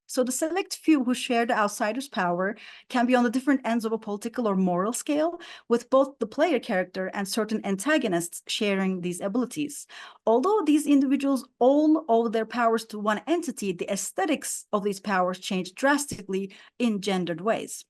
So the select few who share the outsider's power can be on the different ends of a political or moral scale, with both the player character and certain antagonists sharing these abilities. Although these individuals all owe their powers to one entity, the aesthetics of these powers change drastically in gendered ways.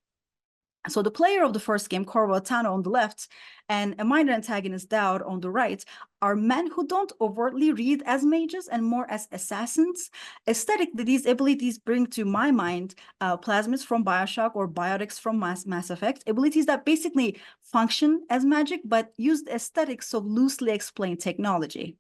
So the player of the first game, Corvo Atano on the left, and a minor antagonist, Daud, on the right, are men who don't overtly read as mages and more as assassins. Aesthetically, these abilities bring to my mind plasmids from Bioshock or biotics from Mass Effect, abilities that basically function as magic, but use the aesthetics of loosely explained technology.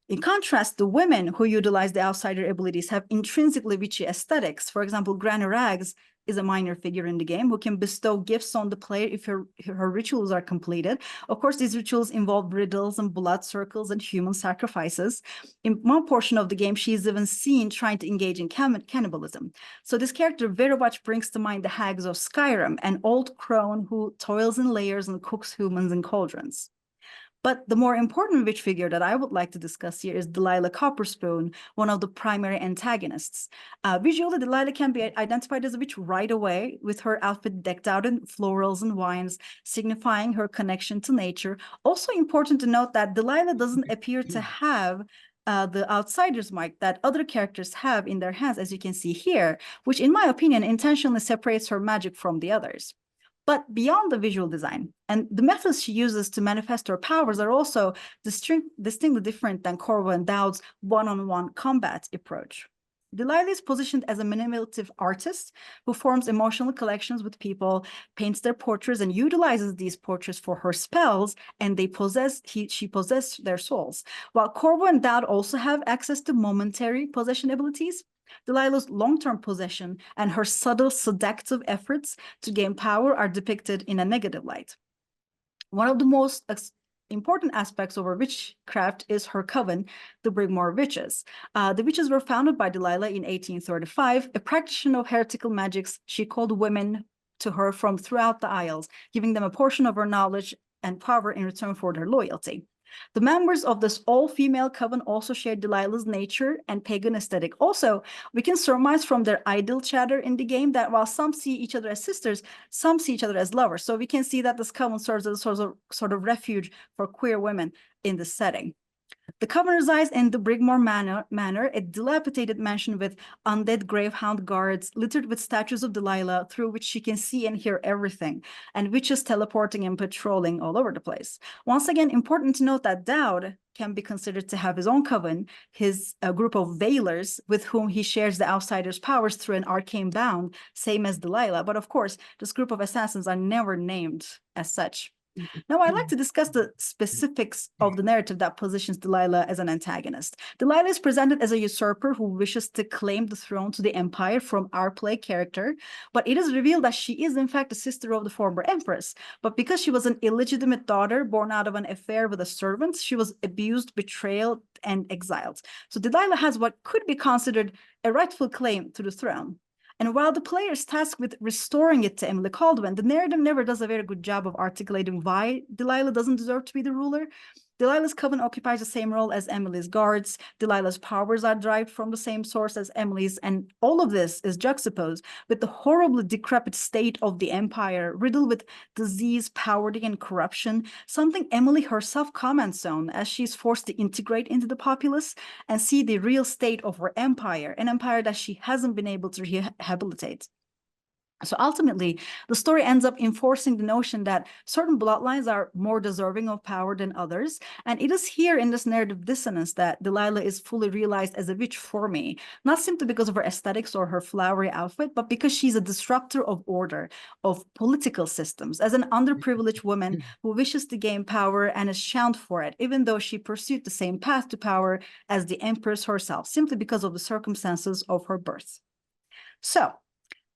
In contrast, the women who utilize the outsider abilities have intrinsically witchy aesthetics. For example, Granny Rags is a minor figure in the game who can bestow gifts on the player if her rituals are completed. Of course, these rituals involve riddles and blood circles and human sacrifices. In one portion of the game, she is even seen trying to engage in cannibalism. So this character very much brings to mind the hags of Skyrim, an old crone who toils in layers and cooks humans in cauldrons. But the more important witch figure that I would like to discuss here is Delilah Copperspoon, one of the primary antagonists. Visually, Delilah can be identified as a witch right away, with her outfit decked out in florals and vines, signifying her connection to nature. Also important to note that Delilah doesn't appear to have the outsider's mic that other characters have in their hands, as you can see here, which in my opinion intentionally separates her magic from the others. But beyond the visual design, and the methods she uses to manifest her powers are also distinctly different than Corvo and Daud's one-on-one combat approach. Delilah is positioned as a manipulative artist who forms emotional collections with people, paints their portraits, and utilizes these portraits for her spells, and she possesses their souls. While Corvo and Daud also have access to momentary possession abilities, Delilah's long-term possession and her subtle seductive efforts to gain power are depicted in a negative light. One of the most important aspects of her witchcraft is her coven, the Brigmore Witches. The witches were founded by Delilah in 1835. A practitioner of heretical magics, she called women to her from throughout the Isles, giving them a portion of her knowledge and power in return for their loyalty. The members of this all-female coven also shared Delilah's nature and pagan aesthetic. Also, we can surmise from their idle chatter in the game that while some see each other as sisters, some see each other as lovers. So we can see that this coven serves as a sort of refuge for queer women in this setting. The coven resides in the Brigmore Manor, a dilapidated mansion with undead gravehound guards littered with statues of Delilah through which she can see and hear everything, and witches teleporting and patrolling all over the place. Once again, important to note that Dowd can be considered to have his own coven, his group of Veilers, with whom he shares the outsider's powers through an arcane bond, same as Delilah. But of course, this group of assassins are never named as such. Now, I'd like to discuss the specifics of the narrative that positions Delilah as an antagonist. Delilah is presented as a usurper who wishes to claim the throne to the empire from our play character, but it is revealed that she is in fact the sister of the former empress. But because she was an illegitimate daughter born out of an affair with a servant, she was abused, betrayed, and exiled. So Delilah has what could be considered a rightful claim to the throne. And while the player is tasked with restoring it to Emily Caldwell, the narrative never does a very good job of articulating why Delilah doesn't deserve to be the ruler. Delilah's coven occupies the same role as Emily's guards. Delilah's powers are derived from the same source as Emily's, and all of this is juxtaposed with the horribly decrepit state of the empire, riddled with disease, poverty, and corruption, something Emily herself comments on as she's forced to integrate into the populace and see the real state of her empire, an empire that she hasn't been able to rehabilitate. So ultimately, the story ends up enforcing the notion that certain bloodlines are more deserving of power than others. And it is here in this narrative dissonance that Delilah is fully realized as a witch for me, not simply because of her aesthetics or her flowery outfit, but because she's a disruptor of order, of political systems, as an underprivileged woman who wishes to gain power and is shunned for it, even though she pursued the same path to power as the empress herself, simply because of the circumstances of her birth. So,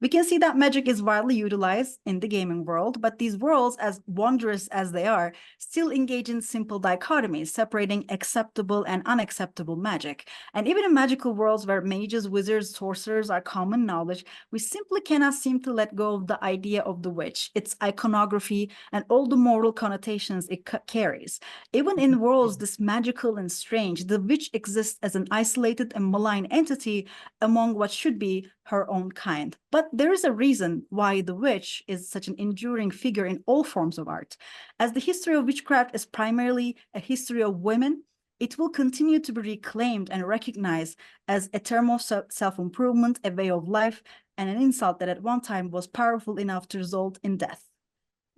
we can see that magic is widely utilized in the gaming world, but these worlds, as wondrous as they are, still engage in simple dichotomies, separating acceptable and unacceptable magic. And even in magical worlds where mages, wizards, sorcerers are common knowledge, we simply cannot seem to let go of the idea of the witch, its iconography, and all the moral connotations it carries. Even in worlds this magical and strange, the witch exists as an isolated and malign entity among what should be her own kind. But there is a reason why the witch is such an enduring figure in all forms of art. As the history of witchcraft is primarily a history of women, it will continue to be reclaimed and recognized as a term of self-improvement, a way of life, and an insult that at one time was powerful enough to result in death.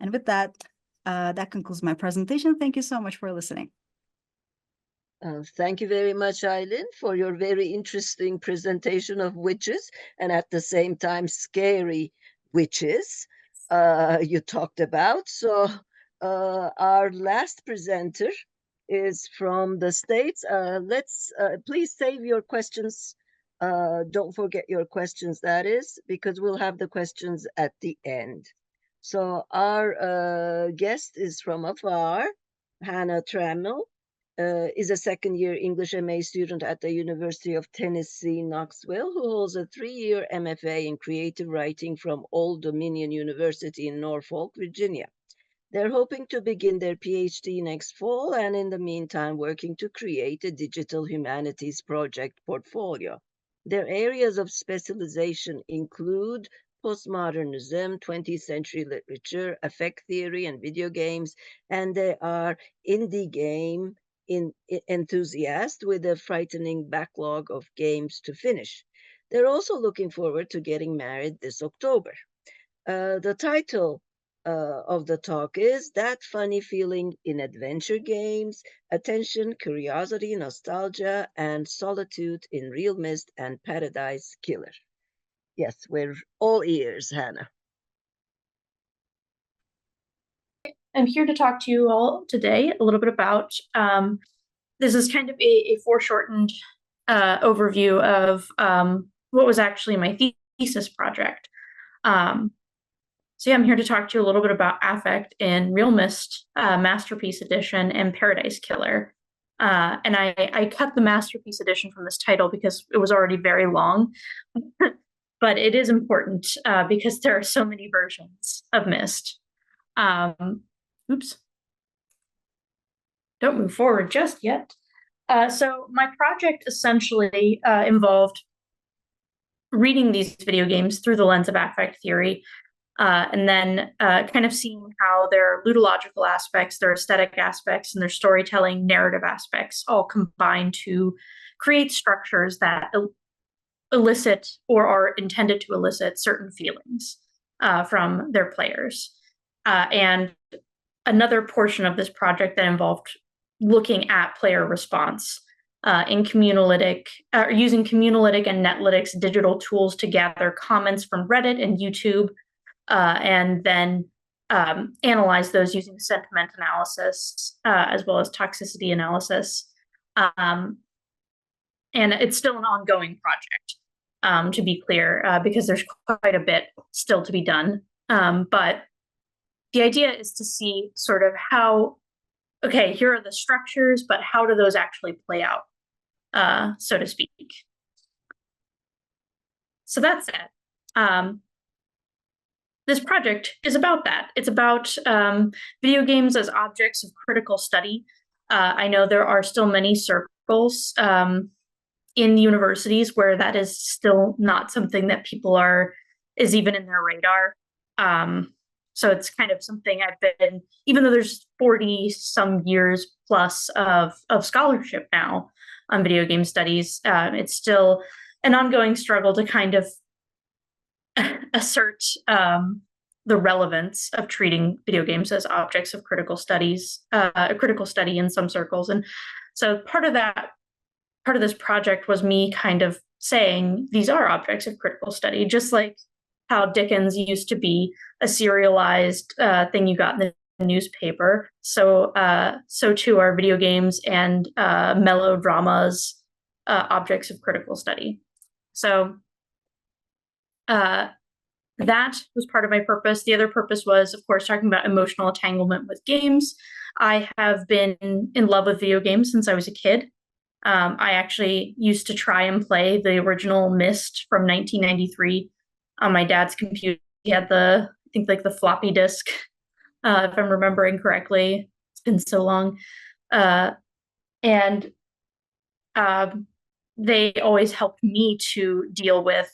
And with that, that concludes my presentation. Thank you so much for listening. Thank you very much, Aylin, for your very interesting presentation of witches and at the same time scary witches you talked about. So our last presenter is from the States. Please save your questions. Don't forget your questions, that is, because we'll have the questions at the end. So our guest is from afar, Hannah Trammell. Is a second-year English MA student at the University of Tennessee, Knoxville, who holds a 3-year MFA in creative writing from Old Dominion University in Norfolk, Virginia. They're hoping to begin their PhD next fall and in the meantime working to create a digital humanities project portfolio. Their areas of specialization include postmodernism, 20th century literature, affect theory, and video games, and they are indie game enthusiast with a frightening backlog of games to finish. They're also looking forward to getting married this October. The title of the talk is That Funny Feeling in Adventure Games, Attention, Curiosity, Nostalgia, and Solitude in Real Mist and Paradise Killer. Yes, we're all ears, Hannah. I'm here to talk to you all today a little bit about, this is kind of a foreshortened overview of what was actually my thesis project. So yeah, I'm here to talk to you a little bit about Affect in Real Mist, Masterpiece Edition, and Paradise Killer. And I cut the Masterpiece Edition from this title because it was already very long, but it is important because there are so many versions of Mist. Oops. Don't move forward just yet. So my project essentially involved reading these video games through the lens of affect theory, and then kind of seeing how their ludological aspects, their aesthetic aspects, and their storytelling narrative aspects all combine to create structures that elicit or are intended to elicit certain feelings from their players. And another portion of this project that involved looking at player response in Communalytic, using Communalytic and Netlytics digital tools to gather comments from Reddit and YouTube, and then analyze those using sentiment analysis as well as toxicity analysis. And it's still an ongoing project, to be clear, because there's quite a bit still to be done. But the idea is to see sort of how, okay, here are the structures, but how do those actually play out, so to speak? So that's it. This project is about that. It's about video games as objects of critical study. I know there are still many circles in universities where that is still not something that people is even in their radar. So it's kind of something I've been, even though there's 40 some years plus of scholarship now on video game studies, it's still an ongoing struggle to kind of assert the relevance of treating video games as objects of critical studies, a critical study in some circles. And so part of this project was me kind of saying these are objects of critical study, just like how Dickens used to be a serialized thing you got in the newspaper. So too are video games and melodramas objects of critical study. So that was part of my purpose. The other purpose was, of course, talking about emotional entanglement with games. I have been in love with video games since I was a kid. I actually used to try and play the original Myst from 1993 on my dad's computer. He had I think like the floppy disk, if I'm remembering correctly. It's been so long. And they always helped me to deal with,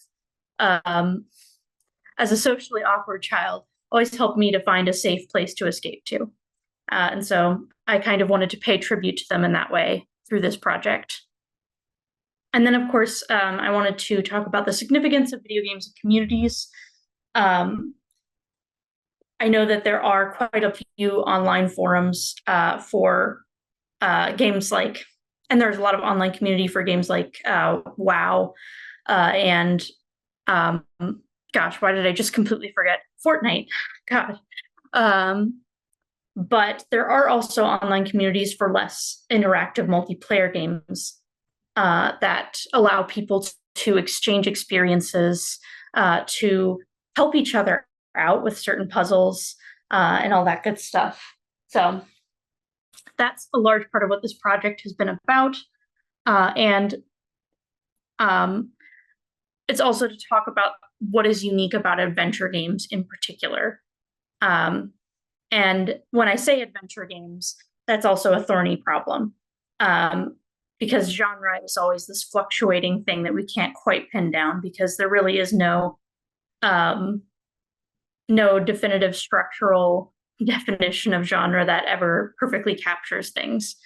as a socially awkward child, always helped me to find a safe place to escape to. And so I kind of wanted to pay tribute to them in that way through this project. And then, of course, I wanted to talk about the significance of video games and communities. I know that there are quite a few online forums for games like, and there's a lot of online community for games like WoW and gosh, why did I just completely forget? Fortnite, God. But there are also online communities for less interactive multiplayer games that allow people to exchange experiences, to help each other out with certain puzzles and all that good stuff. So that's a large part of what this project has been about. And it's also to talk about what is unique about adventure games in particular. And when I say adventure games, that's also a thorny problem, because genre is always this fluctuating thing that we can't quite pin down, because there really is no definitive structural definition of genre that ever perfectly captures things.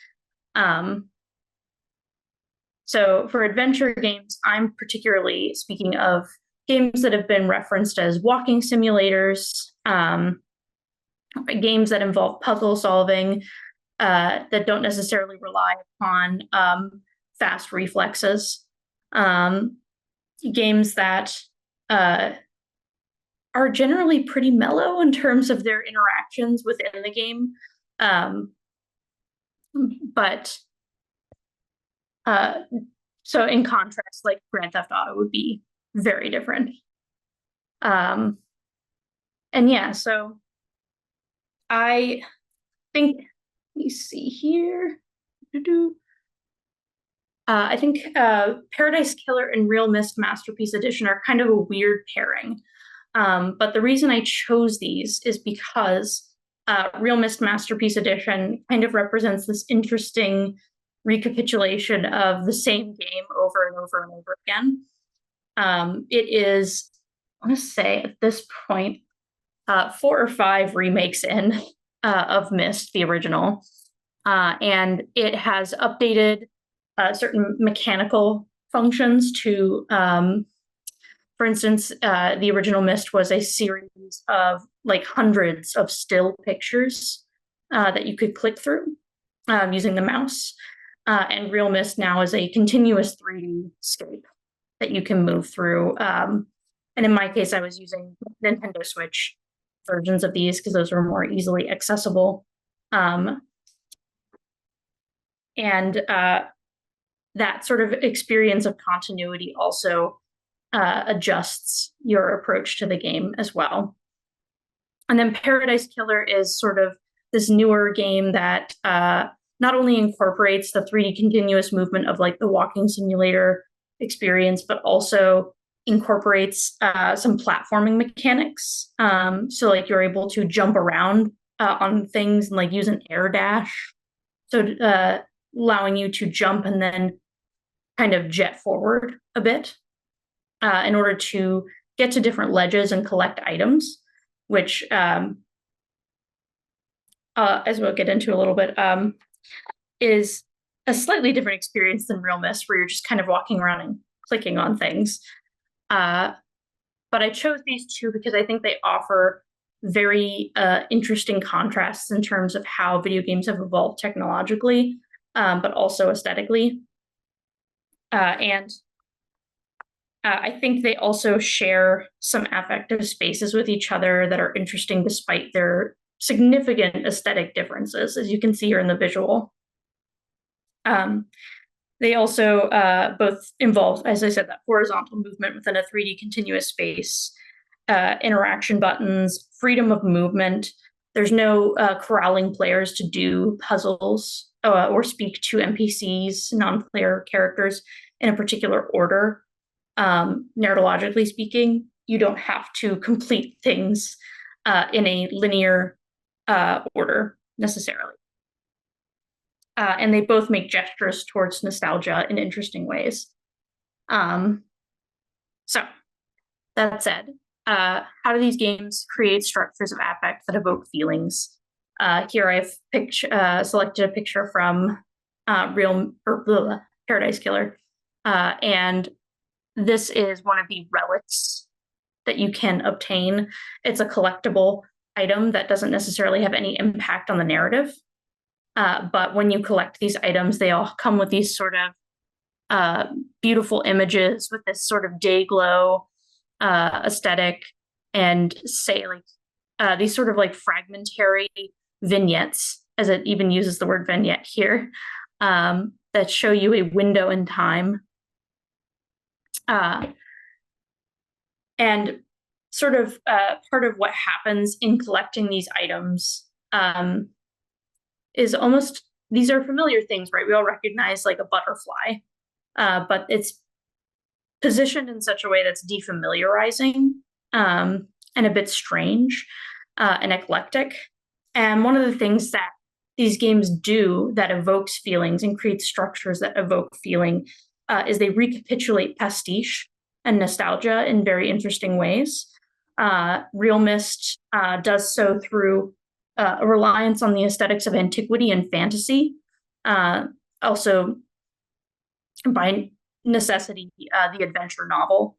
So for adventure games, I'm particularly speaking of games that have been referenced as walking simulators, games that involve puzzle solving, that don't necessarily rely upon fast reflexes, games that are generally pretty mellow in terms of their interactions within the game, but so in contrast, like Grand Theft Auto would be very different. And yeah, so I think, let me see here. I think Paradise Killer and Real Mist Masterpiece Edition are kind of a weird pairing. But the reason I chose these is because Real Mist Masterpiece Edition kind of represents this interesting recapitulation of the same game over and over and over again. It is, I want to say at this point, 4 or 5 remakes in of Myst, the original. And it has updated certain mechanical functions to, for instance, the original Myst was a series of like hundreds of still pictures that you could click through using the mouse. And Real Myst now is a continuous 3D scape that you can move through. And in my case, I was using Nintendo Switch versions of these because those were more easily accessible. And that sort of experience of continuity also adjusts your approach to the game as well. And then Paradise Killer is sort of this newer game that not only incorporates the 3D continuous movement of like the walking simulator experience, but also incorporates some platforming mechanics. So like you're able to jump around on things and like use an air dash. So allowing you to jump and then kind of jet forward a bit in order to get to different ledges and collect items, which as we'll get into a little bit, is a slightly different experience than Real Myst, where you're just kind of walking around and clicking on things. But I chose these two because I think they offer very interesting contrasts in terms of how video games have evolved technologically, but also aesthetically. And I think they also share some affective spaces with each other that are interesting despite their significant aesthetic differences, as you can see here in the visual. They also both involve, as I said, that horizontal movement within a 3D continuous space, interaction buttons, freedom of movement. There's no corralling players to do puzzles or speak to NPCs, non-player characters, in a particular order. Narratologically speaking, you don't have to complete things in a linear order necessarily. And they both make gestures towards nostalgia in interesting ways. So that said, how do these games create structures of affect that evoke feelings? Here I've selected a picture from Paradise Killer. And this is one of the relics that you can obtain. It's a collectible item that doesn't necessarily have any impact on the narrative. But when you collect these items, they all come with these sort of beautiful images with this sort of day glow aesthetic, and say like these sort of like fragmentary vignettes, as it even uses the word vignette here, that show you a window in time. And sort of part of what happens in collecting these items is almost, these are familiar things, right? We all recognize like a butterfly, but it's positioned in such a way that's defamiliarizing and a bit strange and eclectic. And one of the things that these games do that evokes feelings and creates structures that evoke feeling is they recapitulate pastiche and nostalgia in very interesting ways. Real Myst does so through a reliance on the aesthetics of antiquity and fantasy, also by necessity, the adventure novel,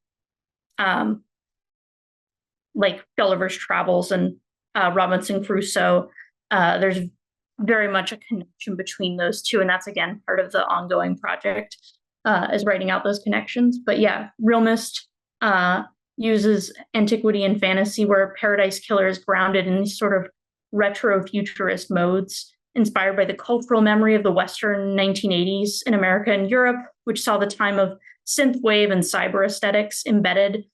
like Gulliver's Travels and Robinson Crusoe. There's very much a connection between those two, and that's again part of the ongoing project, is writing out those connections. But yeah, Real Myst uses antiquity and fantasy, where Paradise Killer is grounded in these sort of retro-futurist modes inspired by the cultural memory of the Western 1980s in America and Europe, which saw the time of synthwave and cyber aesthetics embedded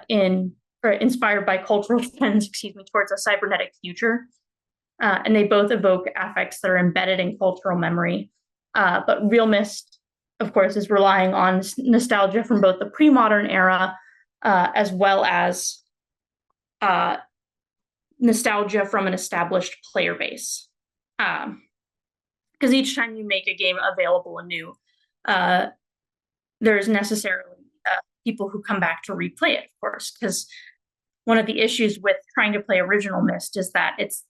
in or inspired by cultural trends, towards a cybernetic future. And they both evoke affects that are embedded in cultural memory. But Real Mist, of course, is relying on nostalgia from both the pre-modern era as well as nostalgia from an established player base. Because each time you make a game available anew, there's necessarily people who come back to replay it, of course, because one of the issues with trying to play original Myst is that it's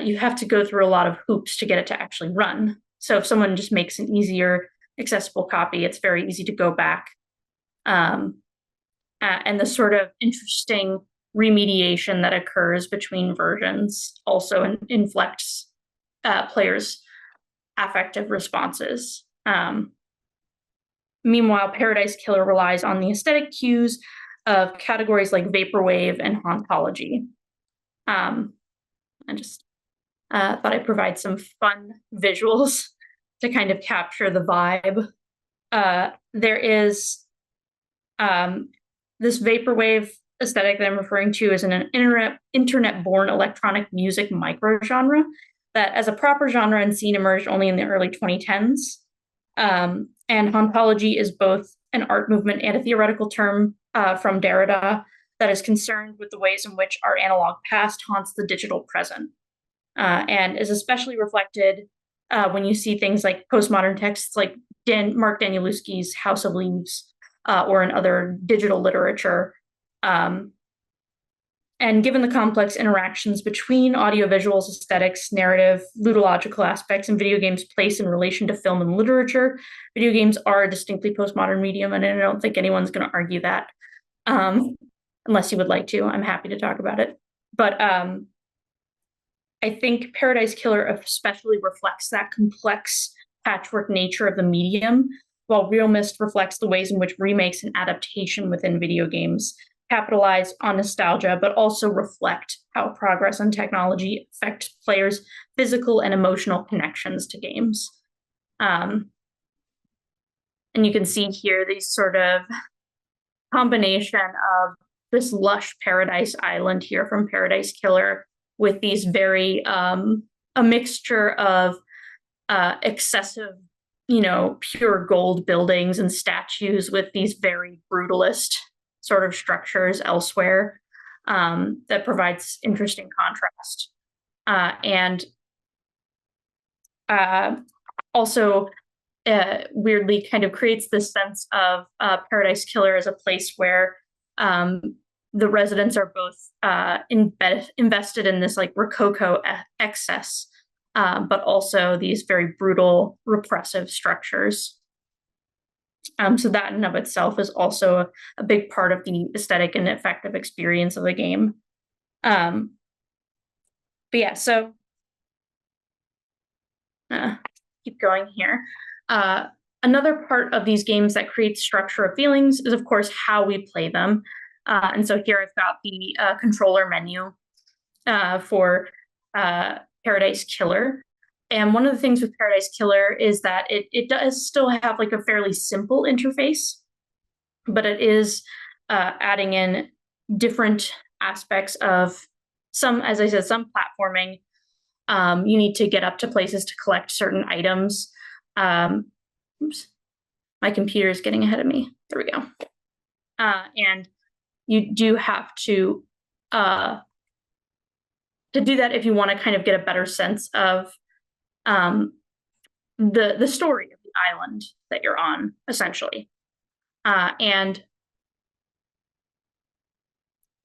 you have to go through a lot of hoops to get it to actually run. So if someone just makes an easier, accessible copy, it's very easy to go back. And the sort of interesting remediation that occurs between versions also inflects players' affective responses. Meanwhile, Paradise Killer relies on the aesthetic cues of categories like vaporwave and hauntology. I just thought I'd provide some fun visuals to kind of capture the vibe. There is this vaporwave aesthetic that I'm referring to as an internet-born electronic music microgenre that as a proper genre and scene emerged only in the early 2010s. And hauntology is both an art movement and a theoretical term from Derrida that is concerned with the ways in which our analog past haunts the digital present, and is especially reflected when you see things like postmodern texts like Mark Danielewski's House of Leaves, or in other digital literature. And given the complex interactions between audiovisuals, aesthetics, narrative, ludological aspects, and video games' place in relation to film and literature, video games are a distinctly postmodern medium, and I don't think anyone's going to argue that. Unless you would like to, I'm happy to talk about it. But I think Paradise Killer especially reflects that complex patchwork nature of the medium, while Real Mist reflects the ways in which remakes and adaptation within video games capitalize on nostalgia, but also reflect how progress and technology affect players' physical and emotional connections to games. And you can see here these sort of combination of this lush paradise island here from Paradise Killer with these very, a mixture of excessive, pure gold buildings and statues with these very brutalist sort of structures elsewhere, that provides interesting contrast. And also weirdly kind of creates this sense of Paradise Killer as a place where the residents are both invested in this like Rococo excess, but also these very brutal, repressive structures. So that in and of itself is also a big part of the aesthetic and effective experience of the game. But yeah, so keep going here. Another part of these games that creates structure of feelings is, of course, how we play them. And so here I've got the controller menu for Paradise Killer. And one of the things with Paradise Killer is that it does still have like a fairly simple interface, but it is adding in different aspects of some, as I said, some platforming. You need to get up to places to collect certain items. Oops, my computer is getting ahead of me. There we go. And you do have to do that if you want to kind of get a better sense of the story of the island that you're on, essentially. And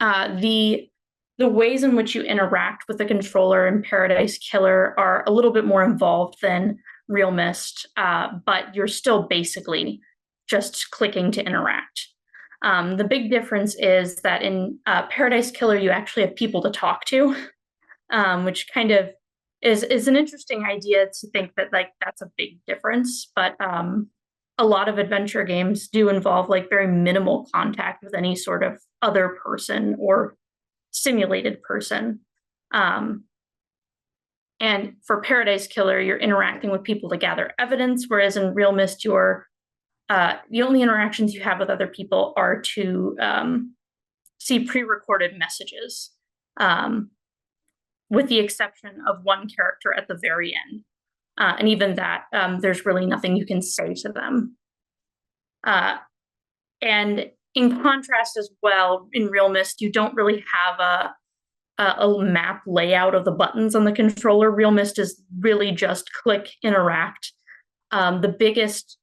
the ways in which you interact with the controller in Paradise Killer are a little bit more involved than Real Mist, but you're still basically just clicking to interact. The big difference is that in Paradise Killer, you actually have people to talk to, which kind of is an interesting idea to think that like that's a big difference. But a lot of adventure games do involve like very minimal contact with any sort of other person or simulated person. And for Paradise Killer, you're interacting with people to gather evidence, whereas in Real Mist, the only interactions you have with other people are to see pre-recorded messages, with the exception of one character at the very end. And even that, there's really nothing you can say to them. And in contrast as well, in Real Mist, you don't really have a map layout of the buttons on the controller. Real Mist is really just click, interact. The biggest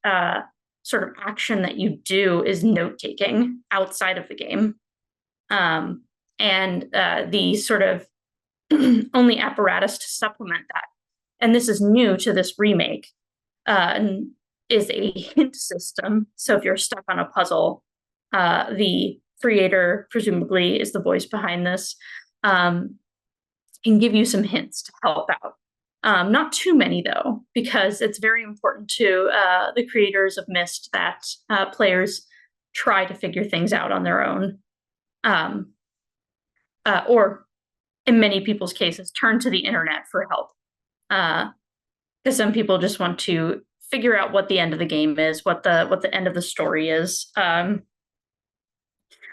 sort of action that you do is note-taking outside of the game. And the sort of only apparatus to supplement that, and this is new to this remake, is a hint system. So if you're stuck on a puzzle, the creator, presumably is the voice behind this, can give you some hints to help out. Not too many though, because it's very important to the creators of Myst that players try to figure things out on their own. Or in many people's cases, turn to the internet for help. Because some people just want to figure out what the end of the game is, what the end of the story is,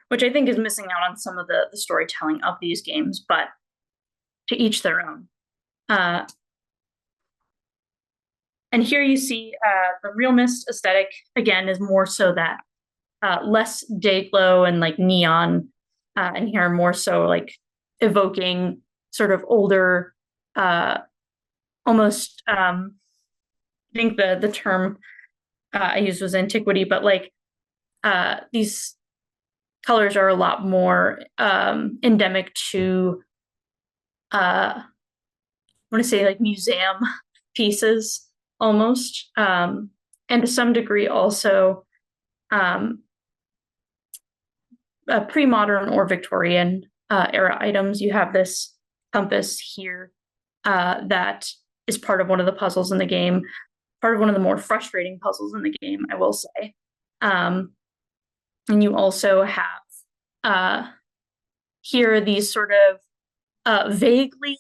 which I think is missing out on some of the storytelling of these games, but to each their own. And here you see the Real Mist aesthetic, again, is more so that less day glow and like neon, and here more so like evoking sort of older, almost, I think the term I used was antiquity, but like these colors are a lot more endemic to, I want to say like museum pieces almost, and to some degree also pre-modern or Victorian era items. You have this compass here that is part of one of the puzzles in the game, part of one of the more frustrating puzzles in the game, I will say. And you also have here these sort of vaguely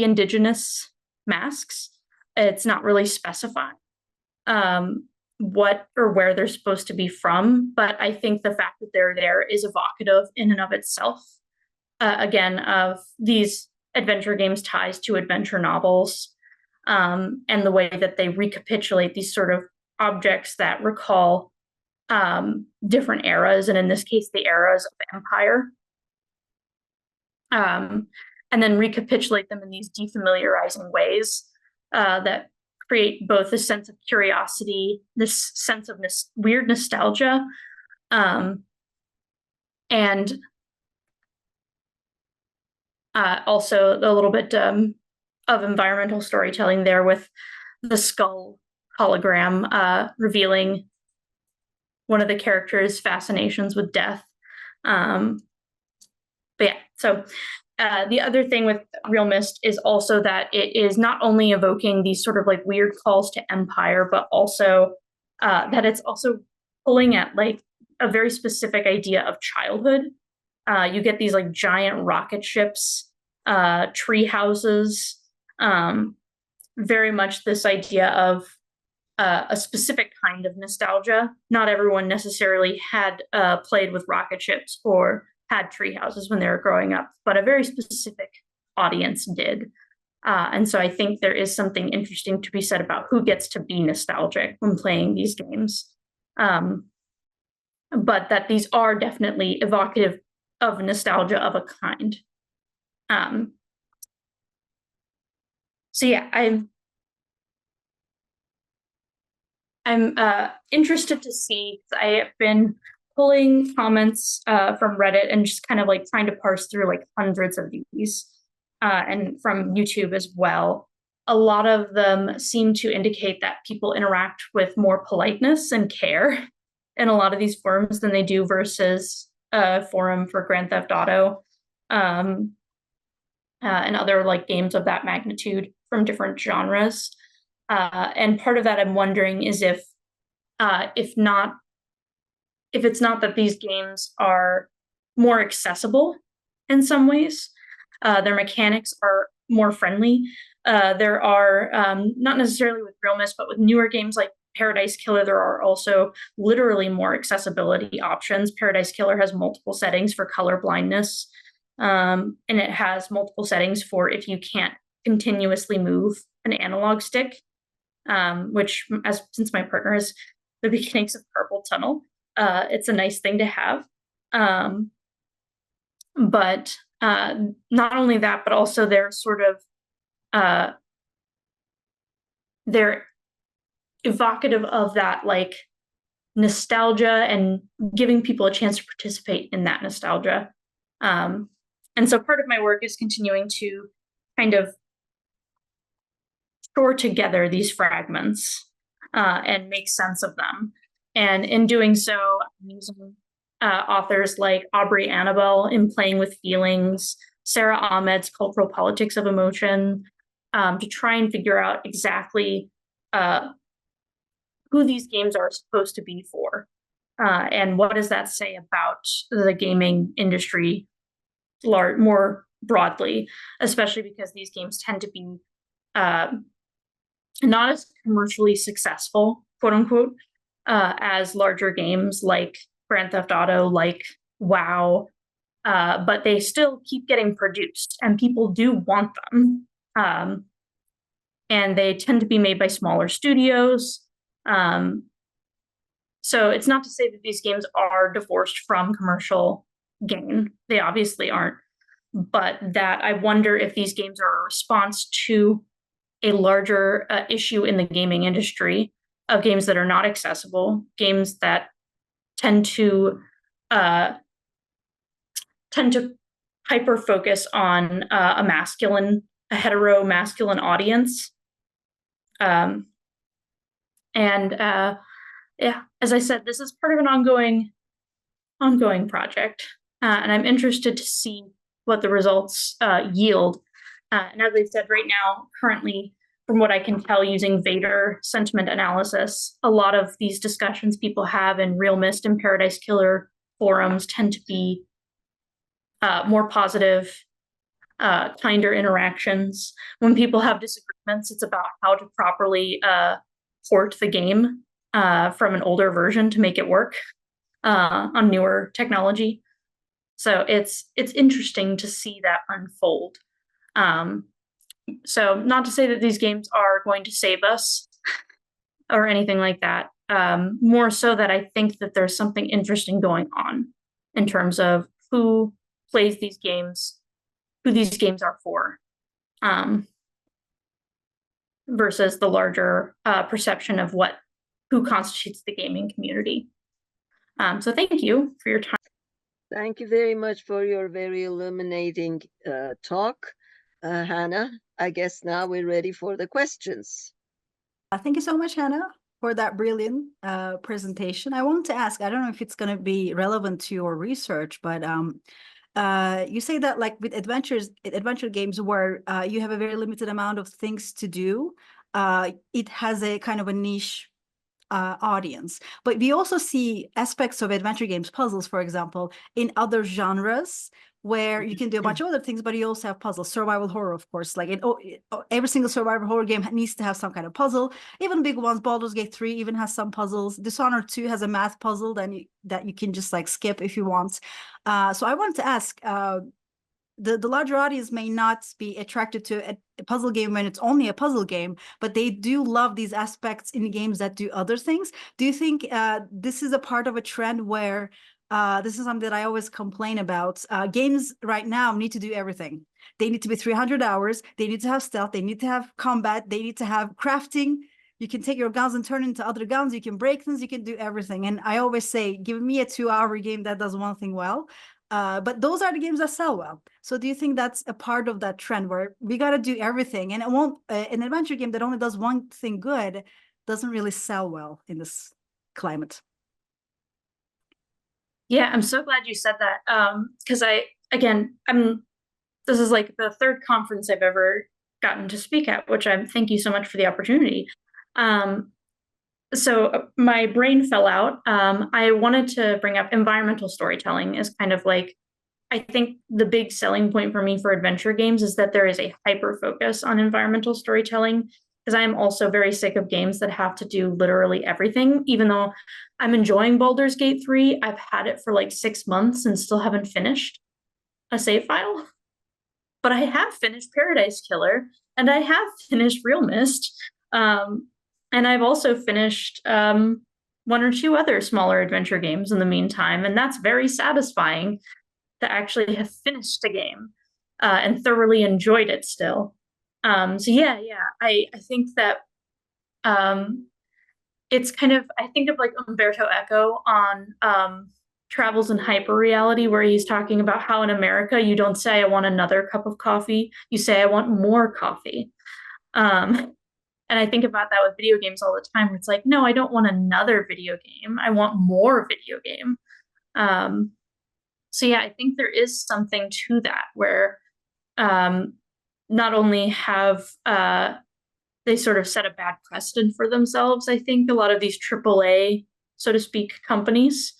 indigenous masks. It's not really specified what or where they're supposed to be from, but I think the fact that they're there is evocative in and of itself. Again, of these adventure games ties to adventure novels, and the way that they recapitulate these sort of objects that recall different eras, and in this case, the eras of empire. And then recapitulate them in these defamiliarizing ways that create both a sense of curiosity, this sense of weird nostalgia, and also a little bit of environmental storytelling there with the skull hologram revealing one of the characters' fascinations with death. But yeah, so the other thing with Real Mist is also that it is not only evoking these sort of like weird calls to empire, but also that it's also pulling at like a very specific idea of childhood. You get these like giant rocket ships, tree houses, very much this idea of a specific kind of nostalgia. Not everyone necessarily had played with rocket ships or had tree houses when they were growing up, but a very specific audience did. And so I think there is something interesting to be said about who gets to be nostalgic when playing these games. But that these are definitely evocative of nostalgia of a kind. So yeah, I'm interested to see, I have been pulling comments from Reddit and just kind of like trying to parse through like hundreds of these, and from YouTube as well. A lot of them seem to indicate that people interact with more politeness and care in a lot of these forums than they do versus a forum for Grand Theft Auto and other like games of that magnitude from different genres. And part of that I'm wondering is if it's not that these games are more accessible in some ways, their mechanics are more friendly. There are, not necessarily with Real Mist, but with newer games like Paradise Killer, there are also literally more accessibility options. Paradise Killer has multiple settings for color blindness, and it has multiple settings for if you can't continuously move an analog stick, which, since my partner has the beginnings of carpal tunnel, it's a nice thing to have. But not only that, but also they're sort of they're evocative of that like nostalgia and giving people a chance to participate in that nostalgia. And so part of my work is continuing to kind of store together these fragments and make sense of them. And in doing so, I'm using authors like Aubrey Annabelle in Playing with Feelings, Sarah Ahmed's Cultural Politics of Emotion, to try and figure out exactly who these games are supposed to be for, and what does that say about the gaming industry more broadly, especially because these games tend to be not as commercially successful, quote unquote, as larger games like Grand Theft Auto, like WoW, but they still keep getting produced and people do want them. And they tend to be made by smaller studios. So it's not to say that these games are divorced from commercial gain. They obviously aren't. But that I wonder if these games are a response to a larger issue in the gaming industry of games that are not accessible, games that tend to hyper focus on a hetero masculine audience. Yeah, as I said, this is part of an ongoing project, and I'm interested to see what the results yield. And as I said, right now, currently, from what I can tell using Vader sentiment analysis, a lot of these discussions people have in Real Mist and Paradise Killer forums tend to be more positive, kinder interactions. When people have disagreements, it's about how to properly port the game from an older version to make it work on newer technology. So it's interesting to see that unfold. So not to say that these games are going to save us or anything like that. More so that I think that there's something interesting going on in terms of who plays these games, who these games are for, versus the larger perception of who constitutes the gaming community. So thank you for your time. Thank you very much for your very illuminating talk, Hannah. I guess now we're ready for the questions. Thank you so much, Hannah, for that brilliant presentation. I want to ask, I don't know if it's going to be relevant to your research, but you say that like with adventure games where you have a very limited amount of things to do, it has a kind of a niche audience. But we also see aspects of adventure games, puzzles, for example, in other genres where you can do a bunch of other things, but you also have puzzles. Survival horror, of course, like every single survival horror game needs to have some kind of puzzle. Even big ones, Baldur's Gate 3 even has some puzzles. Dishonored 2 has a math puzzle that you can just like skip if you want. So I wanted to ask, the larger audience may not be attracted to a puzzle game when it's only a puzzle game, but they do love these aspects in games that do other things. Do you think this is a part of a trend where this is something that I always complain about? Games right now need to do everything. They need to be 300 hours. They need to have stealth. They need to have combat. They need to have crafting. You can take your guns and turn into other guns. You can break things. You can do everything. And I always say, give me a 2-hour game that does one thing well. But those are the games that sell well. So do you think that's a part of that trend where we got to do everything, and it won't an adventure game that only does one thing good doesn't really sell well in this climate? Yeah, I'm so glad you said that. Because this is like the third conference I've ever gotten to speak at, which thank you so much for the opportunity. So my brain fell out. I wanted to bring up environmental storytelling as kind of like, I think the big selling point for me for adventure games is that there is a hyper focus on environmental storytelling because I'm also very sick of games that have to do literally everything. Even though I'm enjoying Baldur's Gate 3, I've had it for like 6 months and still haven't finished a save file. But I have finished Paradise Killer, and I have finished Real Mist, and I've also finished one or two other smaller adventure games in the meantime, and that's very satisfying to actually have finished a game and thoroughly enjoyed it still. So yeah, I think that it's kind of, I think of like Umberto Eco on Travels in Hyperreality, where he's talking about how in America you don't say I want another cup of coffee, you say I want more coffee. And I think about that with video games all the time. It's like, no, I don't want another video game. I want more video game. So yeah, I think there is something to that where not only have they sort of set a bad precedent for themselves, I think, a lot of these AAA, so to speak, companies,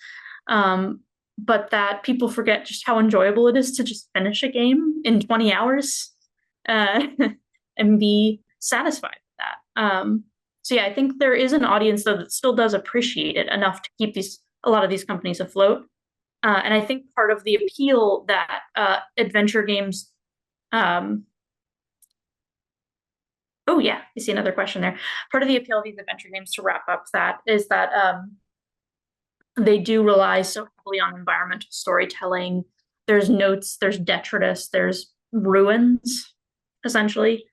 but that people forget just how enjoyable it is to just finish a game in 20 hours and be satisfied with that. So yeah, I think there is an audience though that still does appreciate it enough to keep a lot of these companies afloat. And I think part of the appeal that adventure games, oh yeah, I see another question there. Part of the appeal of these adventure games, to wrap up that, is that they do rely so heavily on environmental storytelling. There's notes, there's detritus, there's ruins, essentially,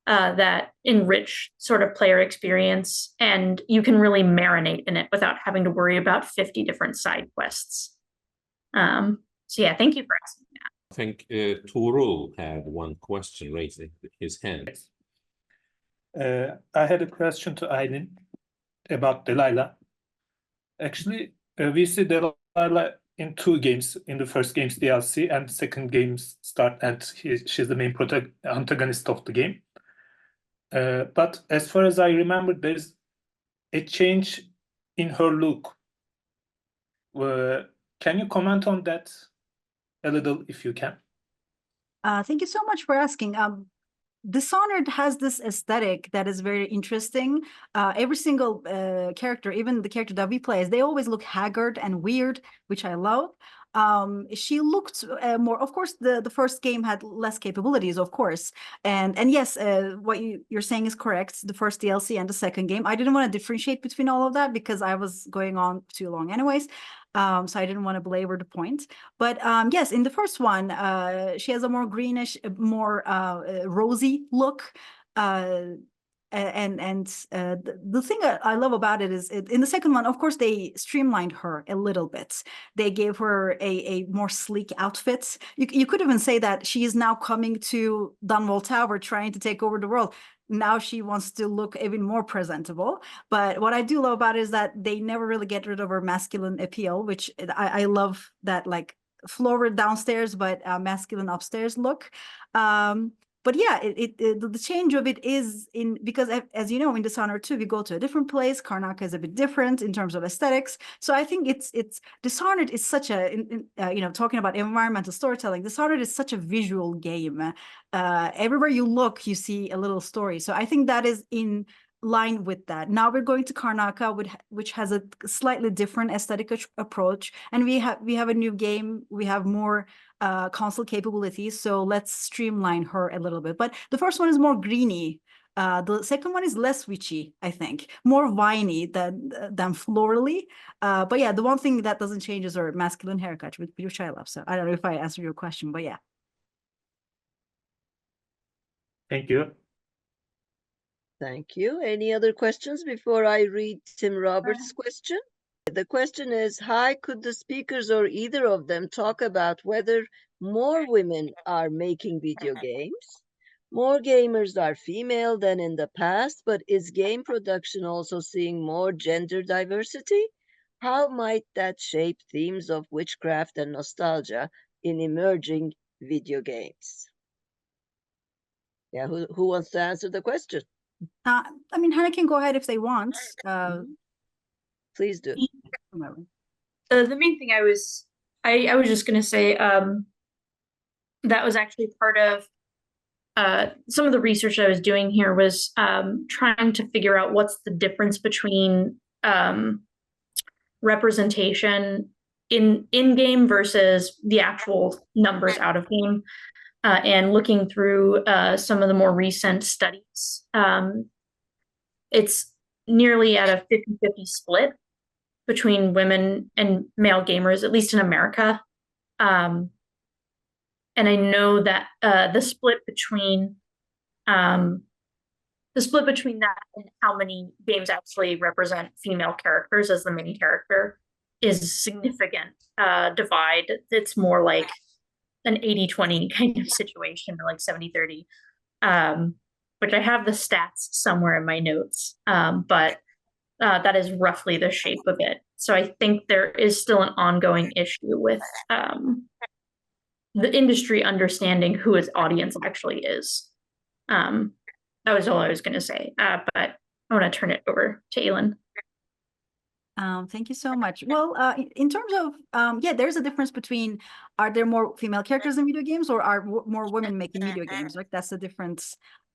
that enrich sort of player experience, and you can really marinate in it without having to worry about 50 different side quests. So yeah, thank you for asking that. I think Tuğrul had one question, raising his hand. I had a question to Aylin about Delilah. Actually, we see Delilah in 2 games. In the first game's DLC and the second game's start, and she's the main antagonist of the game. But as far as I remember, there's a change in her look. Can you comment on that a little, if you can? Thank you so much for asking. Dishonored has this aesthetic that is very interesting. Every single character, even the character that we play, they always look haggard and weird, which I love. She looked more, of course, the first game had less capabilities, of course. And yes, what you're saying is correct. The first DLC and the second game, I didn't want to differentiate between all of that because I was going on too long anyways. So I didn't want to belabor the point. But yes, in the first one, she has a more greenish, more rosy look. The thing I love about it is in the second one, of course, they streamlined her a little bit. They gave her a more sleek outfit. You could even say that she is now coming to Dunwall Tower trying to take over the world. Now she wants to look even more presentable. But what I do love about it is that they never really get rid of her masculine appeal, which I love, that like florid downstairs but masculine upstairs look. But yeah, the change of it is because as you know, in Dishonored 2, we go to a different place. Karnaca is a bit different in terms of aesthetics. So I think it's Dishonored is such a, talking about environmental storytelling, Dishonored is such a visual game. Everywhere you look, you see a little story. So I think that is in line with that. Now we're going to Karnaca, which has a slightly different aesthetic approach, and we have a new game. We have more console capabilities, so let's streamline her a little bit. But the first one is more greeny. The second one is less witchy, I think, more viney than florally. But yeah, the one thing that doesn't change is her masculine haircut, which I love. So I don't know if I answered your question, but yeah. Thank you. Thank you. Any other questions before I read Tim Roberts' question? The question is, hi, could the speakers or either of them talk about whether more women are making video games? More gamers are female than in the past, but is game production also seeing more gender diversity? How might that shape themes of witchcraft and nostalgia in emerging video games? Yeah, who wants to answer the question? I mean, Hannah can go ahead if they want. Please do. The main thing I was just going to say, that was actually part of some of the research I was doing here was trying to figure out what's the difference between representation in game versus the actual numbers out of game, and looking through some of the more recent studies. It's nearly at a 50-50 split between women and male gamers, at least in America. And I know that the split between that and how many games actually represent female characters as the main character is a significant divide. It's more like an 80-20 kind of situation, or like 70-30, which I have the stats somewhere in my notes, but that is roughly the shape of it. So I think there is still an ongoing issue with the industry understanding who its audience actually is. That was all I was going to say, but I want to turn it over to Aylin. Thank you so much. Well, in terms of, yeah, there's a difference between, are there more female characters in video games, or are more women making video games? Like, that's a different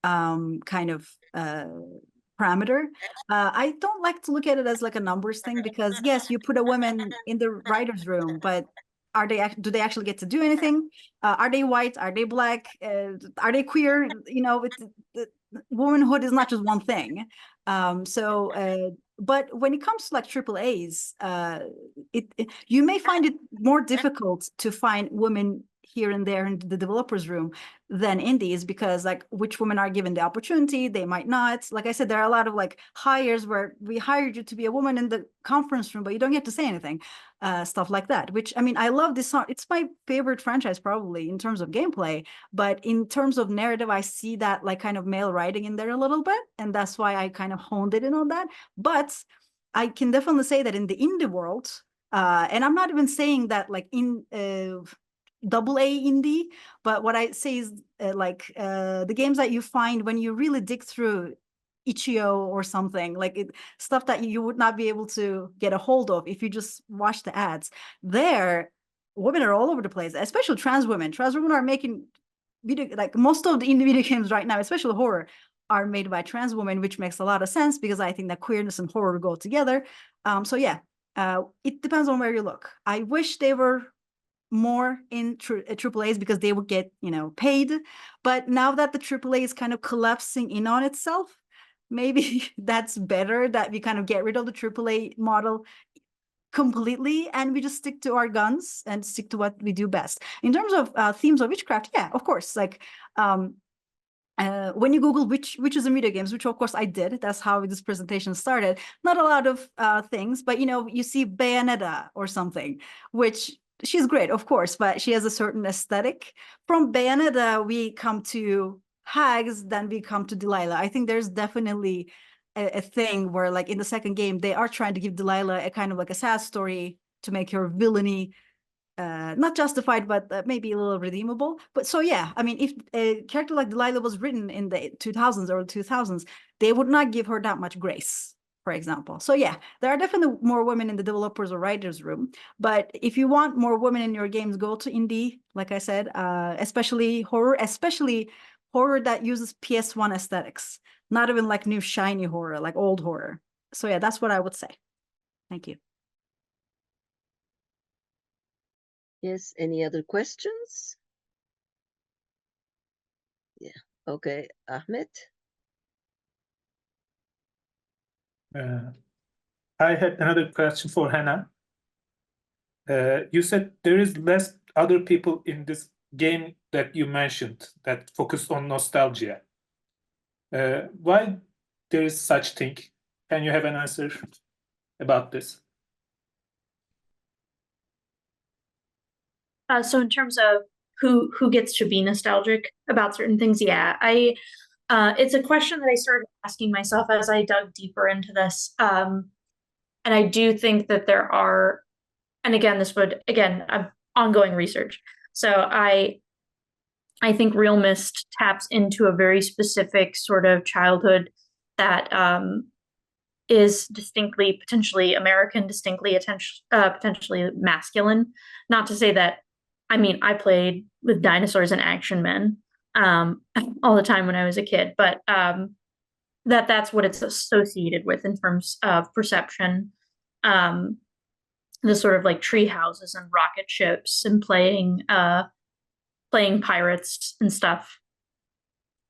kind of parameter. I don't like to look at it as like a numbers thing, because yes, you put a woman in the writer's room, but do they actually get to do anything? Are they white? Are they black? Are they queer? You know, womanhood is not just one thing. But when it comes to like AAAs, you may find it more difficult to find women here and there in the developers room than indies, because like which women are given the opportunity, they might not. Like I said, there are a lot of like hires where we hired you to be a woman in the conference room, but you don't get to say anything, stuff like that, which, I mean, I love this song. It's my favorite franchise probably in terms of gameplay, but in terms of narrative, I see that like kind of male writing in there a little bit, and that's why I kind of honed it in on that. But I can definitely say that in the indie world, and I'm not even saying that like in AA indie, but what I say is the games that you find when you really dig through itch.io or something, like stuff that you would not be able to get a hold of if you just watch the ads. There, women are all over the place, especially trans women. Trans women are making video, like most of the indie video games right now, especially horror, are made by trans women, which makes a lot of sense because I think that queerness and horror go together. So yeah, it depends on where you look. I wish they were more in AAAs because they would get, you know, paid. But now that the AAA is kind of collapsing in on itself, maybe that's better, that we kind of get rid of the AAA model completely and we just stick to our guns and stick to what we do best. In terms of themes of witchcraft, yeah, of course, like when you Google witches in video games, which of course I did, that's how this presentation started, not a lot of things, but you know, you see Bayonetta or something, which she's great, of course, but she has a certain aesthetic. From Bayonetta, we come to hags, then we come to Delilah. I think there's definitely a thing where, like in the second game, they are trying to give Delilah a kind of like a sad story to make her villainy not justified, but maybe a little redeemable. But so yeah, I mean, if a character like Delilah was written in the 2000s or 2000s, they would not give her that much grace, for example. So yeah, there are definitely more women in the developers or writers room. But if you want more women in your games, go to indie, like I said, especially horror that uses PS1 aesthetics, not even like new shiny horror, like old horror. So yeah, that's what I would say. Thank you. Yes, any other questions? Yeah, okay, Ahmet. I had another question for Hannah. You said there is less other people in this game that you mentioned that focused on nostalgia. Why there is such thing? Can you have an answer about this? So in terms of who gets to be nostalgic about certain things, yeah, it's a question that I started asking myself as I dug deeper into this. And I do think that there are, and again, ongoing research. So I think Real Mist taps into a very specific sort of childhood that is distinctly potentially American, distinctly potentially masculine. Not to say that, I mean, I played with dinosaurs and action men, all the time when I was a kid, but that's what it's associated with in terms of perception. The sort of like tree houses and rocket ships and playing pirates and stuff.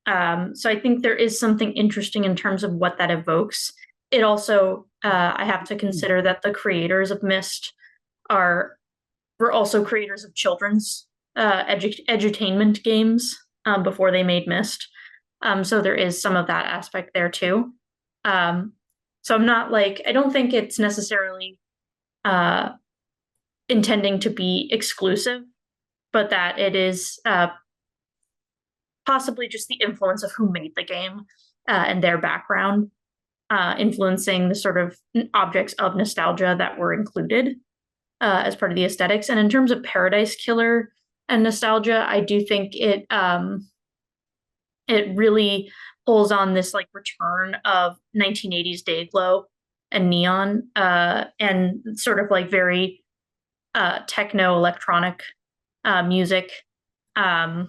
So I think there is something interesting in terms of what that evokes. It also, I have to consider that the creators of Myst were also creators of children's edutainment games before they made Myst. So there is some of that aspect there too. So I'm not like, I don't think it's necessarily intending to be exclusive, but that it is possibly just the influence of who made the game and their background influencing the sort of objects of nostalgia that were included as part of the aesthetics. And in terms of Paradise Killer and nostalgia, I do think it really pulls on this like return of 1980s day glow and neon and sort of like very techno electronic music. Then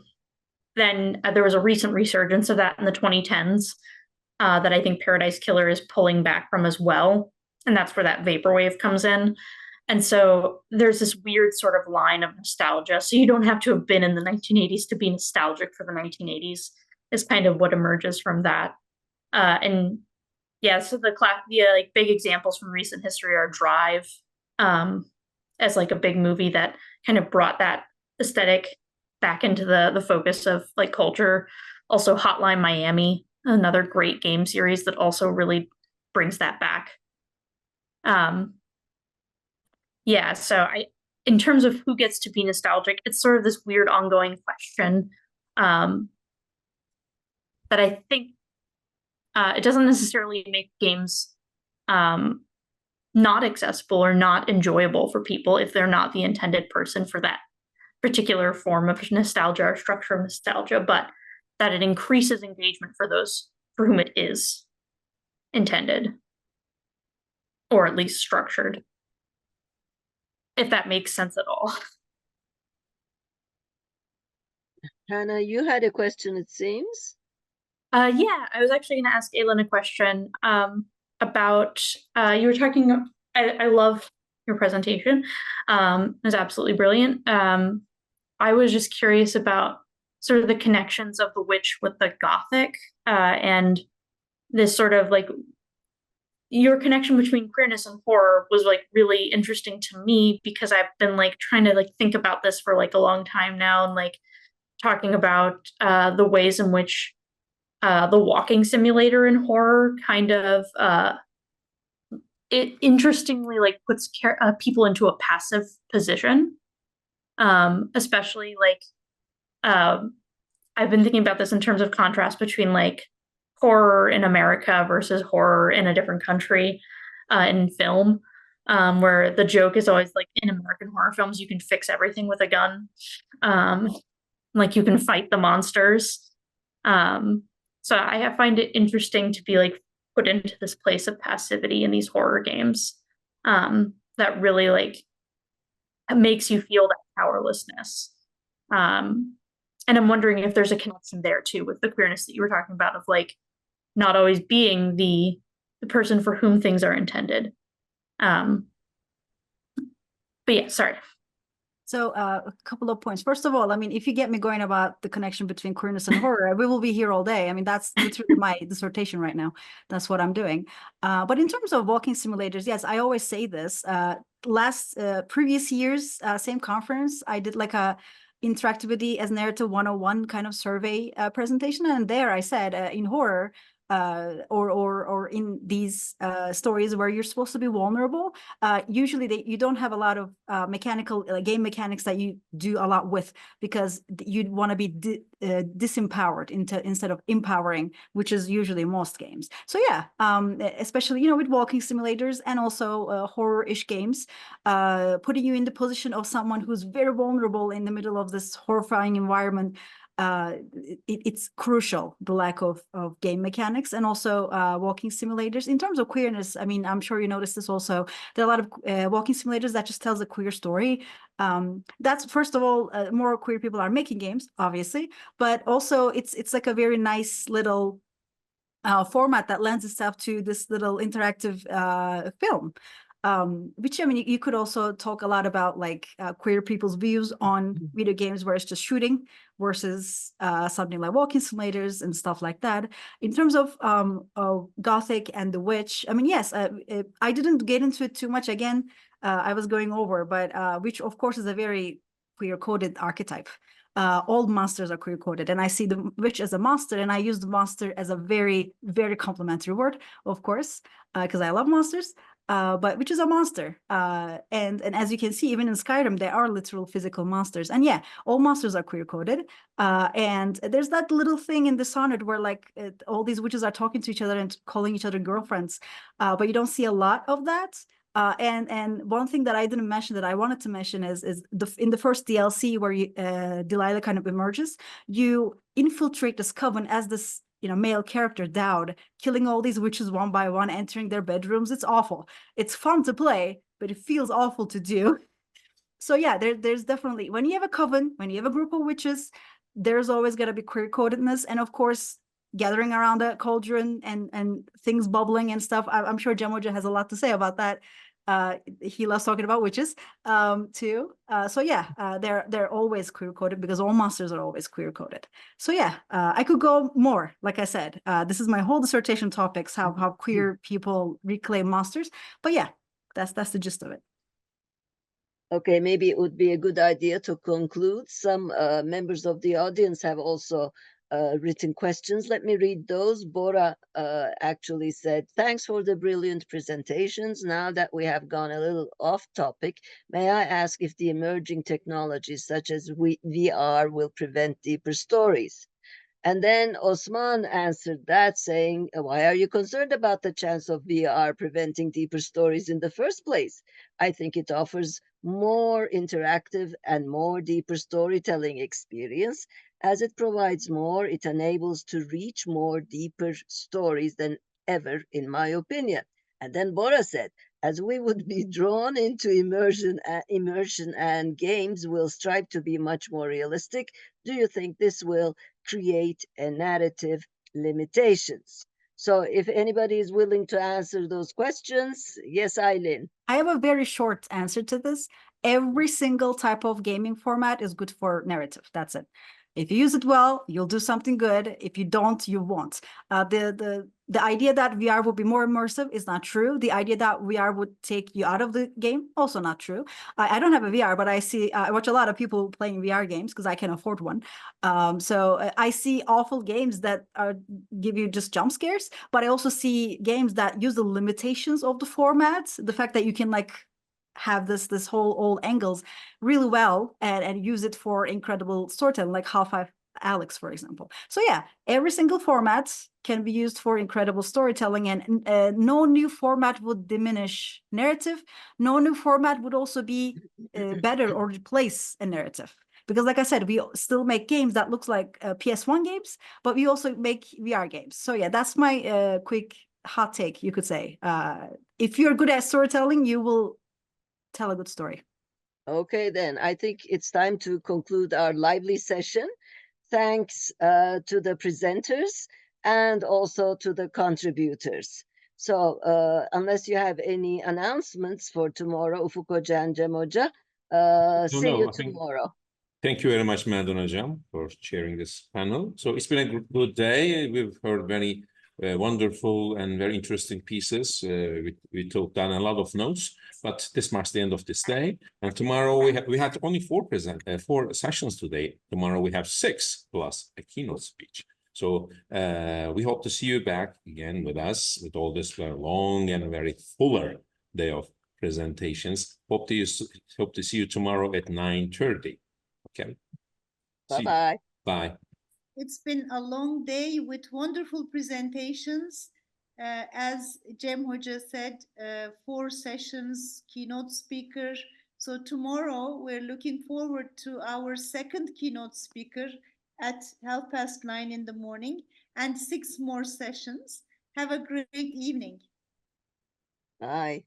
there was a recent resurgence of that in the 2010s that I think Paradise Killer is pulling back from as well. And that's where that vaporwave comes in. And so there's this weird sort of line of nostalgia. So you don't have to have been in the 1980s to be nostalgic for the 1980s is kind of what emerges from that. And yeah, so the like big examples from recent history are Drive as like a big movie that kind of brought that aesthetic back into the focus of like culture. Also Hotline Miami, another great game series that also really brings that back. Yeah, so in terms of who gets to be nostalgic, it's sort of this weird ongoing question that I think it doesn't necessarily make games not accessible or not enjoyable for people if they're not the intended person for that particular form of nostalgia or structure of nostalgia, but that it increases engagement for those for whom it is intended, or at least structured, if that makes sense at all. Hannah, you had a question, it seems. Yeah, I was actually going to ask Aylin a question about, you were talking, I love your presentation. It was absolutely brilliant. I was just curious about sort of the connections of the witch with the Gothic and this sort of like, your connection between queerness and horror was like really interesting to me because I've been like trying to like think about this for like a long time now and like talking about the ways in which the walking simulator in horror kind of it interestingly like puts people into a passive position, especially like I've been thinking about this in terms of contrast between like horror in America versus horror in a different country in film, where the joke is always like in American horror films you can fix everything with a gun, like you can fight the monsters. So I find it interesting to be like put into this place of passivity in these horror games that really like makes you feel that powerlessness. And I'm wondering if there's a connection there too with the queerness that you were talking about of like not always being the person for whom things are intended. But yeah, sorry. So a couple of points. First of all, I mean, if you get me going about the connection between queerness and horror, we will be here all day. I mean, that's literally my dissertation right now. That's what I'm doing. But in terms of walking simulators, yes, I always say this. Previous years, same conference, I did like a interactivity as narrative 101 kind of survey presentation. And there I said in horror, or in these stories where you're supposed to be vulnerable, usually you don't have a lot of mechanical game mechanics that you do a lot with, because you'd want to be disempowered instead of empowering, which is usually most games. So yeah, especially with walking simulators and also horror-ish games, putting you in the position of someone who's very vulnerable in the middle of this horrifying environment it's crucial, the lack of game mechanics, and also walking simulators. In terms of queerness, I mean, I'm sure you noticed this also. There are a lot of walking simulators that just tells a queer story. That's, first of all, more queer people are making games, obviously, but also it's like a very nice little format that lends itself to this little interactive film. Which, I mean, you could also talk a lot about like queer people's views on video games where it's just shooting versus something like walking simulators and stuff like that. In terms of Gothic and The Witch, I mean, yes, I didn't get into it too much. Again, I was going over, but Witch, of course, is a very queer-coded archetype. All monsters are queer-coded, and I see the witch as a monster, and I use the monster as a very, very complimentary word, of course, because I love monsters. But which is a monster, and as you can see, even in Skyrim, there are literal physical monsters, and yeah, all monsters are queer coded. And there's that little thing in Dishonored where like all these witches are talking to each other and calling each other girlfriends, but you don't see a lot of that. And one thing that I didn't mention that I wanted to mention is in the first DLC where Delilah kind of emerges, you infiltrate this coven as this male character, Dowd, killing all these witches one by one, entering their bedrooms. It's awful. It's fun to play, but it feels awful to do. So yeah, there's definitely, when you have a coven, when you have a group of witches, there's always going to be queer codedness, and of course, gathering around a cauldron and things bubbling and stuff. I'm sure Cemoja has a lot to say about that. He loves talking about witches too. So yeah, they're always queer coded because all monsters are always queer coded. So yeah, I could go more. Like I said, this is my whole dissertation topics, how queer people reclaim monsters. But yeah, that's the gist of it. Okay, maybe it would be a good idea to conclude. Some members of the audience have also written questions. Let me read those. Bora actually said, thanks for the brilliant presentations. Now that we have gone a little off topic, may I ask if the emerging technologies such as VR will prevent deeper stories? And then Osman answered that saying, why are you concerned about the chance of VR preventing deeper stories in the first place? I think it offers more interactive and more deeper storytelling experience. As it provides more, it enables to reach more deeper stories than ever, in my opinion. And then Bora said, as we would be drawn into immersion and games will strive to be much more realistic, do you think this will create a narrative limitations? So if anybody is willing to answer those questions, yes, Aylin. I have a very short answer to this. Every single type of gaming format is good for narrative. That's it. If you use it well, you'll do something good. If you don't, you won't. The idea that VR would be more immersive is not true. The idea that VR would take you out of the game, also not true. I don't have a VR, but I watch a lot of people playing VR games because I can afford one. So I see awful games that give you just jump scares, but I also see games that use the limitations of the format, the fact that you can like have this whole all angles really well and use it for incredible storytelling, like Half-Life Alyx, for example. So yeah, every single format can be used for incredible storytelling, and no new format would diminish narrative. No new format would also be better or replace a narrative. Because like I said, we still make games that looks like PS1 games, but we also make VR games. So yeah, that's my quick hot take, you could say. If you're good at storytelling, you will tell a good story. Okay, then I think it's time to conclude our lively session. Thanks to the presenters and also to the contributors. So unless you have any announcements for tomorrow, Ufuk Hoca and Cem Hoca, see you tomorrow. Thank you very much, Madun Hocam, for sharing this panel. So it's been a good day. We've heard very wonderful and very interesting pieces. We took down a lot of notes, but this marks the end of this day. And tomorrow we had only four sessions today. Tomorrow we have 6 plus a keynote speech. So we hope to see you back again with us with all this very long and very fuller day of presentations. Hope to see you tomorrow at 9:30. Okay. Bye-bye. Bye. It's been a long day with wonderful presentations. As Cem Hoca said, 4 sessions, keynote speaker. So tomorrow we're looking forward to our second keynote speaker, at 9:30 in the morning and 6 more sessions. Have a great evening. Bye.